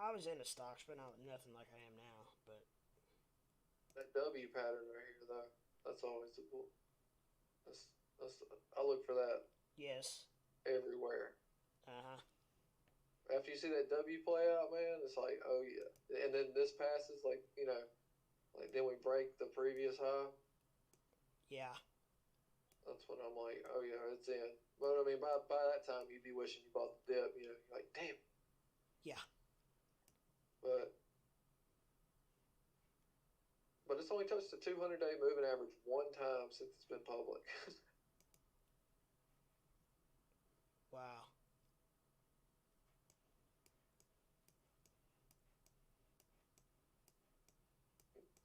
I was into stocks, but not nothing like I am now, but... That W pattern right here, though, that's always the bull. That's I look for that. Yes. Everywhere. Uh-huh. After you see that W play out, man, it's like, oh yeah. And then this passes, like then we break the previous high. Yeah. That's when I'm like, oh yeah, it's in. But I mean, by that time, you'd be wishing you bought the dip. You're like, damn. Yeah. But it's only touched the 200-day moving average one time since it's been public. Wow.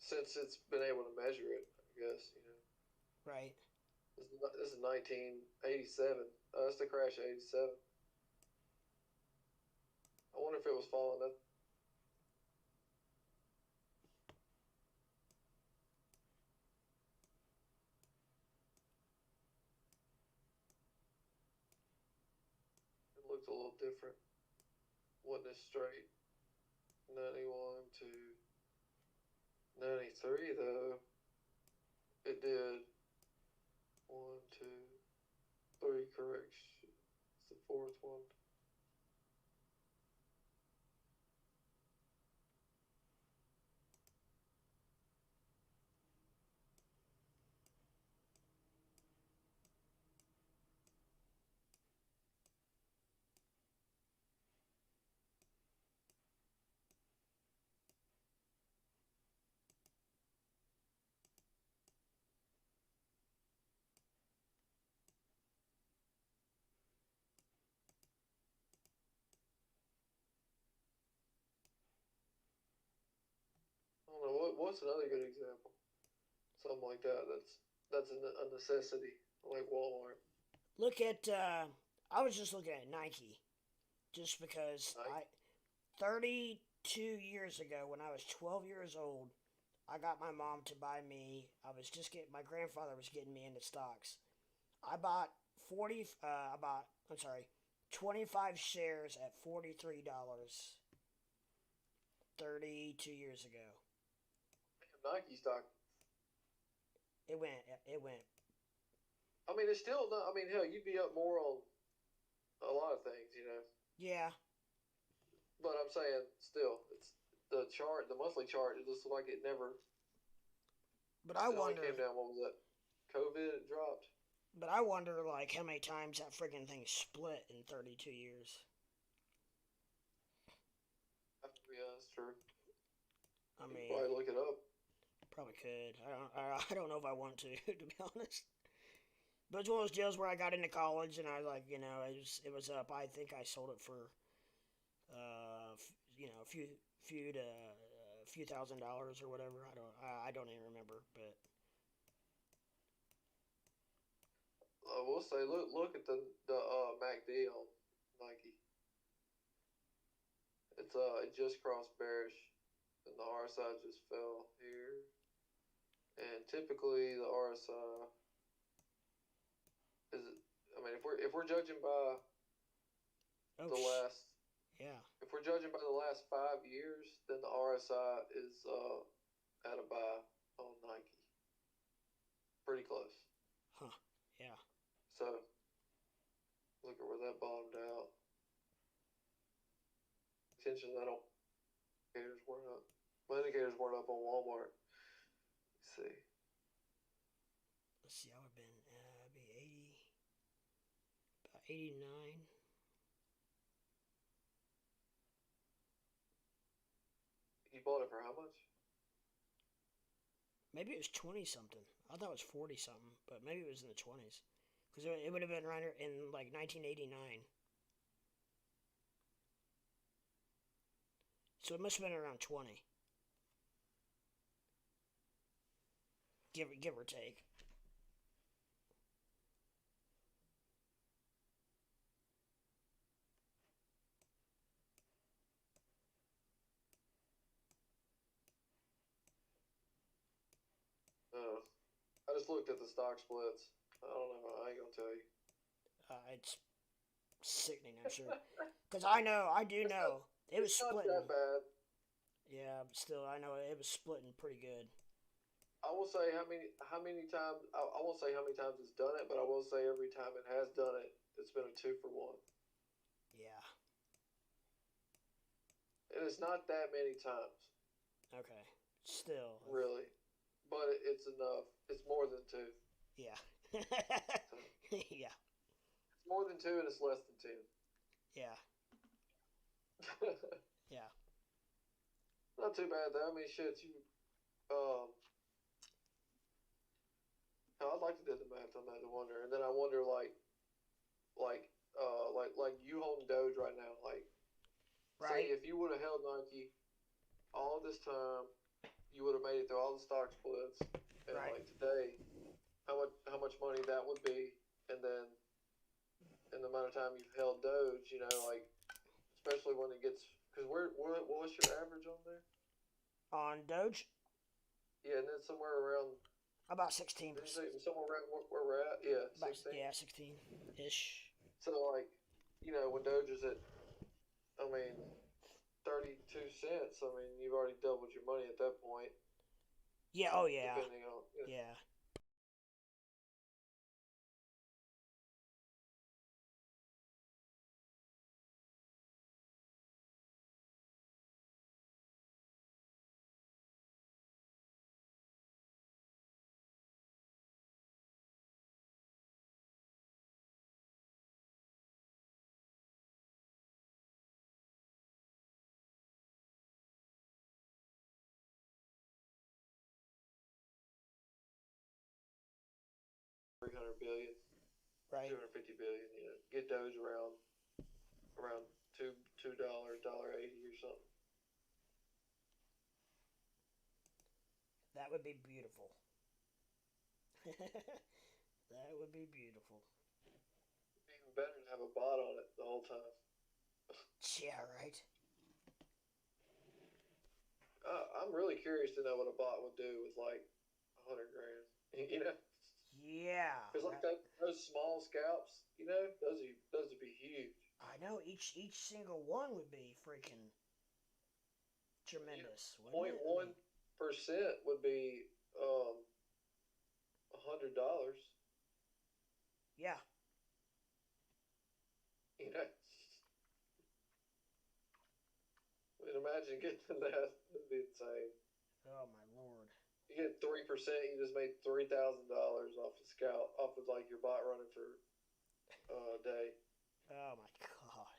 since it's been able to measure it. I guess Right. This is 1987. That's the crash of '87. I wonder if it was falling up. It looked a little different. Wasn't as straight. 91 to 93 though. It did 1, 2, 3 corrections. It's the fourth one. I don't know what's another good example. Something like that. That's a necessity, like Walmart. Look at. I was just looking at Nike, just because Nike? 32 years ago, when I was 12 years old, I got my mom to buy me. My grandfather was getting me into stocks. I bought 25 shares at $43. 32 years ago. Nike stock. It went. It went. I mean, it's still not. I mean, hell, you'd be up more on a lot of things, Yeah, But I'm saying, still, it's the chart, the monthly chart. It looks like it never. but I It only came wonder. down. What was that? COVID. It dropped. But I wonder, like, how many times that friggin' thing split in 32 years. Yeah, that's true. I You could mean, probably look it up. probably could. I don't know if I want to, to be honest. But it's one of those deals where I got into college and I like, it was up. I think I sold it for, a few $1,000s or whatever. I don't even remember. But We'll say, look at the MACD on Nike. It just crossed bearish, and the RSI just fell here. And typically the RSI is. I mean, if we're judging by the last, yeah, if we're judging by the last 5 years, then the RSI is at a buy on Nike. Pretty close. huh, yeah. So look at where that bottomed out. Attention, I don't. Indicators weren't up. My indicators weren't up on Walmart. Let's see. Let's see. I would have been be 80, about 89. You bought it for how much? Maybe it was 20 something. I thought it was 40 something, but maybe it was in the 20s. Because it would have been right in like 1989. So it must have been around 20. Give or take. Uh, I just looked at the stock splits. I don't know. I ain't gonna tell you. It's sickening, I'm sure. Because I do know. It was It's not splitting. that bad. Yeah, but still, I know it was splitting pretty good. I will say how many times I won't say how many times it's done it, but I will say every time it has done it, it's been a 2-for-1, Yeah. and it's not that many times Okay. Still. really, but it's enough. It's more than two. Yeah. So, Yeah. it's more than two, and it's less than 10. Yeah. Yeah. Not too bad though. I mean, shit, um, hell, I'd like to do the math on that to wonder, and then I wonder like you holding Doge right now, like say Right. if you would have held Nike all this time, you would have made it through all the stock splits, and Right. like today, how much money that would be, and then in the amount of time you've held Doge, you know, like especially when it gets because what's your average on there? On Doge, Yeah, and then somewhere around. about Did you 16%. say somewhere around where we're at? Yeah, About, 16. yeah, 16-ish. So like, you know, when Doge is at, I mean, 32 cents. I mean, you've already doubled your money at that point, Yeah, oh yeah. depending on. You know, Yeah. 300 billion, Right. 250 billion. You know, get Doge around $2.80 or something. That would be beautiful. That would be beautiful. It'd be even better to have a bot on it the whole time. Yeah, right. I'm really curious to know what a bot would do with like 100 grand. You know, Yeah. because like those small scalps, you know, those would be huge. I know each single one would be freaking tremendous, wouldn't Point it? one percent would be $100. Yeah. You know, I mean, imagine getting that. That'd be insane. Oh my lord. You get 3%, you just made $3,000 off the scout, off of like your bot running for a day. Oh my god.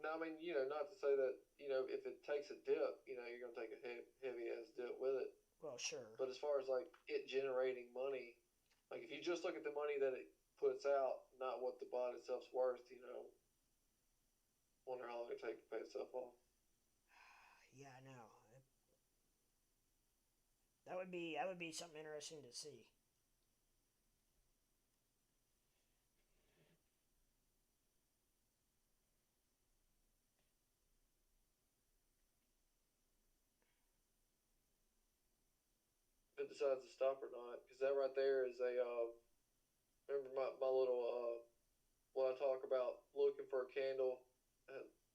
Now, I mean, you know, not to say that, you know, if it takes a dip, you know, you're going to take a heavy ass dip with it. Well, sure. But as far as like it generating money, like if you just look at the money that it puts out, not what the bot itself's worth, you know, wonder how long it take to pay itself off. Yeah, I know. That would be something interesting to see. If it decides to stop or not, because that right there is a, remember my little, when I talk about looking for a candle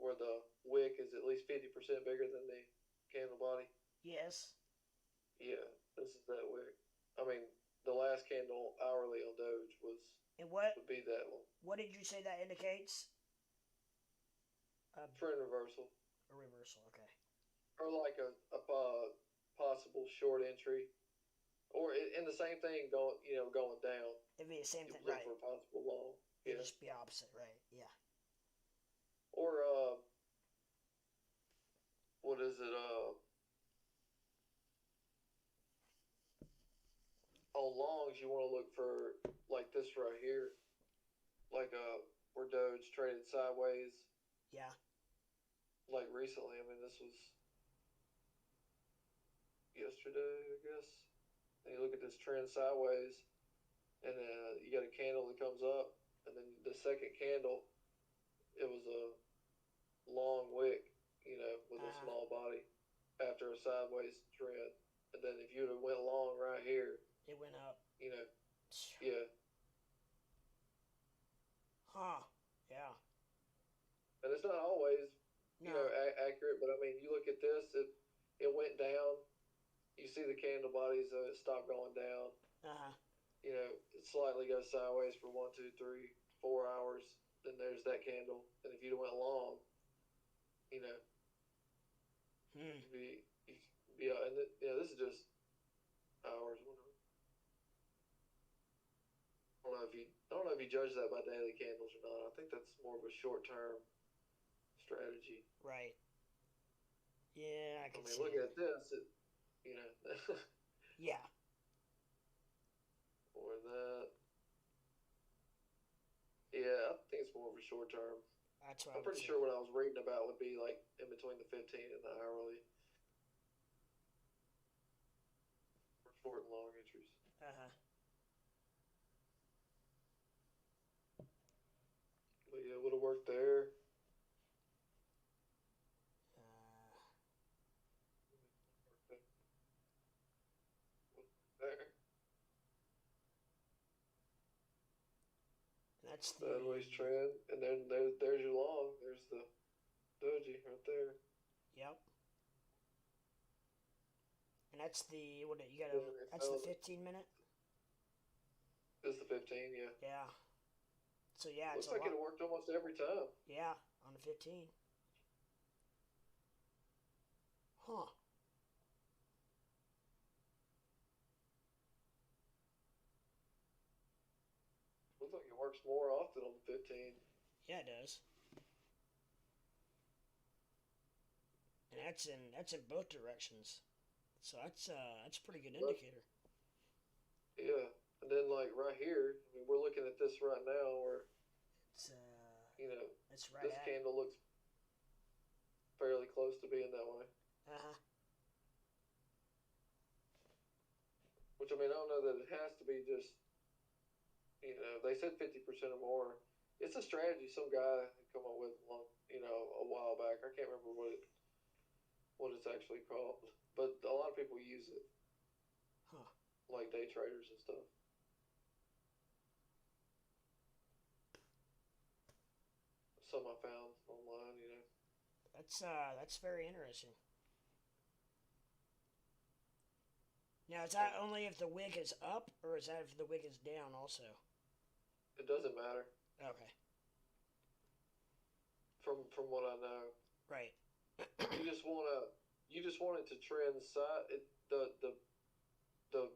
where the wick is at least 50% bigger than the candle body. Yes. Yeah, this is that wick. I mean, the last candle hourly on Doge And would be that one. what did you say that indicates? Trend reversal, A reversal. Okay. or like a possible short entry, or in the same thing going down. It'd be the same You thing, look right? for a possible long. It'd Yeah, just be opposite, right? Yeah. or what is it? On longs, you want to look for like this right here, like where Doge traded sideways, Yeah. like recently. I mean, this was yesterday, I guess. And you look at this trend sideways, and you got a candle that comes up, and then the second candle, it was a long wick, you know, with a small body after a sideways trend. And then if you would have went long right here, It went up. you know, yeah. Huh. Yeah. And it's not always, No. accurate, but I mean, you look at this, it went down. You see the candle bodies, it stopped going down. Uh-huh. You know, it slightly goes sideways for 1, 2, 3, 4 hours. Then there's that candle. And if you'd went long, you know, Hmm. and this is just hours. I don't know if you judge that by daily candles or not. I think that's more of a short term strategy. Right. Yeah, I I can mean, see looking it. at this, you know, Yeah. or that. Yeah, I think it's more of a short term. That's what I I'm would pretty say. sure what I was reading about would be like in between the 15 and the hourly. short and long entries. Uh-huh. But yeah, it would have worked there. Uh, There. that's Sideways the... trend, and then there's your long. There's the Doge right there. Yep. And that's the... What, you got Then a... it That's the fell. 15 minute? It's the 15, yeah. Yeah. So, yeah, it's Looks a like lot. it worked almost every time. Yeah, on the 15. Huh. Looks like it works more often on the 15. Yeah, it does. And that's in both directions. So that's a pretty good But indicator. yeah, and then like right here, I mean, we're looking at this right now, where It's you know it's right this at it. candle looks fairly close to being that way. Uh-huh. Which I mean, I don't know that it has to be just they said 50% or more. It's a strategy some guy had come up with a while back. I can't remember what it's actually called, but a lot of people use it, Huh. like day traders and stuff. Some I found online. That's very interesting. Now, is that only if the wick is up, or is that if the wick is down also? It doesn't matter Okay. from what I know. Right. You just want it to trend side. The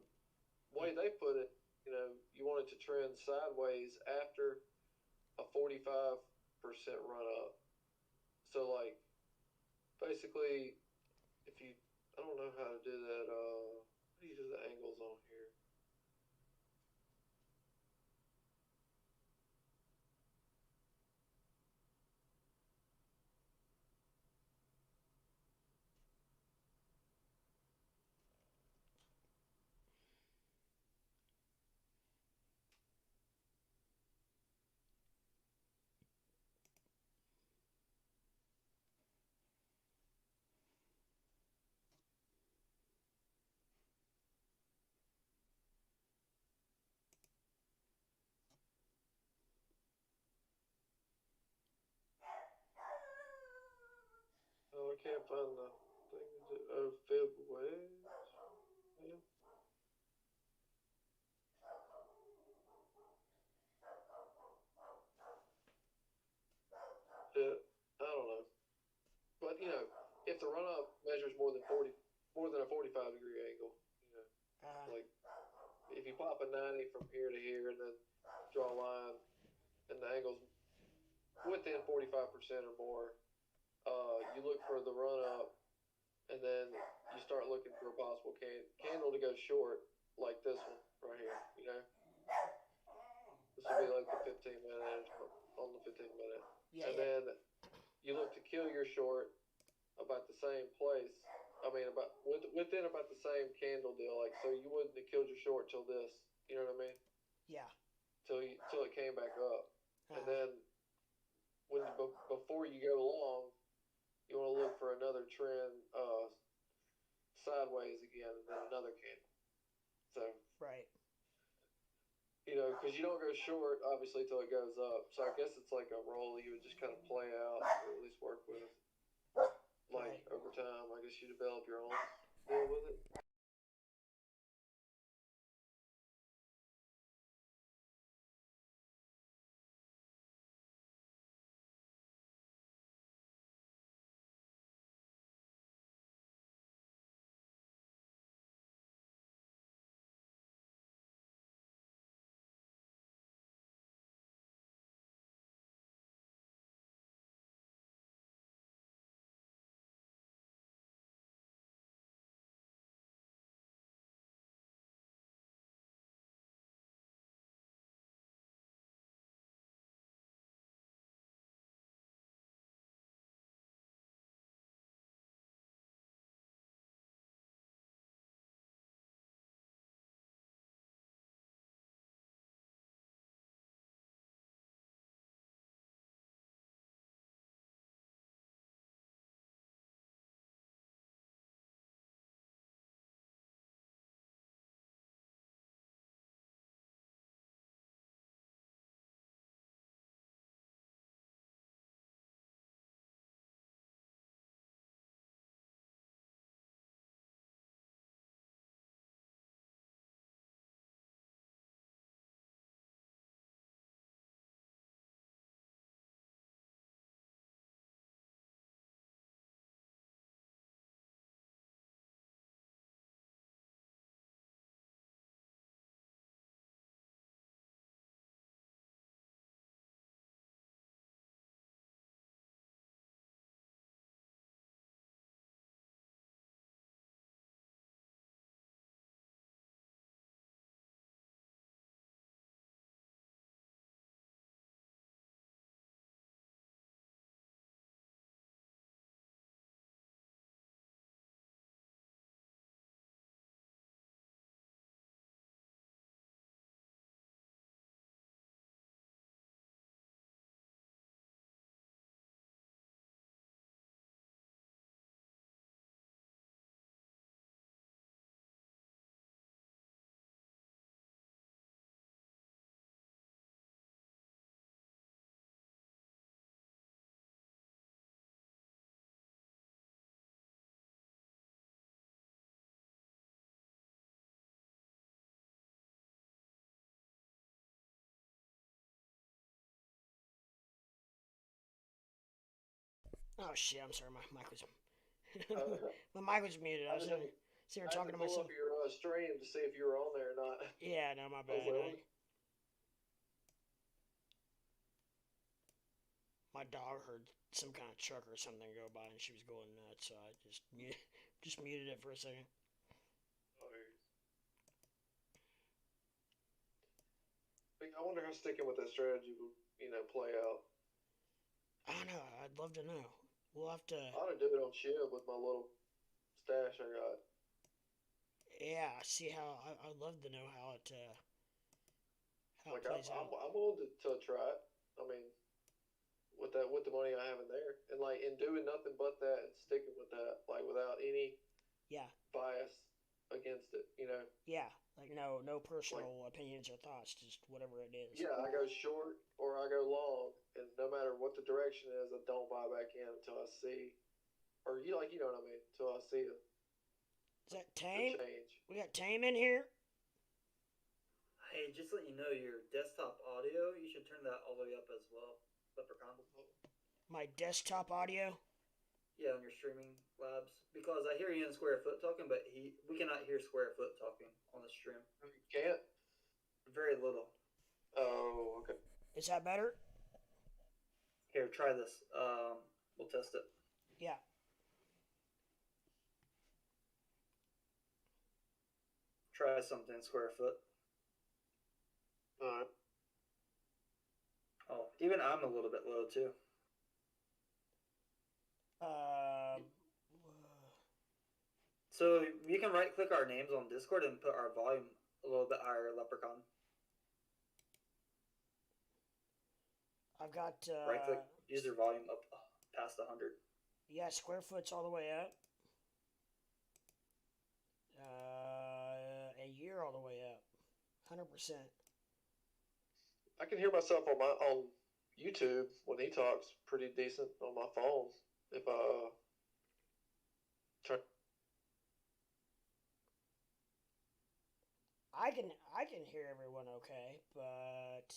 way they put it, you want it to trend sideways after a 45% run up. So like basically, if you I don't know how to do that. How do you do the angles on here? Oh, I can't find the thing to do. Oh, fib wedge. Yeah. Yeah. I don't know. But if the run up measures more than a 45-degree angle, Uh, like if you pop a 90 from here to here and then draw a line and the angle's within 45% or more, you look for the run up and then you start looking for a possible candle to go short, like this one right here. This would be like the 15-minute on the 15-minute. yeah, And yeah. then you look to kill your short about the same place. I mean, within about the same candle deal. Like, so you wouldn't have killed your short till this. You know what I mean? Yeah. Till it came back up, and Uh, then before you go long, you want to look for another trend sideways again, and then another candle. So right. because you don't go short obviously till it goes up. So I guess it's like a roll you would just kind of play out or at least work with. Like Right. over time, I guess you develop your own deal with it. Oh shit! I'm sorry. My mic was Uh, my mic was muted. I I was just had, sitting here I had talking to to pull myself. up your stream to see if you were on there or not. Yeah, no, my I was bad. like, what? My dog heard some kind of truck or something go by, and she was going nuts. So I just muted it for a second. I wonder how sticking with that strategy will, play out. I don't know. I'd love to know. We'll have to. I ought to do it on Shib with my little stash I got. Yeah, see how I'd love to know how it Like I'm, plays I'm, out. I'm willing to try it. I mean, with the money I have in there, and like in doing nothing but that and sticking with that, like without any Yeah, bias against it. yeah. Like no Like personal opinions or thoughts, just whatever it is. yeah, I go short or I go long, and no matter what the direction is, I don't buy back in until I see, or you know what I mean, until I see Is that the Tame? change. We got Tame in here. Hey, just let you know, your desktop audio, you should turn that all the way up as well. Leprechaun. My desktop audio. Yeah, on your streaming labs. Because I hear you and Square Foot talking, but we cannot hear Square Foot talking on the stream. You can't. Very little. Oh, okay. Is that better? Here, try this. We'll test it. Yeah. Try something, Square Foot. All right. Oh, even I'm a little bit low too. So you can right click our names on Discord and put our volume a little bit higher, Leprechaun. I've got Right click user volume up past 100. Yeah, Square Foot's all the way up. A year all the way up. 100%. I can hear myself on YouTube when he talks pretty decent on my phone. If I turn. I can hear everyone okay, but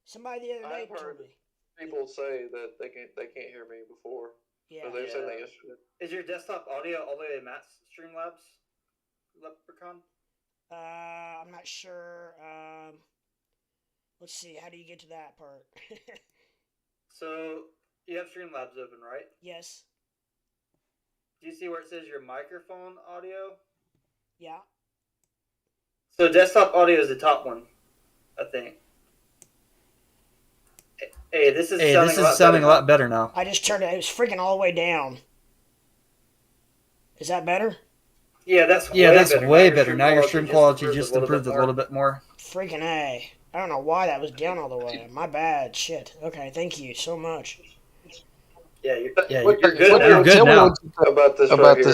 somebody the other day told me. People say that they can't hear me before. Yeah. They were saying that yesterday. Is your desktop audio all the way to Matt's Streamlabs, Leprechaun? I'm not sure. Let's see. How do you get to that part? So you have Streamlabs open, right? Yes. Do you see where it says your microphone audio? Yeah. So desktop audio is the top one, I think. Hey, this is sounding a lot better now. I just turned it. It was freaking all the way down. Is that better? Yeah, that's way better. Now your stream quality just improved a little bit more. Freaking A. I don't know why that was down all the way. My bad. Shit. Okay, thank you so much. Yeah, you're good Tell now. me about this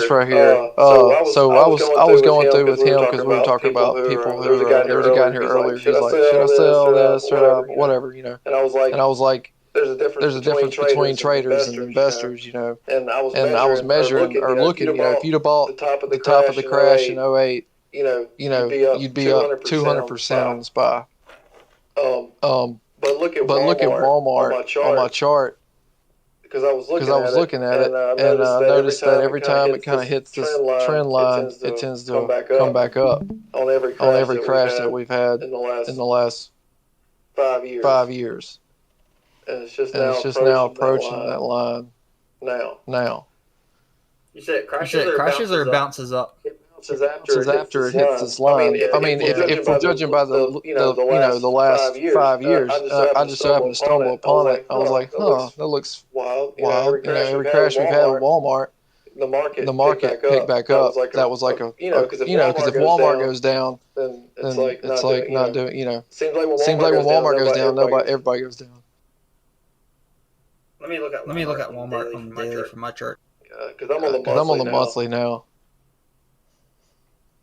right here. So I was going through with him because we were talking about people who there was a guy in here earlier. He's like, should I sell this or whatever, And I was like, there's a difference between traders and investors, And I was measuring or looking, if you'd have bought the top of the crash in '08, you'd be up 200% on the SPY. But look at Walmart on my chart. Because I was looking at it, and I noticed that every time it kind of hits this trend line, it tends to come back up on every crash that we've had in the last 5 years. And it's just now approaching that line now. You said crashes or bounces up? It bounces after it hits this line. I mean, if we're judging by the last 5 years, I just so happened to stumble upon it. I was like, that looks wild. Every crash we've had with Walmart, the market picked back up. That was like because if Walmart goes down, then it's like not doing. Seems like when Walmart goes down, everybody goes down. Let me look at Walmart on the daily for my chart. Because I'm on the monthly now.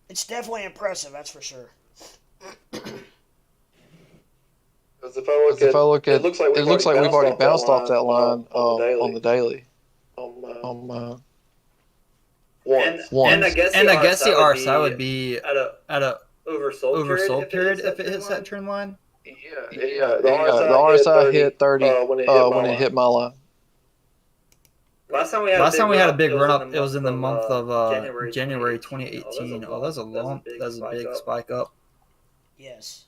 It's definitely impressive, that's for sure. Because if I look at, it looks like we've already bounced off that line on the daily. Once. And I guess the RSI would be at a oversold period if it hits that trend line. Yeah. The RSI hit 30 when it hit my line. Last time we had a big run up, it was in the month of January 2018. Oh, that's a big spike up. Yes.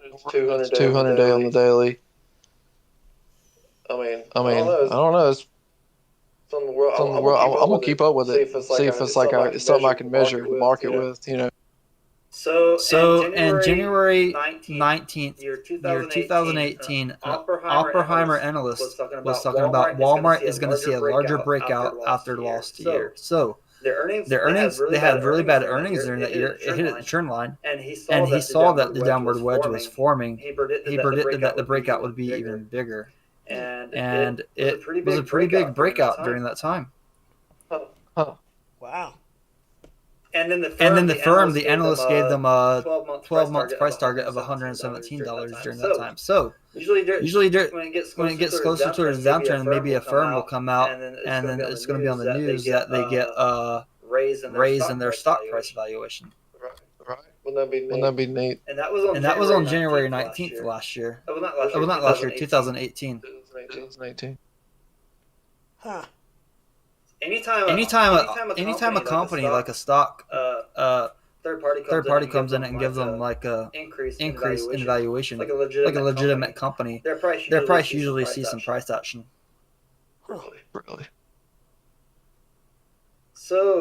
It's 200 day on the daily. I mean, I don't know. It's something the world. I'm gonna keep up with it. See if it's like it's something I can measure the market with. You know. So in January 19th, year 2018, Oppenheimer analyst was talking about Walmart is going to see a larger breakout after last year. So their earnings, they had really bad earnings during that year. It hit the trend line, and he saw that the downward wedge was forming. He predicted that the breakout would be even bigger, and it was a pretty big breakout during that time. Wow. And then the analyst gave them a 12-month price target of $117 during that time. So usually when it gets closer to the downturn, maybe a firm will come out, and then it's going to be on the news that they get a raise in their stock price valuation. Right. Wouldn't that be neat? And that was on January 19th last year. It was not last year, 2018. 2018. Huh. Anytime a company like a stock, third party comes in and gives them like a increase in valuation, like a legitimate company, their price usually sees some price action. Really. So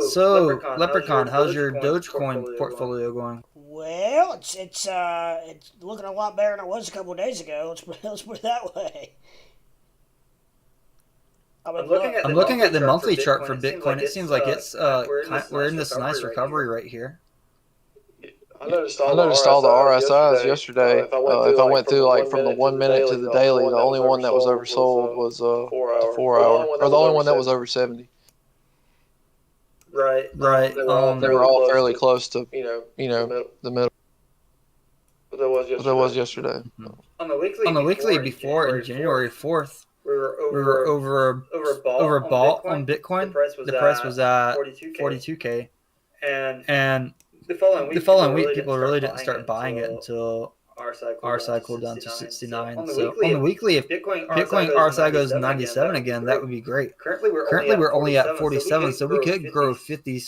Leprechaun, how's your Dogecoin portfolio going? Well, it's looking a lot better than it was a couple of days ago. Let's put it that way. I'm looking at the monthly chart for Bitcoin. It seems like it's we're in this nice recovery right here. I noticed all the RSIs yesterday. If I went through like from the 1 minute to the daily, the only one that was oversold was the 4 hour, or the only one that was over 70. Right. They were all fairly close to the middle. But that was yesterday. Mm-hmm. On the weekly before in January 4th. We were overbought on Bitcoin. The price was at 42K, and the following week people really didn't start buying it until our cycle down to 69. So on the weekly, if Bitcoin RSI goes 97 again, that would be great. Currently we're only at 47, so we could grow 50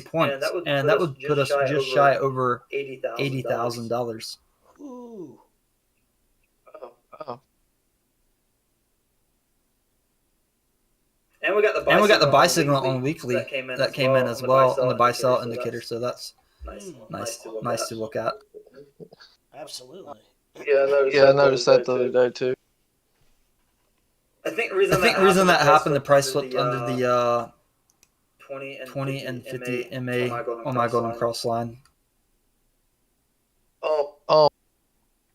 points, and that would put us just shy over $80,000. Ooh. Oh. And we got the buy signal on weekly that came in as well on the buy sell indicator. So that's nice to look at. Absolutely. Yeah, I noticed that the other day too. I think the reason that happened, the price slipped under the 20 and 50 MA on my golden cross line.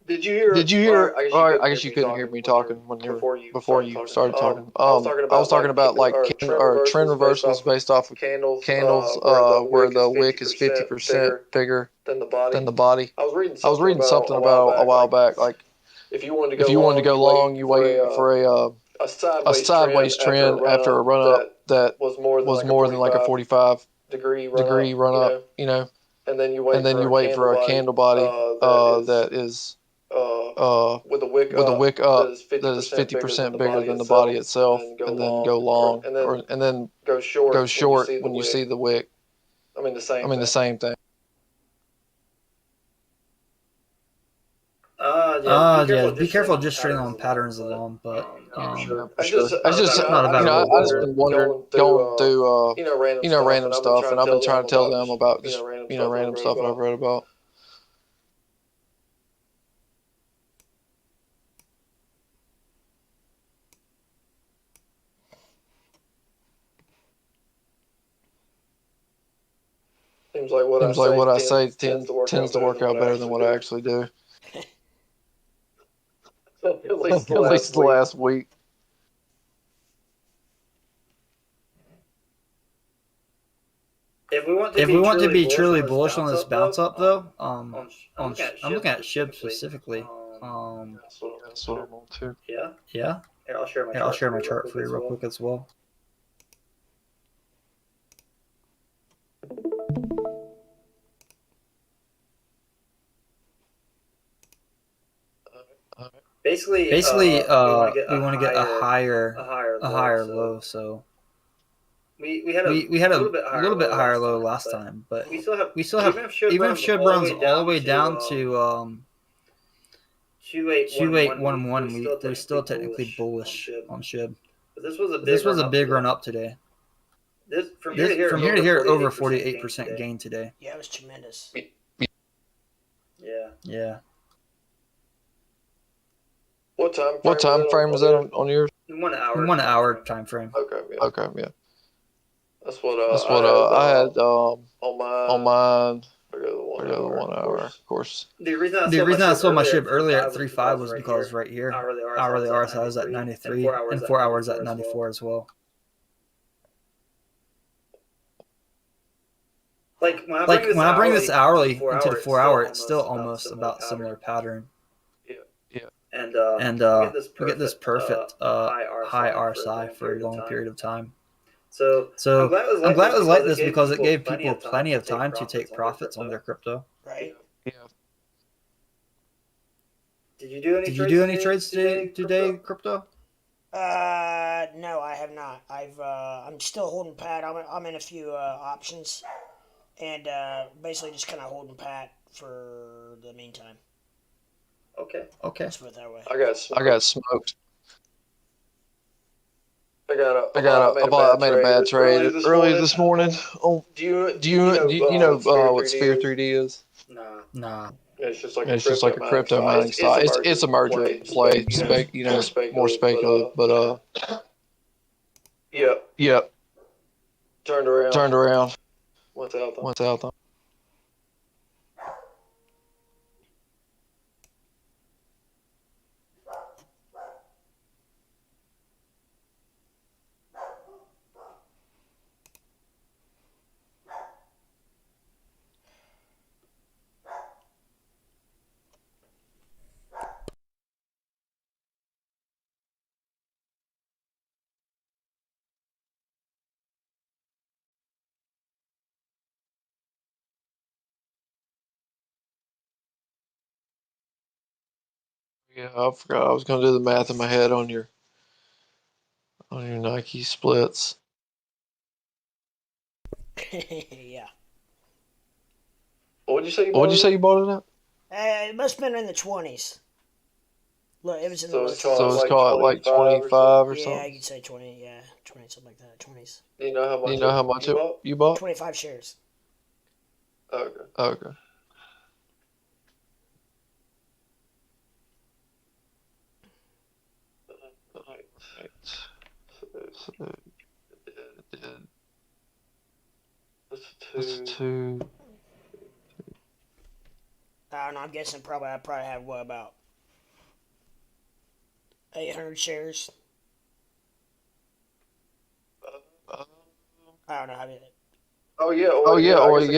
Did you hear? I guess you couldn't hear me talking before you started talking. I was talking about like trend reversals based off of candles, where the wick is 50% bigger than the body. I was reading something about a while back. Like if you wanted to go long, you wait for a sideways trend after a run up that was more than like a 45 degree run up. You know, and then you wait for a candle body that is with a wick up that is 50% bigger than the body itself, and then go long, and then go short when you see the wick. I mean the same thing. Be careful just trading on patterns alone, but I just been wondering, going through random stuff, and I've been trying to tell them about just random stuff that I've read about. Seems like what I say tends to work out better than what I actually do. At least the last week. If we want to be truly bullish on this bounce up, though, I'm looking at SHIB specifically. That's what I'm on too. Yeah. Here, I'll share my chart for you real quick as well. Basically, we want to get a higher low. So we had a little bit higher low last time, but we still have even if SHIB runs all the way down to 2811, we're still technically bullish on SHIB. But this was a big run up today. From here to here, over 48% gain today. Yeah, it was tremendous. Yeah. What time frame is that on yours? 1 hour time frame. Okay, yeah. That's what I had on mine. I go the 1 hour, of course. The reason I sold my SHIB earlier at 3.5 was because right here, hourly RSI was at 93, and 4 hours at 94 as well. Like when I bring this hourly into the 4 hour, it's still almost about similar pattern. Yeah. And we get this perfect high RSI for a long period of time. So I'm glad it was like this because it gave people plenty of time to take profits on their crypto. Right. Yeah. Did you do any trades today, crypto? No, I have not. I'm still holding pat. I'm in a few options, and basically just kind of holding pat for the meantime. Okay. Let's put it that way. I got smoked. I made a bad trade early this morning. Oh, do you know what Sphere 3D is? Nah. It's just like a crypto mining stock. It's a merger play, more speculative, but yep. Turned around. Went out though. Yeah, I forgot I was going to do the math in my head on your Nike splits. Yeah. What'd you say you bought it at? It must have been in the 20s. Look, it was in the low 20s. So it's called like 25 or something? Yeah, you could say 20, yeah. 20, something like that, 20s. Do you know how much you bought? 25 shares. Okay. That's two. I don't know, I'm guessing I probably have, about 800 shares? I don't know how many. Oh yeah.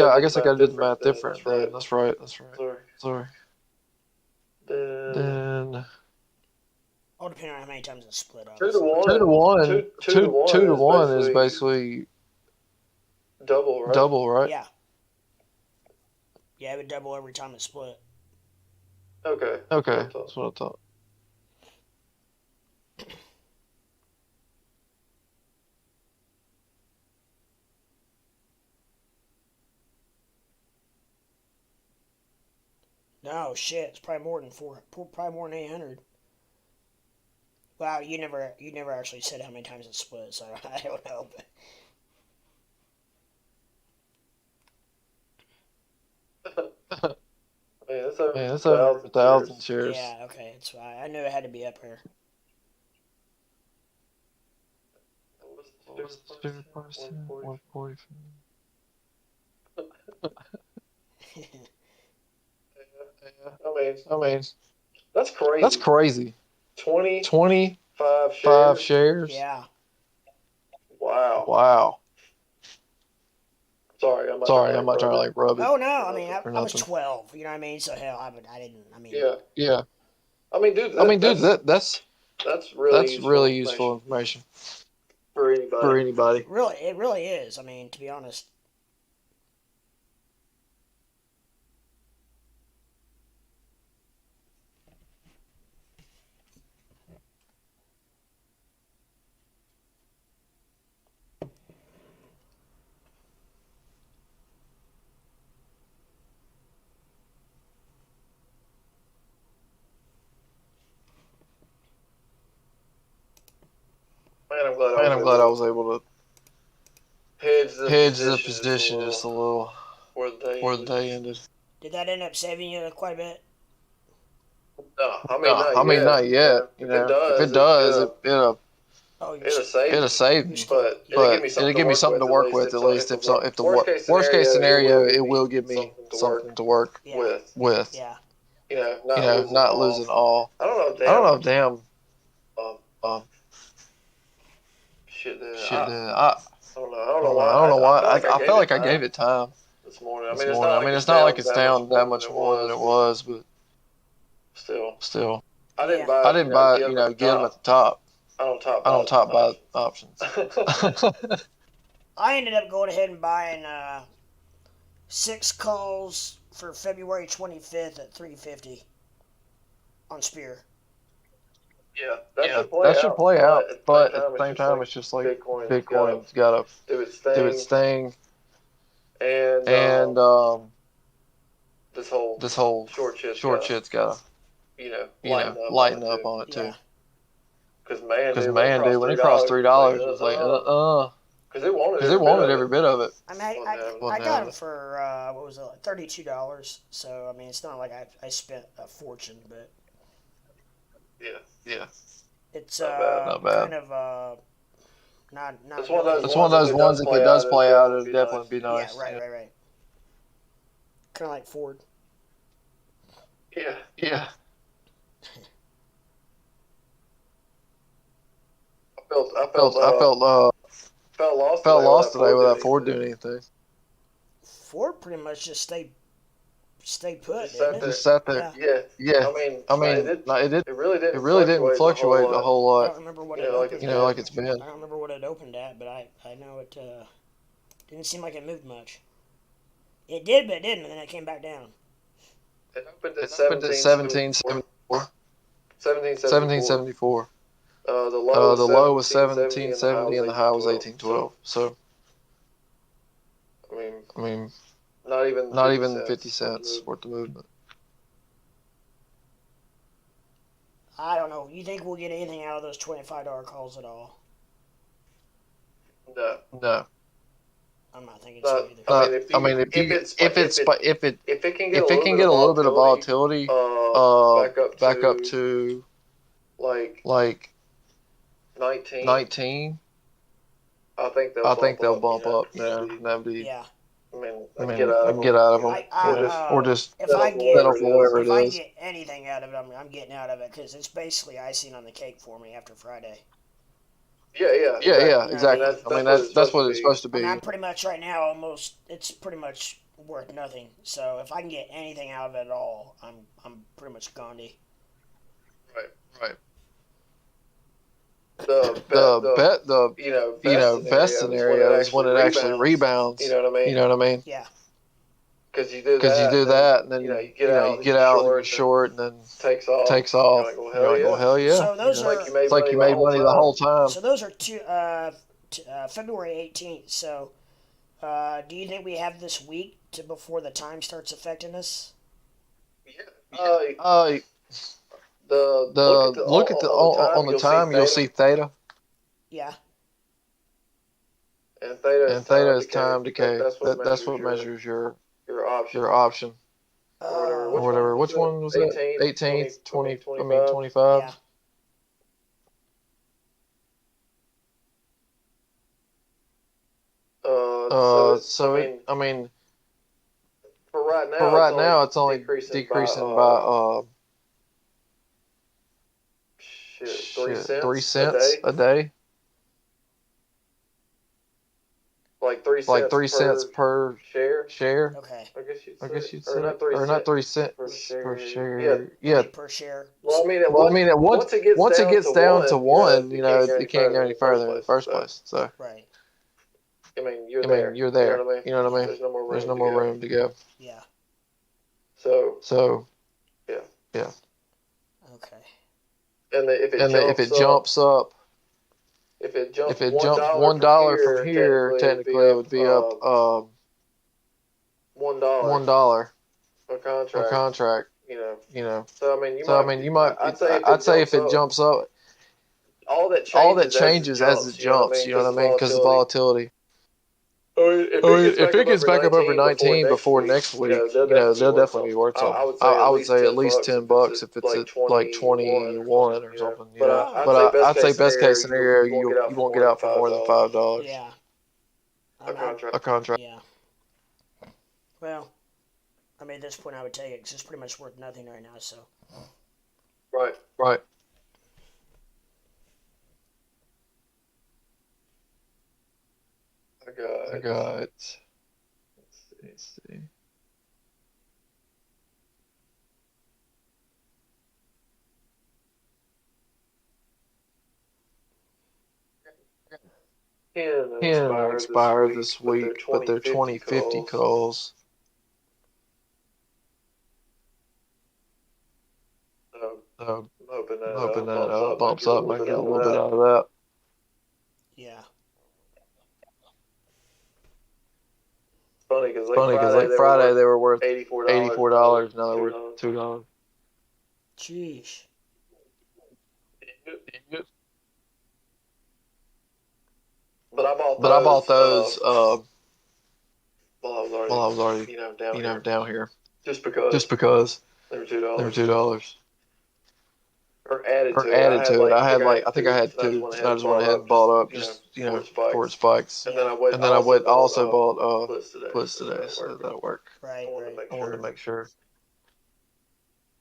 I guess I gotta do the math different. That's right. Sorry. Then All depending on how many times it's split up. 2 to 1 is basically double, right? Yeah. Yeah, it would double every time it's split. Okay. That's what I thought. No, shit, it's probably more than 800. Wow, you never actually said how many times it split, so I don't know. That's over 1,000 shares. Yeah, okay, it's fine. I knew it had to be up here. What was the stupid part? 140. I mean, that's crazy. 25 shares. Yeah. Wow. Sorry, I'm not trying to like rub it. Oh no, I mean I was 12. You know what I mean? So hell, I didn't. I mean. Yeah. I mean, dude, that's really useful information for anybody. Really, it really is. I mean, to be honest. I'm glad I was able to hedge the position just a little before the day ended. Did that end up saving you quite a bit? No, I mean not yet. You know, if it does, it'll save me. But it'll give me something to work with at least. If the worst case scenario, it will give me something to work with. Yeah. You know, not losing all. I don't know. Damn. Um, shit. I don't know. I don't know why. I felt like I gave it time this morning. I mean, it's not like it's down that much more than it was, but still. I didn't buy. You know, get them at the top. I don't top buy options. I ended up going ahead and buying 6 calls for February 25th at $3.50 on Spear. Yeah, that should play out. But at the same time, it's just like Bitcoin's got to do its thing. And this whole short shit's got to lighten up on it too. Because man, dude, when it crossed $3, it was like because it wanted every bit of it. I mean, I got them for what was it, like $32. So I mean, it's not like I spent a fortune, but yeah, it's not bad. Kind of not. It's one of those ones. If it does play out, it'll definitely be nice. Yeah, right. Kind of like Ford. Yeah. I felt lost today without Ford doing anything. Ford pretty much just stayed put. Just sat there. Yeah. I mean, it really didn't fluctuate a whole lot. I don't remember what like it's been. I don't remember what it opened at, but I know it didn't seem like it moved much. It did, but it didn't, and then it came back down. It opened at 1774. 1774. The low was 1770 and the high was 1812. So, I mean, not even 50 cents worth of movement. I don't know. You think we'll get anything out of those $25 calls at all? No. I'm not thinking so either. If it can get a little bit of volatility, back up to like 19. I think they'll bump up. Yeah, that'd be. Yeah. I mean, get out of them, or just settle for whatever it is. If I get anything out of it, I'm getting out of it because it's basically icing on the cake for me after Friday. Yeah, exactly. I mean, that's what it's supposed to be. I mean, I'm pretty much right now it's pretty much worth nothing. So if I can get anything out of it at all, I'm pretty much Gandhi. Right. The best scenario is when it actually rebounds. You know what I mean? Yeah. Because you do that, and then you get out, and you're short, and then takes off. You're like, well, hell yeah. So those are it's like you made money the whole time. So those are February 18th. So do you think we have this week before the time starts affecting us? Yeah. Look at the time you'll see theta. Yeah. And theta is time decay. That's what measures your option. Or whatever. Which one was it? 18th, 25. Yeah. I mean, for right now, it's only decreasing by 3 cents a day. Like 3 cents per share. Okay. I guess you'd say, or not 3 cents per share. Yeah. Per share. Well, I mean, once it gets down to one, you know, it can't go any further in the first place. So. Right. I mean, you're there. You know what I mean? There's no more room to go. Yeah. So. Yeah. Okay. And if it jumps up. If it jumps $1 from here, technically it would be up $1 per contract. You know. So I mean, you might. I'd say if it jumps up, all that changes as it jumps. You know what I mean? Because the volatility. If it gets back up over 19 before next week, they'll definitely be worth something. I would say at least $10 if it's at like 21 or something. But I'd say best case scenario, you won't get out for more than $5. Yeah. A contract. Yeah. Well, I mean, at this point, I would take it because it's pretty much worth nothing right now. So. Right. I got. Let's see. Can expire this week, but they're 2050 calls. I'm hoping that bumps up and I get a little bit out of that. Yeah. Funny because like Friday they were worth $84. Now they're worth $2. Jeez. But I bought those while I was already down here. Just because they were $2. Or added to it. I think I had two, and I just went ahead and bought up just before it spikes. And then I also bought puts today, so that'll work. Right. I wanted to make sure.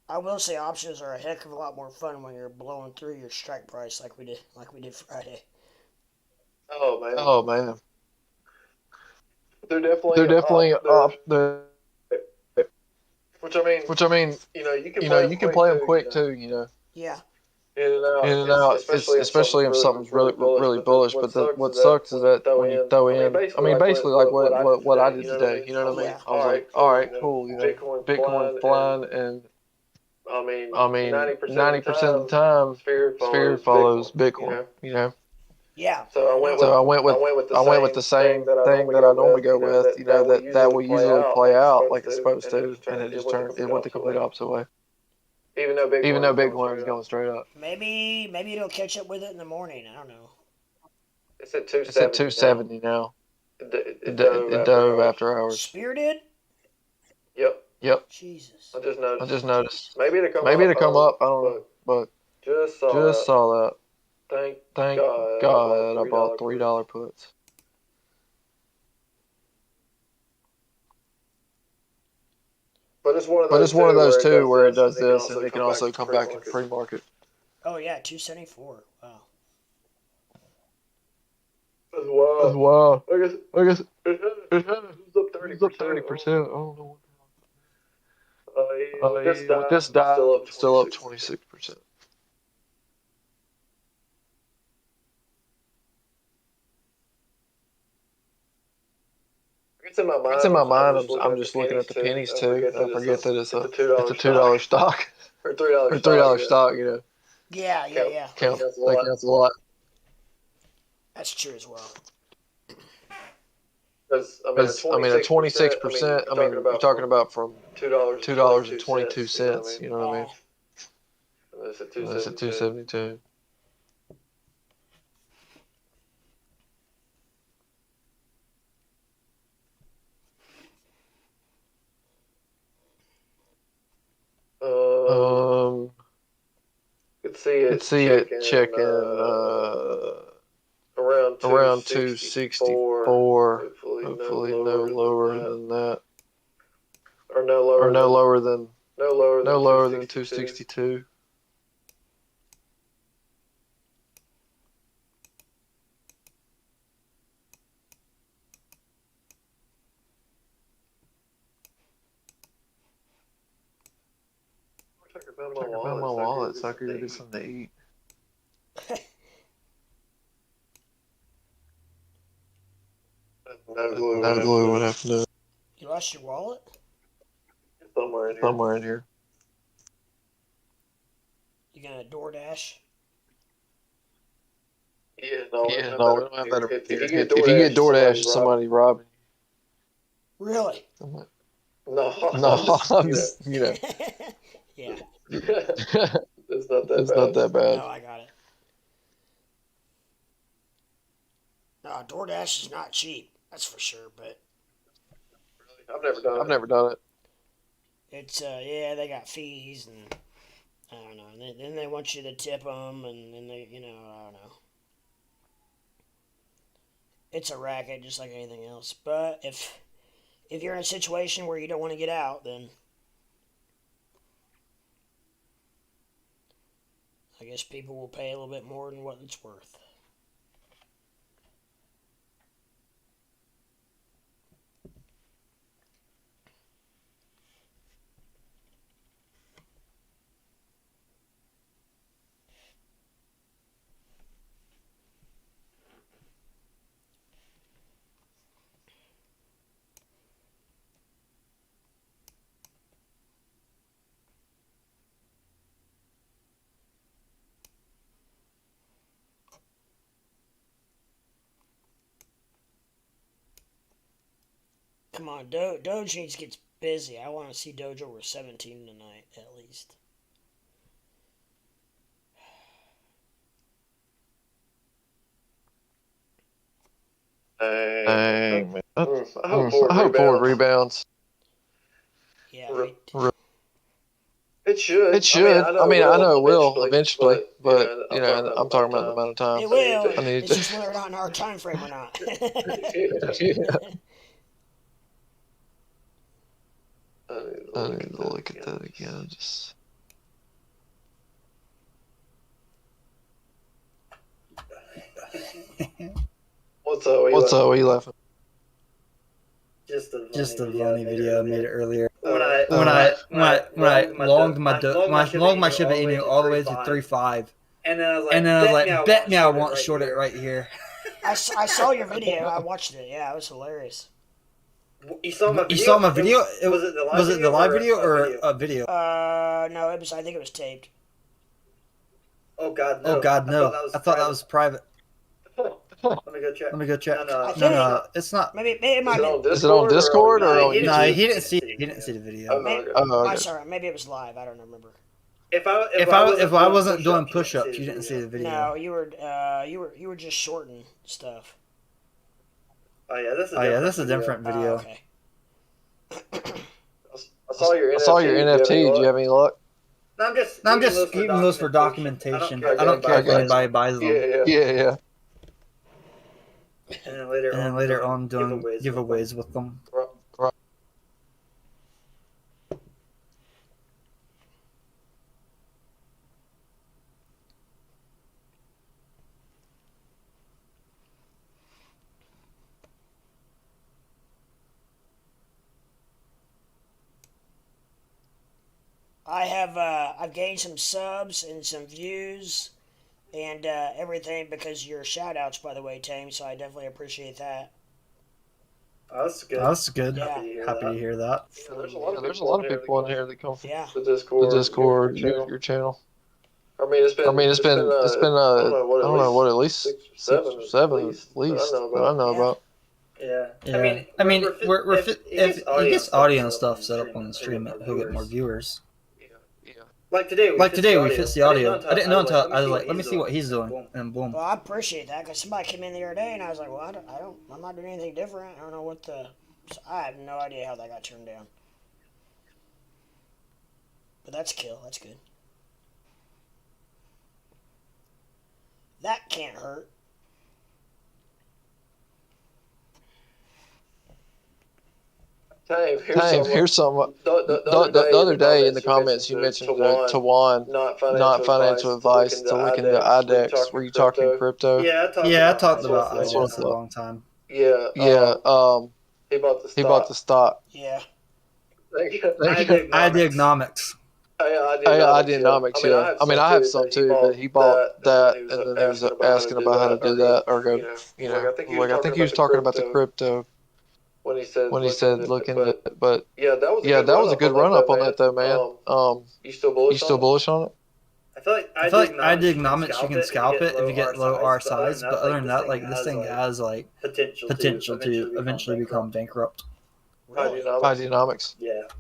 I will say options are a heck of a lot more fun when you're blowing through your strike price like we did Friday. Oh man. They're definitely up there. Which I mean, you can play them quick too. Yeah. In and out, especially if something's really bullish. But what sucks is that when you throw in, I mean, basically like what I did today. You know what I mean? Yeah. I was like, all right, cool. Bitcoin flying, and I mean, 90% of the time, Spirit follows Bitcoin. Yeah. So I went with the same thing that I normally go with. That will usually play out like it's supposed to, and it went the complete opposite way. Even though Bitcoin is going straight up. Maybe it'll catch up with it in the morning. I don't know. It's at 270 now. It dove after hours. Spirited? Yep. Jesus. I just noticed. Maybe to come up. I don't know, but just saw that. Thank God I bought $3 puts. But it's one of those too where it does this and it can also come back in free market. Oh yeah, 274. Wow. As well. I guess it was up 30%. I don't know. With this dive, still up 26%. It's in my mind. I'm just looking at the pennies too. I forget that it's a $2 stock or $3 stock. Yeah. Counts a lot. That's true as well. Because I mean, a 26%. I mean, you're talking about from $2.22. You know what I mean? It's at 272. Could see it checking around 264. Hopefully no lower than that, or no lower than 262. Talking about my wallet, so I could go do something to eat. No clue what happened to it. You lost your wallet? Somewhere in here. You gonna DoorDash? Yeah, no, we don't have that. If you get DoorDash, somebody robbing you. Really? No, I'm just, Yeah. it's not that bad. No, I got it. DoorDash is not cheap. That's for sure. But I've never done it. it's they got fees and I don't know. And then they want you to tip them, and then they I don't know. It's a racket, just like anything else. But if you're in a situation where you don't want to get out, then I guess people will pay a little bit more than what it's worth. Come on, Doge needs to get busy. I want to see Doge over 17 tonight, at least. Dang, man. I hope Ford rebounds. Yeah, right. It should. I mean, I know it will eventually, but I'm talking about the amount of time. It will. It's just whether or not in our time frame or not. I need to look at that again. What's up? What are you laughing? Just a funny video I made earlier. When I longed my Shiba Inu all the way to 3.5, and then I was like, bet me I won't short it right here. I saw your video. I watched it. Yeah, it was hilarious. You saw my video? Was it the live video or a video? No, it was. I think it was taped. Oh God, no! I thought that was private. Let me go check. No, it's not. Maybe it might be. Is it on Discord or on YouTube? No, he didn't see the video. I'm sorry. Maybe it was live. I don't remember. If I wasn't doing push-ups, you didn't see the video. No, you were just shorting stuff. Oh yeah, that's a different video. Okay. I saw your NFT. Did you have any luck? No, I'm just keeping those for documentation. I don't care if anybody buys them. Yeah. And then later on doing giveaways with them. Right. I've gained some subs and some views and everything because of your shout outs, by the way, Tame, so I definitely appreciate that. That's good. Yeah. Happy to hear that. There's a lot of people in here that come from the Discord, your channel. I mean, it's been I don't know what, at least six or seven at least that I know about. Yeah. I mean, if he gets audio and stuff set up on the stream, he'll get more viewers. Like today, we fixed the audio. I didn't know until I was like, let me see what he's doing, and boom. Well, I appreciate that because somebody came in the other day and I was like, well, I'm not doing anything different. I don't know what so I have no idea how that got turned down. But that's kill. That's good. That can't hurt. Here's some. The other day in the comments you mentioned to Juan not financial advice to look into IDEX. Were you talking crypto? Yeah, I talked about IDEX for a long time. Yeah. He bought the stock. Yeah. Ideognomics. Ideognomics. Yeah. I mean, I have some too, but he bought that, and then he was asking about how to do that or go. I think he was talking about the crypto. When he said look into it, but that was a good run up on that though, man. You still bullish on it? I feel like Ideognomics you can scalp it if you get low RSIs, but other than that, like this thing has like potential to eventually become bankrupt. Ideognomics.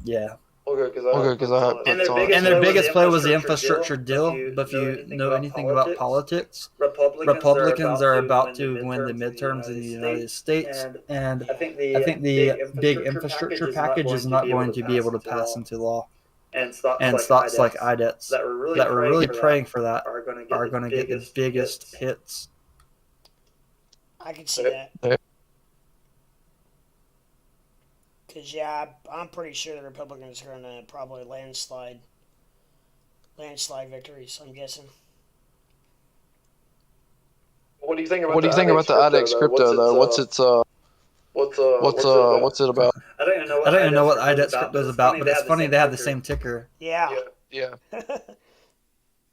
Yeah. Okay, because I have and their biggest play was the infrastructure deal. But if you know anything about politics, Republicans are about to win the midterms in the United States, and I think the big infrastructure package is not going to be able to pass into law. And stocks like IDETs that were really praying for that are going to get the biggest hits. I can see that. Because, yeah, I'm pretty sure the Republicans are going to probably landslide victories, I'm guessing. What do you think about the IDEX crypto though? What's it about? I don't even know what IDEX crypto is about, but it's funny they have the same ticker. Yeah. Yeah.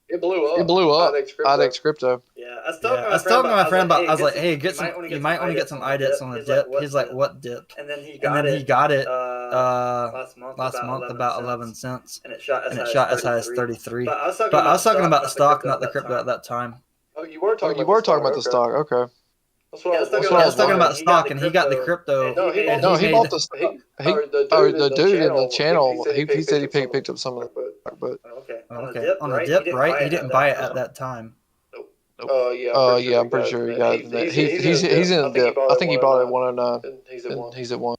It blew up. IDEX crypto. Yeah, I was talking to my friend about. I was like, "Hey, you might want to get some IDEX on the dip." He's like, "What dip?" And then he got it last month about 11 cents, and it shot as high as 33. But I was talking about the stock, not the crypto at that time. Oh, you were talking about the stock. Okay. I was talking about the stock, and he got the crypto. No, he bought the stock. The dude in the channel, he said he picked up some of it, but okay. On the dip, right? He didn't buy it at that time. Yeah, I'm pretty sure he got it. He's in the dip. I think he bought it at 109, and he's at 1.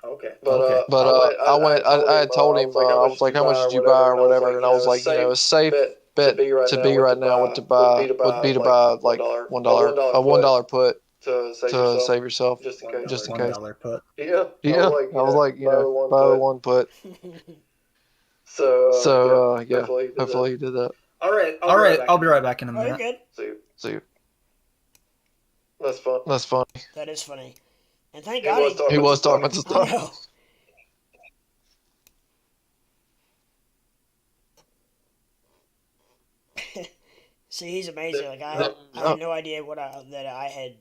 Okay. I had told him, I was like, how much did you buy or whatever, and I was like, it's safe bet to be right now would be to buy like $1 put to save yourself just in case. $1 put. Yeah. I was like, buy the one put. So yeah, hopefully he did that. All right. I'll be right back in a minute. Good. See you. That's funny. That is funny. And thank God he was talking about the stock. I know. See, he's amazing. Like I had no idea that I had.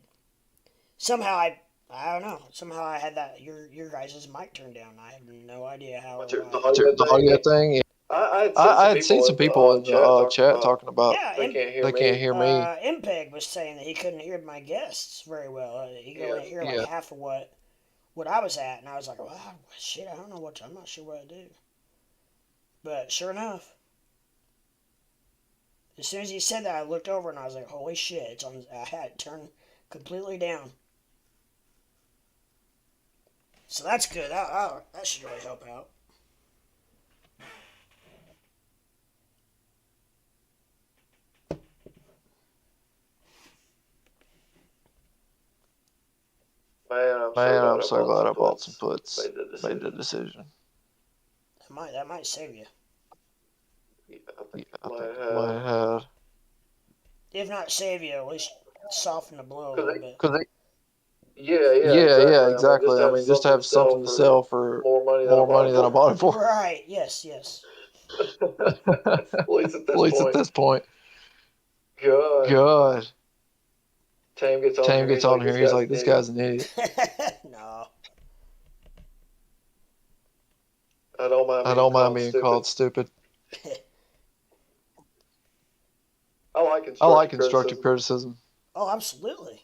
Somehow I don't know. Somehow I had that your guys' mic turned down. I have no idea how. The audio thing. Yeah. I had seen some people in the chat talking about. Yeah, they can't hear me. MPEG was saying that he couldn't hear my guests very well. He could only hear like half of what I was at, and I was like, "Well, shit, I don't know what. I'm not sure what to do." But sure enough. As soon as he said that, I looked over and I was like, holy shit, it's on. I had it turned completely down. So that's good. That should really help out. Man, I'm so glad I bought some puts. Made the decision. That might save you. I think it might have. If not save you, at least soften the blow a little bit. Yeah, exactly. I mean, just to have something to sell for more money than I bought it for. Right, yes. At least at this point. God. Tame gets on here. He's like, this guy's an idiot. No. I don't mind being called stupid. I like constructive criticism. Oh, absolutely.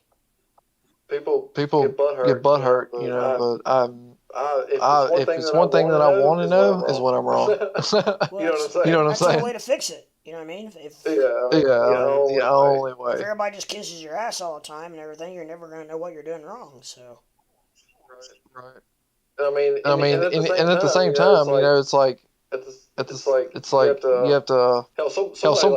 People get butthurt, you know. But if it's one thing that I want to know is when I'm wrong. Well, you know what I'm saying? That's the way to fix it. You know what I mean? The only way. If everybody just kisses your ass all the time and everything, you're never going to know what you're doing wrong. So. Right. I mean, and at the same time, you know, it's like you have to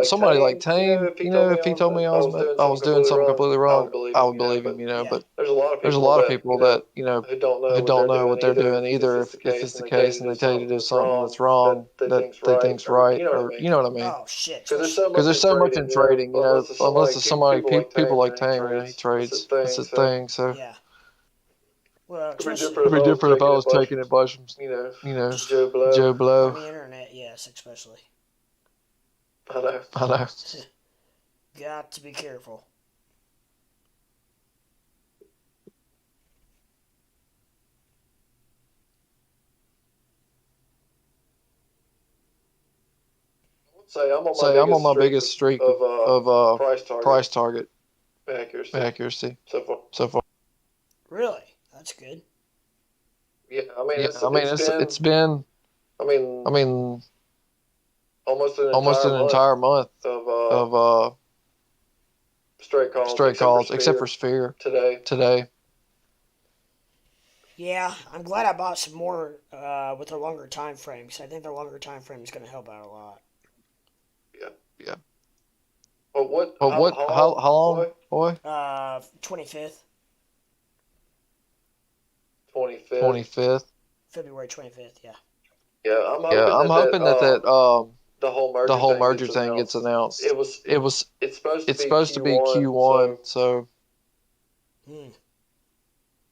somebody like Tame, you know, if he told me I was doing something completely wrong, I would believe him, you know. But there's a lot of people that, you know, who don't know what they're doing either. If it's the case and they tell you to do something that's wrong that they think's right, or you know what I mean? Oh shit! Because there's so much in trading, you know. Unless it's somebody people like Tame, you know, he trades. It's his thing. So. Yeah. Well, it'd be different if I was taking advice from, you know, Joe Blow. On the internet, yes, especially. I know. Got to be careful. Say I'm on my biggest streak of price target accuracy so far. Really? That's good. Yeah, I mean, it's been. I mean, I mean, almost an almost an entire month of straight calls, except for Sphere today. Yeah, I'm glad I bought some more with a longer time frame, because I think the longer time frame is going to help out a lot. Yeah. But what? How long, boy? 25th. 25th. February 25th, yeah. Yeah, I'm hoping that the whole whole merger thing gets gets announced. It's supposed to be Q1, so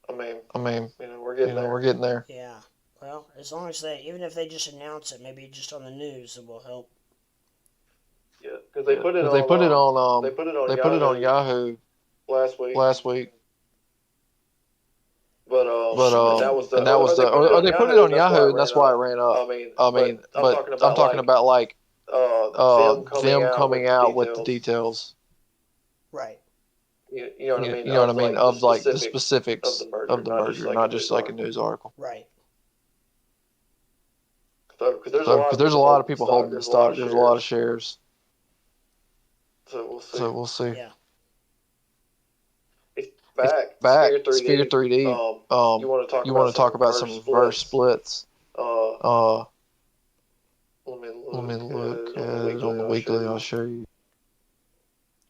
I mean, we're getting there. Yeah. Well, as long as even if they just announce it, maybe just on the news, it will help. Yeah, because they put it on Yahoo last week. But that was they put it on Yahoo, and that's why it ran up. I mean, but I'm talking about like them coming out with the details. Right. You know what I mean? You know what I mean? Of like the specifics of the merger, not just like a news article. Right. Because there's a lot of people holding the stock. There's a lot of shares. So we'll see. Yeah. Back. Sphere 3D. You want to talk about some reverse splits? Let me look at it on the weekly. I'll show you.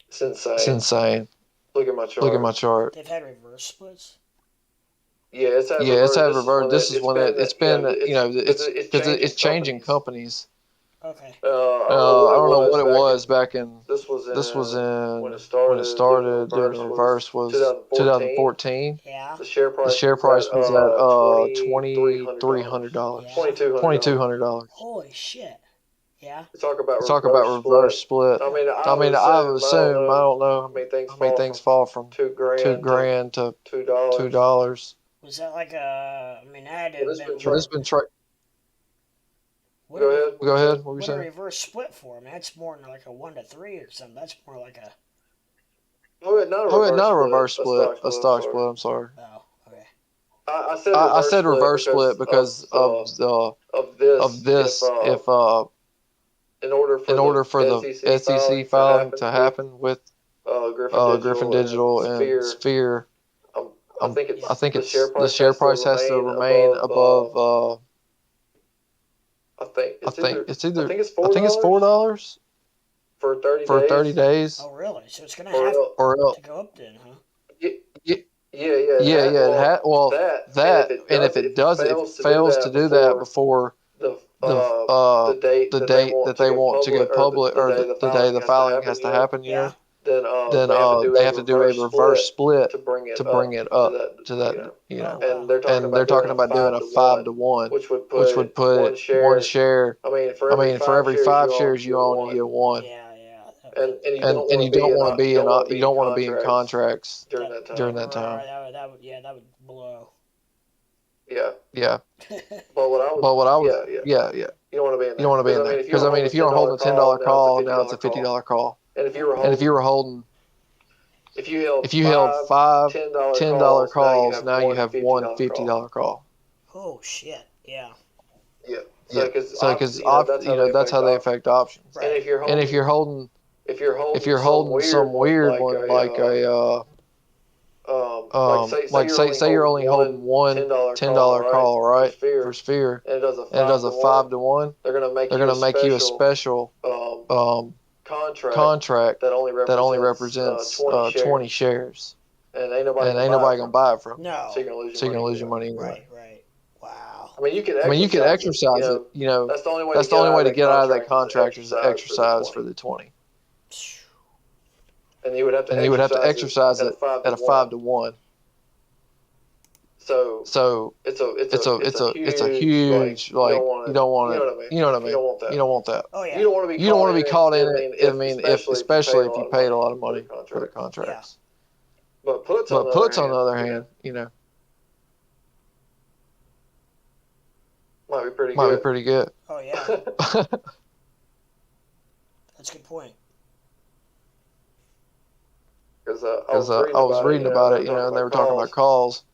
It's insane. It's insane. Look at my chart. They've had reverse splits. Yeah, it's had reverse. This is when it's been it's changing companies. Okay. I don't know what it was back in. This was in when it started. Doing the reverse was 2014. Yeah. The share price was at $2,300. $2,300. $2,200. Holy shit. Yeah. Talk about reverse split. I mean, I would assume. I don't know how many things fall from $2,000 to $2. Was that like a? I mean, I had to. It's been Go ahead. What were you What a saying? reverse split for? I mean, that's more than like a 1 to 3 or something. That's more like a. Not a reverse split. A stock split. I'm sorry. Oh, okay. I said reverse split because of this. If in order for the SEC filing to happen with Griffin Digital and Sphere, I think the share price has to remain above. I think it's $4 for 30 days. Oh, really? So it's gonna have to go up then, huh? Yeah. And if it fails to do that before the date that they want to go public, or the day the filing has to happen, Yeah. then they have to do a reverse split to bring it up to that, Oh, And wow. they're talking about doing a 5-to-1, which would put one share. I mean, For every 5 shares you own, you get one. Yeah. And you And you don't want to be in contracts during that time. Right, that would blow. Yeah. But what I would, yeah. You don't want to be in there. You don't want to be in there because if you were holding a $10 call, now it's a $50 call. And if you were holding, if you held five $10 calls, now you have one $50 call. Oh shit! Yeah. Yeah. So because that's how they affect options. Right. And if you're holding some weird one like say you're only holding one $10 call, right, for Sphere, and it does a 5-to-1, they're gonna make you a special contract that only represents 20 shares. And ain't nobody gonna buy it from. No. So you're gonna lose your money anyway. Right. Wow. I mean, you could exercise it. That's the only way to get out of that contract is to exercise for the 20. And you would have to exercise it at a 5-to-1. So it's a huge like you don't want it. You know what I mean? You don't want that. Oh yeah. You don't want to be caught in it. I mean, especially if you paid a lot of money for the contracts. But puts on the other hand, might be pretty good. Oh yeah. That's a good point. Because I was reading about it, and they were talking about calls,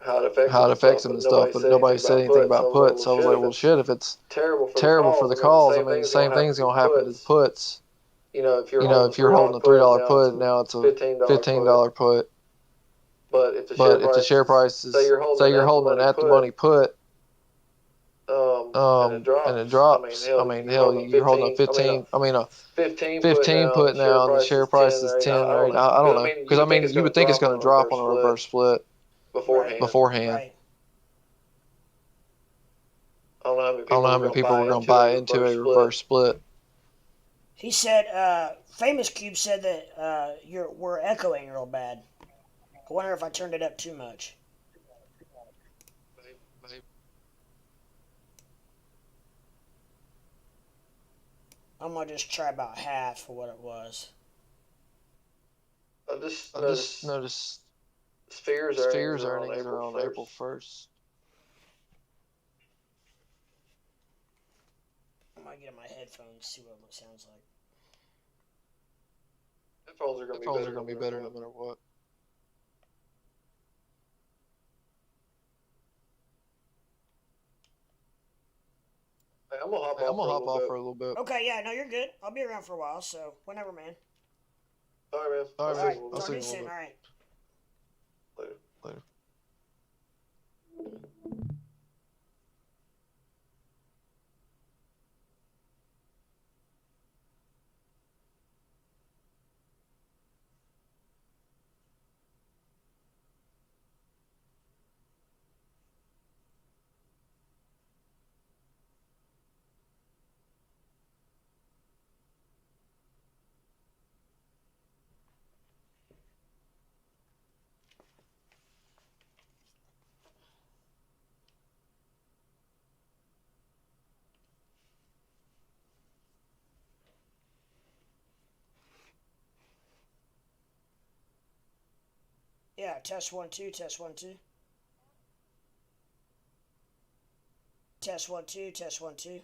how it affects them and stuff, but nobody said anything about puts. So I was like, well, shit, if it's terrible for the calls, I mean, the same thing's going to happen to the puts. If you're holding a $3 put, now it's a $15 put. But if the share price is, say you're holding an at the money put, and it drops, I mean, hell, you're holding a 15 put now, and the share price is 10 or 8. I don't know, because I mean, you would think it's going to drop on a reverse split beforehand. Right. I don't know how many people were going to buy into a reverse split. He said, Famous Cube said that we're echoing real bad. I wonder if I turned it up too much. I'm going to just try about half of what it was. I just noticed Sphere's earnings are on April 1st. I might get in my headphones, see what it sounds like. Headphones are going to be better no matter what. Hey, I'm going to hop off for a little bit. Okay, yeah, no, you're good. I'll be around for a while, so whenever, man. All right, man. All right, talk to you soon. All right. Later. Yeah, test 1 2, test 1 2. Test 1 2, test 1 2.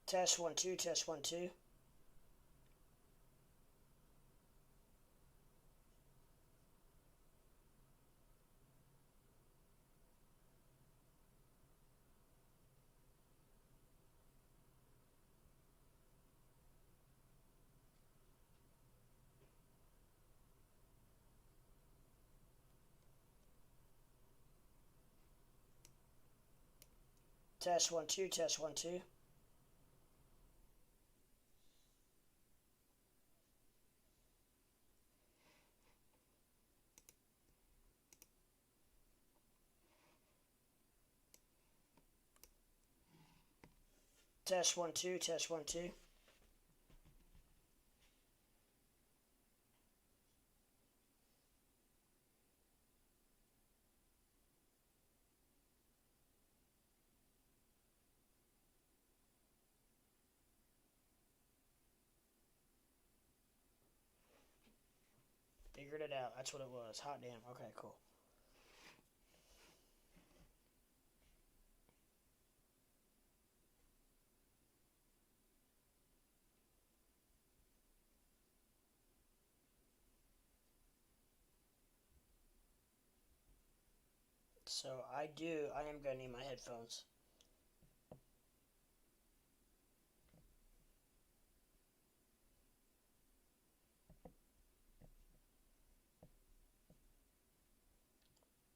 Test 1 2, test 1 2. Test 1 2, test 1 2. Test 1 2, test 1 2. Figured it out. That's what it was. Hot damn. Okay, cool. So I am going to need my headphones.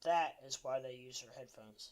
That is why they use their headphones.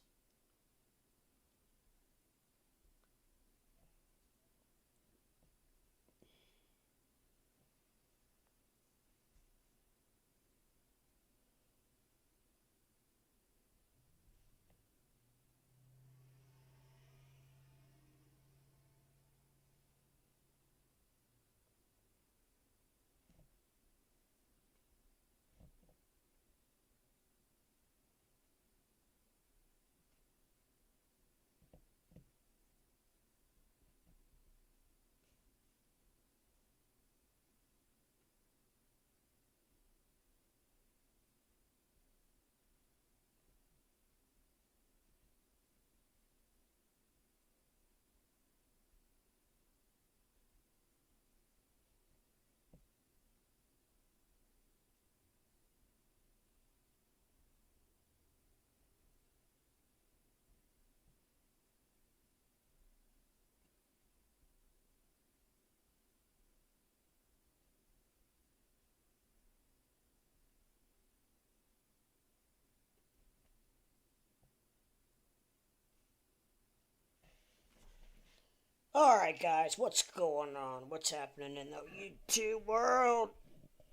Alright, guys, what's going on? What's happening in the YouTube world?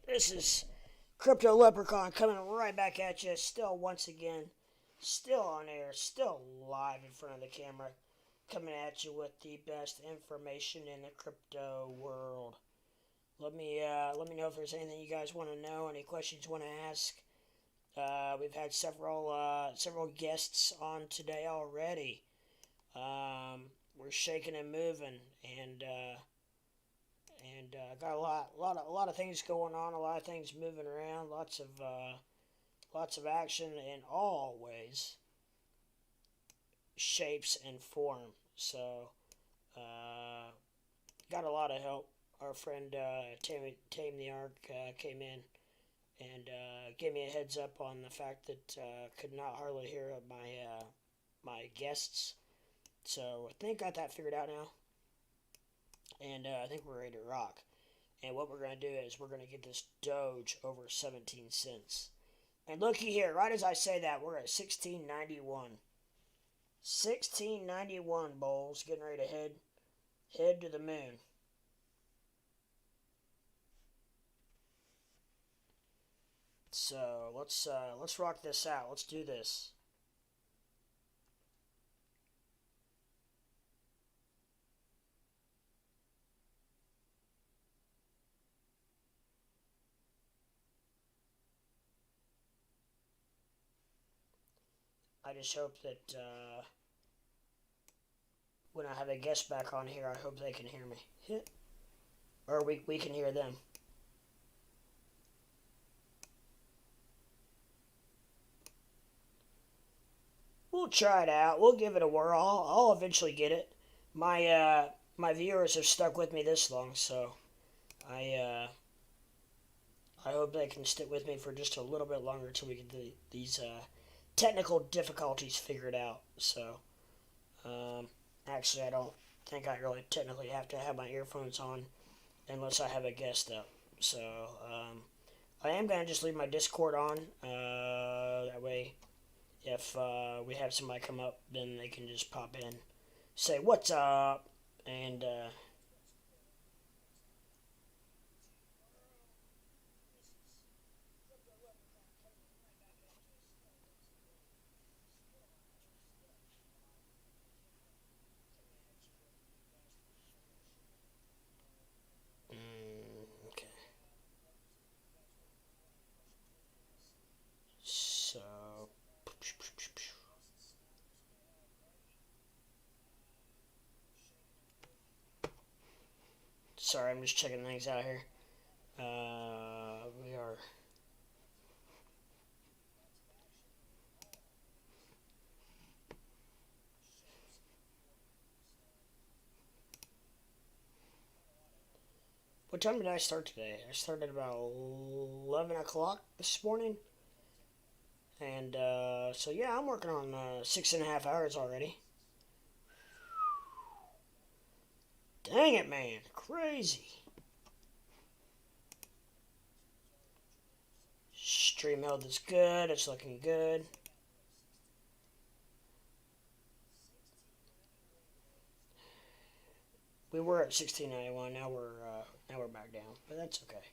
This is Crypto Leprechaun coming right back at you, still once again, still on air, still live in front of the camera, coming at you with the best information in the crypto world. Let me know if there's anything you guys want to know, any questions you want to ask. We've had several guests on today already. We're shaking and moving, and got a lot of things going on, a lot of things moving around, lots of action in all ways, shapes and form. So, got a lot of help. Our friend Tame the Ark came in and gave me a heads up on the fact that could not hardly hear my guests. So I think I got that figured out now. And I think we're ready to rock. And what we're going to do is we're going to get this Doge over 17 cents. And looky here, right as I say that, we're at 1691. 1691, Bulls, getting ready to head to the moon. So let's rock this out. Let's do this. I just hope that when I have a guest back on here, I hope they can hear me. Or we can hear them. We'll try it out. We'll give it a whirl. I'll eventually get it. My viewers have stuck with me this long, so I hope they can stick with me for just a little bit longer until we get these technical difficulties figured out. So, actually, I don't think I really technically have to have my earphones on unless I have a guest up. So, I am going to just leave my Discord on. That way, if we have somebody come up, then they can just pop in, say, "What's up?" and okay. So, sorry, I'm just checking things out here. We are. What time did I start today? I started about 11 o'clock this morning. And so, yeah, I'm working on 6.5 hours already. Dang it, man. Crazy. Stream health is good. It's looking good. We were at 1691. Now we're back down, but that's okay.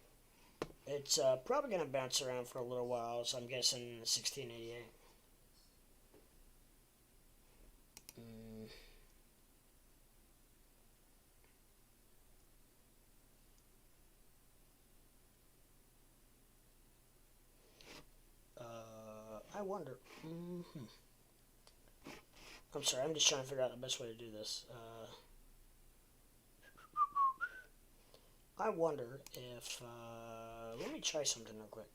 It's probably gonna bounce around for a little while, so I'm guessing 1688. I wonder. I'm sorry. I'm just trying to figure out the best way to do this. I wonder if, let me try something real quick.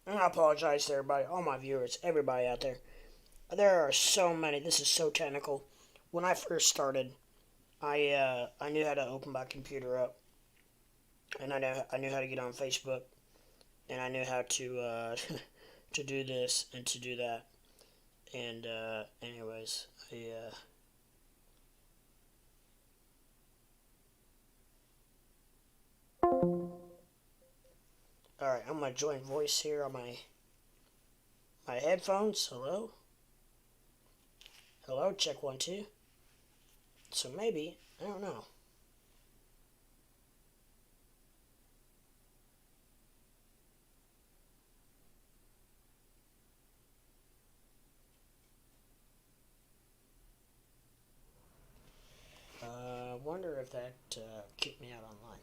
And I apologize to everybody, all my viewers, everybody out there. There are so many, this is so technical. When I first started, I knew how to open my computer up. And I knew how to get on Facebook. And I knew how to, to do this and to do that. And anyways, alright, I'm I'm gonna join voice here on my headphones. Hello? Hello, check 1, 2. So maybe, I don't know. I wonder if that kicked me out online.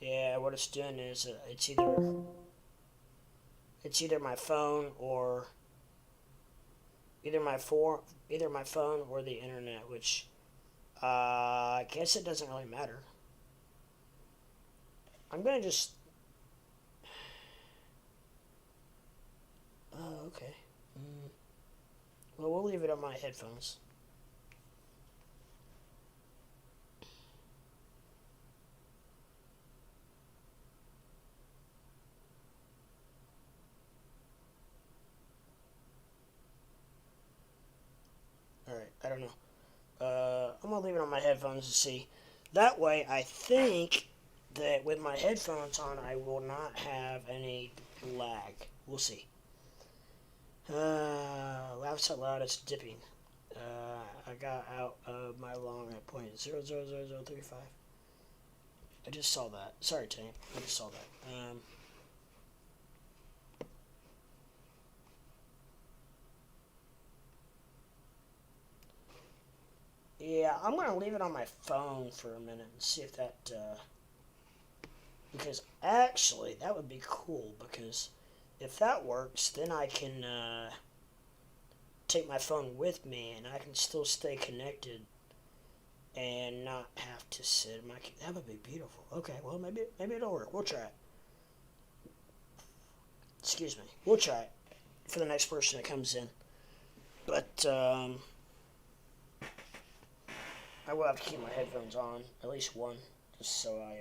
Yeah, what it's doing is it's either my phone or either my phone or the internet, which I guess it doesn't really matter. I'm gonna just. Oh, okay. Well, we'll leave it on my headphones. Alright, I don't know. I'm gonna leave it on my headphones to see. That way, I think that with my headphones on, I will not have any lag. We'll see. Laughs out loud, it's dipping. I got out of my long at point 0.00035. I just saw that. Sorry, Tank. I just saw that. Yeah, I'm going to leave it on my phone for a minute and see if that, because actually, that would be cool, because if that works, then I can, take my phone with me, and I can still stay connected, and not have to sit in my, that would be beautiful. Okay, well, maybe it'll work. We'll try it. Excuse me. We'll try it for the next person that comes in. But, I will have to keep my headphones on, at least one, just so I,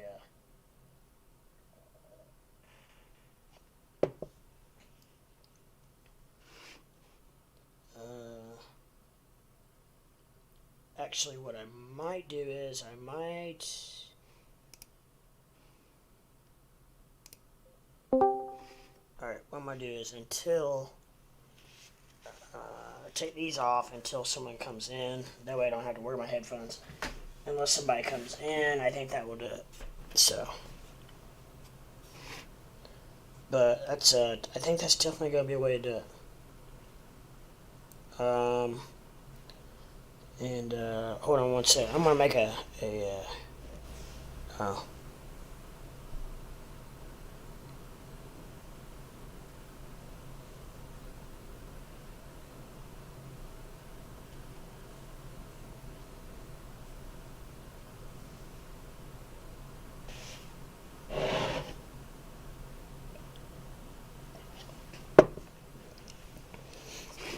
actually, what I might do is alright, what I'm going to do is until, take these off until someone comes in. That way I don't have to wear my headphones. Unless somebody comes in, I think that will do it. So. But that's, I think that's definitely going to be a way to do it. And, hold on one second. I'm going to make oh.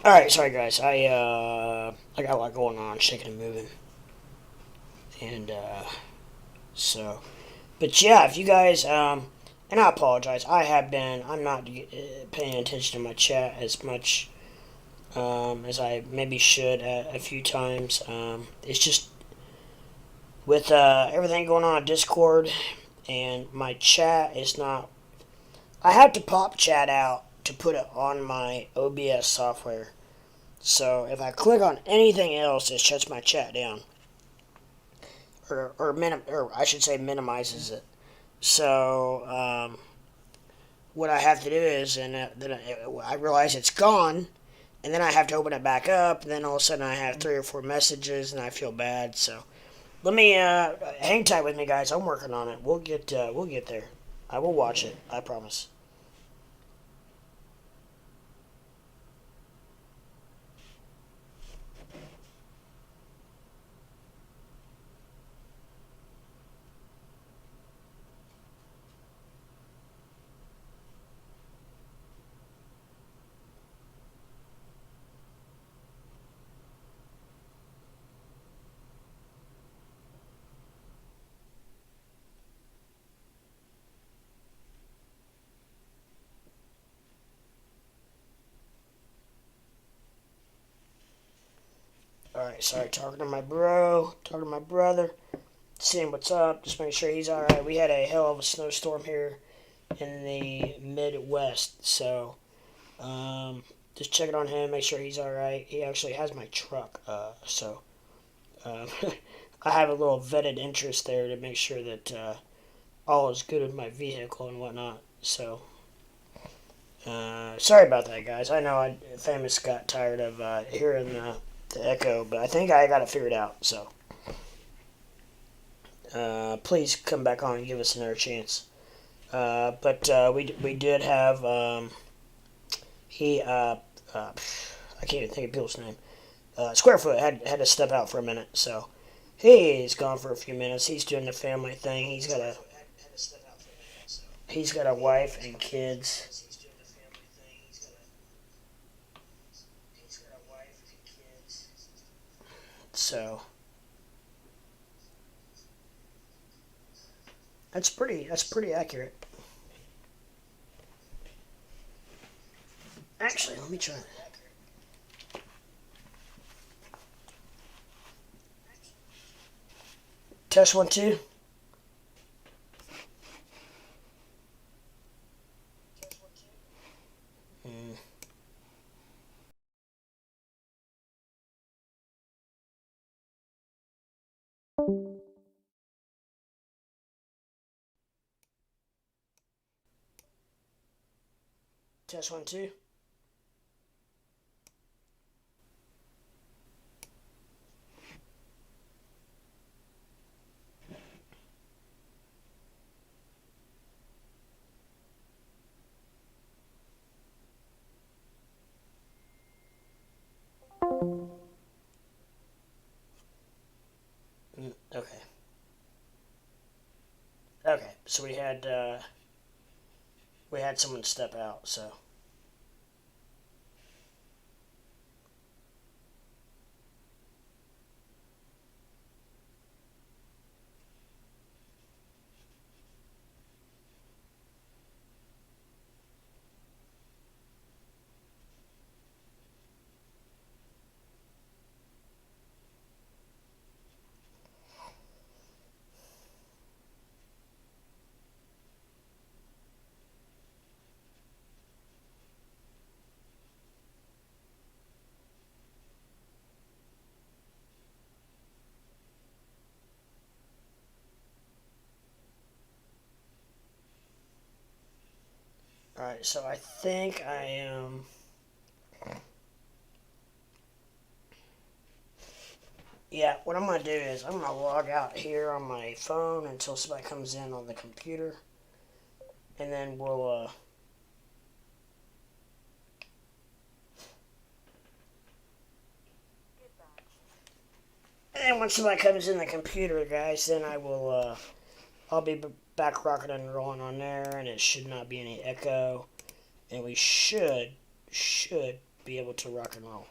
Alright, sorry guys. I got a lot going on, shaking and moving. And, so. But yeah, if you guys, and I apologize, I'm not paying attention to my chat as much, as I maybe should a few times. It's just, with, everything going on Discord, and my chat is not, I have to pop chat out to put it on my OBS software. So if I click on anything else, it shuts my chat down. Or I should say minimizes it. So, what I have to do is, and then I realize it's gone, and then I have to open it back up, and then all of a sudden I have 3 or 4 messages, and I feel bad. So, let me hang tight with me, guys. I'm working on it. We'll get there. I will watch it. I promise. sorry, talking to my brother, seeing what's up, just making sure he's alright. We had a hell of a snowstorm here in the Midwest, so just checking on him, make sure he's alright. He actually has my truck, so I have a little vetted interest there to make sure that all is good with my vehicle and whatnot, so sorry about that, guys. I know Famous got tired of hearing the echo, but I think I got it figured out, so please come back on and give us another chance. But we did have I can't even think of people's name. Squarefoot had to step out for a minute, so he's gone for a few minutes. He's doing the family thing. He's got a wife and kids. So that's pretty accurate. Actually, let me try. Test 1 2. Test 1 2. Okay. Okay, so we had someone step out, so. Alright, so I think I am. Yeah, what I'm going to do is I'm going to log out here on my phone until somebody comes in on the computer. And then we'll, and once somebody comes in the computer, guys, then I will, I'll be back rocking and rolling on there, and it should not be any echo. And we should be able to rock and roll.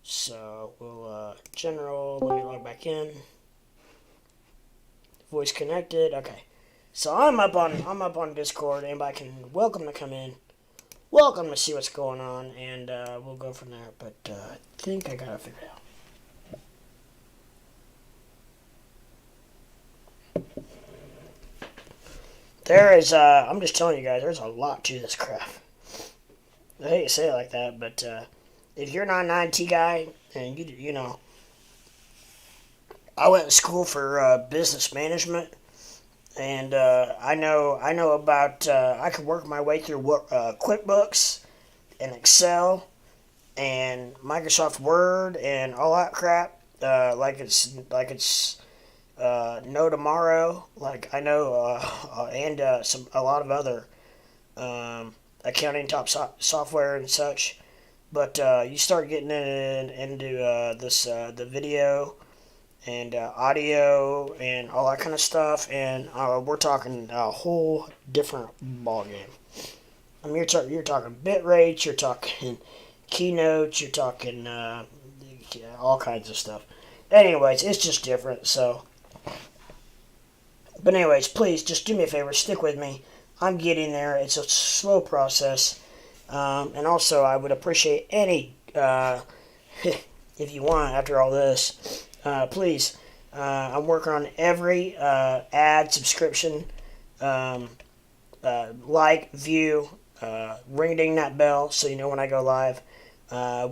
So we'll general, let me log back in. Voice connected. Okay. So I'm up on Discord. Anybody welcome to come in. Welcome to see what's going on, and we'll go from there. But I think I got it figured out. There is I'm just telling you guys, there's a lot to this crap. I hate to say it like that, but if you're not an IT guy, and you know, I went to school for business management, and I know about I could work my way through QuickBooks and Excel and Microsoft Word and all that crap like it's no tomorrow. Like I know and a lot of other accounting top software and such. But you start getting into the video and audio and all that kind of stuff, and we're talking a whole different ball game. I mean, you're talking bit rates, you're talking keynotes, you're talking all kinds of stuff. Anyways, it's just different. So, but anyways, please just do me a favor, stick with me. I'm getting there. It's a slow process. And also, I would appreciate any if you want after all this, please. I'm working on every ad, subscription, um, like, view, ring that bell so you know when I go live.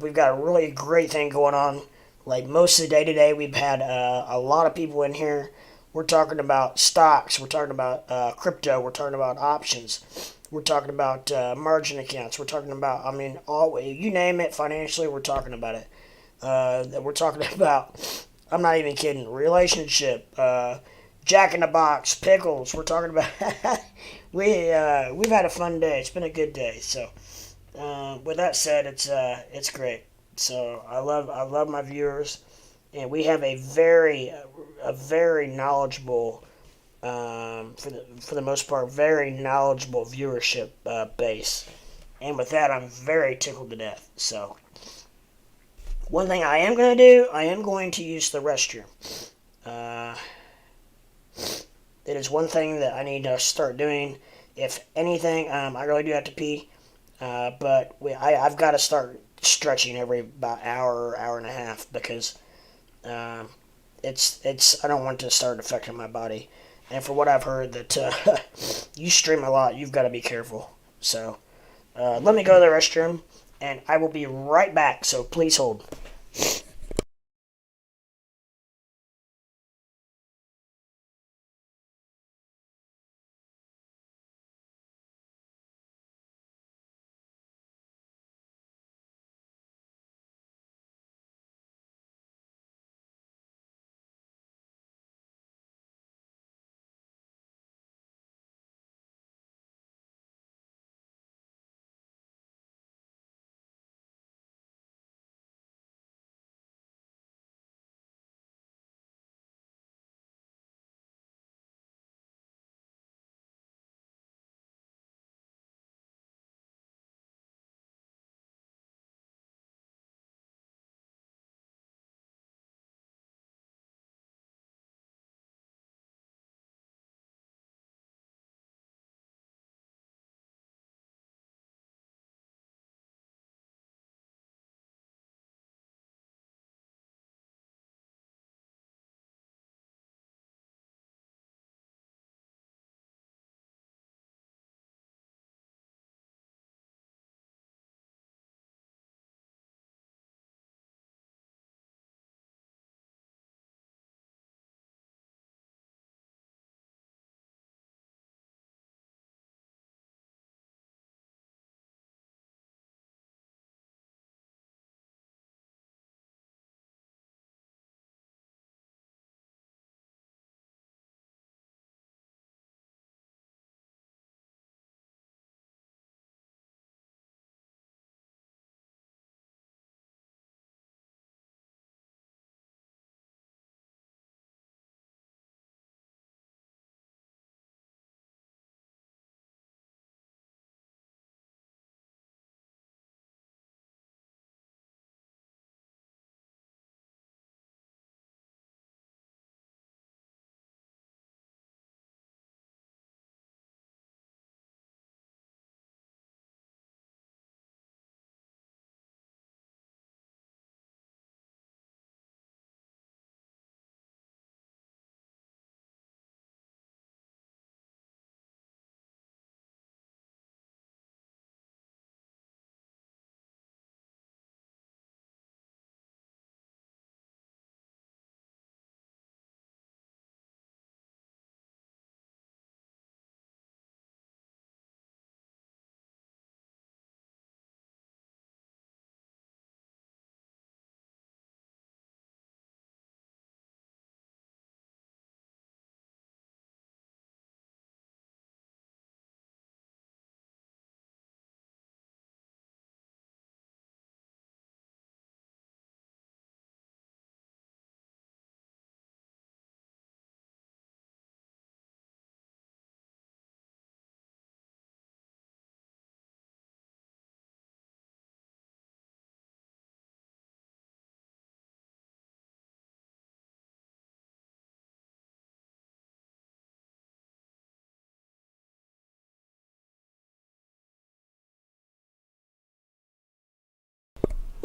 We've got a really great thing going on. Like most of the day today, we've had a lot of people in here. We're talking about stocks. We're talking about crypto. We're talking about options. We're talking about margin accounts. We're talking about, all you name it financially, we're talking about it. We're talking about, I'm not even kidding, relationship, Jack in the Box, pickles. We're talking about, we've had a fun day. It's been a good day. So, with that said, it's great. So I love my viewers, and we have a very knowledgeable, for the most part, very knowledgeable viewership base. And with that, I'm very tickled to death. So, one thing I am going to do, I am going to use the restroom. It is one thing that I need to start doing. If anything, I really do have to pee. But I've got to start stretching every about hour and a half, because I don't want to start affecting my body. And for what I've heard, that you stream a lot, you've got to be careful. So let me go to the restroom, and I will be right back. So please hold.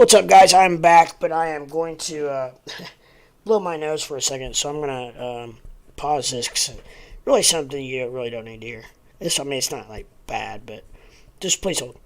What's up, guys? I'm back, but I am going to blow my nose for a second, so I'm going to pause this because it's really something you really don't need to hear. I mean, it's not like bad, but just please hold.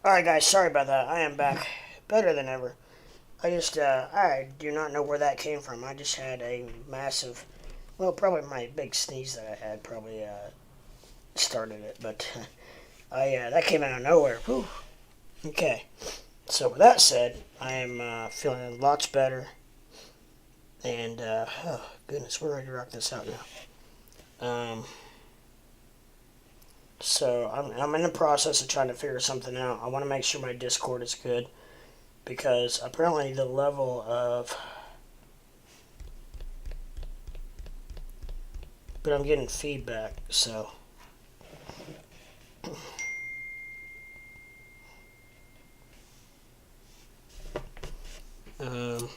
Alright, guys, sorry about that. I am back. Better than ever. I do not know where that came from. I just had a massive, well, probably my big sneeze that I had probably started it, but that came out of nowhere. Whew. Okay. So with that said, I am feeling lots better, and oh goodness, we're ready to rock this out now. So I'm in the process of trying to figure something out. I want to make sure my Discord is good, because apparently the level of, but I'm getting feedback, so um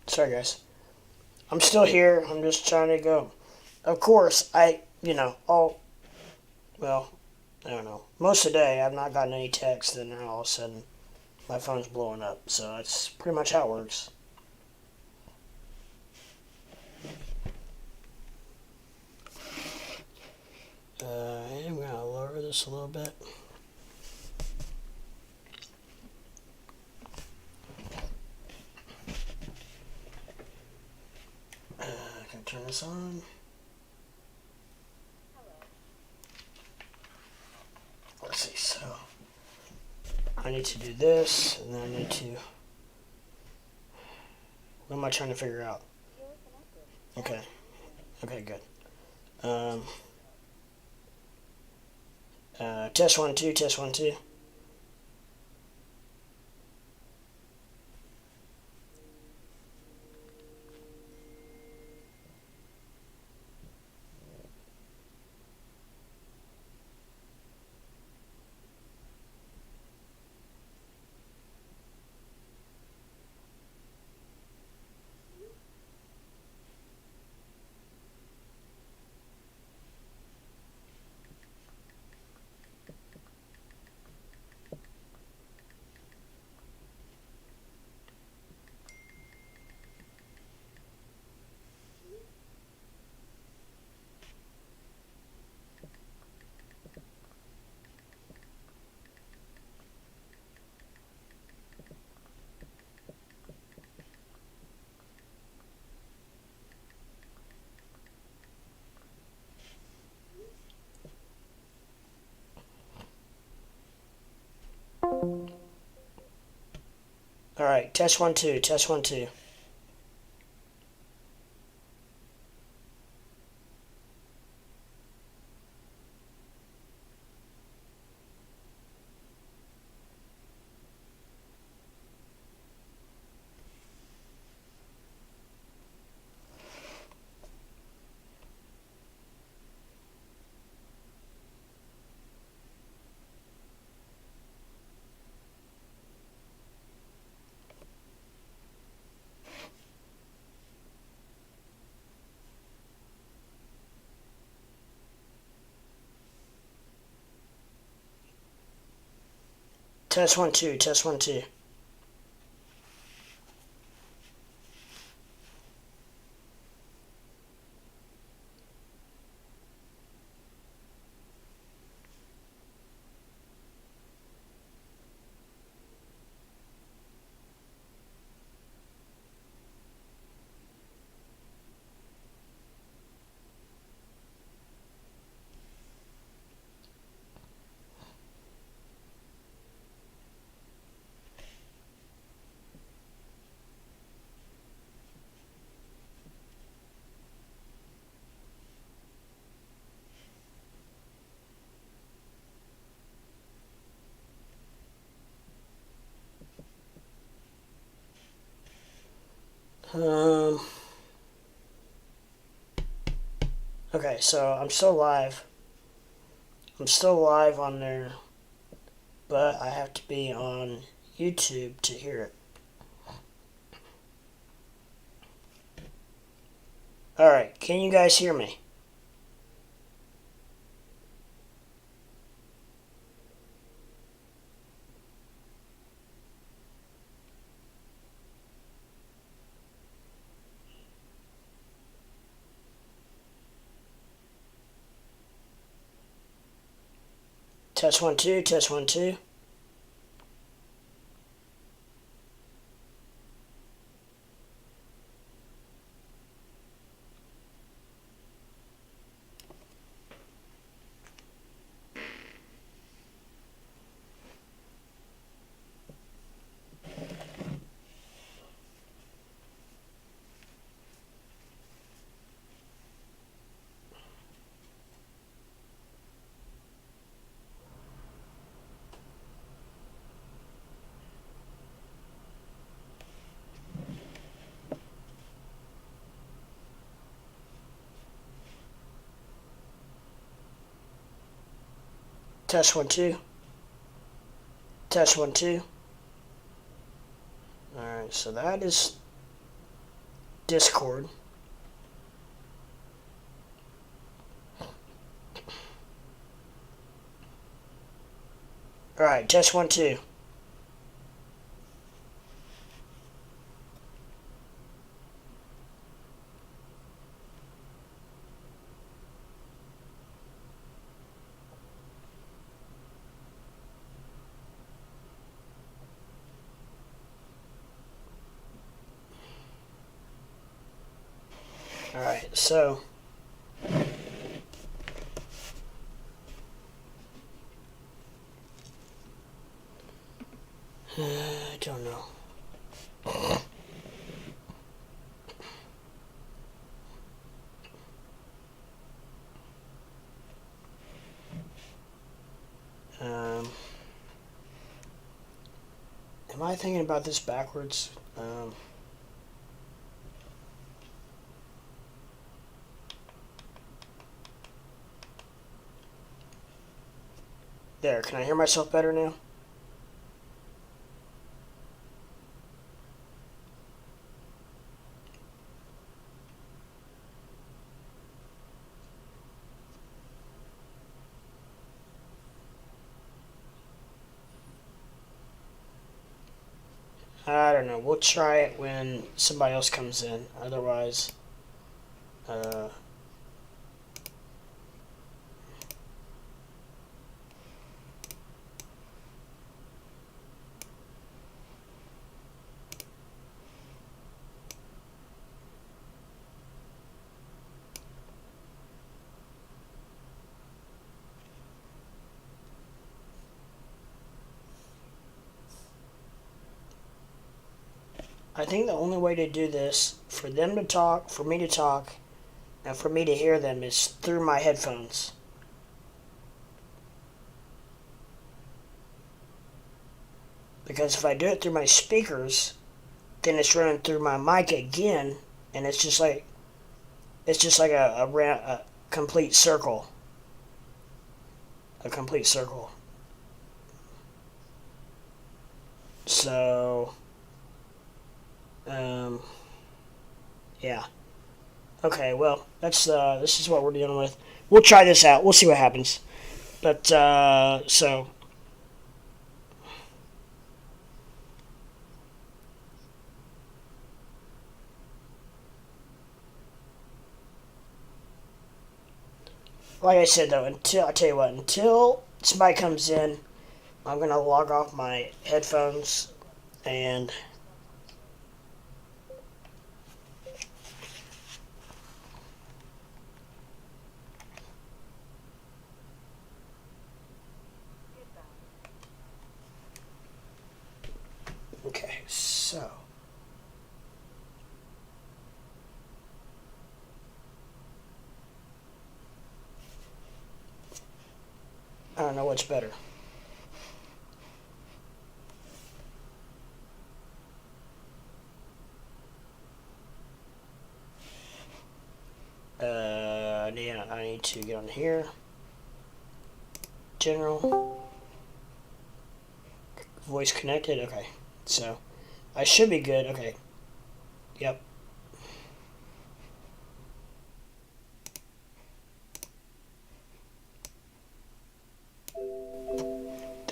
sorry guys. I'm still here. I'm just trying to go. Of course, well, I don't know. Most of the day, I've not gotten any text, and then all of a sudden, my phone's blowing up. So that's pretty much how it works. I'm going to lower this a little bit. Can I turn this on? So I need to do this, and then I need to. What am I trying to figure out? Okay. Okay, good. Test 1 2. Test 1 2. All right, test 1 2. Test 1 2. Test 1 2. Test 1 2. Okay, so I'm still live. I'm still live on there, but I have to be on YouTube to hear it. Alright, can you guys hear me? Test 1 2. Test 1 2. Test 1 2. Test 1 2. Alright, so that is Discord. Alright, test 1 2. Alright, so I don't know. Am I thinking about this backwards? There, can I hear myself better now? I don't know. We'll try it when somebody else comes in. Otherwise, I think the only way to do this, for them to talk, for me to talk, and for me to hear them is through my headphones. Because if I do it through my speakers, then it's running through my mic again, and it's just like a complete circle. A complete circle. So, yeah. Okay, well, this is what we're dealing with. We'll try this out. We'll see what happens. But, so... Like I said, though, until somebody comes in, I'm going to log off my headphones and... Okay, so... I don't know what's better. Yeah, I need to get on here. General. Voice connected. Okay, so I should be good. Okay. Yep.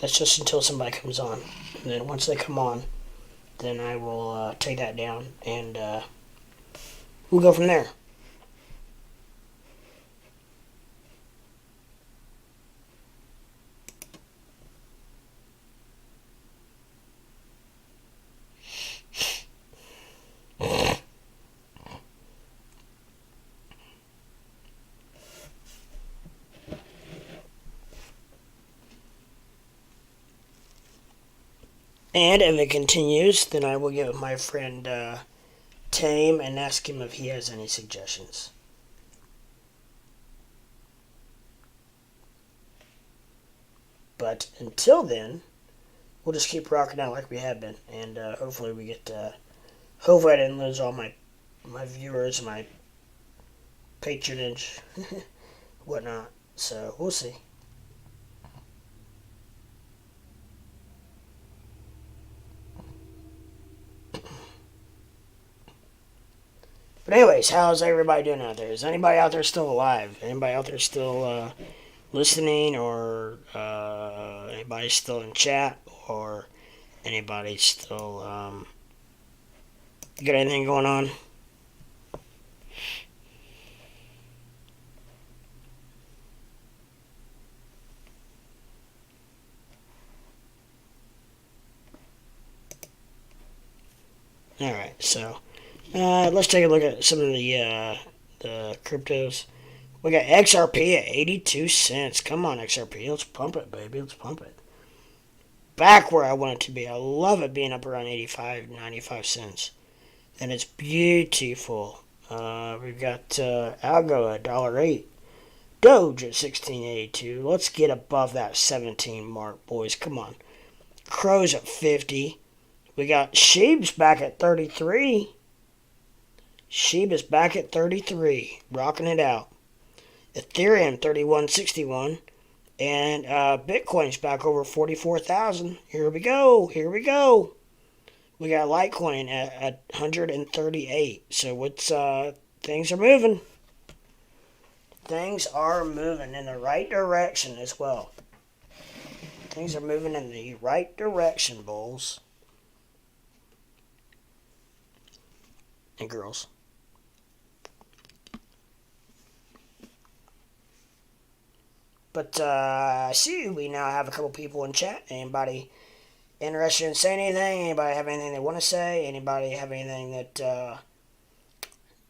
That's just until somebody comes on. And then once they come on, then I will take that down and we'll go from there. And if it continues, then I will get with my friend Tame and ask him if he has any suggestions. But until then, we'll just keep rocking out like we have been, and hopefully we get. Hopefully I didn't lose all my viewers, my patronage, whatnot. So we'll see. But anyways, how's everybody doing out there? Is anybody out there still alive? Anybody out there still listening, or anybody still in chat, or anybody still got anything going on? Alright, so let's take a look at some of the cryptos. We got XRP at 82 cents. Come on, XRP. Let's pump it, baby. Let's pump it. back where I want it to be. I love it being up around 85, 95 cents. And it's beautiful. We've got Algo at $1.08. Doge at 16.82. Let's get above that 17 mark, boys. Come on. Crow's at 50. We got Sheeb's back at 33. Sheeb is back at 33. Rocking it out. Ethereum 31.61. And Bitcoin's back over 44,000. Here we go. Here we go. We got Litecoin at 138. So what's things are moving. Things are moving in the right direction as well. Things are moving in the right direction, bulls and girls. But I see we now have a couple people in chat. Anybody interested in saying anything? Anybody have anything they want to say? Anybody have anything that,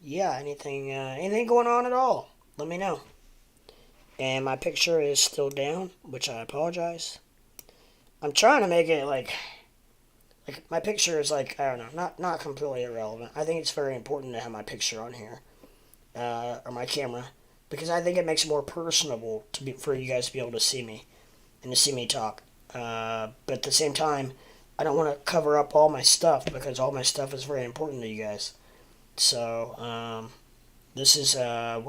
anything going on at all? Let me know. And my picture is still down, which I apologize. I'm trying to make it like my picture is like, I don't know, not completely irrelevant. I think it's very important to have my picture on here, or my camera, because I think it makes it more personable for you guys to be able to see me and to see me talk. But at the same time, I don't want to cover up all my stuff because all my stuff is very important to you guys. So, this is, I'm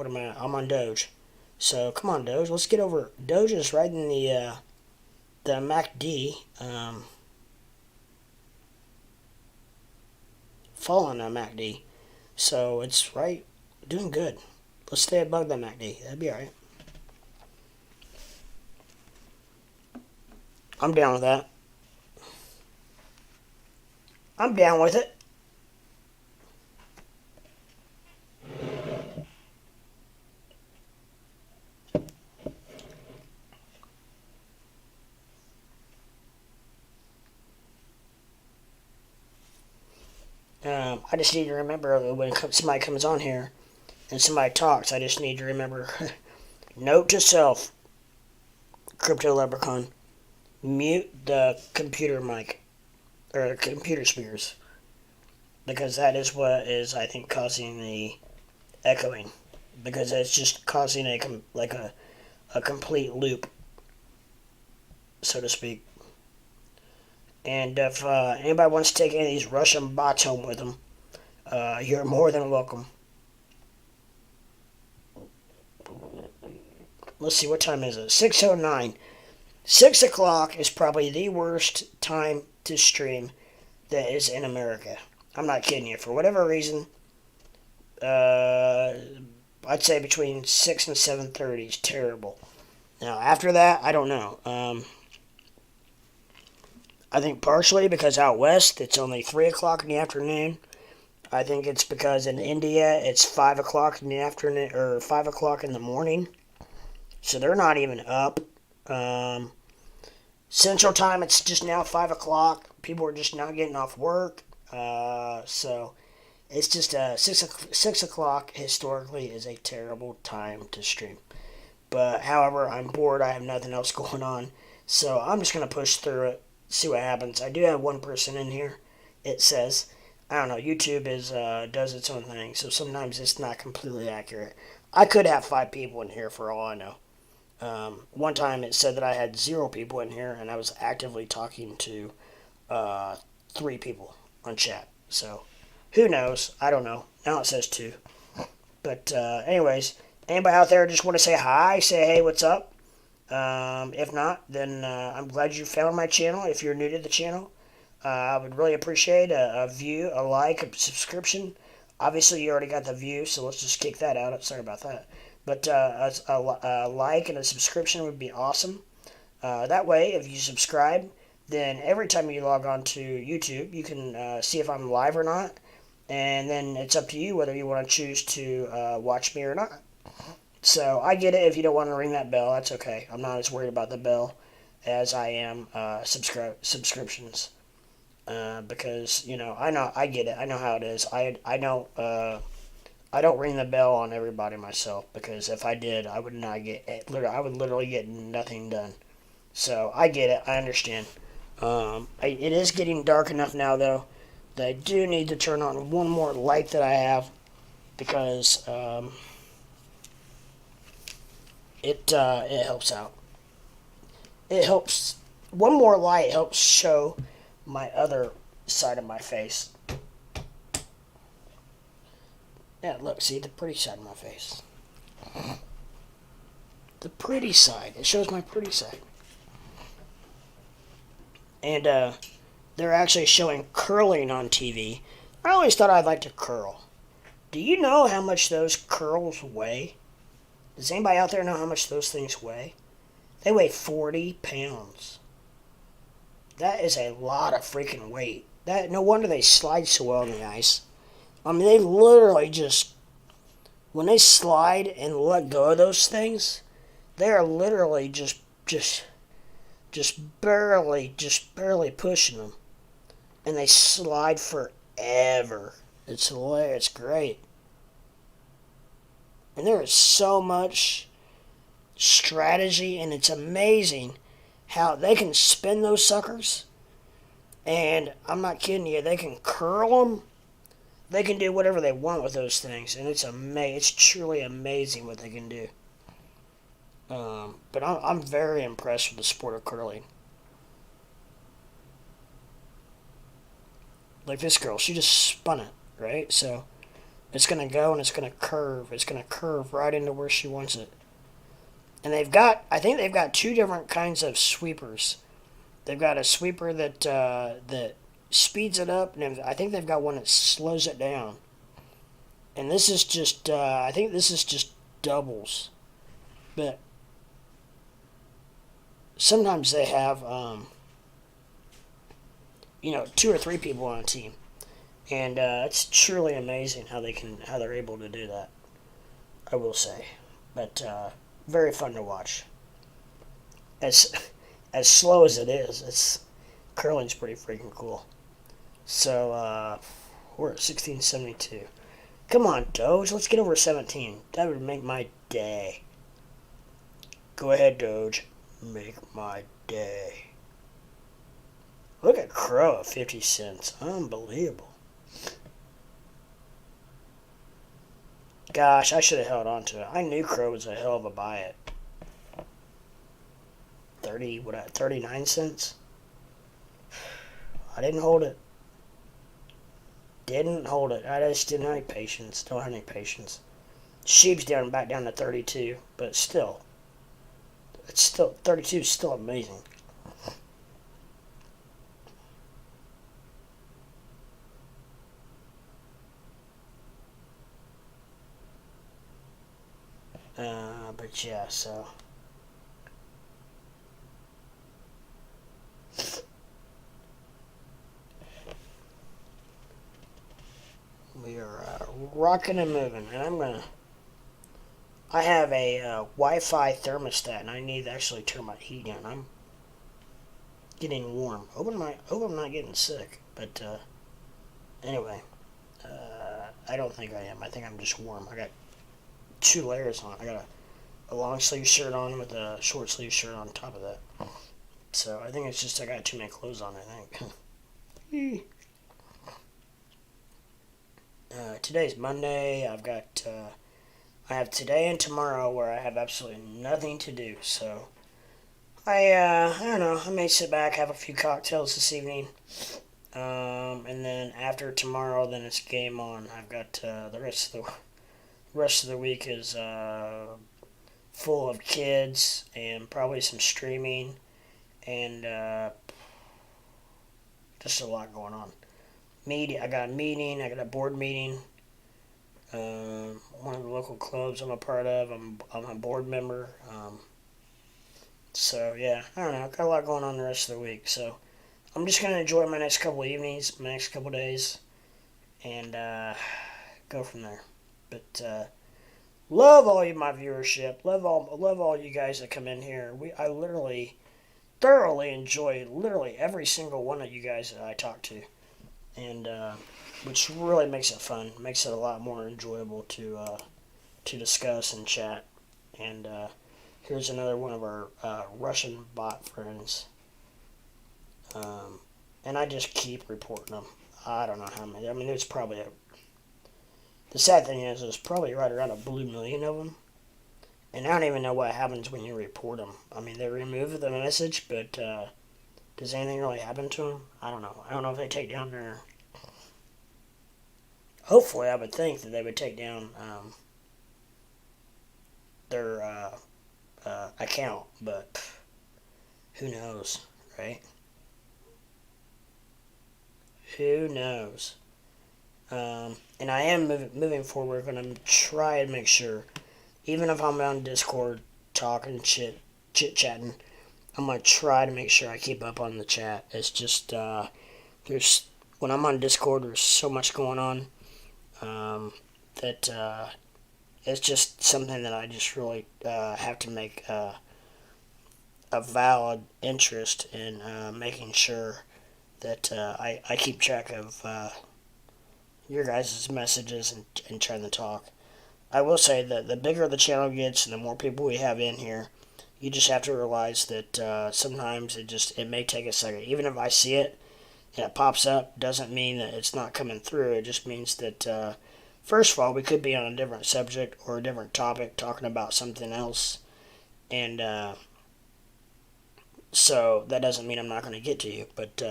on Doge. So, come on, Doge, let's get over. Doge is right in the MACD, falling on MACD. So, it's right, doing good. Let's stay above the MACD. That'd be alright. I'm down with that. I'm down with it. I just need to remember when somebody comes on here and somebody talks, I just need to remember, note to self, Crypto Leprechaun, mute the computer mic, or computer speakers, because that is what is, I think, causing the echoing, because it's just causing a complete loop, so to speak. And if anybody wants to take any of these Russian bots home with them, you're more than welcome. Let's see, what time is it? 6:09. 6 o'clock is probably the worst time to stream that is in America. I'm not kidding you. For whatever reason, I'd say between 6 and 7:30 is terrible. Now, after that, I don't know. I think partially because out west it's only 3 o'clock in the afternoon. I think it's because in India it's 5 o'clock in the afternoon, or 5 o'clock in the morning. So they're not even up. Central time, it's just now 5 o'clock. People are just now getting off work. So it's just 6 o'clock historically is a terrible time to stream. But however, I'm bored. I have nothing else going on. So I'm just going to push through it, see what happens. I do have one person in here. It says, I don't know, YouTube does its own thing. So sometimes it's not completely accurate. I could have 5 people in here for all I know. One time it said that I had 0 people in here, and I was actively talking to 3 people on chat. So, who knows? I don't know. Now it says 2. But anyways, anybody out there just want to say hi, say hey, what's up? If not, then I'm glad you found my channel. If you're new to the channel, I would really appreciate a view, a like, a subscription. Obviously, you already got the view, so let's just kick that out. Sorry about that. But a like and a subscription would be awesome. That way, if you subscribe, then every time you log on to YouTube, you can see if I'm live or not. And then it's up to you whether you want to choose to watch me or not. So I get it if you don't want to ring that bell. That's okay. I'm not as worried about the bell as I am subscriptions. Because, I get it. I know how it is. I don't ring the bell on everybody myself, because if I did, I would literally get nothing done. So I get it. I understand. It is getting dark enough now, though, that I do need to turn on one more light that I have, because it helps out. It helps. One more light helps show my other side of my face. Yeah, look, see the pretty side of my face. The pretty side. It shows my pretty side. And they're actually showing curling on TV. I always thought I'd like to curl. Do you know how much those curls weigh? Does anybody out there know how much those things weigh? They weigh 40 pounds. That is a lot of freaking weight. No wonder they slide so well on the ice. I mean, they literally just, when they slide and let go of those things, they are literally just barely pushing them. And they slide forever. It's hilarious. It's great. And there is so much strategy, and it's amazing how they can spin those suckers. And I'm not kidding you, they can curl them. They can do whatever they want with those things, and it's truly amazing what they can do. But I'm very impressed with the sport of curling. Like this girl, she just spun it, right? So it's going to go and it's going to curve. It's going to curve right into where she wants it. And I think they've got two different kinds of sweepers. They've got a sweeper that speeds it up, and I think they've got one that slows it down. And this is just, I think this is just doubles. But sometimes they have, 2 or 3 people on a team. And it's truly amazing how they're able to do that, I will say. But very fun to watch. As slow as it is, curling's pretty freaking cool. So we're at 1672. Come on, Doge, let's get over 17. That would make my day. Go ahead, Doge. Make my day. Look at Crow at 50 cents. Unbelievable. Gosh, I should have held on to it. I knew Crow was a hell of a buy at 39 cents? I didn't hold it. I just didn't have any patience. Don't have any patience. Sheep's back down to 32, but still. 32 is still amazing. But yeah, so we are rocking and moving, and I have a Wi-Fi thermostat, and I need to actually turn my heat down. I'm getting warm. Hope I'm not getting sick, but anyway, I don't think I am. I think I'm just warm. I got 2 layers on. I got a long sleeve shirt on with a short sleeve shirt on top of that. So I think it's just I got too many clothes on, I think. Today's Monday. I have today and tomorrow where I have absolutely nothing to do. So I don't know. I may sit back, have a few cocktails this evening. And then after tomorrow, then it's game on. I've got the rest of the week is full of kids and probably some streaming and just a lot going on. I got a meeting. I got a board meeting. One of the local clubs I'm a part of. I'm a board member. So yeah, I don't know. I've got a lot going on the rest of the week. So I'm just gonna enjoy my next couple evenings, my next couple days, and go from there. But love all my viewership. Love all you guys that come in here. I literally thoroughly enjoy literally every single one of you guys that I talk to, and which really makes it fun. Makes it a lot more enjoyable to discuss and chat. And here's another one of our Russian bot friends. And I just keep reporting them. I don't know how many. I mean, there's probably the sad thing is, there's probably right around a blue million of them. And I don't even know what happens when you report them. I mean, they remove the message, but does anything really happen to them? I don't know. I don't know if they take down their... Hopefully, I would think that they would take down their account, but who knows, right? Who knows? And I am moving forward. Going to try and make sure, even if I'm on Discord talking chit-chatting, I'm going to try to make sure I keep up on the chat. It's just, when I'm on Discord, there's so much going on that it's just something that I just really have to make a valid interest in making sure that I keep track of your guys' messages and trying to talk. I will say that the bigger the channel gets and the more people we have in here, you just have to realize that sometimes it may take a second. Even if I see it and it pops up, doesn't mean that it's not coming through. It just means that, first of all, we could be on a different subject or a different topic talking about something else. And so that doesn't mean I'm not going to get to you. But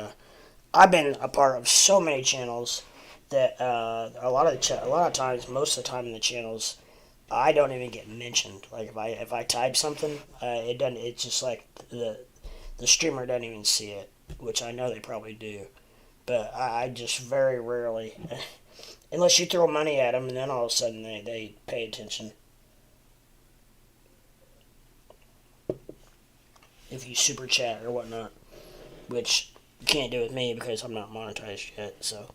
I've been a part of so many channels that a lot of times, most of the time in the channels, I don't even get mentioned. Like if I type something, it doesn't. It's just like the streamer doesn't even see it, which I know they probably do, but I just very rarely, unless you throw money at them, and then all of a sudden they pay attention. If you super chat or whatnot, which you can't do with me because I'm not monetized yet. So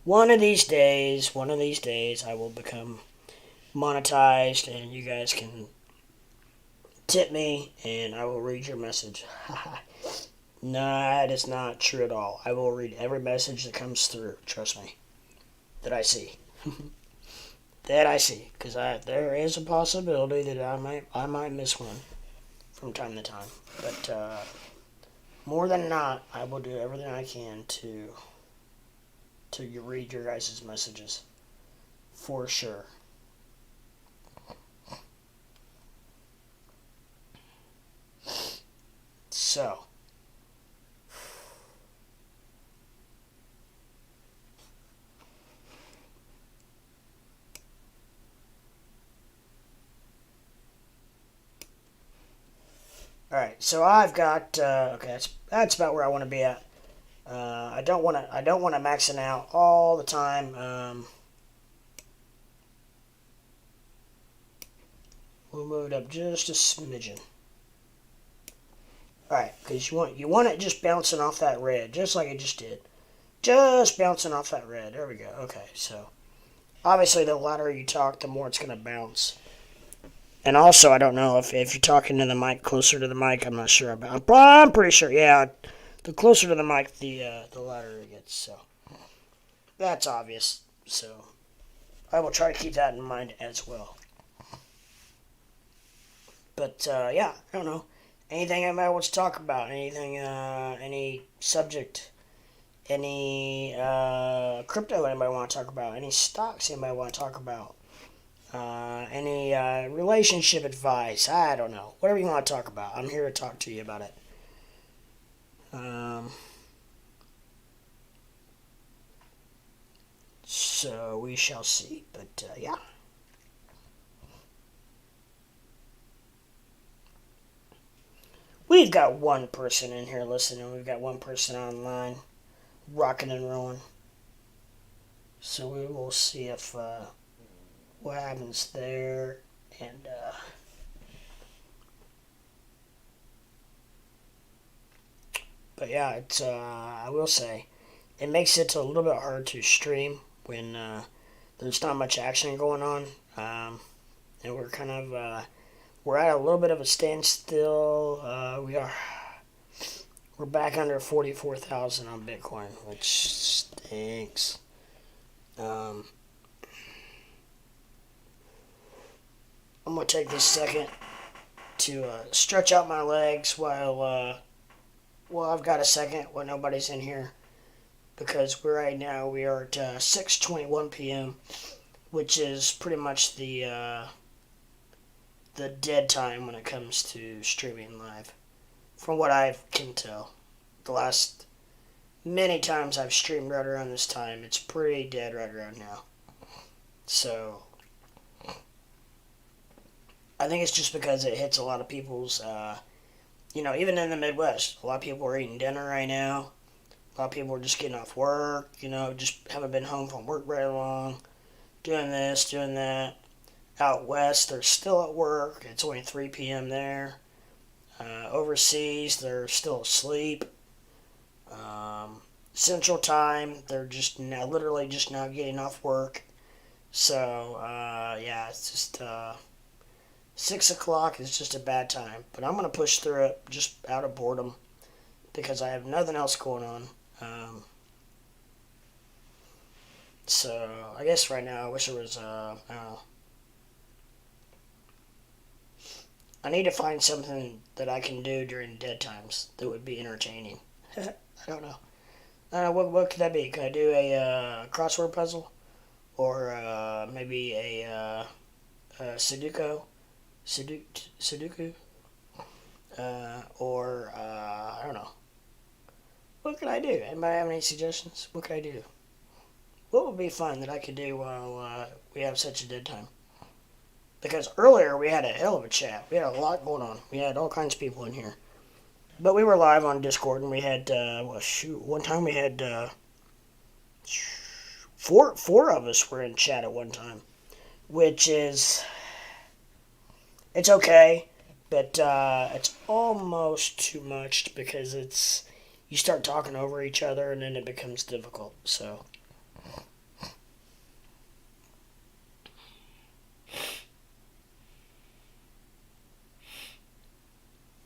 one of these days, I will become monetized, and you guys can tip me, and I will read your message. No, that is not true at all. I will read every message that comes through. Trust me, that I see, because there is a possibility that I might miss one from time to time, but more than not, I will do everything I can to read your guys' messages, for sure. So, alright, so I've got, okay, that's about where I want to be at. I don't want to max it out all the time. We'll move it up just a smidgen. Alright, because you want it just bouncing off that red, just like it just did. Just bouncing off that red. There we go. Okay, so obviously the louder you talk, the more it's going to bounce. And also, I don't know if you're talking to the mic, closer to the mic, I'm not sure about. I'm pretty sure, yeah. The closer to the mic, the louder it gets. So that's obvious. So I will try to keep that in mind as well. But yeah, I don't know. Anything anybody wants to talk about? Anything? Any subject? Any crypto anybody want to talk about? Any stocks anybody want to talk about? Any relationship advice? I don't know. Whatever you want to talk about, I'm here to talk to you about it. So we shall see. But yeah. We've got one person in here listening. We've got one person online, rocking and rolling. So we will see if what happens there. And but yeah, it's I will say it makes it a little bit hard to stream when there's not much action going on, and we're kind of we're at a little bit of a standstill. We're back under 44,000 on Bitcoin, which stinks. I'm gonna take this second to stretch out my legs while Well, I've got a second when nobody's in here because right now we are at 6:21 p.m., which is pretty much the dead time when it comes to streaming live. From what I can tell, the last many times I've streamed right around this time, it's pretty dead right around now. So I think it's just because it hits a lot of people's, even in the Midwest, a lot of people are eating dinner right now. A lot of people are just getting off work, just haven't been home from work very long, doing this, doing that. Out west, they're still at work. It's only 3 p.m. there. Overseas, they're still asleep. Central time, they're just now, literally just now getting off work. So, it's just 6 o'clock is just a bad time. But I'm going to push through it just out of boredom because I have nothing else going on. So, I guess right now, I wish there was, I don't know. I need to find something that I can do during dead times that would be entertaining. I don't know. What could that be? Could I do a crossword puzzle? Or maybe a Sudoku? Sudoku? Or, I don't know. What could I do? Anybody have any suggestions? What could I do? What would be fun that I could do while we have such a dead time? Because earlier we had a hell of a chat. We had a lot going on. We had all kinds of people in here. But we were live on Discord and we had, one time we had four of us were in chat at one time. Which is, it's okay, but it's almost too much because you start talking over each other and then it becomes difficult, so.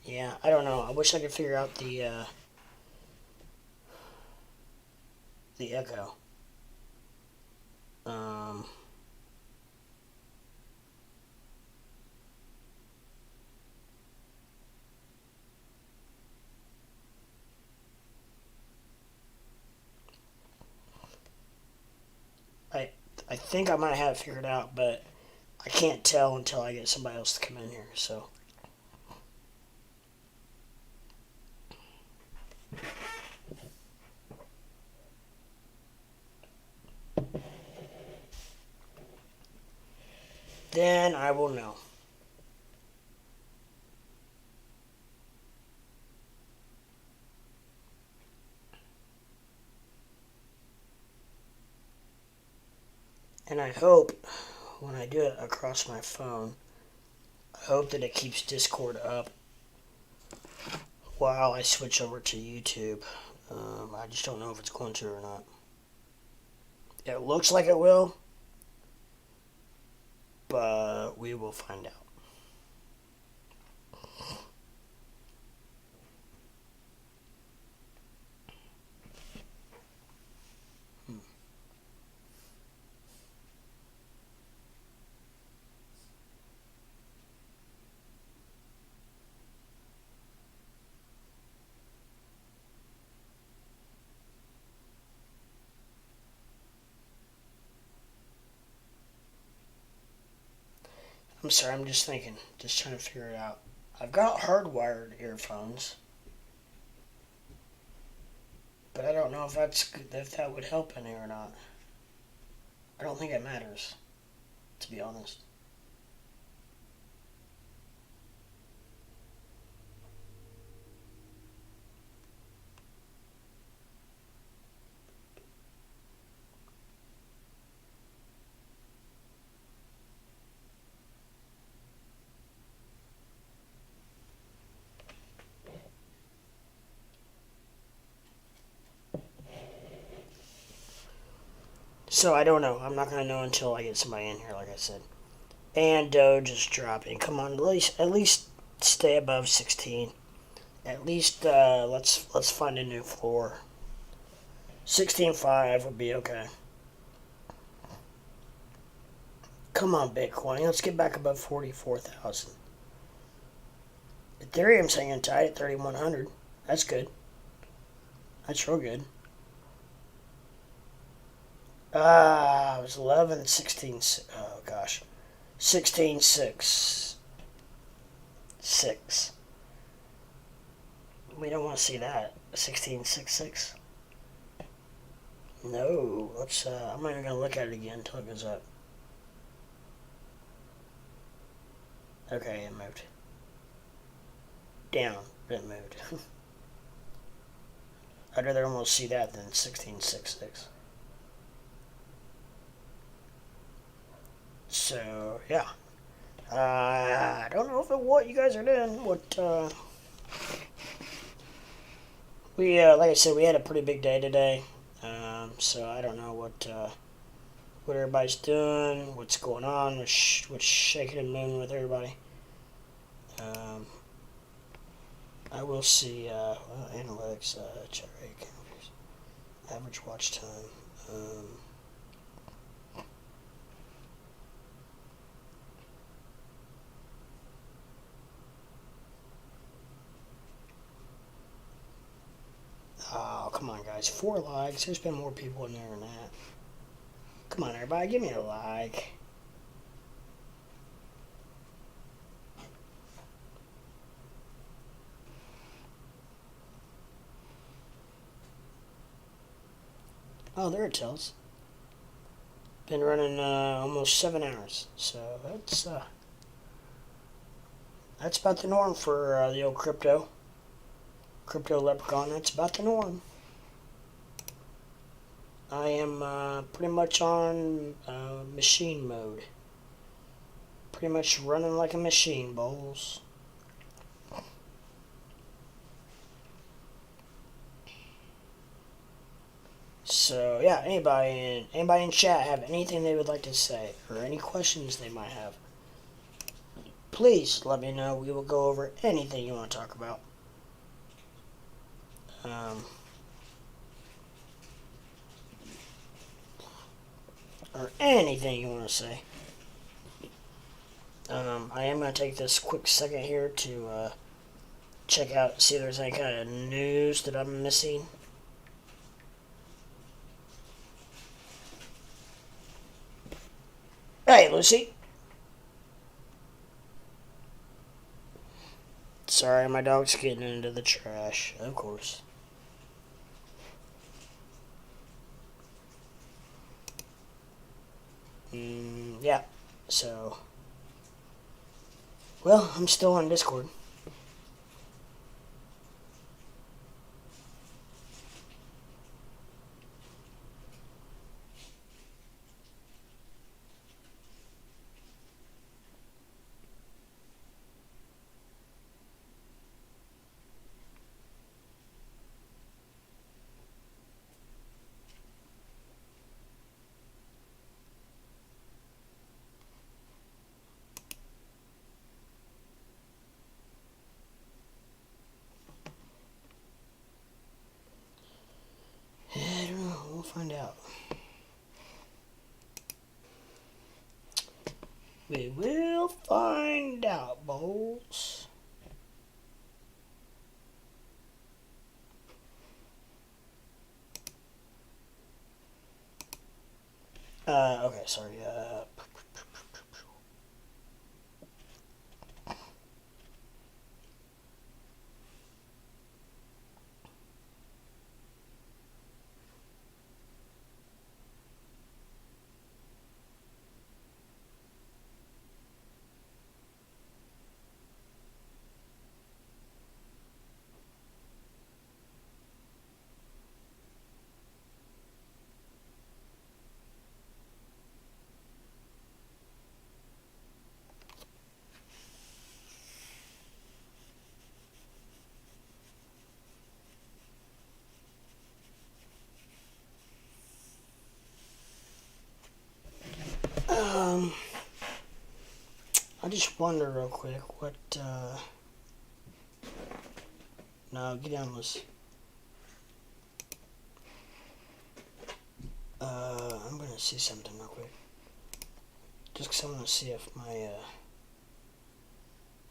Yeah, I don't know. I wish I could figure out the echo. I think I might have it figured out, but I can't tell until I get somebody else to come in here, so. Then I will know. And I hope, when I do it across my phone, I hope that it keeps Discord up while I switch over to YouTube. I just don't know if it's going to or not. It looks like it will, but we will find out. I'm sorry, I'm just thinking, just trying to figure it out. I've got hardwired earphones, but I don't know if that would help any or not. I don't think it matters, to be honest. So I don't know. I'm not going to know until I get somebody in here, like I said. And Doge is dropping. Come on, at least stay above 16. At least let's find a new floor. 16.5 would be okay. Come on, Bitcoin. Let's get back above 44,000. Ethereum's hanging tight at 3,100. That's good. That's real good. It was 11, 16, oh gosh. 16, 6. 6. We don't want to see that. 16, 6, 6. No, let's, I'm not even going to look at it again until it goes up. Okay, it moved. Down, but it moved. I'd rather almost see that than 16, 6, 6. So, yeah. I don't know what you guys are doing. Like I said, we had a pretty big day today. So I don't know what everybody's doing, what's going on, what's shaking and moving with everybody. I will see, analytics, chat rate, average watch time. Oh, come on, guys. 4 likes. There's been more people in there than that. Come on, everybody. Give me a like. Oh, there it tells. Been running almost 7 hours. So that's about the norm for the old crypto leprechaun. That's about the norm. I am pretty much on machine mode. Pretty much running like a machine, Bowls. So yeah, anybody in chat have anything they would like to say or any questions they might have, please let me know. We will go over anything you want to talk about. Or anything you want to say. I am going to take this quick second here to check out, see if there's any kind of news that I'm missing. Hey, Lucy. Sorry, my dog's getting into the trash, of course. Yeah, so, well, I'm still on Discord. I don't know, we'll find out. We will find out, Bowls. Okay, sorry, I just wonder real quick what, no, get down, Liz. I'm gonna see something real quick. Just because I want to see if my,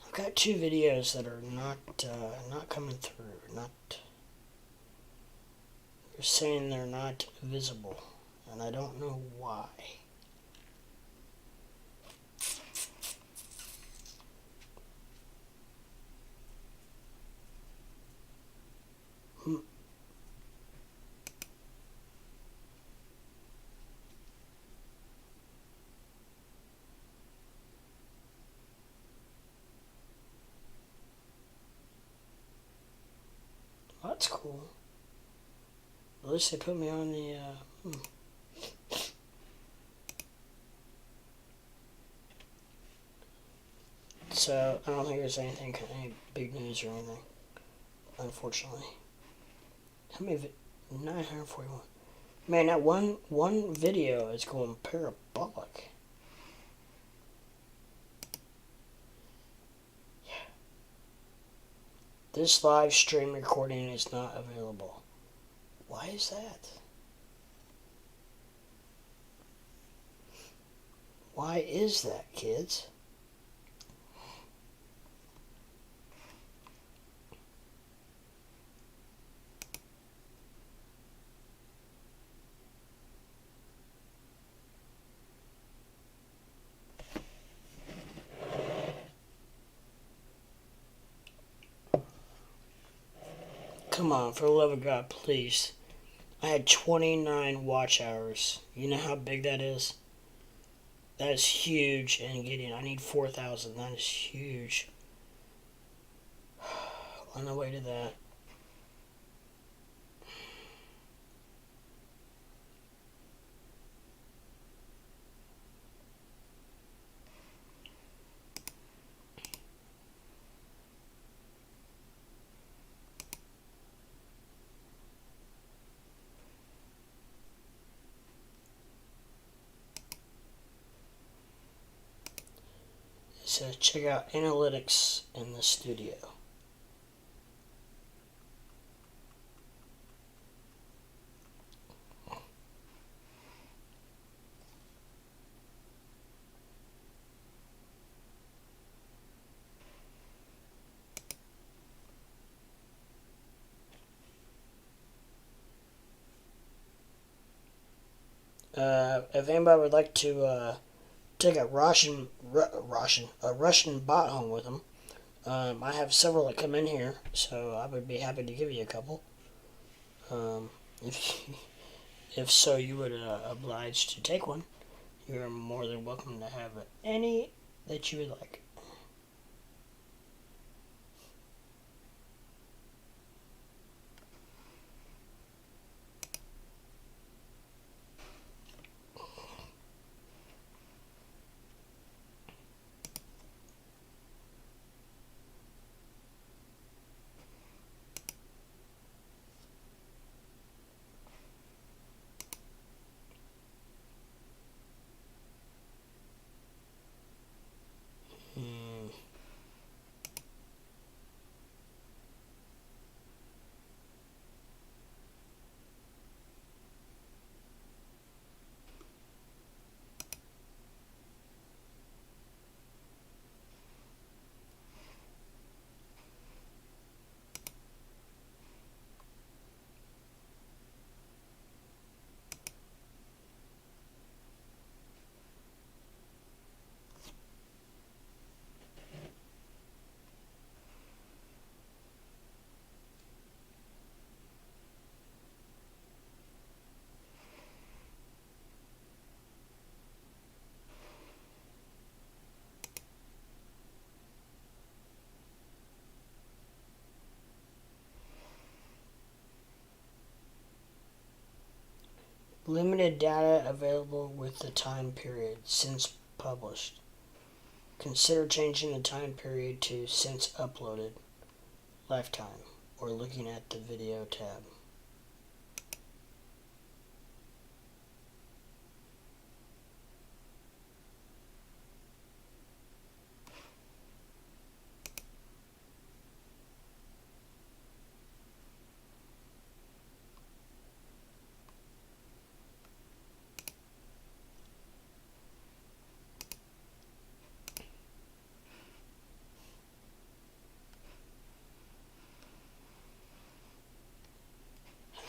I've got 2 videos that are not coming through, not They're saying they're not visible, and I don't know why. Well, that's cool. At least they put me on the, So, I don't think there's any big news or anything, unfortunately. How many 941. Man, that one video is going parabolic. Yeah. This live stream recording is not available. Why is that? Why is that, kids? Come on, for the love of God, please. I had 29 watch hours. You know how big that is? That is huge, and I need 4,000. That is huge. On the way to that. It says check out analytics in the studio. If anybody would like to take a Russian bot home with them, I have several that come in here, so I would be happy to give you a couple. If so, you would oblige to take one. You're more than welcome to have any that you would like. Limited data available with the time period since published. Consider changing the time period to since uploaded, lifetime, or looking at the video tab.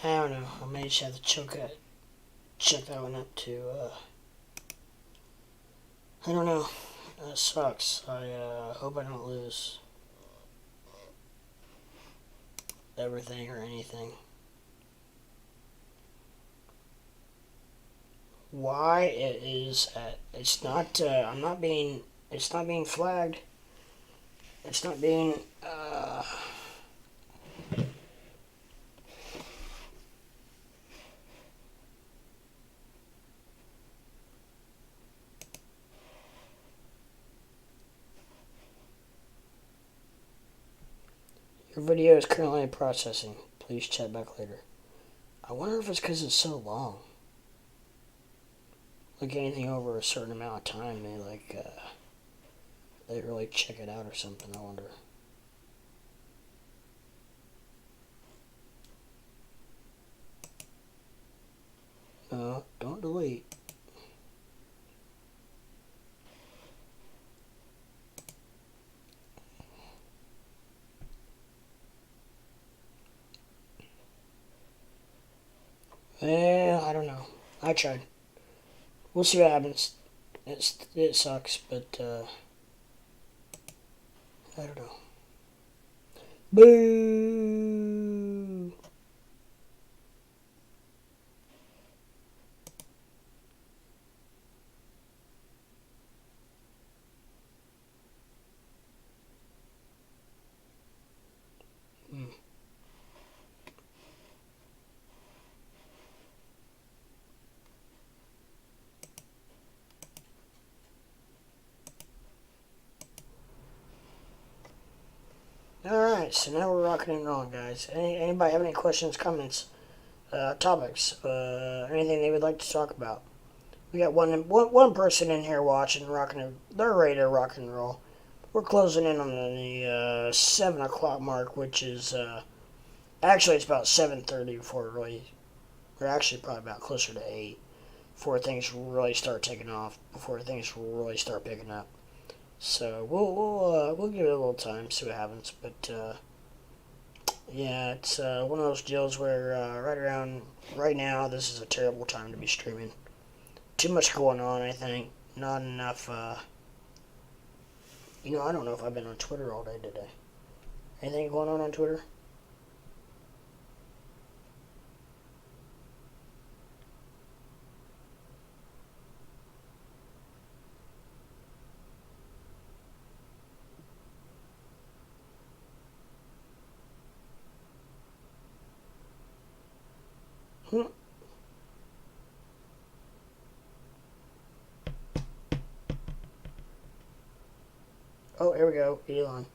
I don't know. I may just have to check that one up too. I don't know. That sucks. I hope I don't lose everything or anything. Why it is at? It's not. I'm not being. It's not being flagged. It's not being. Your video is currently processing. Please chat back later. I wonder if it's because it's so long. Like anything over a certain amount of time, they really check it out or something. I wonder. No, don't delete. Well, I don't know. I tried. We'll see what happens. It sucks, but I don't know. Boo! Alright, so now we're rocking and rolling, guys. Anybody have any questions, comments, topics, anything they would like to talk about? We got one person in here watching, they're ready to rock and roll. We're closing in on the 7 o'clock mark, which is, actually it's about 7:30 before we're actually probably about closer to 8, before things really start taking off, before things really start picking up. So we'll give it a little time, see what happens. But yeah, it's one of those deals where right now this is a terrible time to be streaming. Too much going on, I think. Not enough. I don't know if I've been on Twitter all day today. Anything going on Twitter? Oh, here we go, Elon.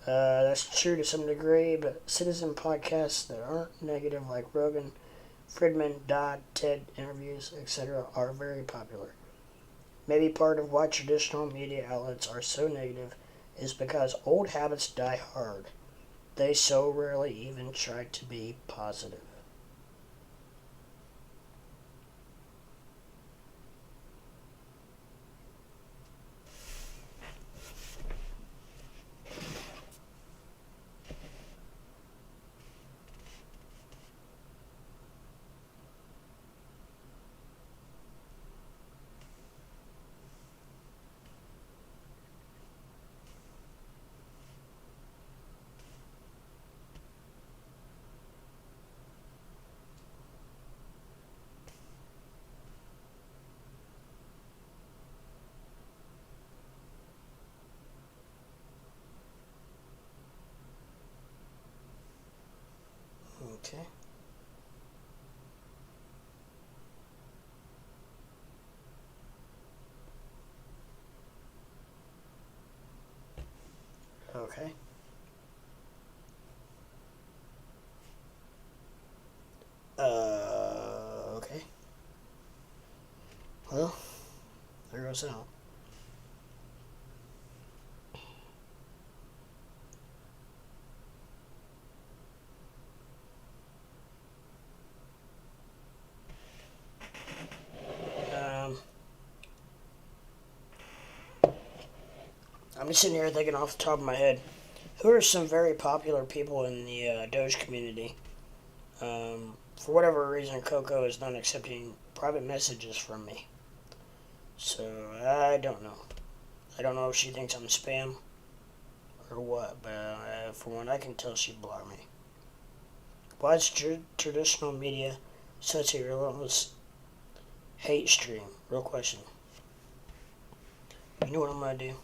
That's true to some degree, but citizen podcasts that aren't negative, like Rogan, Friedman, Dodd, TED interviews, etc., are very popular. Maybe part of why traditional media outlets are so negative is because old habits die hard. They so rarely even try to be positive. Okay. Okay. Okay. Well, there goes out. I'm just sitting here thinking off the top of my head, who are some very popular people in the Doge community? for whatever reason, Coco is not accepting private messages from me. So, I don't know. I don't know if she thinks I'm spam or what, but from what I can tell, she blocked me. Why is traditional media such a relentless hate stream? Real question. You know what I'm going to do?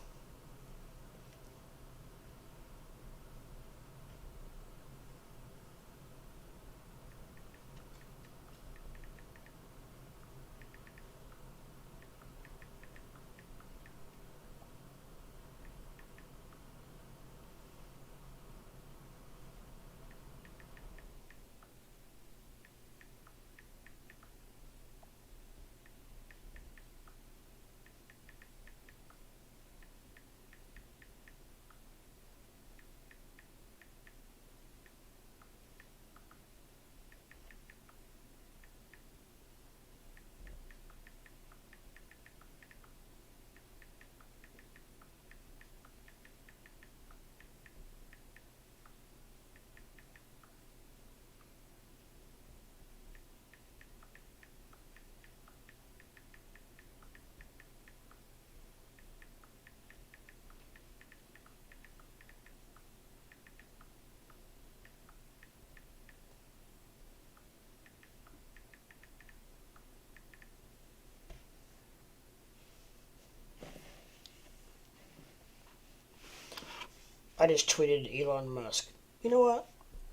I just tweeted Elon Musk. You know what?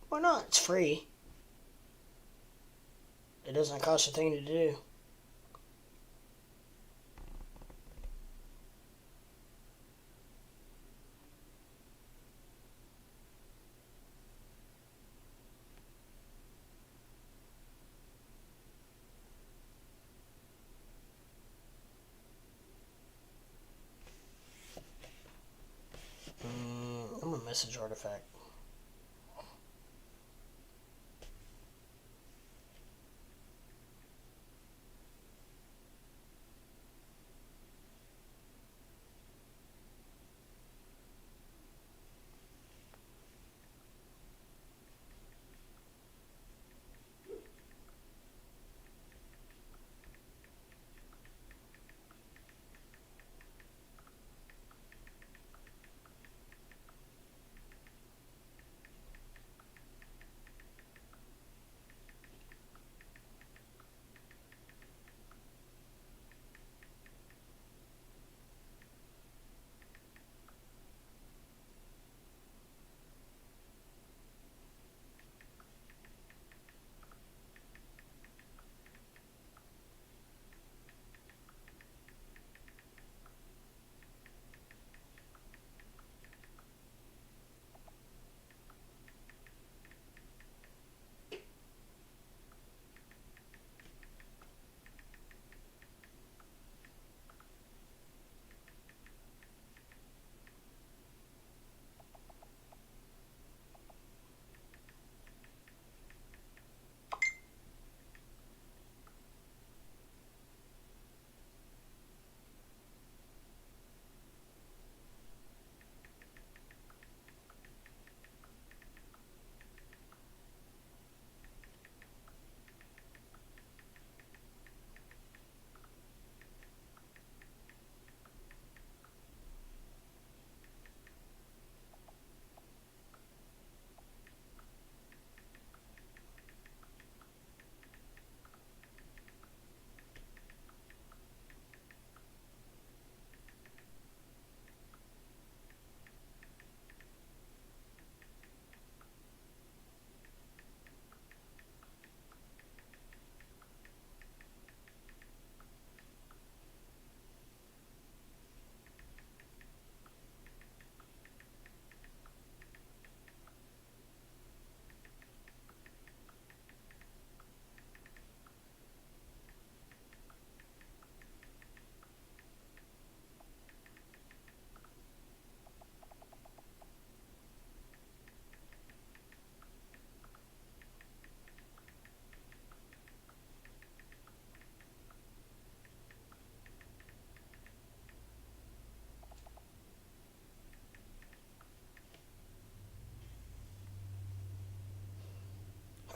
Why not? It's free. It doesn't cost a thing to do. I'm a message artifact.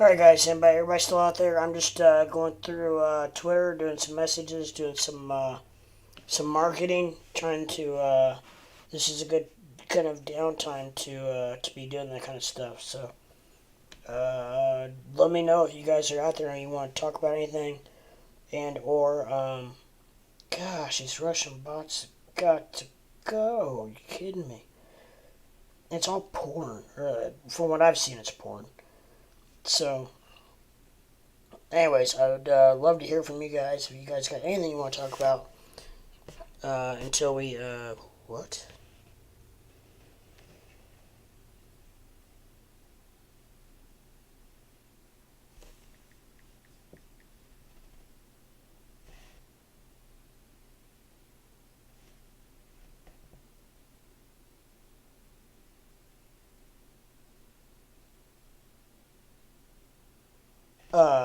Alright, guys, everybody still out there? I'm just going through Twitter, doing some messages, doing some marketing, trying to. This is a good kind of downtime to be doing that kind of stuff. So, let me know if you guys are out there and you want to talk about anything, and or gosh, these Russian bots got to go. Are you kidding me? It's all porn. From what I've seen, it's porn. So, anyways, I would love to hear from you guys. If you guys got anything you want to talk about, until we, what?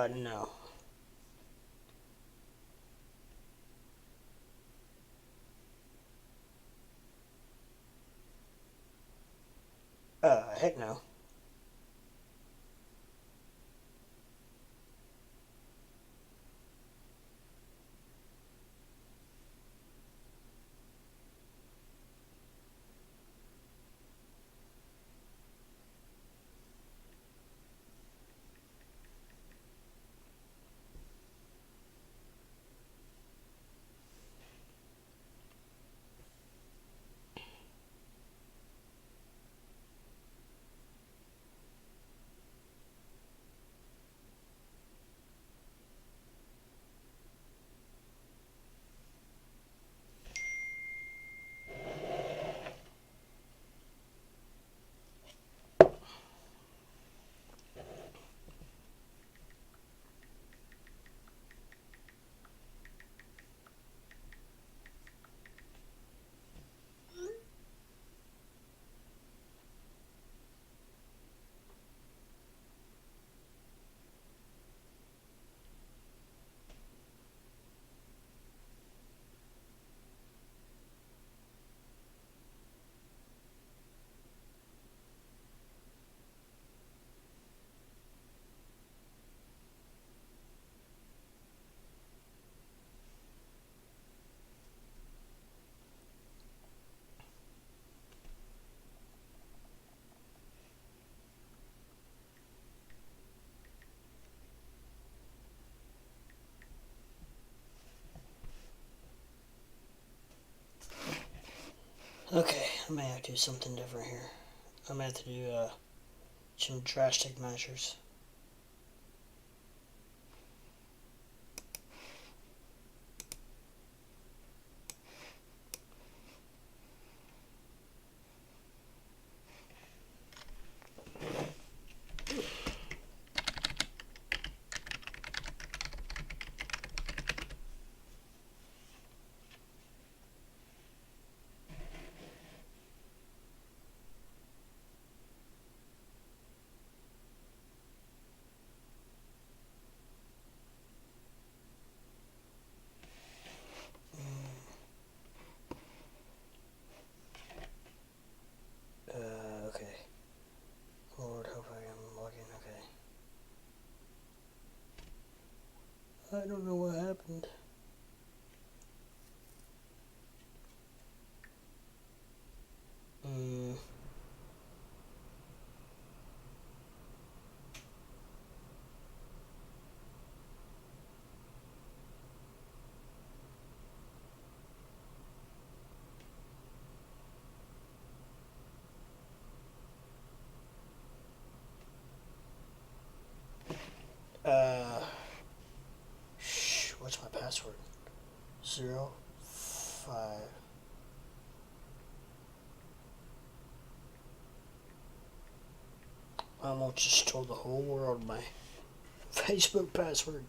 No. Heck no. Okay, I may have to do something different here. I may have to do some drastic measures. Okay. Lord, hope I am logging. Okay. I don't know what happened. What's my password? 05. I almost just told the whole world my Facebook password.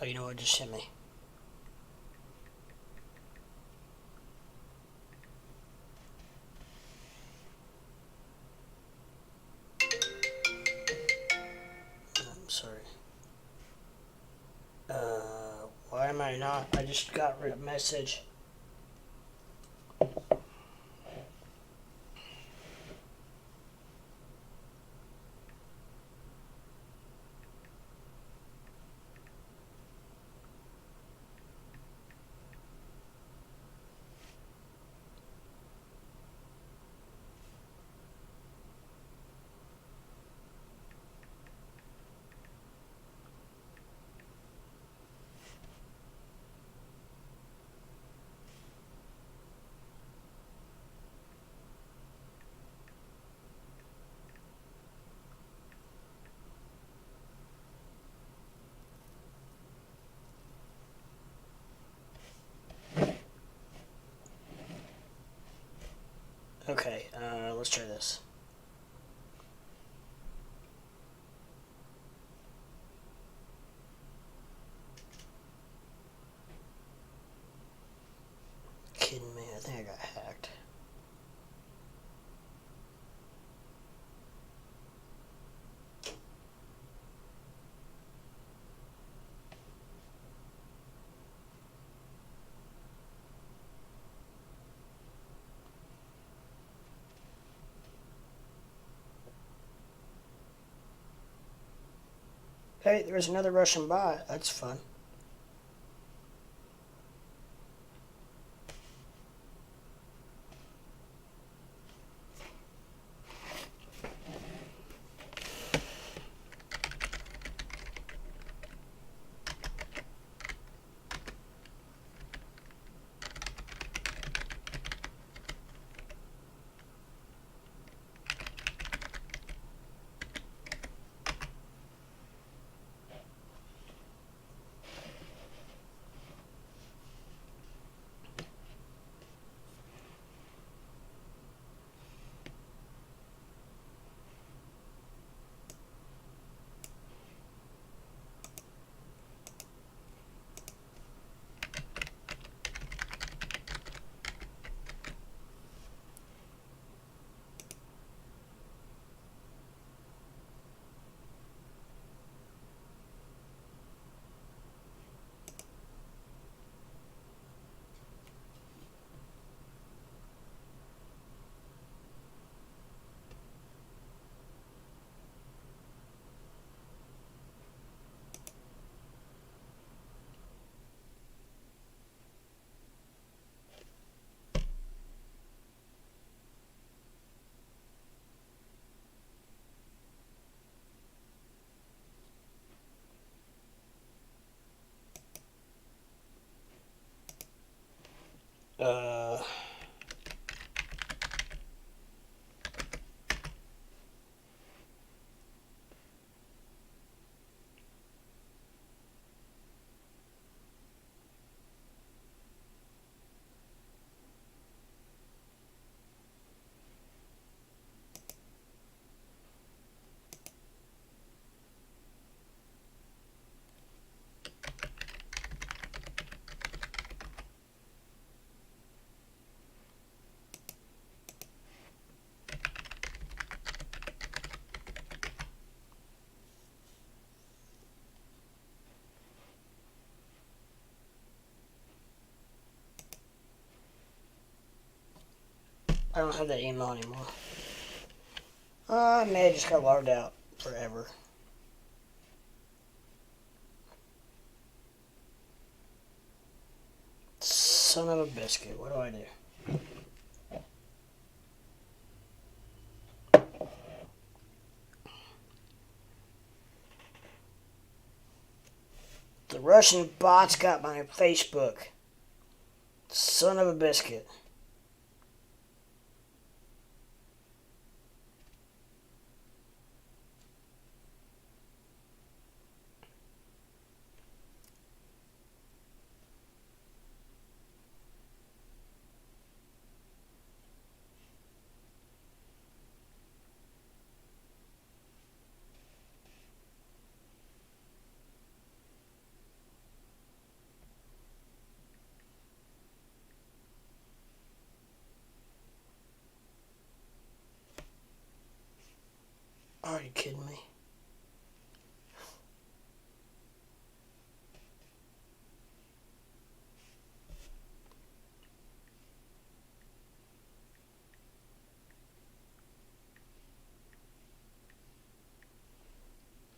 Oh, you know what? Just hit me. I'm sorry. Why am I not? I just got rid of message. Okay, let's try this. Kidding me? I think I got hacked. Hey, there's another Russian bot. That's fun. Uh, I don't have that email anymore. I may have just got logged out forever. Son of a biscuit. What do I do? The Russian bots got my Facebook. Son of a biscuit. Are you kidding me?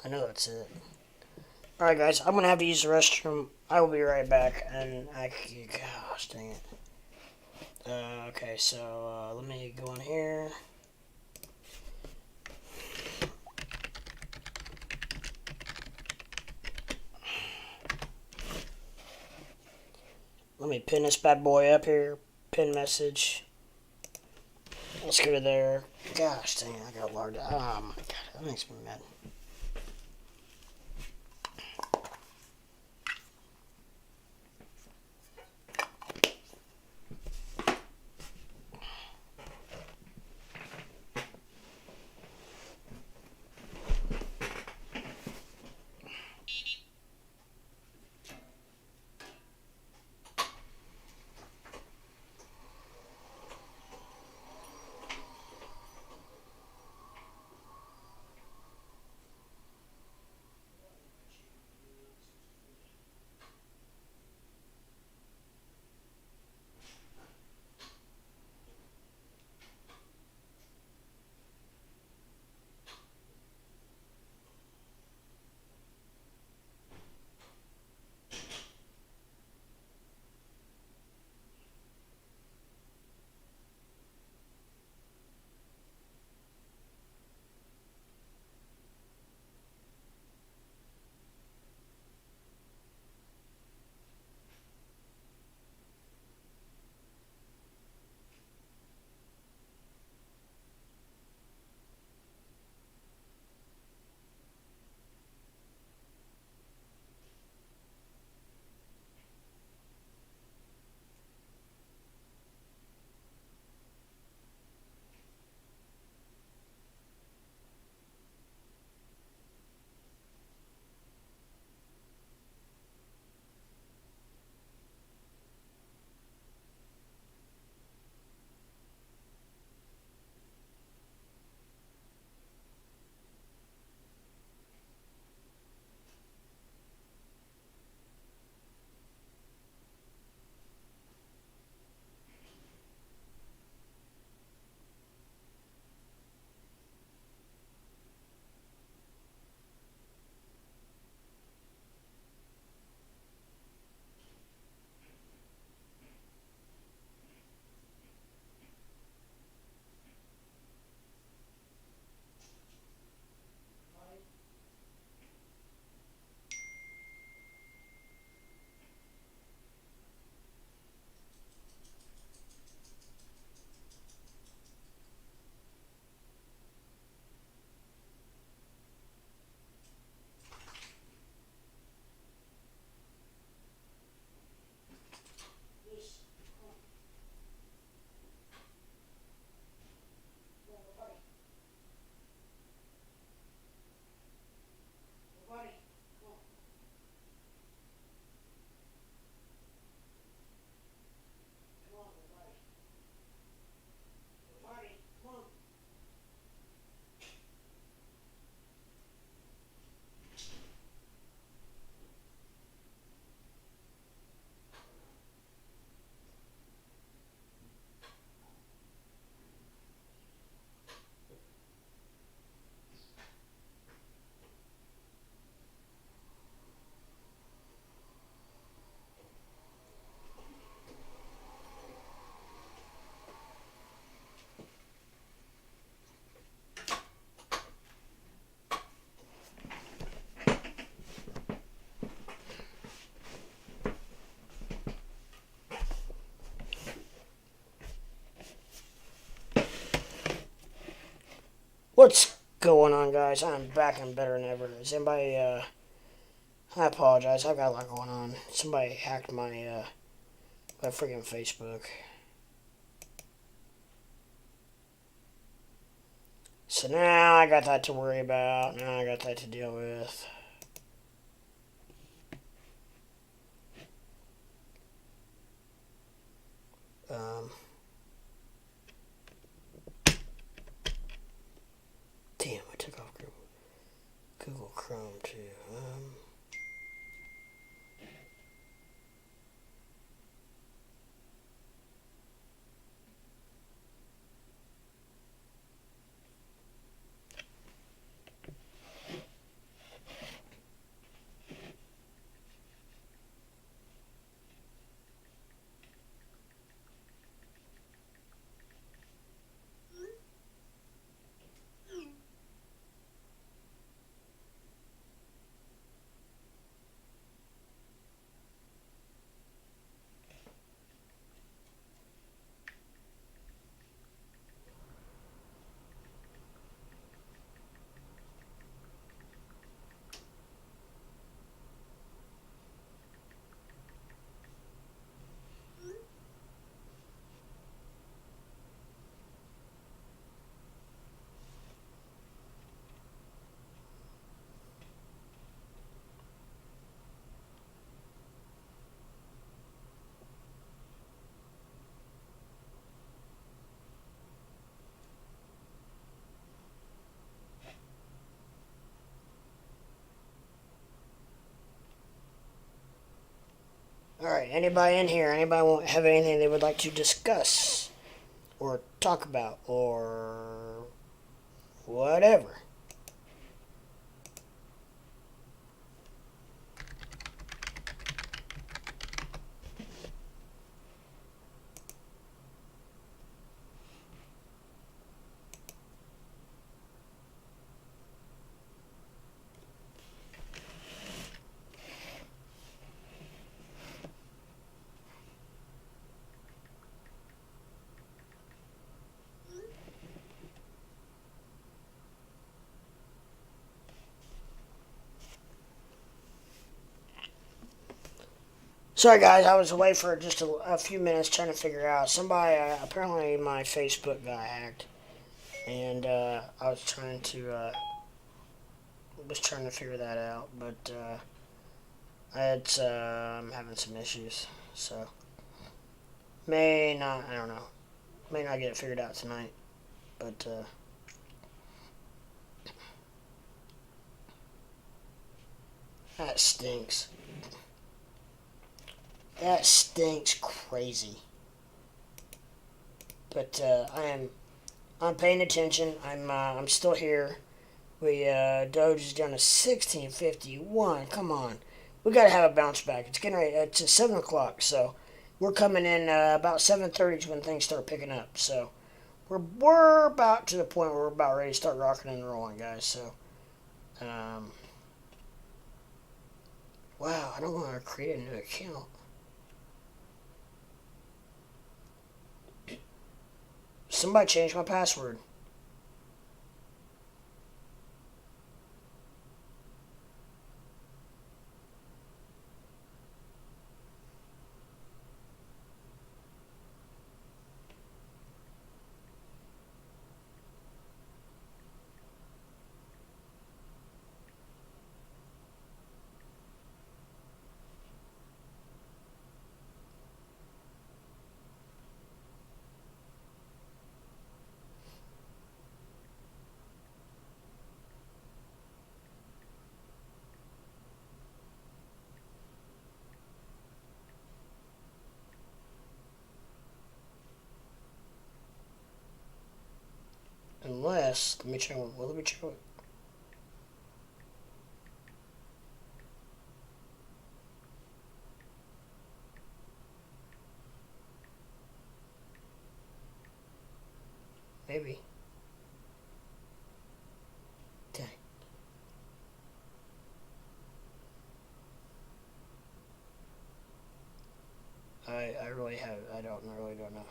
I know that's it. Alright, guys, I'm gonna have to use the restroom. I will be right back, and gosh dang it. Okay, so let me go in here. Let me pin this bad boy up here. Pin message. Let's go to there. Gosh dang it, I got large. Oh my god, that makes me mad. What's going on, guys? I'm back and better than ever. Is anybody, I apologize. I've got a lot going on. Somebody hacked my freaking Facebook. So now I got that to worry about. Now I got that to deal with. Damn, I took off group. Google Chrome too. All right, anybody in here? Anybody want have anything they would like to discuss or talk about or whatever? Sorry, guys, I was away for just a few minutes trying to figure out. Somebody, apparently my Facebook got hacked, and I was trying to figure that out, but I'm having some issues, so may not. I don't know. May not get it figured out tonight, but that stinks. That stinks crazy. But I'm paying attention. I'm still here. Doge is down to 1651. Come on, we gotta have a bounce back. It's getting ready. It's 7 o'clock, so we're coming in about 7:30 is when things start picking up. So we're about to the point where we're about ready to start rocking and rolling, guys. So wow, I don't want to create a new account. Somebody changed my password. Unless, let me check. Well, let me check. Maybe. Dang. I really have. I really don't know.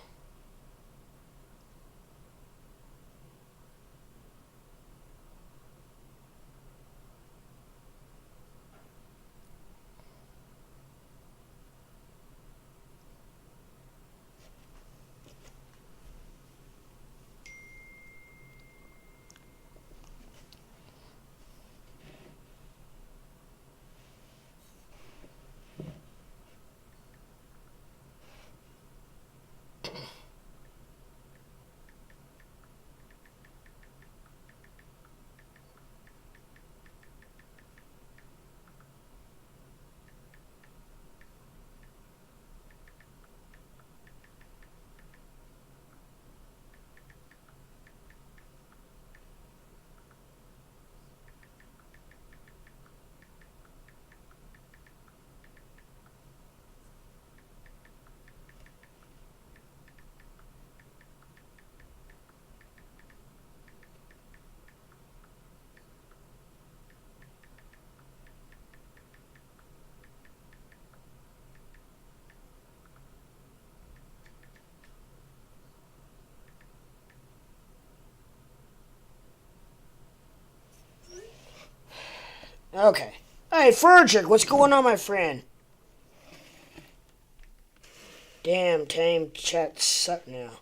Okay. Hey, Frederick, what's going on, my friend? Damn, Tame chat suck now.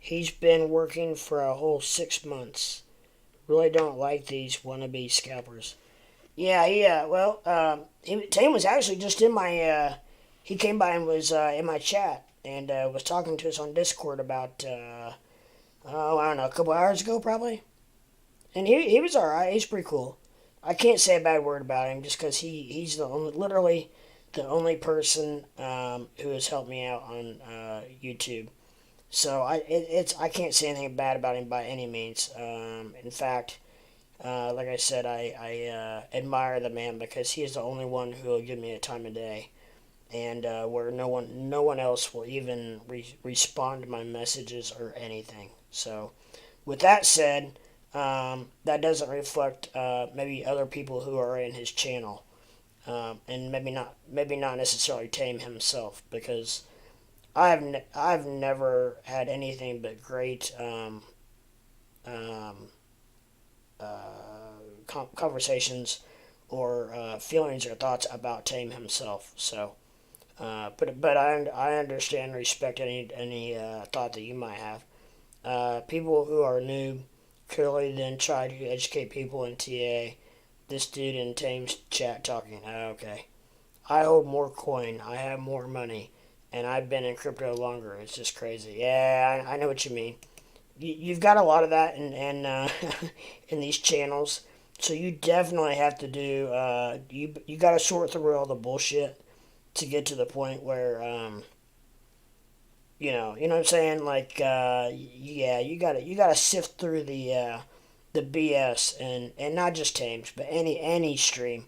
He's been working for a whole 6 months. Really don't like these wannabe scalpers. Yeah, well, Tame was actually just in my, he came by and was in my chat and was talking to us on Discord about, I don't know, a couple hours ago probably. And he was alright, he's pretty cool. I can't say a bad word about him just because he's literally the only person who has helped me out on YouTube. So I can't say anything bad about him by any means. In fact, like I said, I admire the man because he is the only one who will give me a time of day, and where no one else will even respond to my messages or anything. So, with that said, that doesn't reflect maybe other people who are in his channel. And maybe not necessarily Tame himself, because I've never had anything but great conversations or feelings or thoughts about Tame himself. So, but I understand and respect any thought that you might have. People who are new clearly then try to educate people in TA. This dude in Tame's chat talking. Okay. I hold more coin. I have more money. And I've been in crypto longer. It's just crazy. Yeah, I know what you mean. You've got a lot of that in in these channels. So you definitely have to do, you got to sort through all the bullshit to get to the point where, you know what I'm saying? Like, yeah, you gotta sift through the BS and not just Tames, but any stream,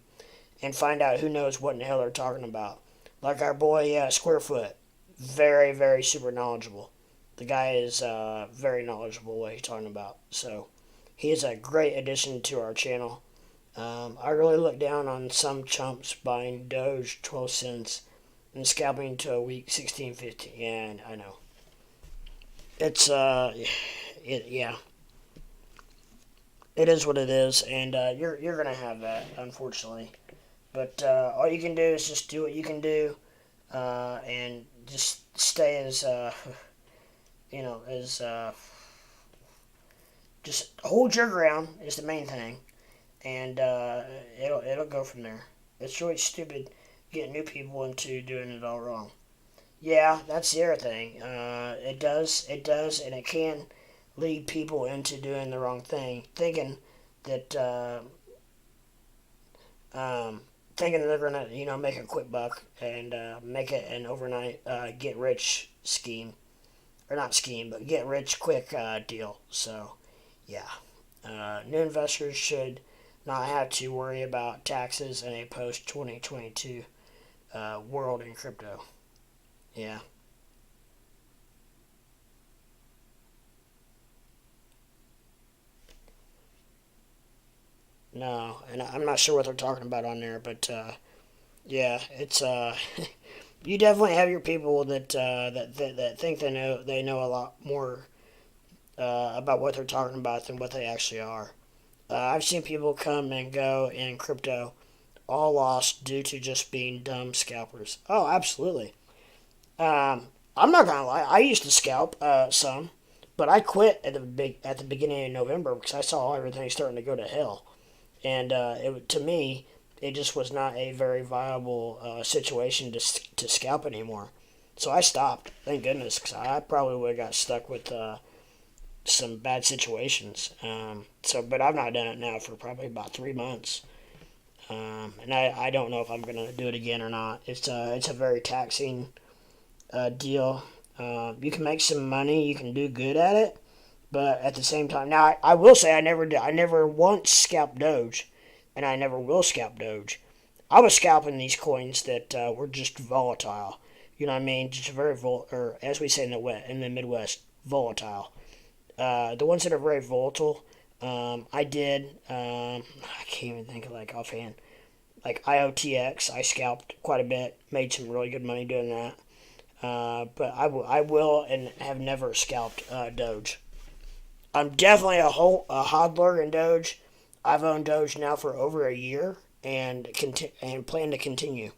and find out who knows what in the hell they're talking about. Like our boy Squarefoot, very, very super knowledgeable. The guy is very knowledgeable what he's talking about. So he is a great addition to our channel. I really look down on some chumps buying Doge 12 cents and scalping to a week 16.50. Yeah, I know. It's yeah. It is what it is, and you're gonna have that, unfortunately. But all you can do is just do what you can do, and just stay as just hold your ground is the main thing, and it'll go from there. It's really stupid getting new people into doing it all wrong. Yeah, that's the other thing. It does, and it can lead people into doing the wrong thing, thinking that they're gonna make a quick buck and make it an overnight get rich scheme, or not scheme, but get rich quick deal. So yeah, new investors should not have to worry about taxes in a post 2022 world in crypto. Yeah. No, and I'm not sure what they're talking about on there, but yeah, it's you definitely have your people that think they know a lot more about what they're talking about than what they actually are. I've seen people come and go in crypto, all lost due to just being dumb scalpers. Oh, absolutely. I'm not gonna lie. I used to scalp some, but I quit at the beginning of November because I saw everything starting to go to hell, and to me, it just was not a very viable situation to scalp anymore. So I stopped. Thank goodness, because I probably would have got stuck with some bad situations. But I've not done it now for probably about 3 months. And I don't know if I'm gonna do it again or not. It's a very taxing deal. You can make some money, you can do good at it, but at the same time, now I will say I never once scalped Doge, and I never will scalp Doge. I was scalping these coins that were just volatile. You know what I mean? Just very or as we say in the Midwest, volatile. The ones that are very volatile, I did. I can't even think of offhand. Like IOTX, I scalped quite a bit, made some really good money doing that. But I will and have never scalped Doge. I'm definitely a hodler in Doge. I've owned Doge now for over a year, and plan to continue.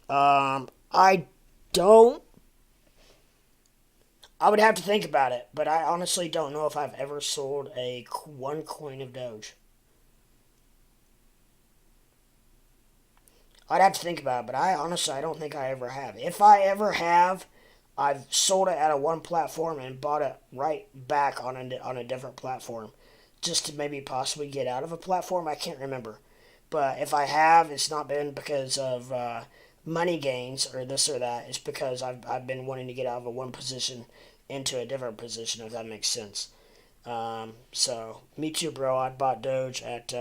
I don't. I would have to think about it, but I honestly don't know if I've ever sold one coin of Doge. I'd have to think about it, but I don't think I ever have. If I ever have, I've sold it out of one platform and bought it right back on a different platform, just to maybe possibly get out of a platform. I can't remember, but if I have, it's not been because of money gains or this or that. It's because I've been wanting to get out of one position into a different position, if that makes sense. So me too, bro. I bought Doge at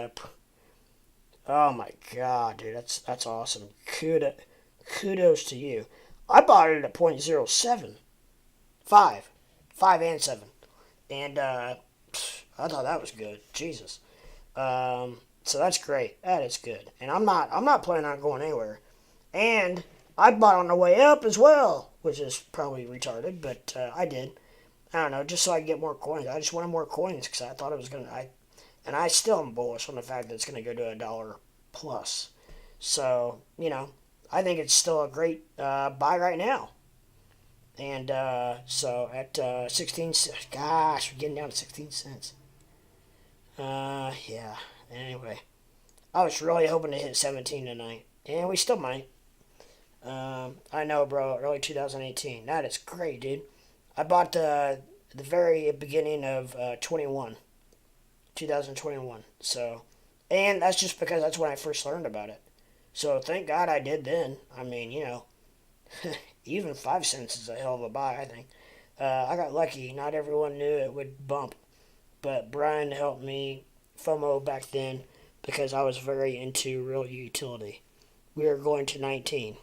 oh my god, dude, that's awesome. Kudos to you. I bought it at .07, 5 and 7, and I thought that was good. Jesus. So that's great. That is good. And I'm not planning on going anywhere. And I bought on the way up as well, which is probably retarded, but I did. I don't know, just so I could get more coins. I just wanted more coins because I thought it was gonna. And I still am bullish on the fact that it's going to go to $1 plus. So, I think it's still a great buy right now. And so at 16 cents, gosh, we're getting down to 16 cents. Yeah, anyway. I was really hoping to hit 17 tonight. And we still might. I know, bro, early 2018. That is great, dude. I bought the very beginning of 2021. So, and that's just because that's when I first learned about it. So thank God I did then. I mean, even 5 cents is a hell of a buy, I think. I got lucky. Not everyone knew it would bump. But Brian helped me FOMO back then because I was very into real utility. We are going to 19.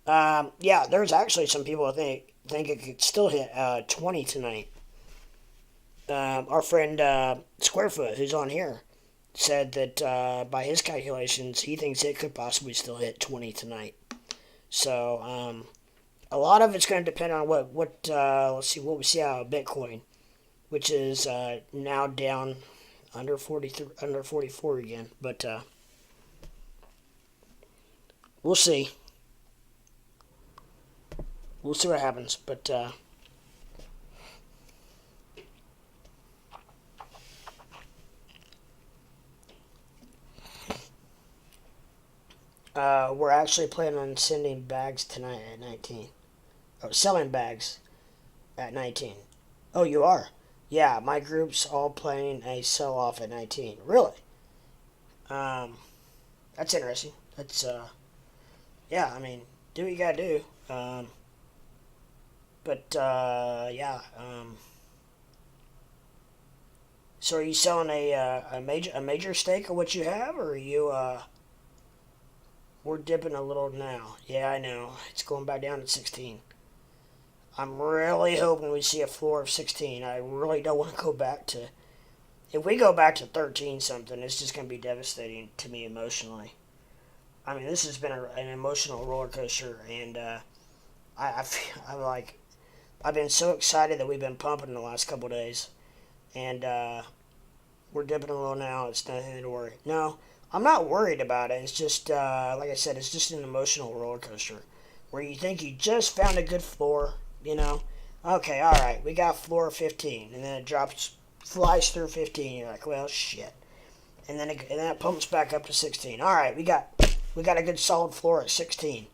Yeah, there's actually some people who think it could still hit 20 tonight. Our friend Squarefoot, who's on here, said that by his calculations, he thinks it could possibly still hit 20 tonight. So a lot of it's going to depend on what let's see what we see out of Bitcoin, which is now down under 44 again. But we'll see. We'll see what happens. But we're actually planning on sending bags tonight at 19. Oh, selling bags at 19. Oh, you are? Yeah, my group's all planning a sell-off at 19. Really? That's interesting. That's, yeah, I mean, do what you gotta do. Yeah. So are you selling a major stake of what you have, or are you, we're dipping a little now. Yeah, I know. It's going back down to 16. I'm really hoping we see a floor of 16. I really don't want to go back to... If we go back to 13 something, it's just going to be devastating to me emotionally. I mean, this has been an emotional roller coaster, and I've been so excited that we've been pumping the last couple of days, and we're dipping a little now. It's nothing to worry. No, I'm not worried about it. It's just, like I said, it's just an emotional roller coaster where you think you just found a good floor, Okay, all right, we got floor 15, and then it flies through 15. You're like, well, shit, and then it pumps back up to 16. All right, we got a good solid floor at 16,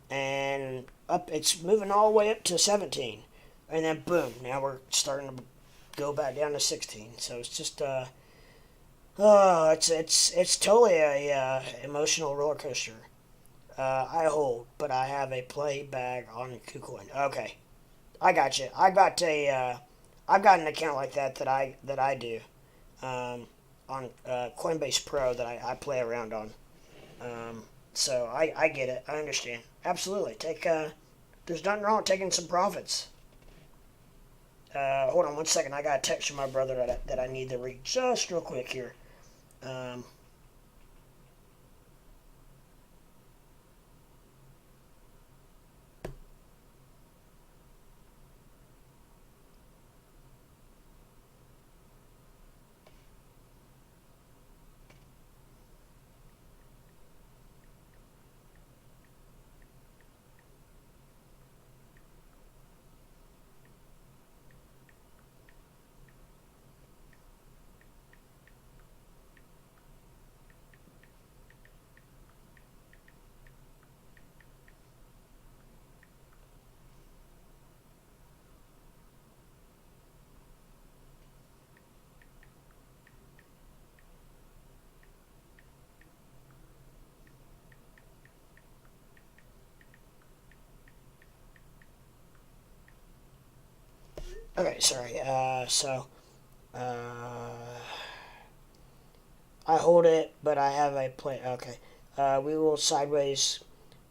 and up it's moving all the way up to 17, and then boom, now we're starting to go back down to 16. So it's just it's totally a emotional roller coaster. I hold, but I have a play bag on KuCoin. Okay, I got you. I've got an account like that I do on Coinbase Pro that I play around on. So I get it. I understand. Absolutely. There's nothing wrong with taking some profits. Hold on 1 second. I got a text from my brother that I need to read just real quick here. Okay, sorry. I hold it, but I have a play. Okay. We will sideways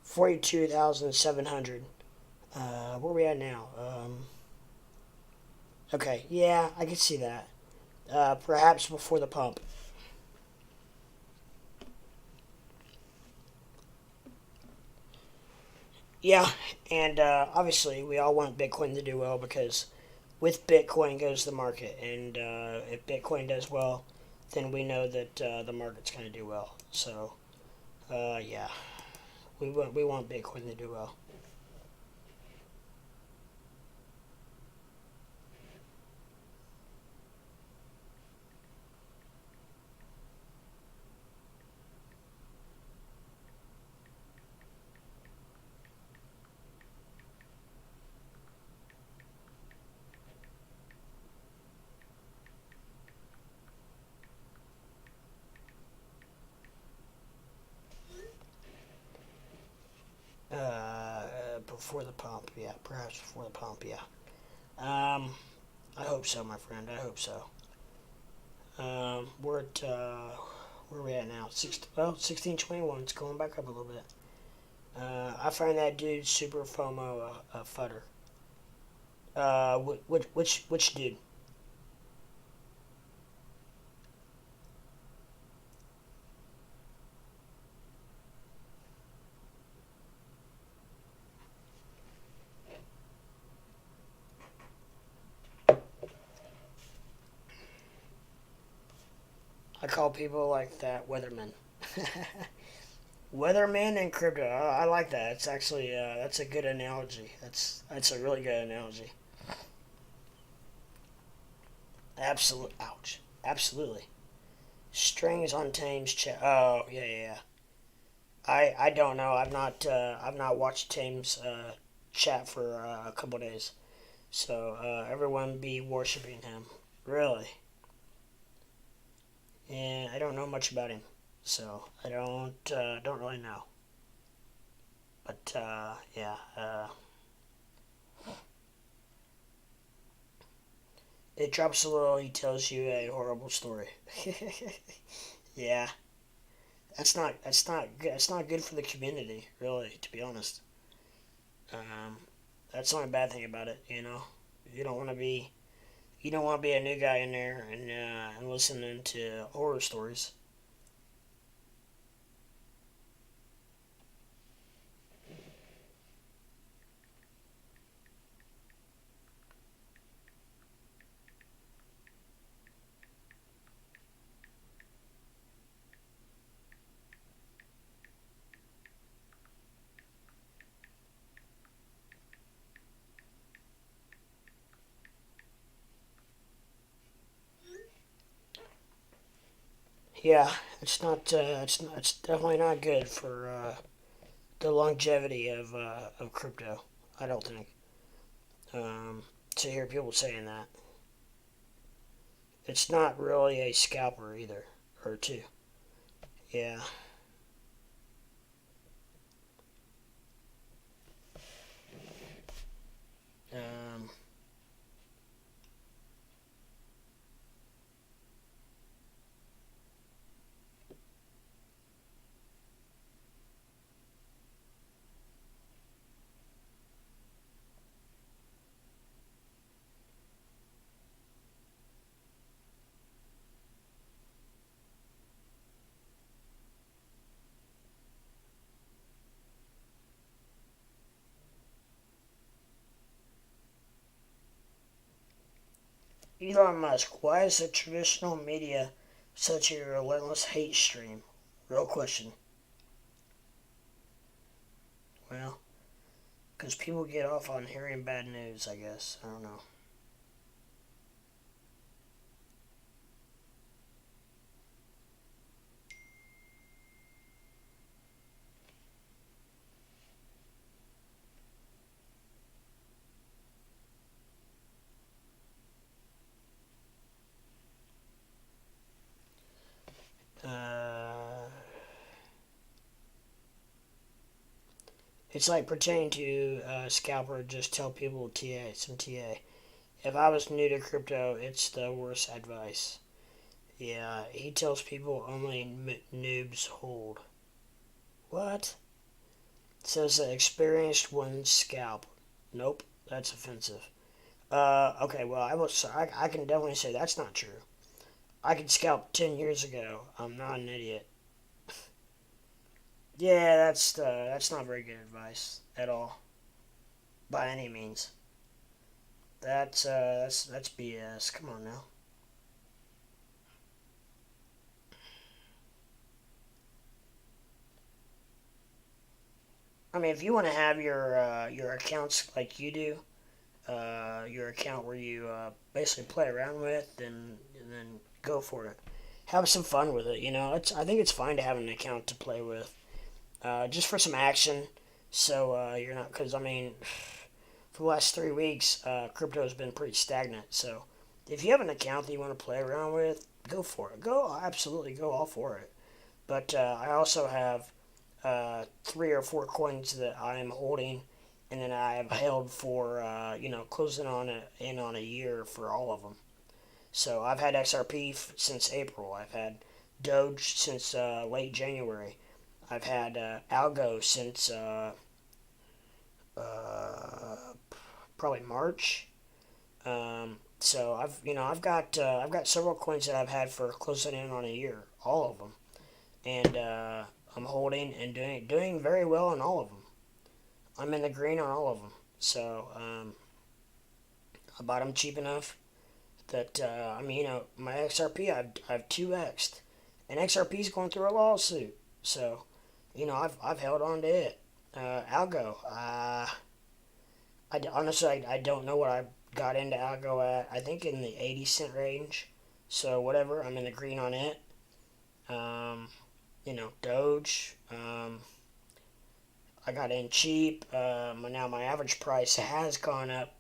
42,700. Where are we at now? Okay, yeah, I can see that. Perhaps before the pump. Yeah, and obviously we all want Bitcoin to do well because with Bitcoin goes the market, and if Bitcoin does well, then we know that the market's going to do well. So, yeah, we want Bitcoin to do well. Before the pump, yeah, perhaps before the pump, yeah. I hope so, my friend. I hope so. We're at where are we at now? 1621. It's going back up a little bit. I find that dude super FOMO a futter. Which dude? I call people like that weathermen. Weatherman and crypto. I like that. It's actually that's a good analogy. That's a really good analogy. Absolute. Ouch. Absolutely. Strings on Tame's chat. Oh yeah, yeah, yeah. I don't know. I've not watched Tame's chat for a couple days. So everyone be worshiping him. Really. And I don't know much about him, so I don't really know. But yeah, it drops a little. He tells you a horrible story. Yeah, that's not good for the community, really. To be honest, um, that's the only bad thing about it. You don't want to be you don't want to be a new guy in there and listening to horror stories. Yeah, it's definitely not good for the longevity of crypto. I don't think. Um, to hear people saying that, it's not really a scalper either, or two. Yeah. Um, Elon Musk, why is the traditional media such a relentless hate stream? Real question. Well, because people get off on hearing bad news, I guess. I don't know. Uh, it's like pretending to scalper, just tell people TA, some TA. If I was new to crypto, it's the worst advice. Yeah, he tells people only noobs hold. What? It says that experienced ones scalp. Nope, that's offensive. Okay, well, I can definitely say that's not true. I could scalp 10 years ago. I'm not an idiot. Yeah, that's not very good advice at all, by any means. That's BS. Come on now. I mean, if you want to have your accounts like you do, your account where you basically play around with, then go for it. Have some fun with it. I think it's fine to have an account to play with, just for some action. So you're not, because I mean, for the last 3 weeks, crypto has been pretty stagnant. So if you have an account that you want to play around with, go for it. Absolutely go all for it. But I also have 3 or 4 coins that I am holding, and then I have held for closing in on a year for all of them. So I've had XRP since April. I've had Doge since late January. I've had Algo since probably March. So I've got several coins that I've had for closing in on a year, all of them, and I'm holding and doing very well on all of them. I'm in the green on all of them. So I bought them cheap enough that my XRP I've 2x'd, and XRP's going through a lawsuit. So I've held on to it. Algo, honestly I don't know what I got into Algo at. I think in the 80 cent range. So whatever, I'm in the green on it. Doge. I got in cheap. Now my average price has gone up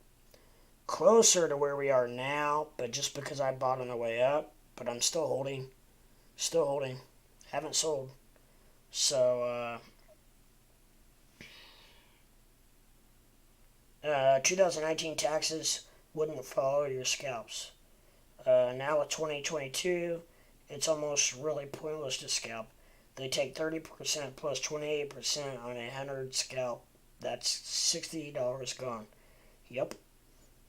closer to where we are now, but just because I bought on the way up. But I'm still holding. Still holding. Haven't sold. So, 2019 taxes wouldn't follow your scalps. Now with 2022, it's almost really pointless to scalp. They take 30% plus 28% on a 100 scalp. That's $60 gone. Yep.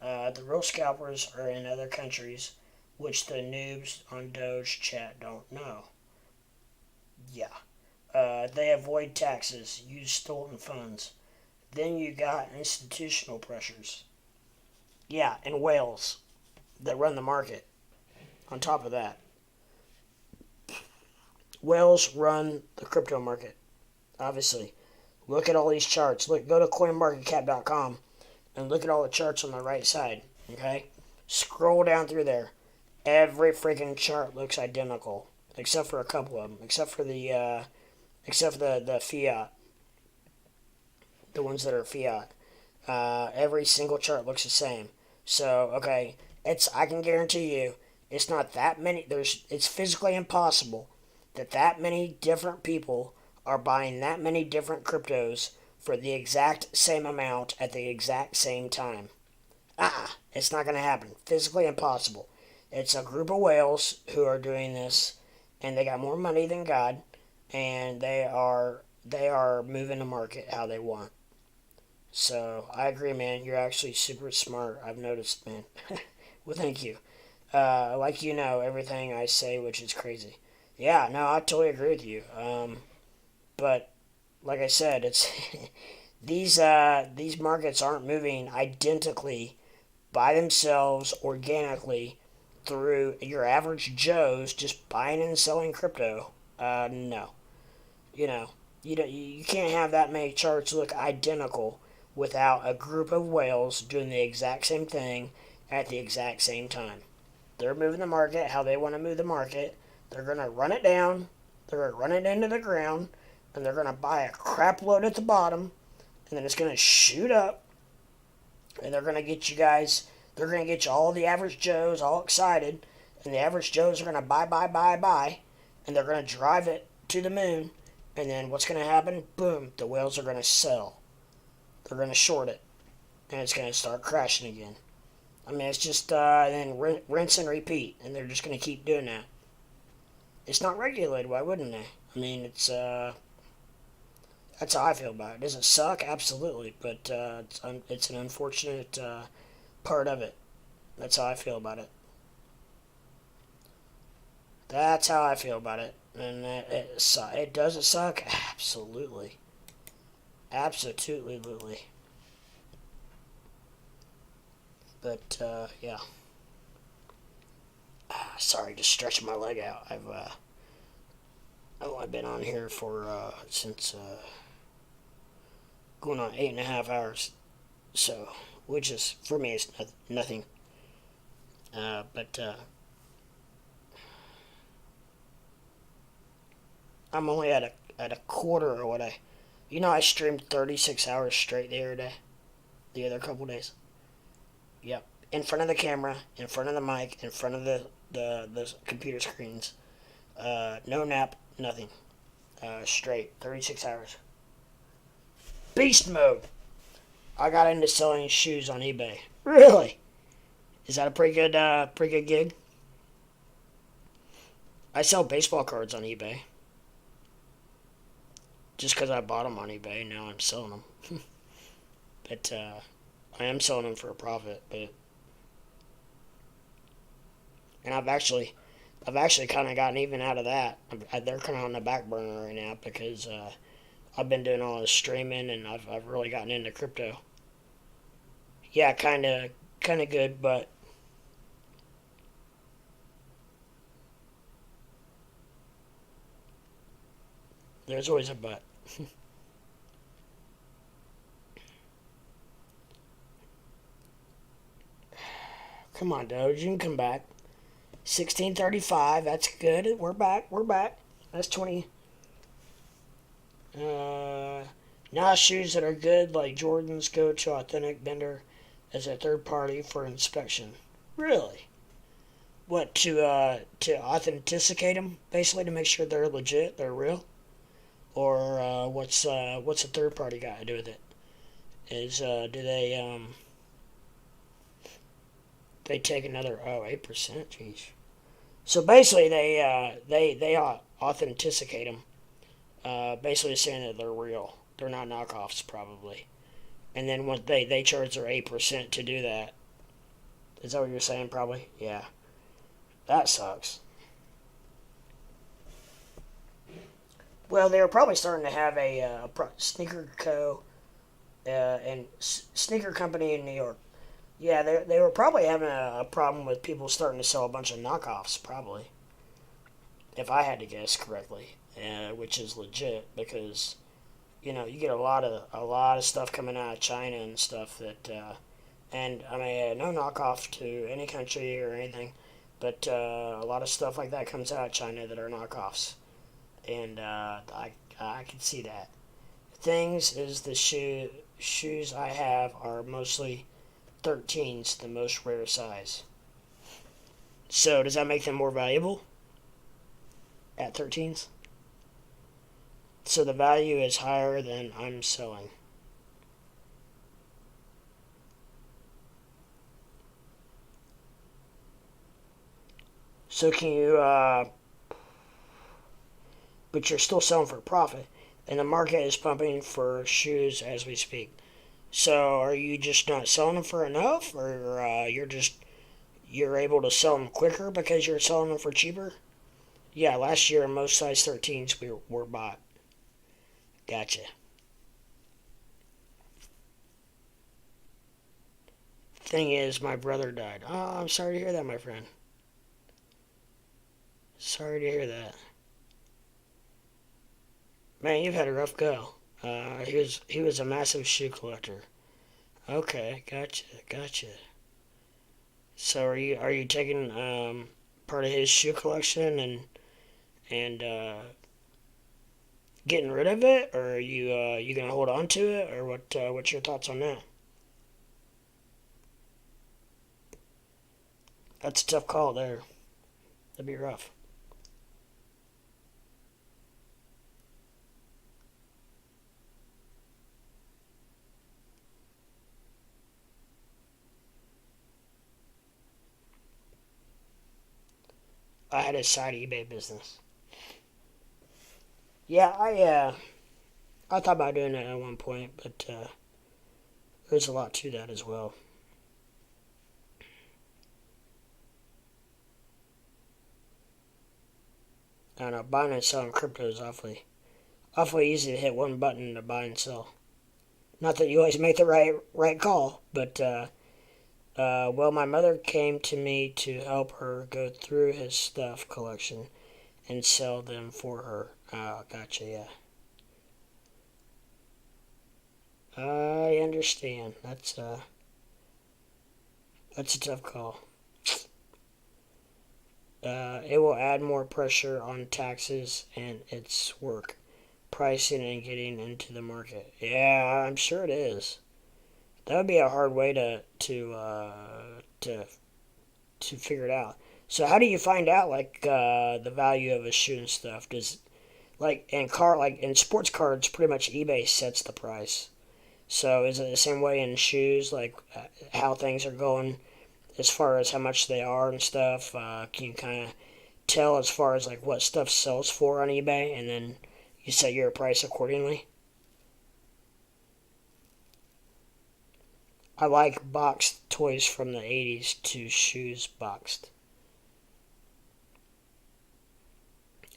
The real scalpers are in other countries, which the noobs on Doge chat don't know. Yeah. They avoid taxes, use stolen funds. Then you got institutional pressures. Yeah, and whales that run the market. On top of that, whales run the crypto market. Obviously, look at all these charts. Go to coinmarketcap.com and look at all the charts on the right side. Okay, scroll down through there. Every freaking chart looks identical, except for a couple of them. Except for the fiat, the ones that are fiat. Every single chart looks the same. So okay, I can guarantee you, it's not that many. It's physically impossible that many different people are buying that many different cryptos for the exact same amount at the exact same time. It's not going to happen. Physically impossible. It's a group of whales who are doing this, and they got more money than God, and they are moving the market how they want. So I agree, man. You're actually super smart. I've noticed, man. Well, thank you. Everything I say, which is crazy. Yeah, no, I totally agree with you. But like I said, it's these markets aren't moving identically by themselves organically through your average Joes just buying and selling crypto. No, you can't have that many charts look identical without a group of whales doing the exact same thing at the exact same time. They're moving the market how they want to move the market. They're going to run it down. They're going to run it into the ground. And they're going to buy a crap load at the bottom. And then it's going to shoot up. And they're going to get you guys, they're going to get you all the average Joes all excited. And the average Joes are going to buy. And they're going to drive it to the moon. And then what's going to happen? Boom, the whales are going to sell. They're going to short it. And it's going to start crashing again. I mean, it's just then rinse and repeat, and they're just going to keep doing that. It's not regulated. Why wouldn't they? I mean, it's that's how I feel about it. Does it suck? Absolutely, but it's an unfortunate part of it. That's how I feel about it. That's how I feel about it. And does it suck? Absolutely. Absolutely. But, yeah. Sorry, just stretching my leg out. I've only been on here for, since, going on 8.5 hours. So, which is, for me, is nothing. But, I'm only at a quarter of what I streamed 36 hours straight the other couple days. Yep. In front of the camera, in front of the mic, in front of the computer screens. No nap, nothing. Straight. 36 hours. Beast mode. I got into selling shoes on eBay. Really? Is that a pretty good gig? I sell baseball cards on eBay. Just because I bought them on eBay, now I'm selling them. But I am selling them for a profit. And I've actually kind of gotten even out of that. They're kind of on the back burner right now because I've been doing all this streaming and I've really gotten into crypto. Yeah, kind of good, but there's always a but. Come on, Doge, you can come back. 1635, that's good. We're back. That's 20. Now shoes that are good, like Jordans, go to authentic vendor as a third party for inspection. Really? What, to authenticate them, basically, to make sure they're legit, they're real? Or what's a third party got to do with it? Do they take another 8%? Jeez. So basically, they authenticate them, basically saying that they're real. They're not knockoffs, probably. And then what they charge their 8% to do that. Is that what you're saying? Probably. Yeah. That sucks. Well, they were probably starting to have a sneaker and sneaker company in New York. Yeah, they were probably having a problem with people starting to sell a bunch of knockoffs, probably. If I had to guess correctly, which is legit because, you get a lot of stuff coming out of China and stuff that, and I mean, no knockoff to any country or anything, but a lot of stuff like that comes out of China that are knockoffs, and I can see that. Things is the shoes I have are mostly 13s, the most rare size. So does that make them more valuable at 13s? So the value is higher than I'm selling. So can you, but you're still selling for profit, and the market is pumping for shoes as we speak. So are you just not selling them for enough, or you're able to sell them quicker because you're selling them for cheaper? Yeah, last year most size 13s were bought. Gotcha. Thing is, my brother died. Oh, I'm sorry to hear that, my friend. Sorry to hear that. Man, you've had a rough go. He was a massive shoe collector. Okay, gotcha. So are you taking part of his shoe collection and getting rid of it, or are you gonna hold on to it, or what's your thoughts on that? That's a tough call there. That'd be rough. I had a side eBay business. Yeah, I thought about doing that at one point, but there's a lot to that as well. I don't know, buying and selling crypto is awfully easy to hit one button to buy and sell. Not that you always make the right call, but well, my mother came to me to help her go through his stuff collection and sell them for her. Oh, gotcha, yeah. I understand. That's a tough call. It will add more pressure on taxes and its work, pricing and getting into the market. Yeah, I'm sure it is. That would be a hard way to figure it out. So how do you find out like the value of a shoe and stuff? Does like in sports cards, pretty much eBay sets the price. So is it the same way in shoes, like how things are going as far as how much they are and stuff? Can you kind of tell as far as like what stuff sells for on eBay, and then you set your price accordingly? I like boxed toys from the 80s to shoes boxed.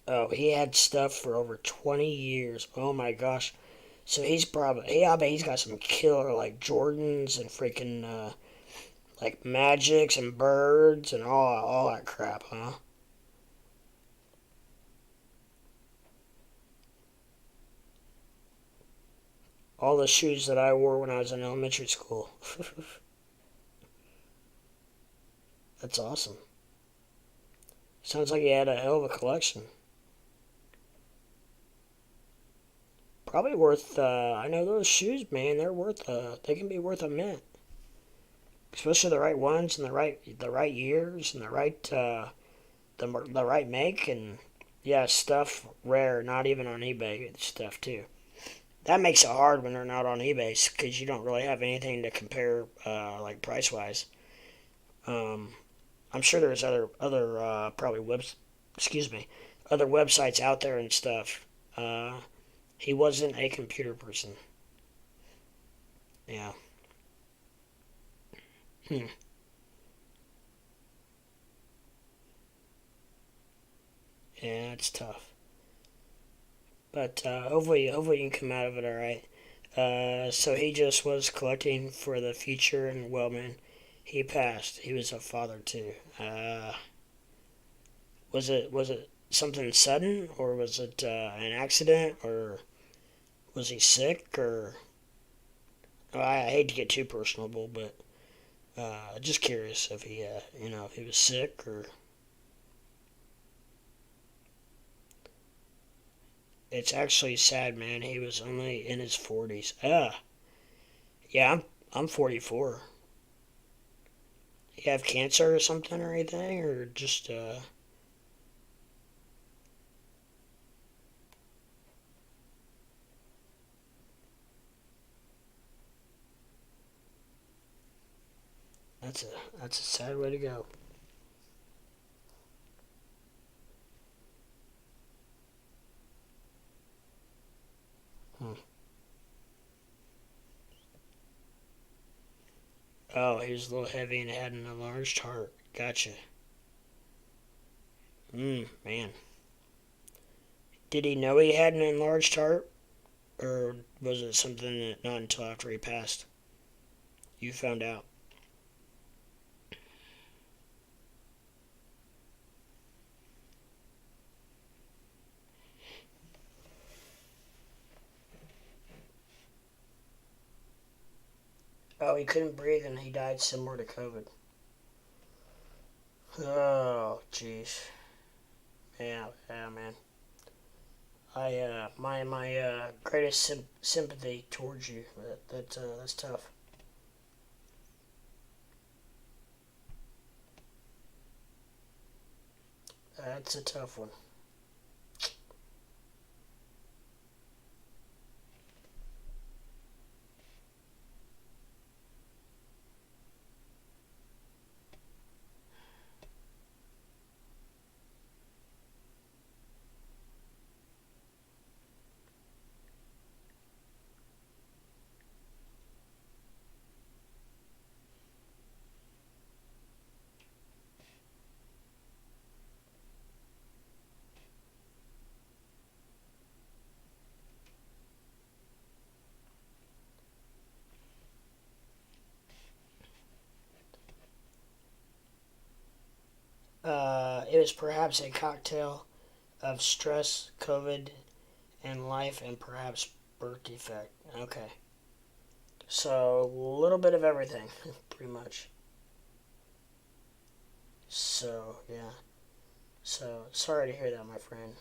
Oh, he had stuff for over 20 years. Oh my gosh. So I bet he's got some killer like Jordans and freaking like Magics and Birds and all that crap, huh? All the shoes that I wore when I was in elementary school. That's awesome. Sounds like he had a hell of a collection. Probably worth. I know those shoes, man. They're worth. They can be worth a mint, especially the right ones and the right years and the right make and yeah, stuff rare. Not even on eBay stuff too. That makes it hard when they're not on eBay because you don't really have anything to compare like price wise. Um, I'm sure there's other probably excuse me, other websites out there and stuff. He wasn't a computer person. Yeah. Hmm. Yeah, it's tough. But hopefully you can come out of it all right. So he just was collecting for the future, and well, man, he passed. He was a father too. Was it something sudden, or was it an accident, or was he sick, or I hate to get too personal, but just curious if he if he was sick or. It's actually sad, man. He was only in his 40s. Yeah, I'm 44. You have cancer or something or anything, or just that's a sad way to go. Hmm. Oh, he was a little heavy and had an enlarged heart. Gotcha. Man. Did he know he had an enlarged heart, or was it something that not until after he passed you found out? Oh, he couldn't breathe and he died similar to COVID. Oh, jeez. Yeah, man. My greatest sympathy towards you. That's tough. That's a tough one. is perhaps a cocktail of stress, COVID, and life, and perhaps birth defect. Okay. So, a little bit of everything, pretty much. So, yeah. So, sorry to hear that, my friend.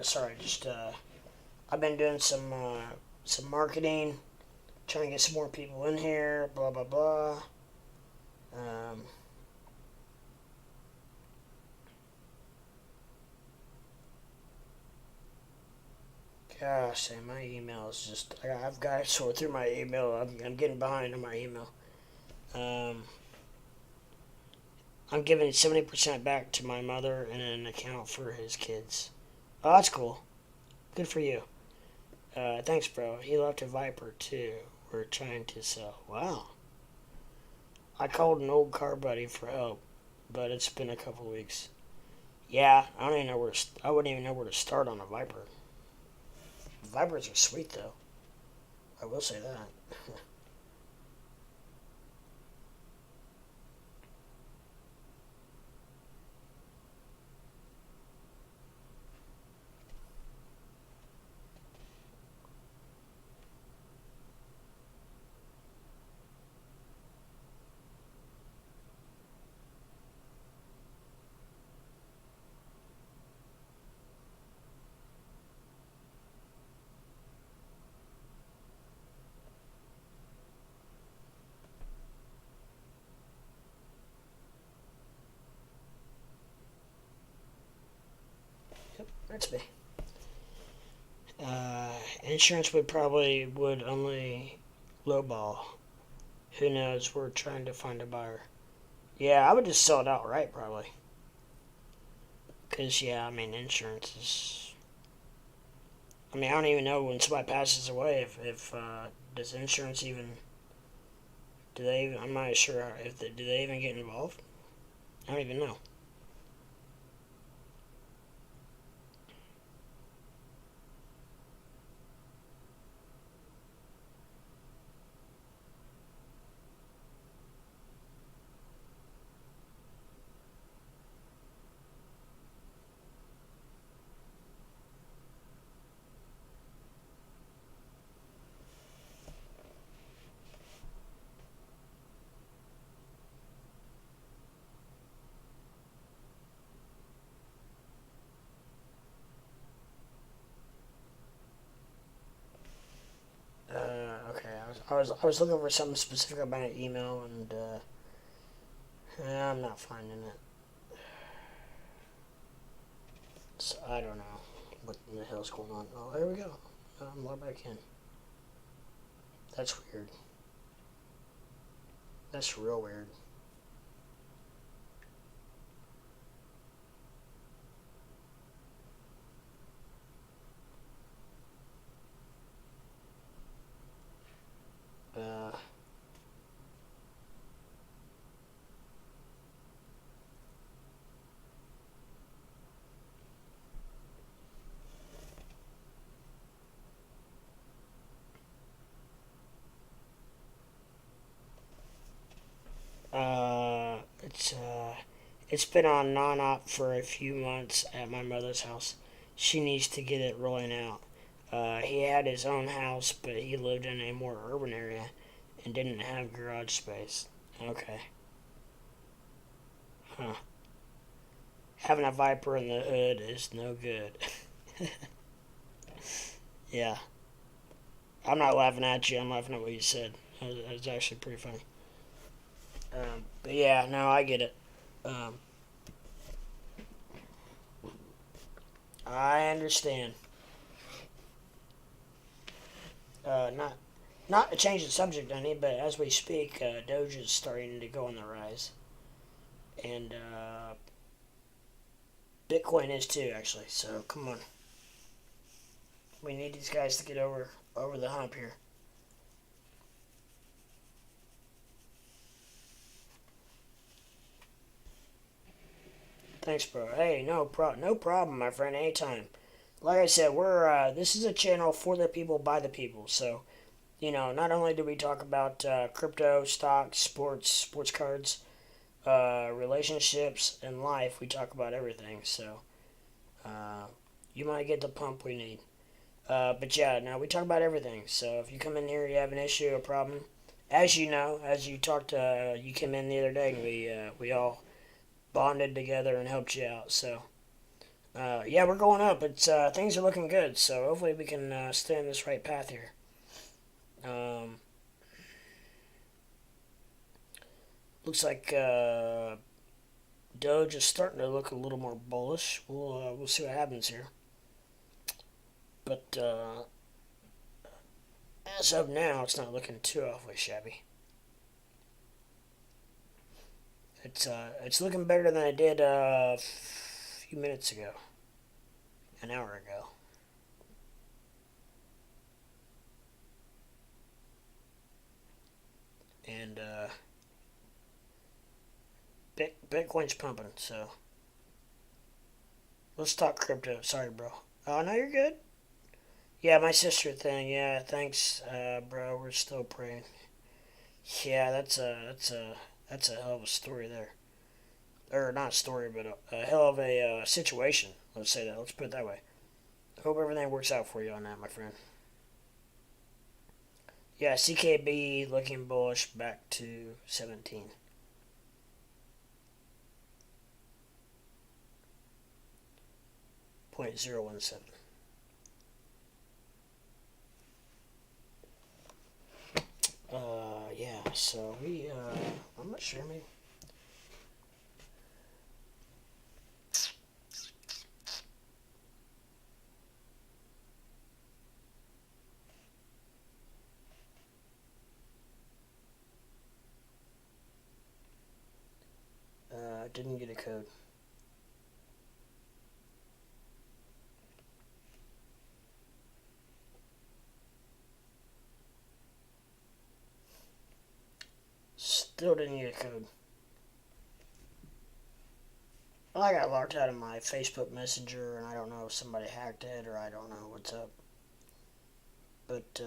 Sorry, just I've been doing some marketing, trying to get some more people in here. Blah blah blah. Gosh, my email is just I've got to sort through my email. I'm getting behind on my email. I'm giving 70% back to my mother and an account for his kids. Oh, that's cool. Good for you. Thanks, bro. He left a Viper, too. We're trying to sell. Wow. I called an old car buddy for help, but it's been a couple weeks. Yeah, I don't even know I wouldn't even know where to start on a Viper. Vipers are sweet, though. I will say that. That's me. Insurance would only lowball. Who knows? We're trying to find a buyer. Yeah, I would just sell it outright, probably. Because, insurance is... I don't even know when somebody passes away if does insurance even... I'm not sure do they even get involved? I don't even know. Okay, I was looking for something specific about an email, and I'm not finding it. So I don't know what in the hell's going on. Oh, there we go. I'm logged back in. That's weird. That's real weird. It's been on non-op for a few months at my mother's house. She needs to get it rolling out. He had his own house, but he lived in a more urban area and didn't have garage space. Okay. Huh. Having a Viper in the hood is no good. Yeah. I'm not laughing at you. I'm laughing at what you said. It was actually pretty funny. But yeah, no, I get it. I understand. Not to change the subject any, but as we speak, Doge is starting to go on the rise, and Bitcoin is too, actually. So come on, we need these guys to get over the hump here. Thanks, bro. Hey, no problem, my friend. Anytime. Like I said, we're this is a channel for the people, by the people. So, not only do we talk about crypto, stocks, sports cards, relationships, and life, we talk about everything. So, you might get the pump we need. But yeah, now we talk about everything. So if you come in here, you have an issue, a problem, as you know, as you talked, you came in the other day, and we all bonded together and helped you out. So, yeah, we're going up. It's things are looking good. So hopefully we can stay on this right path here. Looks like Doge is starting to look a little more bullish. We'll see what happens here. But as of now, it's not looking too awfully shabby. It's looking better than it did a few minutes ago, an hour ago. And Bitcoin's pumping, so let's talk crypto. Sorry, bro. Oh, no, you're good. Yeah, my sister thing. Yeah, thanks, bro. We're still praying. Yeah, that's a hell of a story there. Or not a story, but a hell of a situation. Let's say that. Let's put it that way. Hope everything works out for you on that, my friend. Yeah, CKB looking bullish back to 17. .017. Yeah, so I'm not sure, maybe. Didn't get a code. Still didn't get a code. Well, I got locked out of my Facebook Messenger, and I don't know if somebody hacked it, or I don't know what's up. But,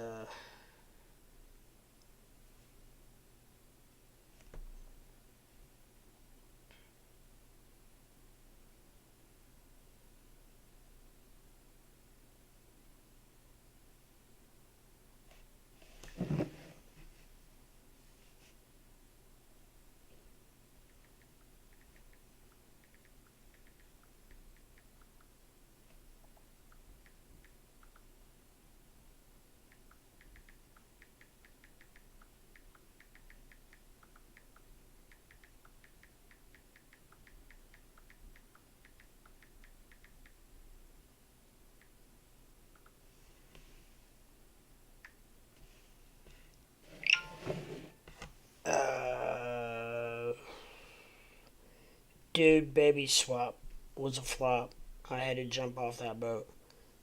dude, baby swap was a flop. I had to jump off that boat.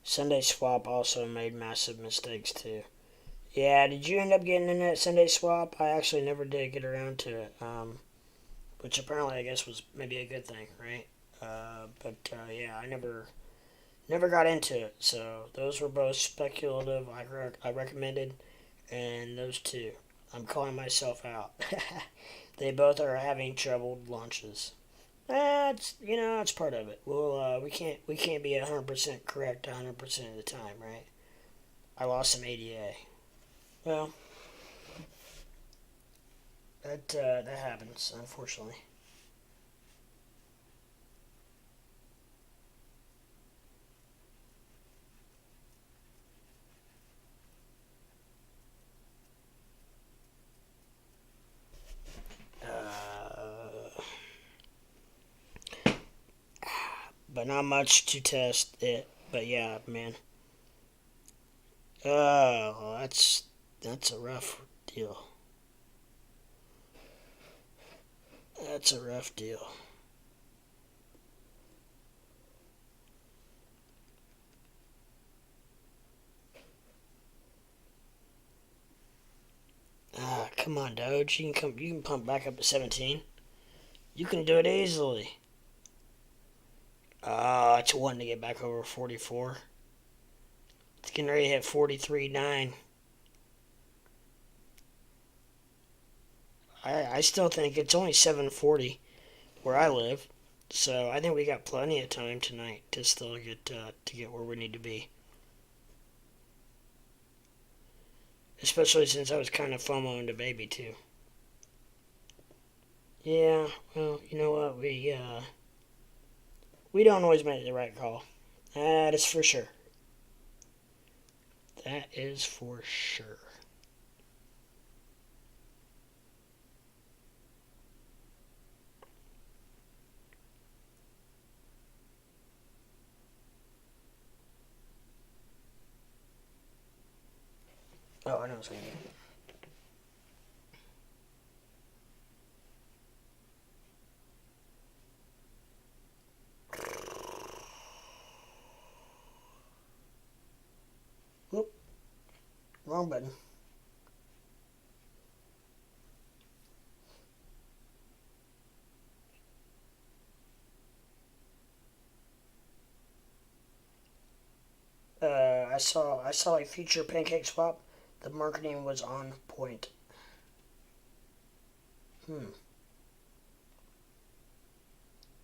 Sunday swap also made massive mistakes too. Yeah, did you end up getting in that Sunday swap? I actually never did get around to it. Which apparently I guess was maybe a good thing, right? Yeah, I never got into it. So those were both speculative. I recommended, and those two, I'm calling myself out. They both are having troubled launches. It's part of it. Well, we can't be 100% correct 100% of the time, right? I lost some ADA. Well, that happens, unfortunately. But not much to test it But yeah, man. Oh, that's a rough deal. That's a rough deal. Ah, come on, Doge. You can pump back up to 17. You can do it easily. Ah, it's one to get back over 44. It's getting ready to hit 43.9. I still think it's only 7:40 where I live, so I think we got plenty of time tonight to still get where we need to be. Especially since I was kind of FOMOing the baby too. Yeah, well, you know what? We don't always make the right call. That is for sure. That is for sure. Oh, I know it's going to be. Whoop. Wrong button. I saw a future pancake swap. The marketing was on point.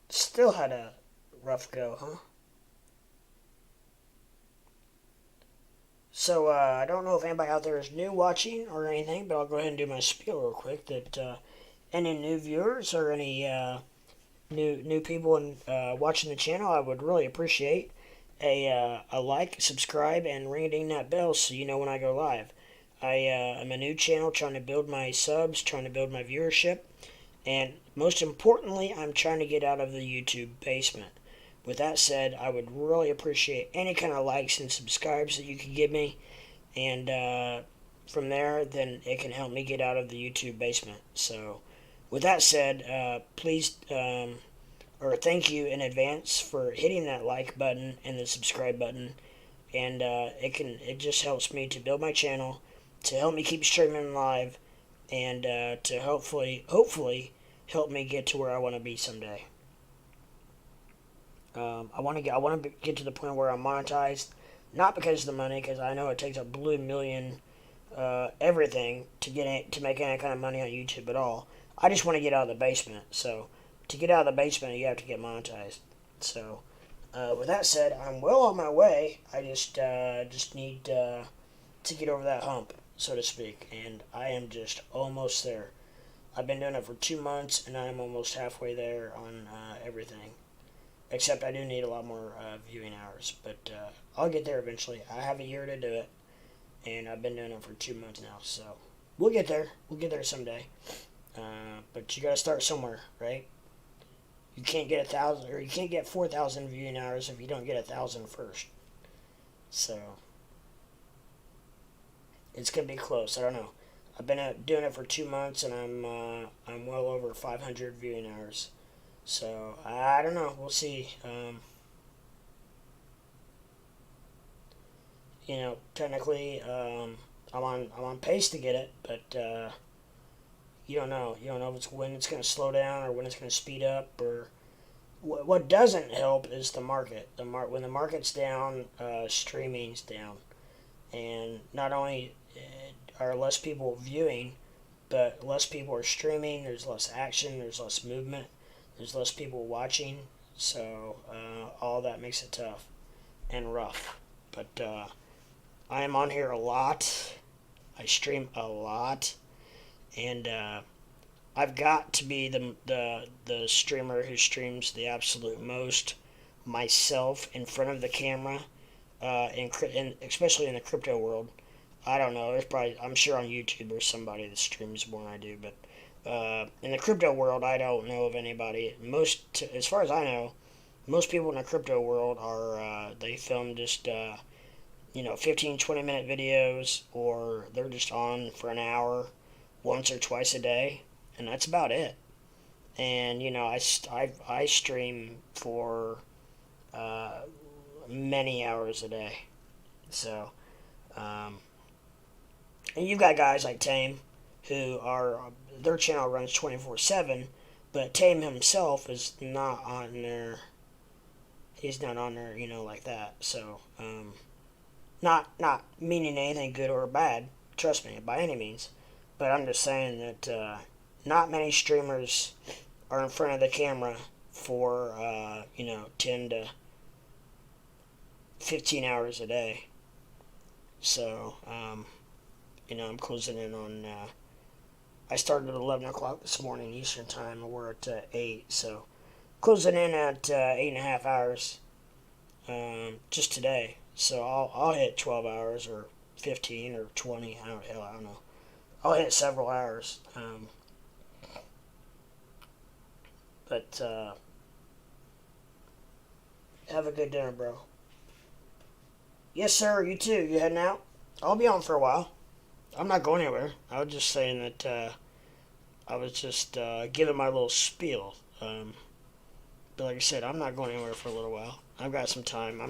Still had a rough go, huh? So I don't know if anybody out there is new watching or anything, but I'll go ahead and do my spiel real quick. That any new viewers or any new people watching the channel, I would really appreciate a like, subscribe, and ring that bell so you know when I go live. I'm a new channel trying to build my subs, trying to build my viewership, and most importantly, I'm trying to get out of the YouTube basement. With that said, I would really appreciate any kind of likes and subscribes that you could give me, and from there, then it can help me get out of the YouTube basement. So, with that said, please, or thank you in advance for hitting that like button and the subscribe button, and it just helps me to build my channel, to help me keep streaming live, and to hopefully help me get to where I want to be someday. I want to get to the point where I'm monetized, not because of the money, because I know it takes a blue million everything to make any kind of money on YouTube at all. I just want to get out of the basement. So to get out of the basement, you have to get monetized. So with that said, I'm well on my way. I just need to get over that hump, so to speak, and I am just almost there. I've been doing it for 2 months, and I'm almost halfway there on everything. Except I do need a lot more viewing hours, but I'll get there eventually. I have a year to do it, and I've been doing it for 2 months now, so we'll get there. We'll get there someday. But you gotta start somewhere, right? You can't get 1,000, or you can't get 4,000 viewing hours if you don't get 1,000 first. So it's gonna be close. I don't know. I've been doing it for 2 months, and I'm well over 500 viewing hours. So I don't know. We'll see. Technically, I'm on pace to get it, but you don't know. You don't know when it's going to slow down or when it's going to speed up. Or what doesn't help is the market. When the market's down, streaming's down, and not only are less people viewing, but less people are streaming. There's less action. There's less movement. There's less people watching, so all that makes it tough and rough. But I am on here a lot. I stream a lot, and I've got to be the streamer who streams the absolute most myself in front of the camera, especially in the crypto world. I don't know. I'm sure on YouTube there's somebody that streams more than I do, but. In the crypto world, I don't know of anybody. As far as I know, Most people in the crypto world are, they film just, 15, 20-minute videos, or they're just on for an hour once or twice a day, and that's about it. And, I stream for uh, many hours a day. So, and you've got guys like Tame who are, their channel runs 24/7, but Tame himself is not on there. He's not on there, like that. So, not meaning anything good or bad, trust me, by any means. But I'm just saying that not many streamers are in front of the camera for, 10 to 15 hours a day. So, I'm closing in on, I started at 11 o'clock this morning Eastern Time, and we're at 8, so closing in at 8.5 hours just today. So I'll hit 12 hours or 15 or 20, I don't know. I'll hit several hours. But have a good dinner, bro. Yes, sir, you too. You heading out? I'll be on for a while. I'm not going anywhere. I was just saying that I was just giving my little spiel. But like I said, I'm not going anywhere for a little while. I've got some time.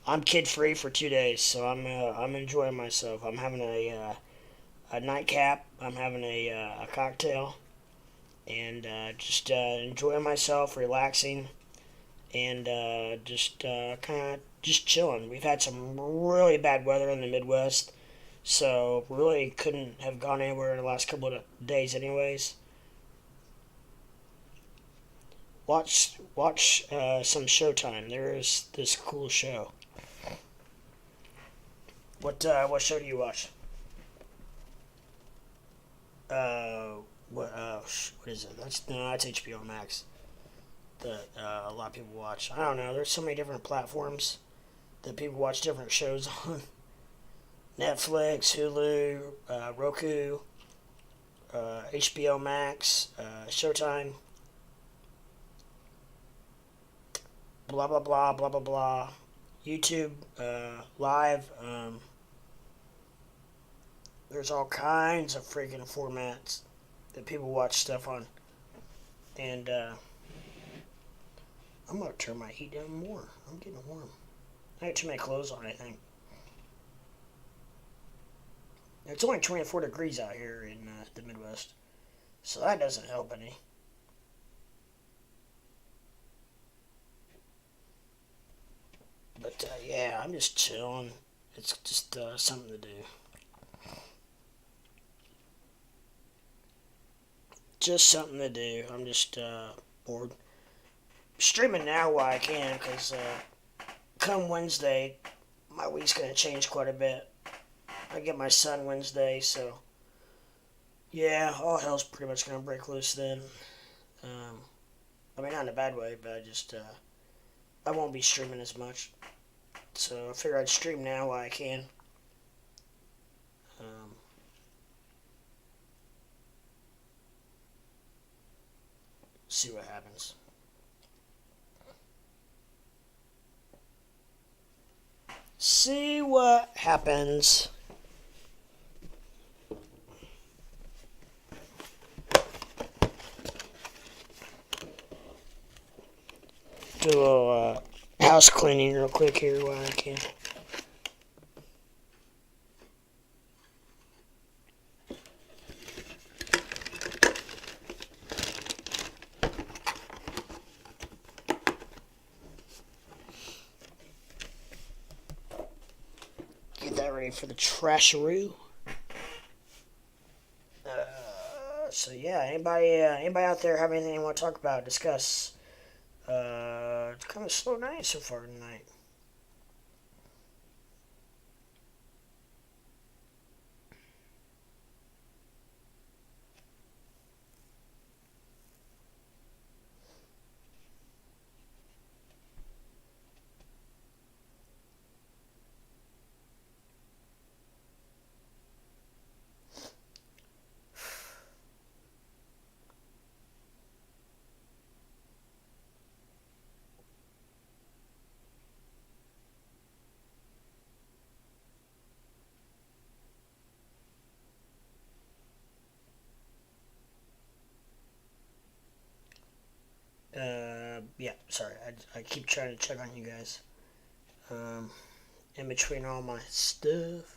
I'm kid free for 2 days, so I'm enjoying myself. I'm having a nightcap. I'm having a cocktail, and just enjoying myself, relaxing, and just kind of just chilling. We've had some really bad weather in the Midwest, so really couldn't have gone anywhere in the last couple of days, anyways. Watch some Showtime. There is this cool show. What show do you watch? What is it? That's HBO Max. That a lot of people watch. I don't know. There's so many different platforms that people watch different shows on. Netflix, Hulu, Roku, HBO Max, Showtime. Blah blah blah blah blah blah. YouTube Live. There's all kinds of freaking formats that people watch stuff on, and I'm gonna turn my heat down more. I'm getting warm. I got too many clothes on, I think. It's only 24 degrees out here in the Midwest, so that doesn't help any. But yeah, I'm just chilling. It's just something to do. Just something to do. I'm just bored. Streaming now while I can, because come Wednesday, my week's going to change quite a bit. I get my son Wednesday, so yeah, all hell's pretty much going to break loose then. I mean, not in a bad way, but I won't be streaming as much. So I figure I'd stream now while I can. See what happens. See what happens. Do a little house cleaning real quick here while I can. Get that ready for the trasharoo. So yeah, anybody out there have anything you want to talk about, discuss? It's kind of a slow night so far tonight. sorry. I keep trying to check on you guys. In between all my stuff.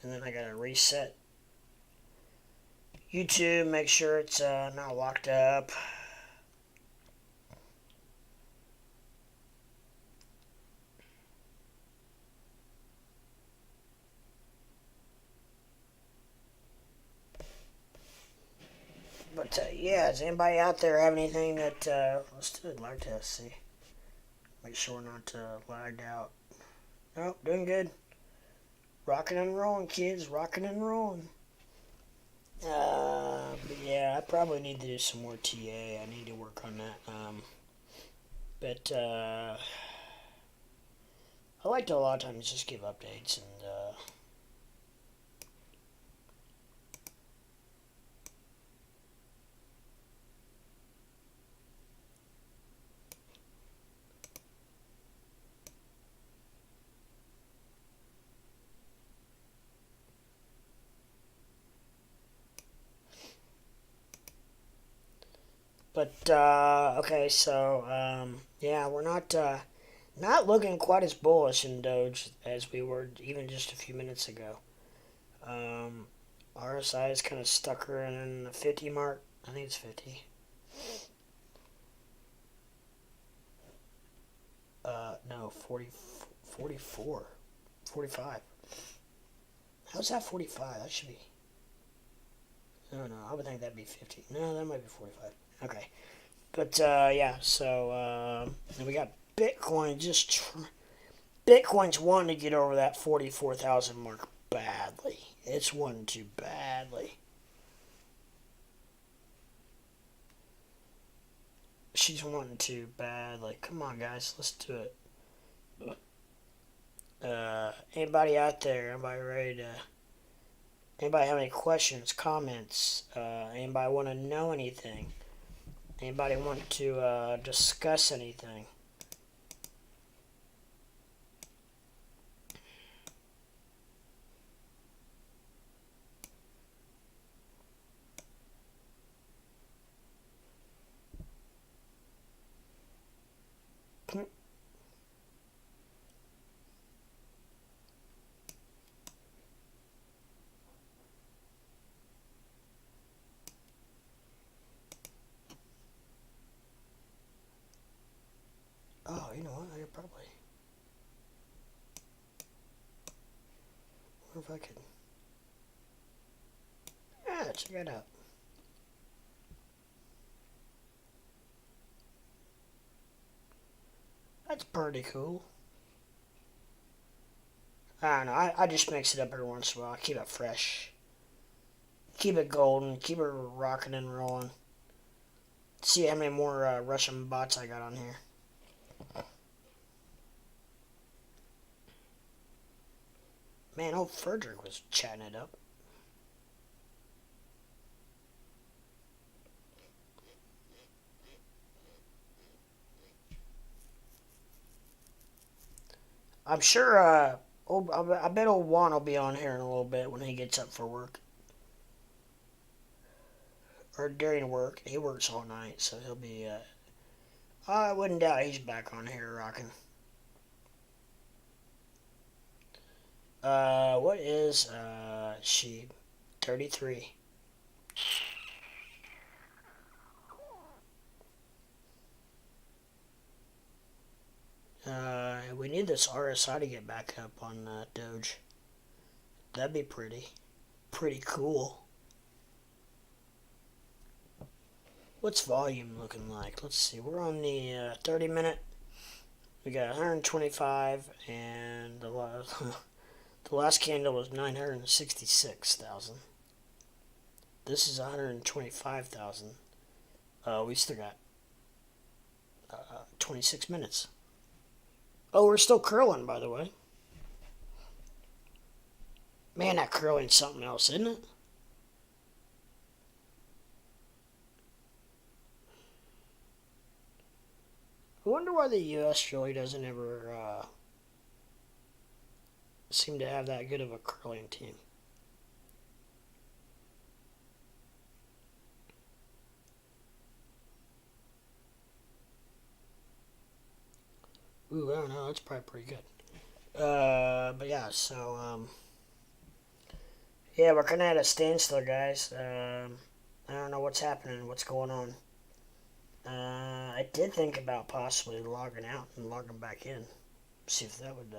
And then I gotta reset YouTube, make sure it's not locked up. But yeah, does anybody out there have anything that I'd like to see? Make sure we're not lagged out. Nope, doing good. Rocking and rolling, kids. Rocking and rolling. But yeah, I probably need to do some more TA. I need to work on that. But I like to a lot of times just give updates and okay, so yeah, we're not looking quite as bullish in Doge as we were even just a few minutes ago. RSI is kind of stuck in the 50 mark. I think it's 50. No, 40, 44, 45. How's that 45? That should be... No, I would think that'd be 50. No, that might be 45. Okay. But, yeah, so, we got Bitcoin Bitcoin's wanting to get over that 44,000 mark badly. It's wanting to badly. She's wanting to badly. Come on, guys, let's do it. Anybody out there? Anybody ready to... Anybody have any questions, comments? Anybody want to know anything? Anybody want to discuss anything? Oh, you know what? I could probably... I wonder if I could... Yeah, check it out. That's pretty cool. I don't know. I just mix it up every once in a while. Keep it fresh. Keep it golden. Keep it rocking and rolling. See how many more Russian bots I got on here. Man, old Frederick was chatting it up. I'm sure, I bet old Juan will be on here in a little bit when he gets up for work. Or during work. He works all night, so he'll be, I wouldn't doubt he's back on here rocking. What is, she? 33. We need this RSI to get back up on Doge. That'd be pretty cool. What's volume looking like? Let's see. We're on the 30 minute. We got 125, and the last candle was 966,000. This is 125,000. We still got 26 minutes. Oh, we're still curling, by the way. Man, that curling's something else, isn't it? I wonder why the U.S. really doesn't ever seem to have that good of a curling team. Ooh, I don't know. That's probably pretty good. But yeah, so, yeah, we're kind of at a standstill, guys. I don't know what's happening, what's going on. I did think about possibly logging out and logging back in. See if that would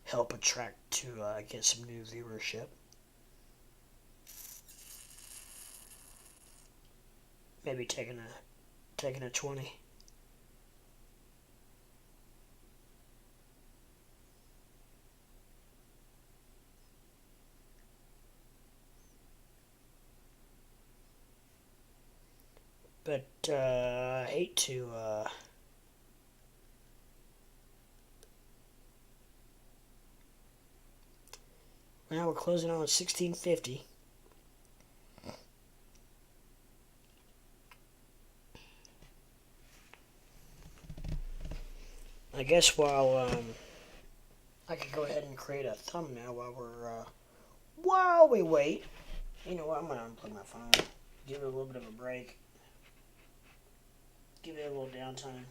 help attract to get some new viewership. Maybe taking a 20. But I hate to now we're closing on 1650. I guess while I could go ahead and create a thumbnail while we wait. You know what? I'm gonna unplug my phone. Give it a little bit of a break. Give it a little downtime.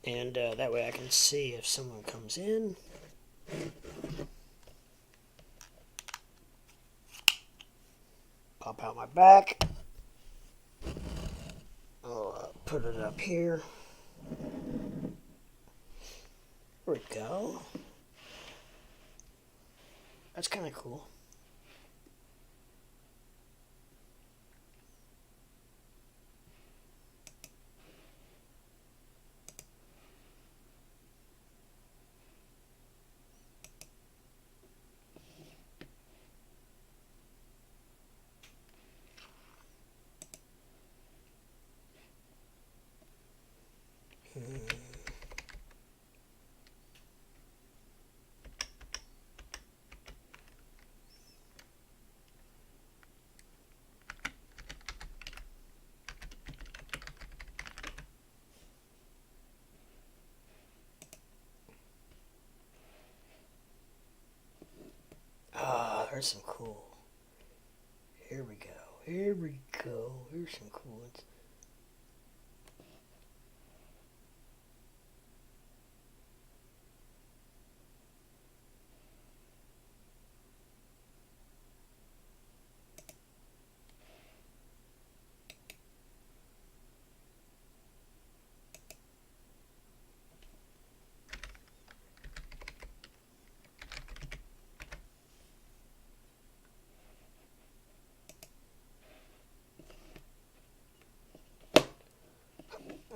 And that way I can see if someone comes in. Pop out my back. I'll put it up here. There we go. That's kind of cool. There's some cool. Here we go. Here we go. Here's some cool ones.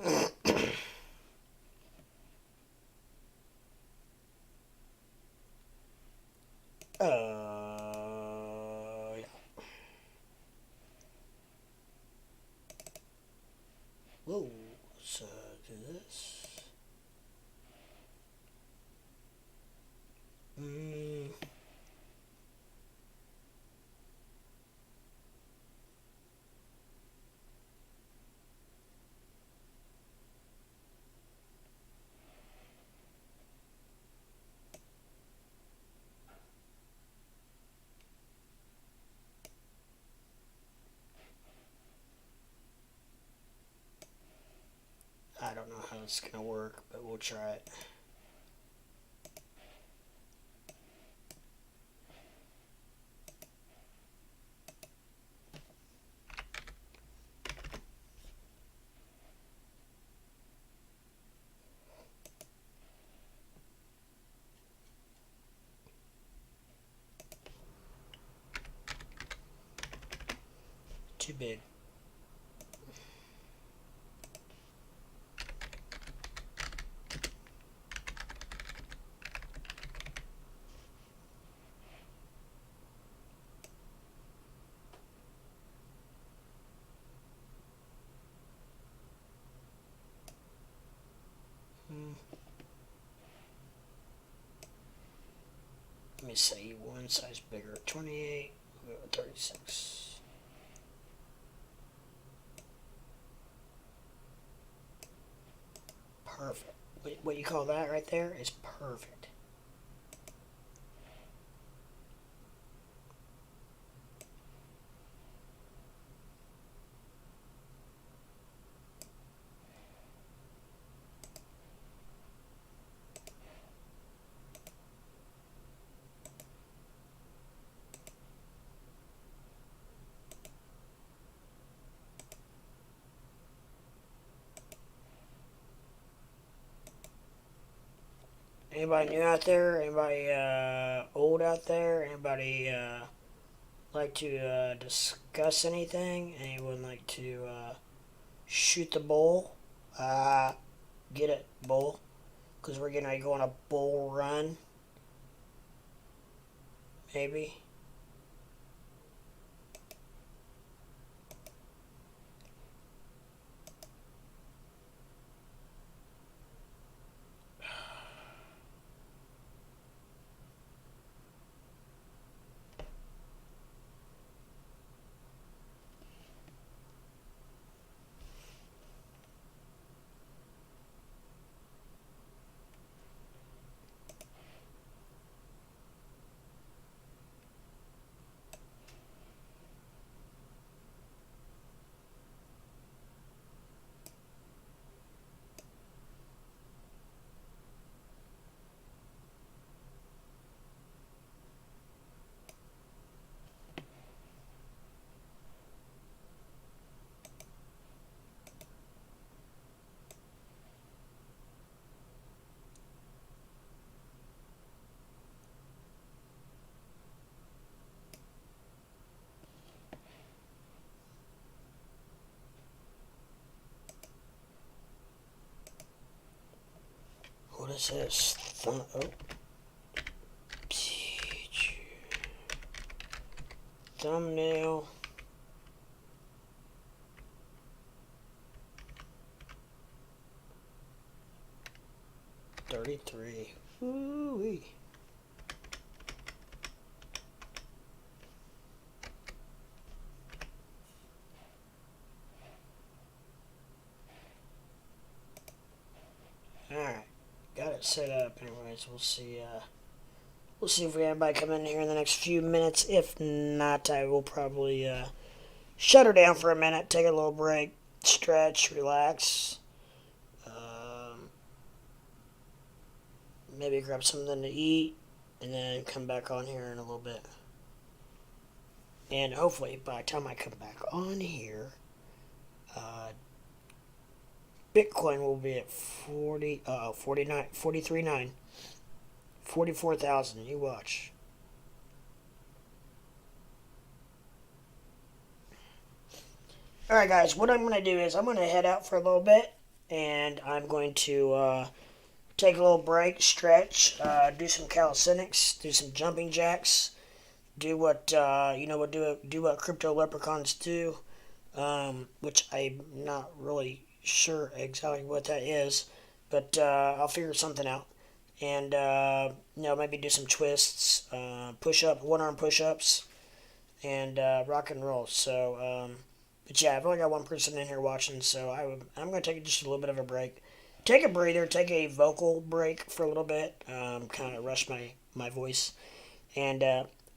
Yeah. Whoa, let's do this. I don't know how it's gonna work, but we'll try it. Too big. Let me say one size bigger. 28, 36. Perfect. What you call that right there is perfect. Anybody new out there? Anybody old out there? Anybody like to discuss anything? Anyone like to shoot the bull? Get it, bull? Because we're going to go on a bull run. Maybe. What is this? Thumbnail. $33. Ooh-wee. Alright. Got it set up. Anyways, we'll see. We'll see if we have anybody come in here in the next few minutes. If not, I will probably shut her down for a minute, take a little break, stretch, relax. Maybe grab something to eat, and then come back on here in a little bit. And hopefully, by the time I come back on here, Bitcoin will be at 43.9, 44,000. You watch. Alright guys, what I'm going to do is I'm going to head out for a little bit, and I'm going to take a little break, stretch, do some calisthenics, do some jumping jacks, do what do what crypto leprechauns do, which I'm not really sure exactly what that is, but I'll figure something out, and maybe do some twists, one-arm push-ups, and rock and roll. So, but yeah, I've only got one person in here watching, so I'm going to take just a little bit of a break. Take a breather, take a vocal break for a little bit, kind of rush my voice, and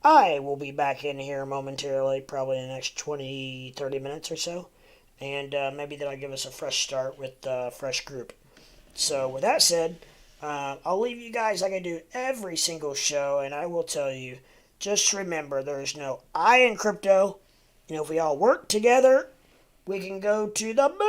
I will be back in here momentarily, probably in the next 20-30 minutes or so, and maybe that'll give us a fresh start with a fresh group. So with that said, I'll leave you guys like I do every single show, and I will tell you, just remember, there's no I in crypto, and if we all work together, we can go to the moon.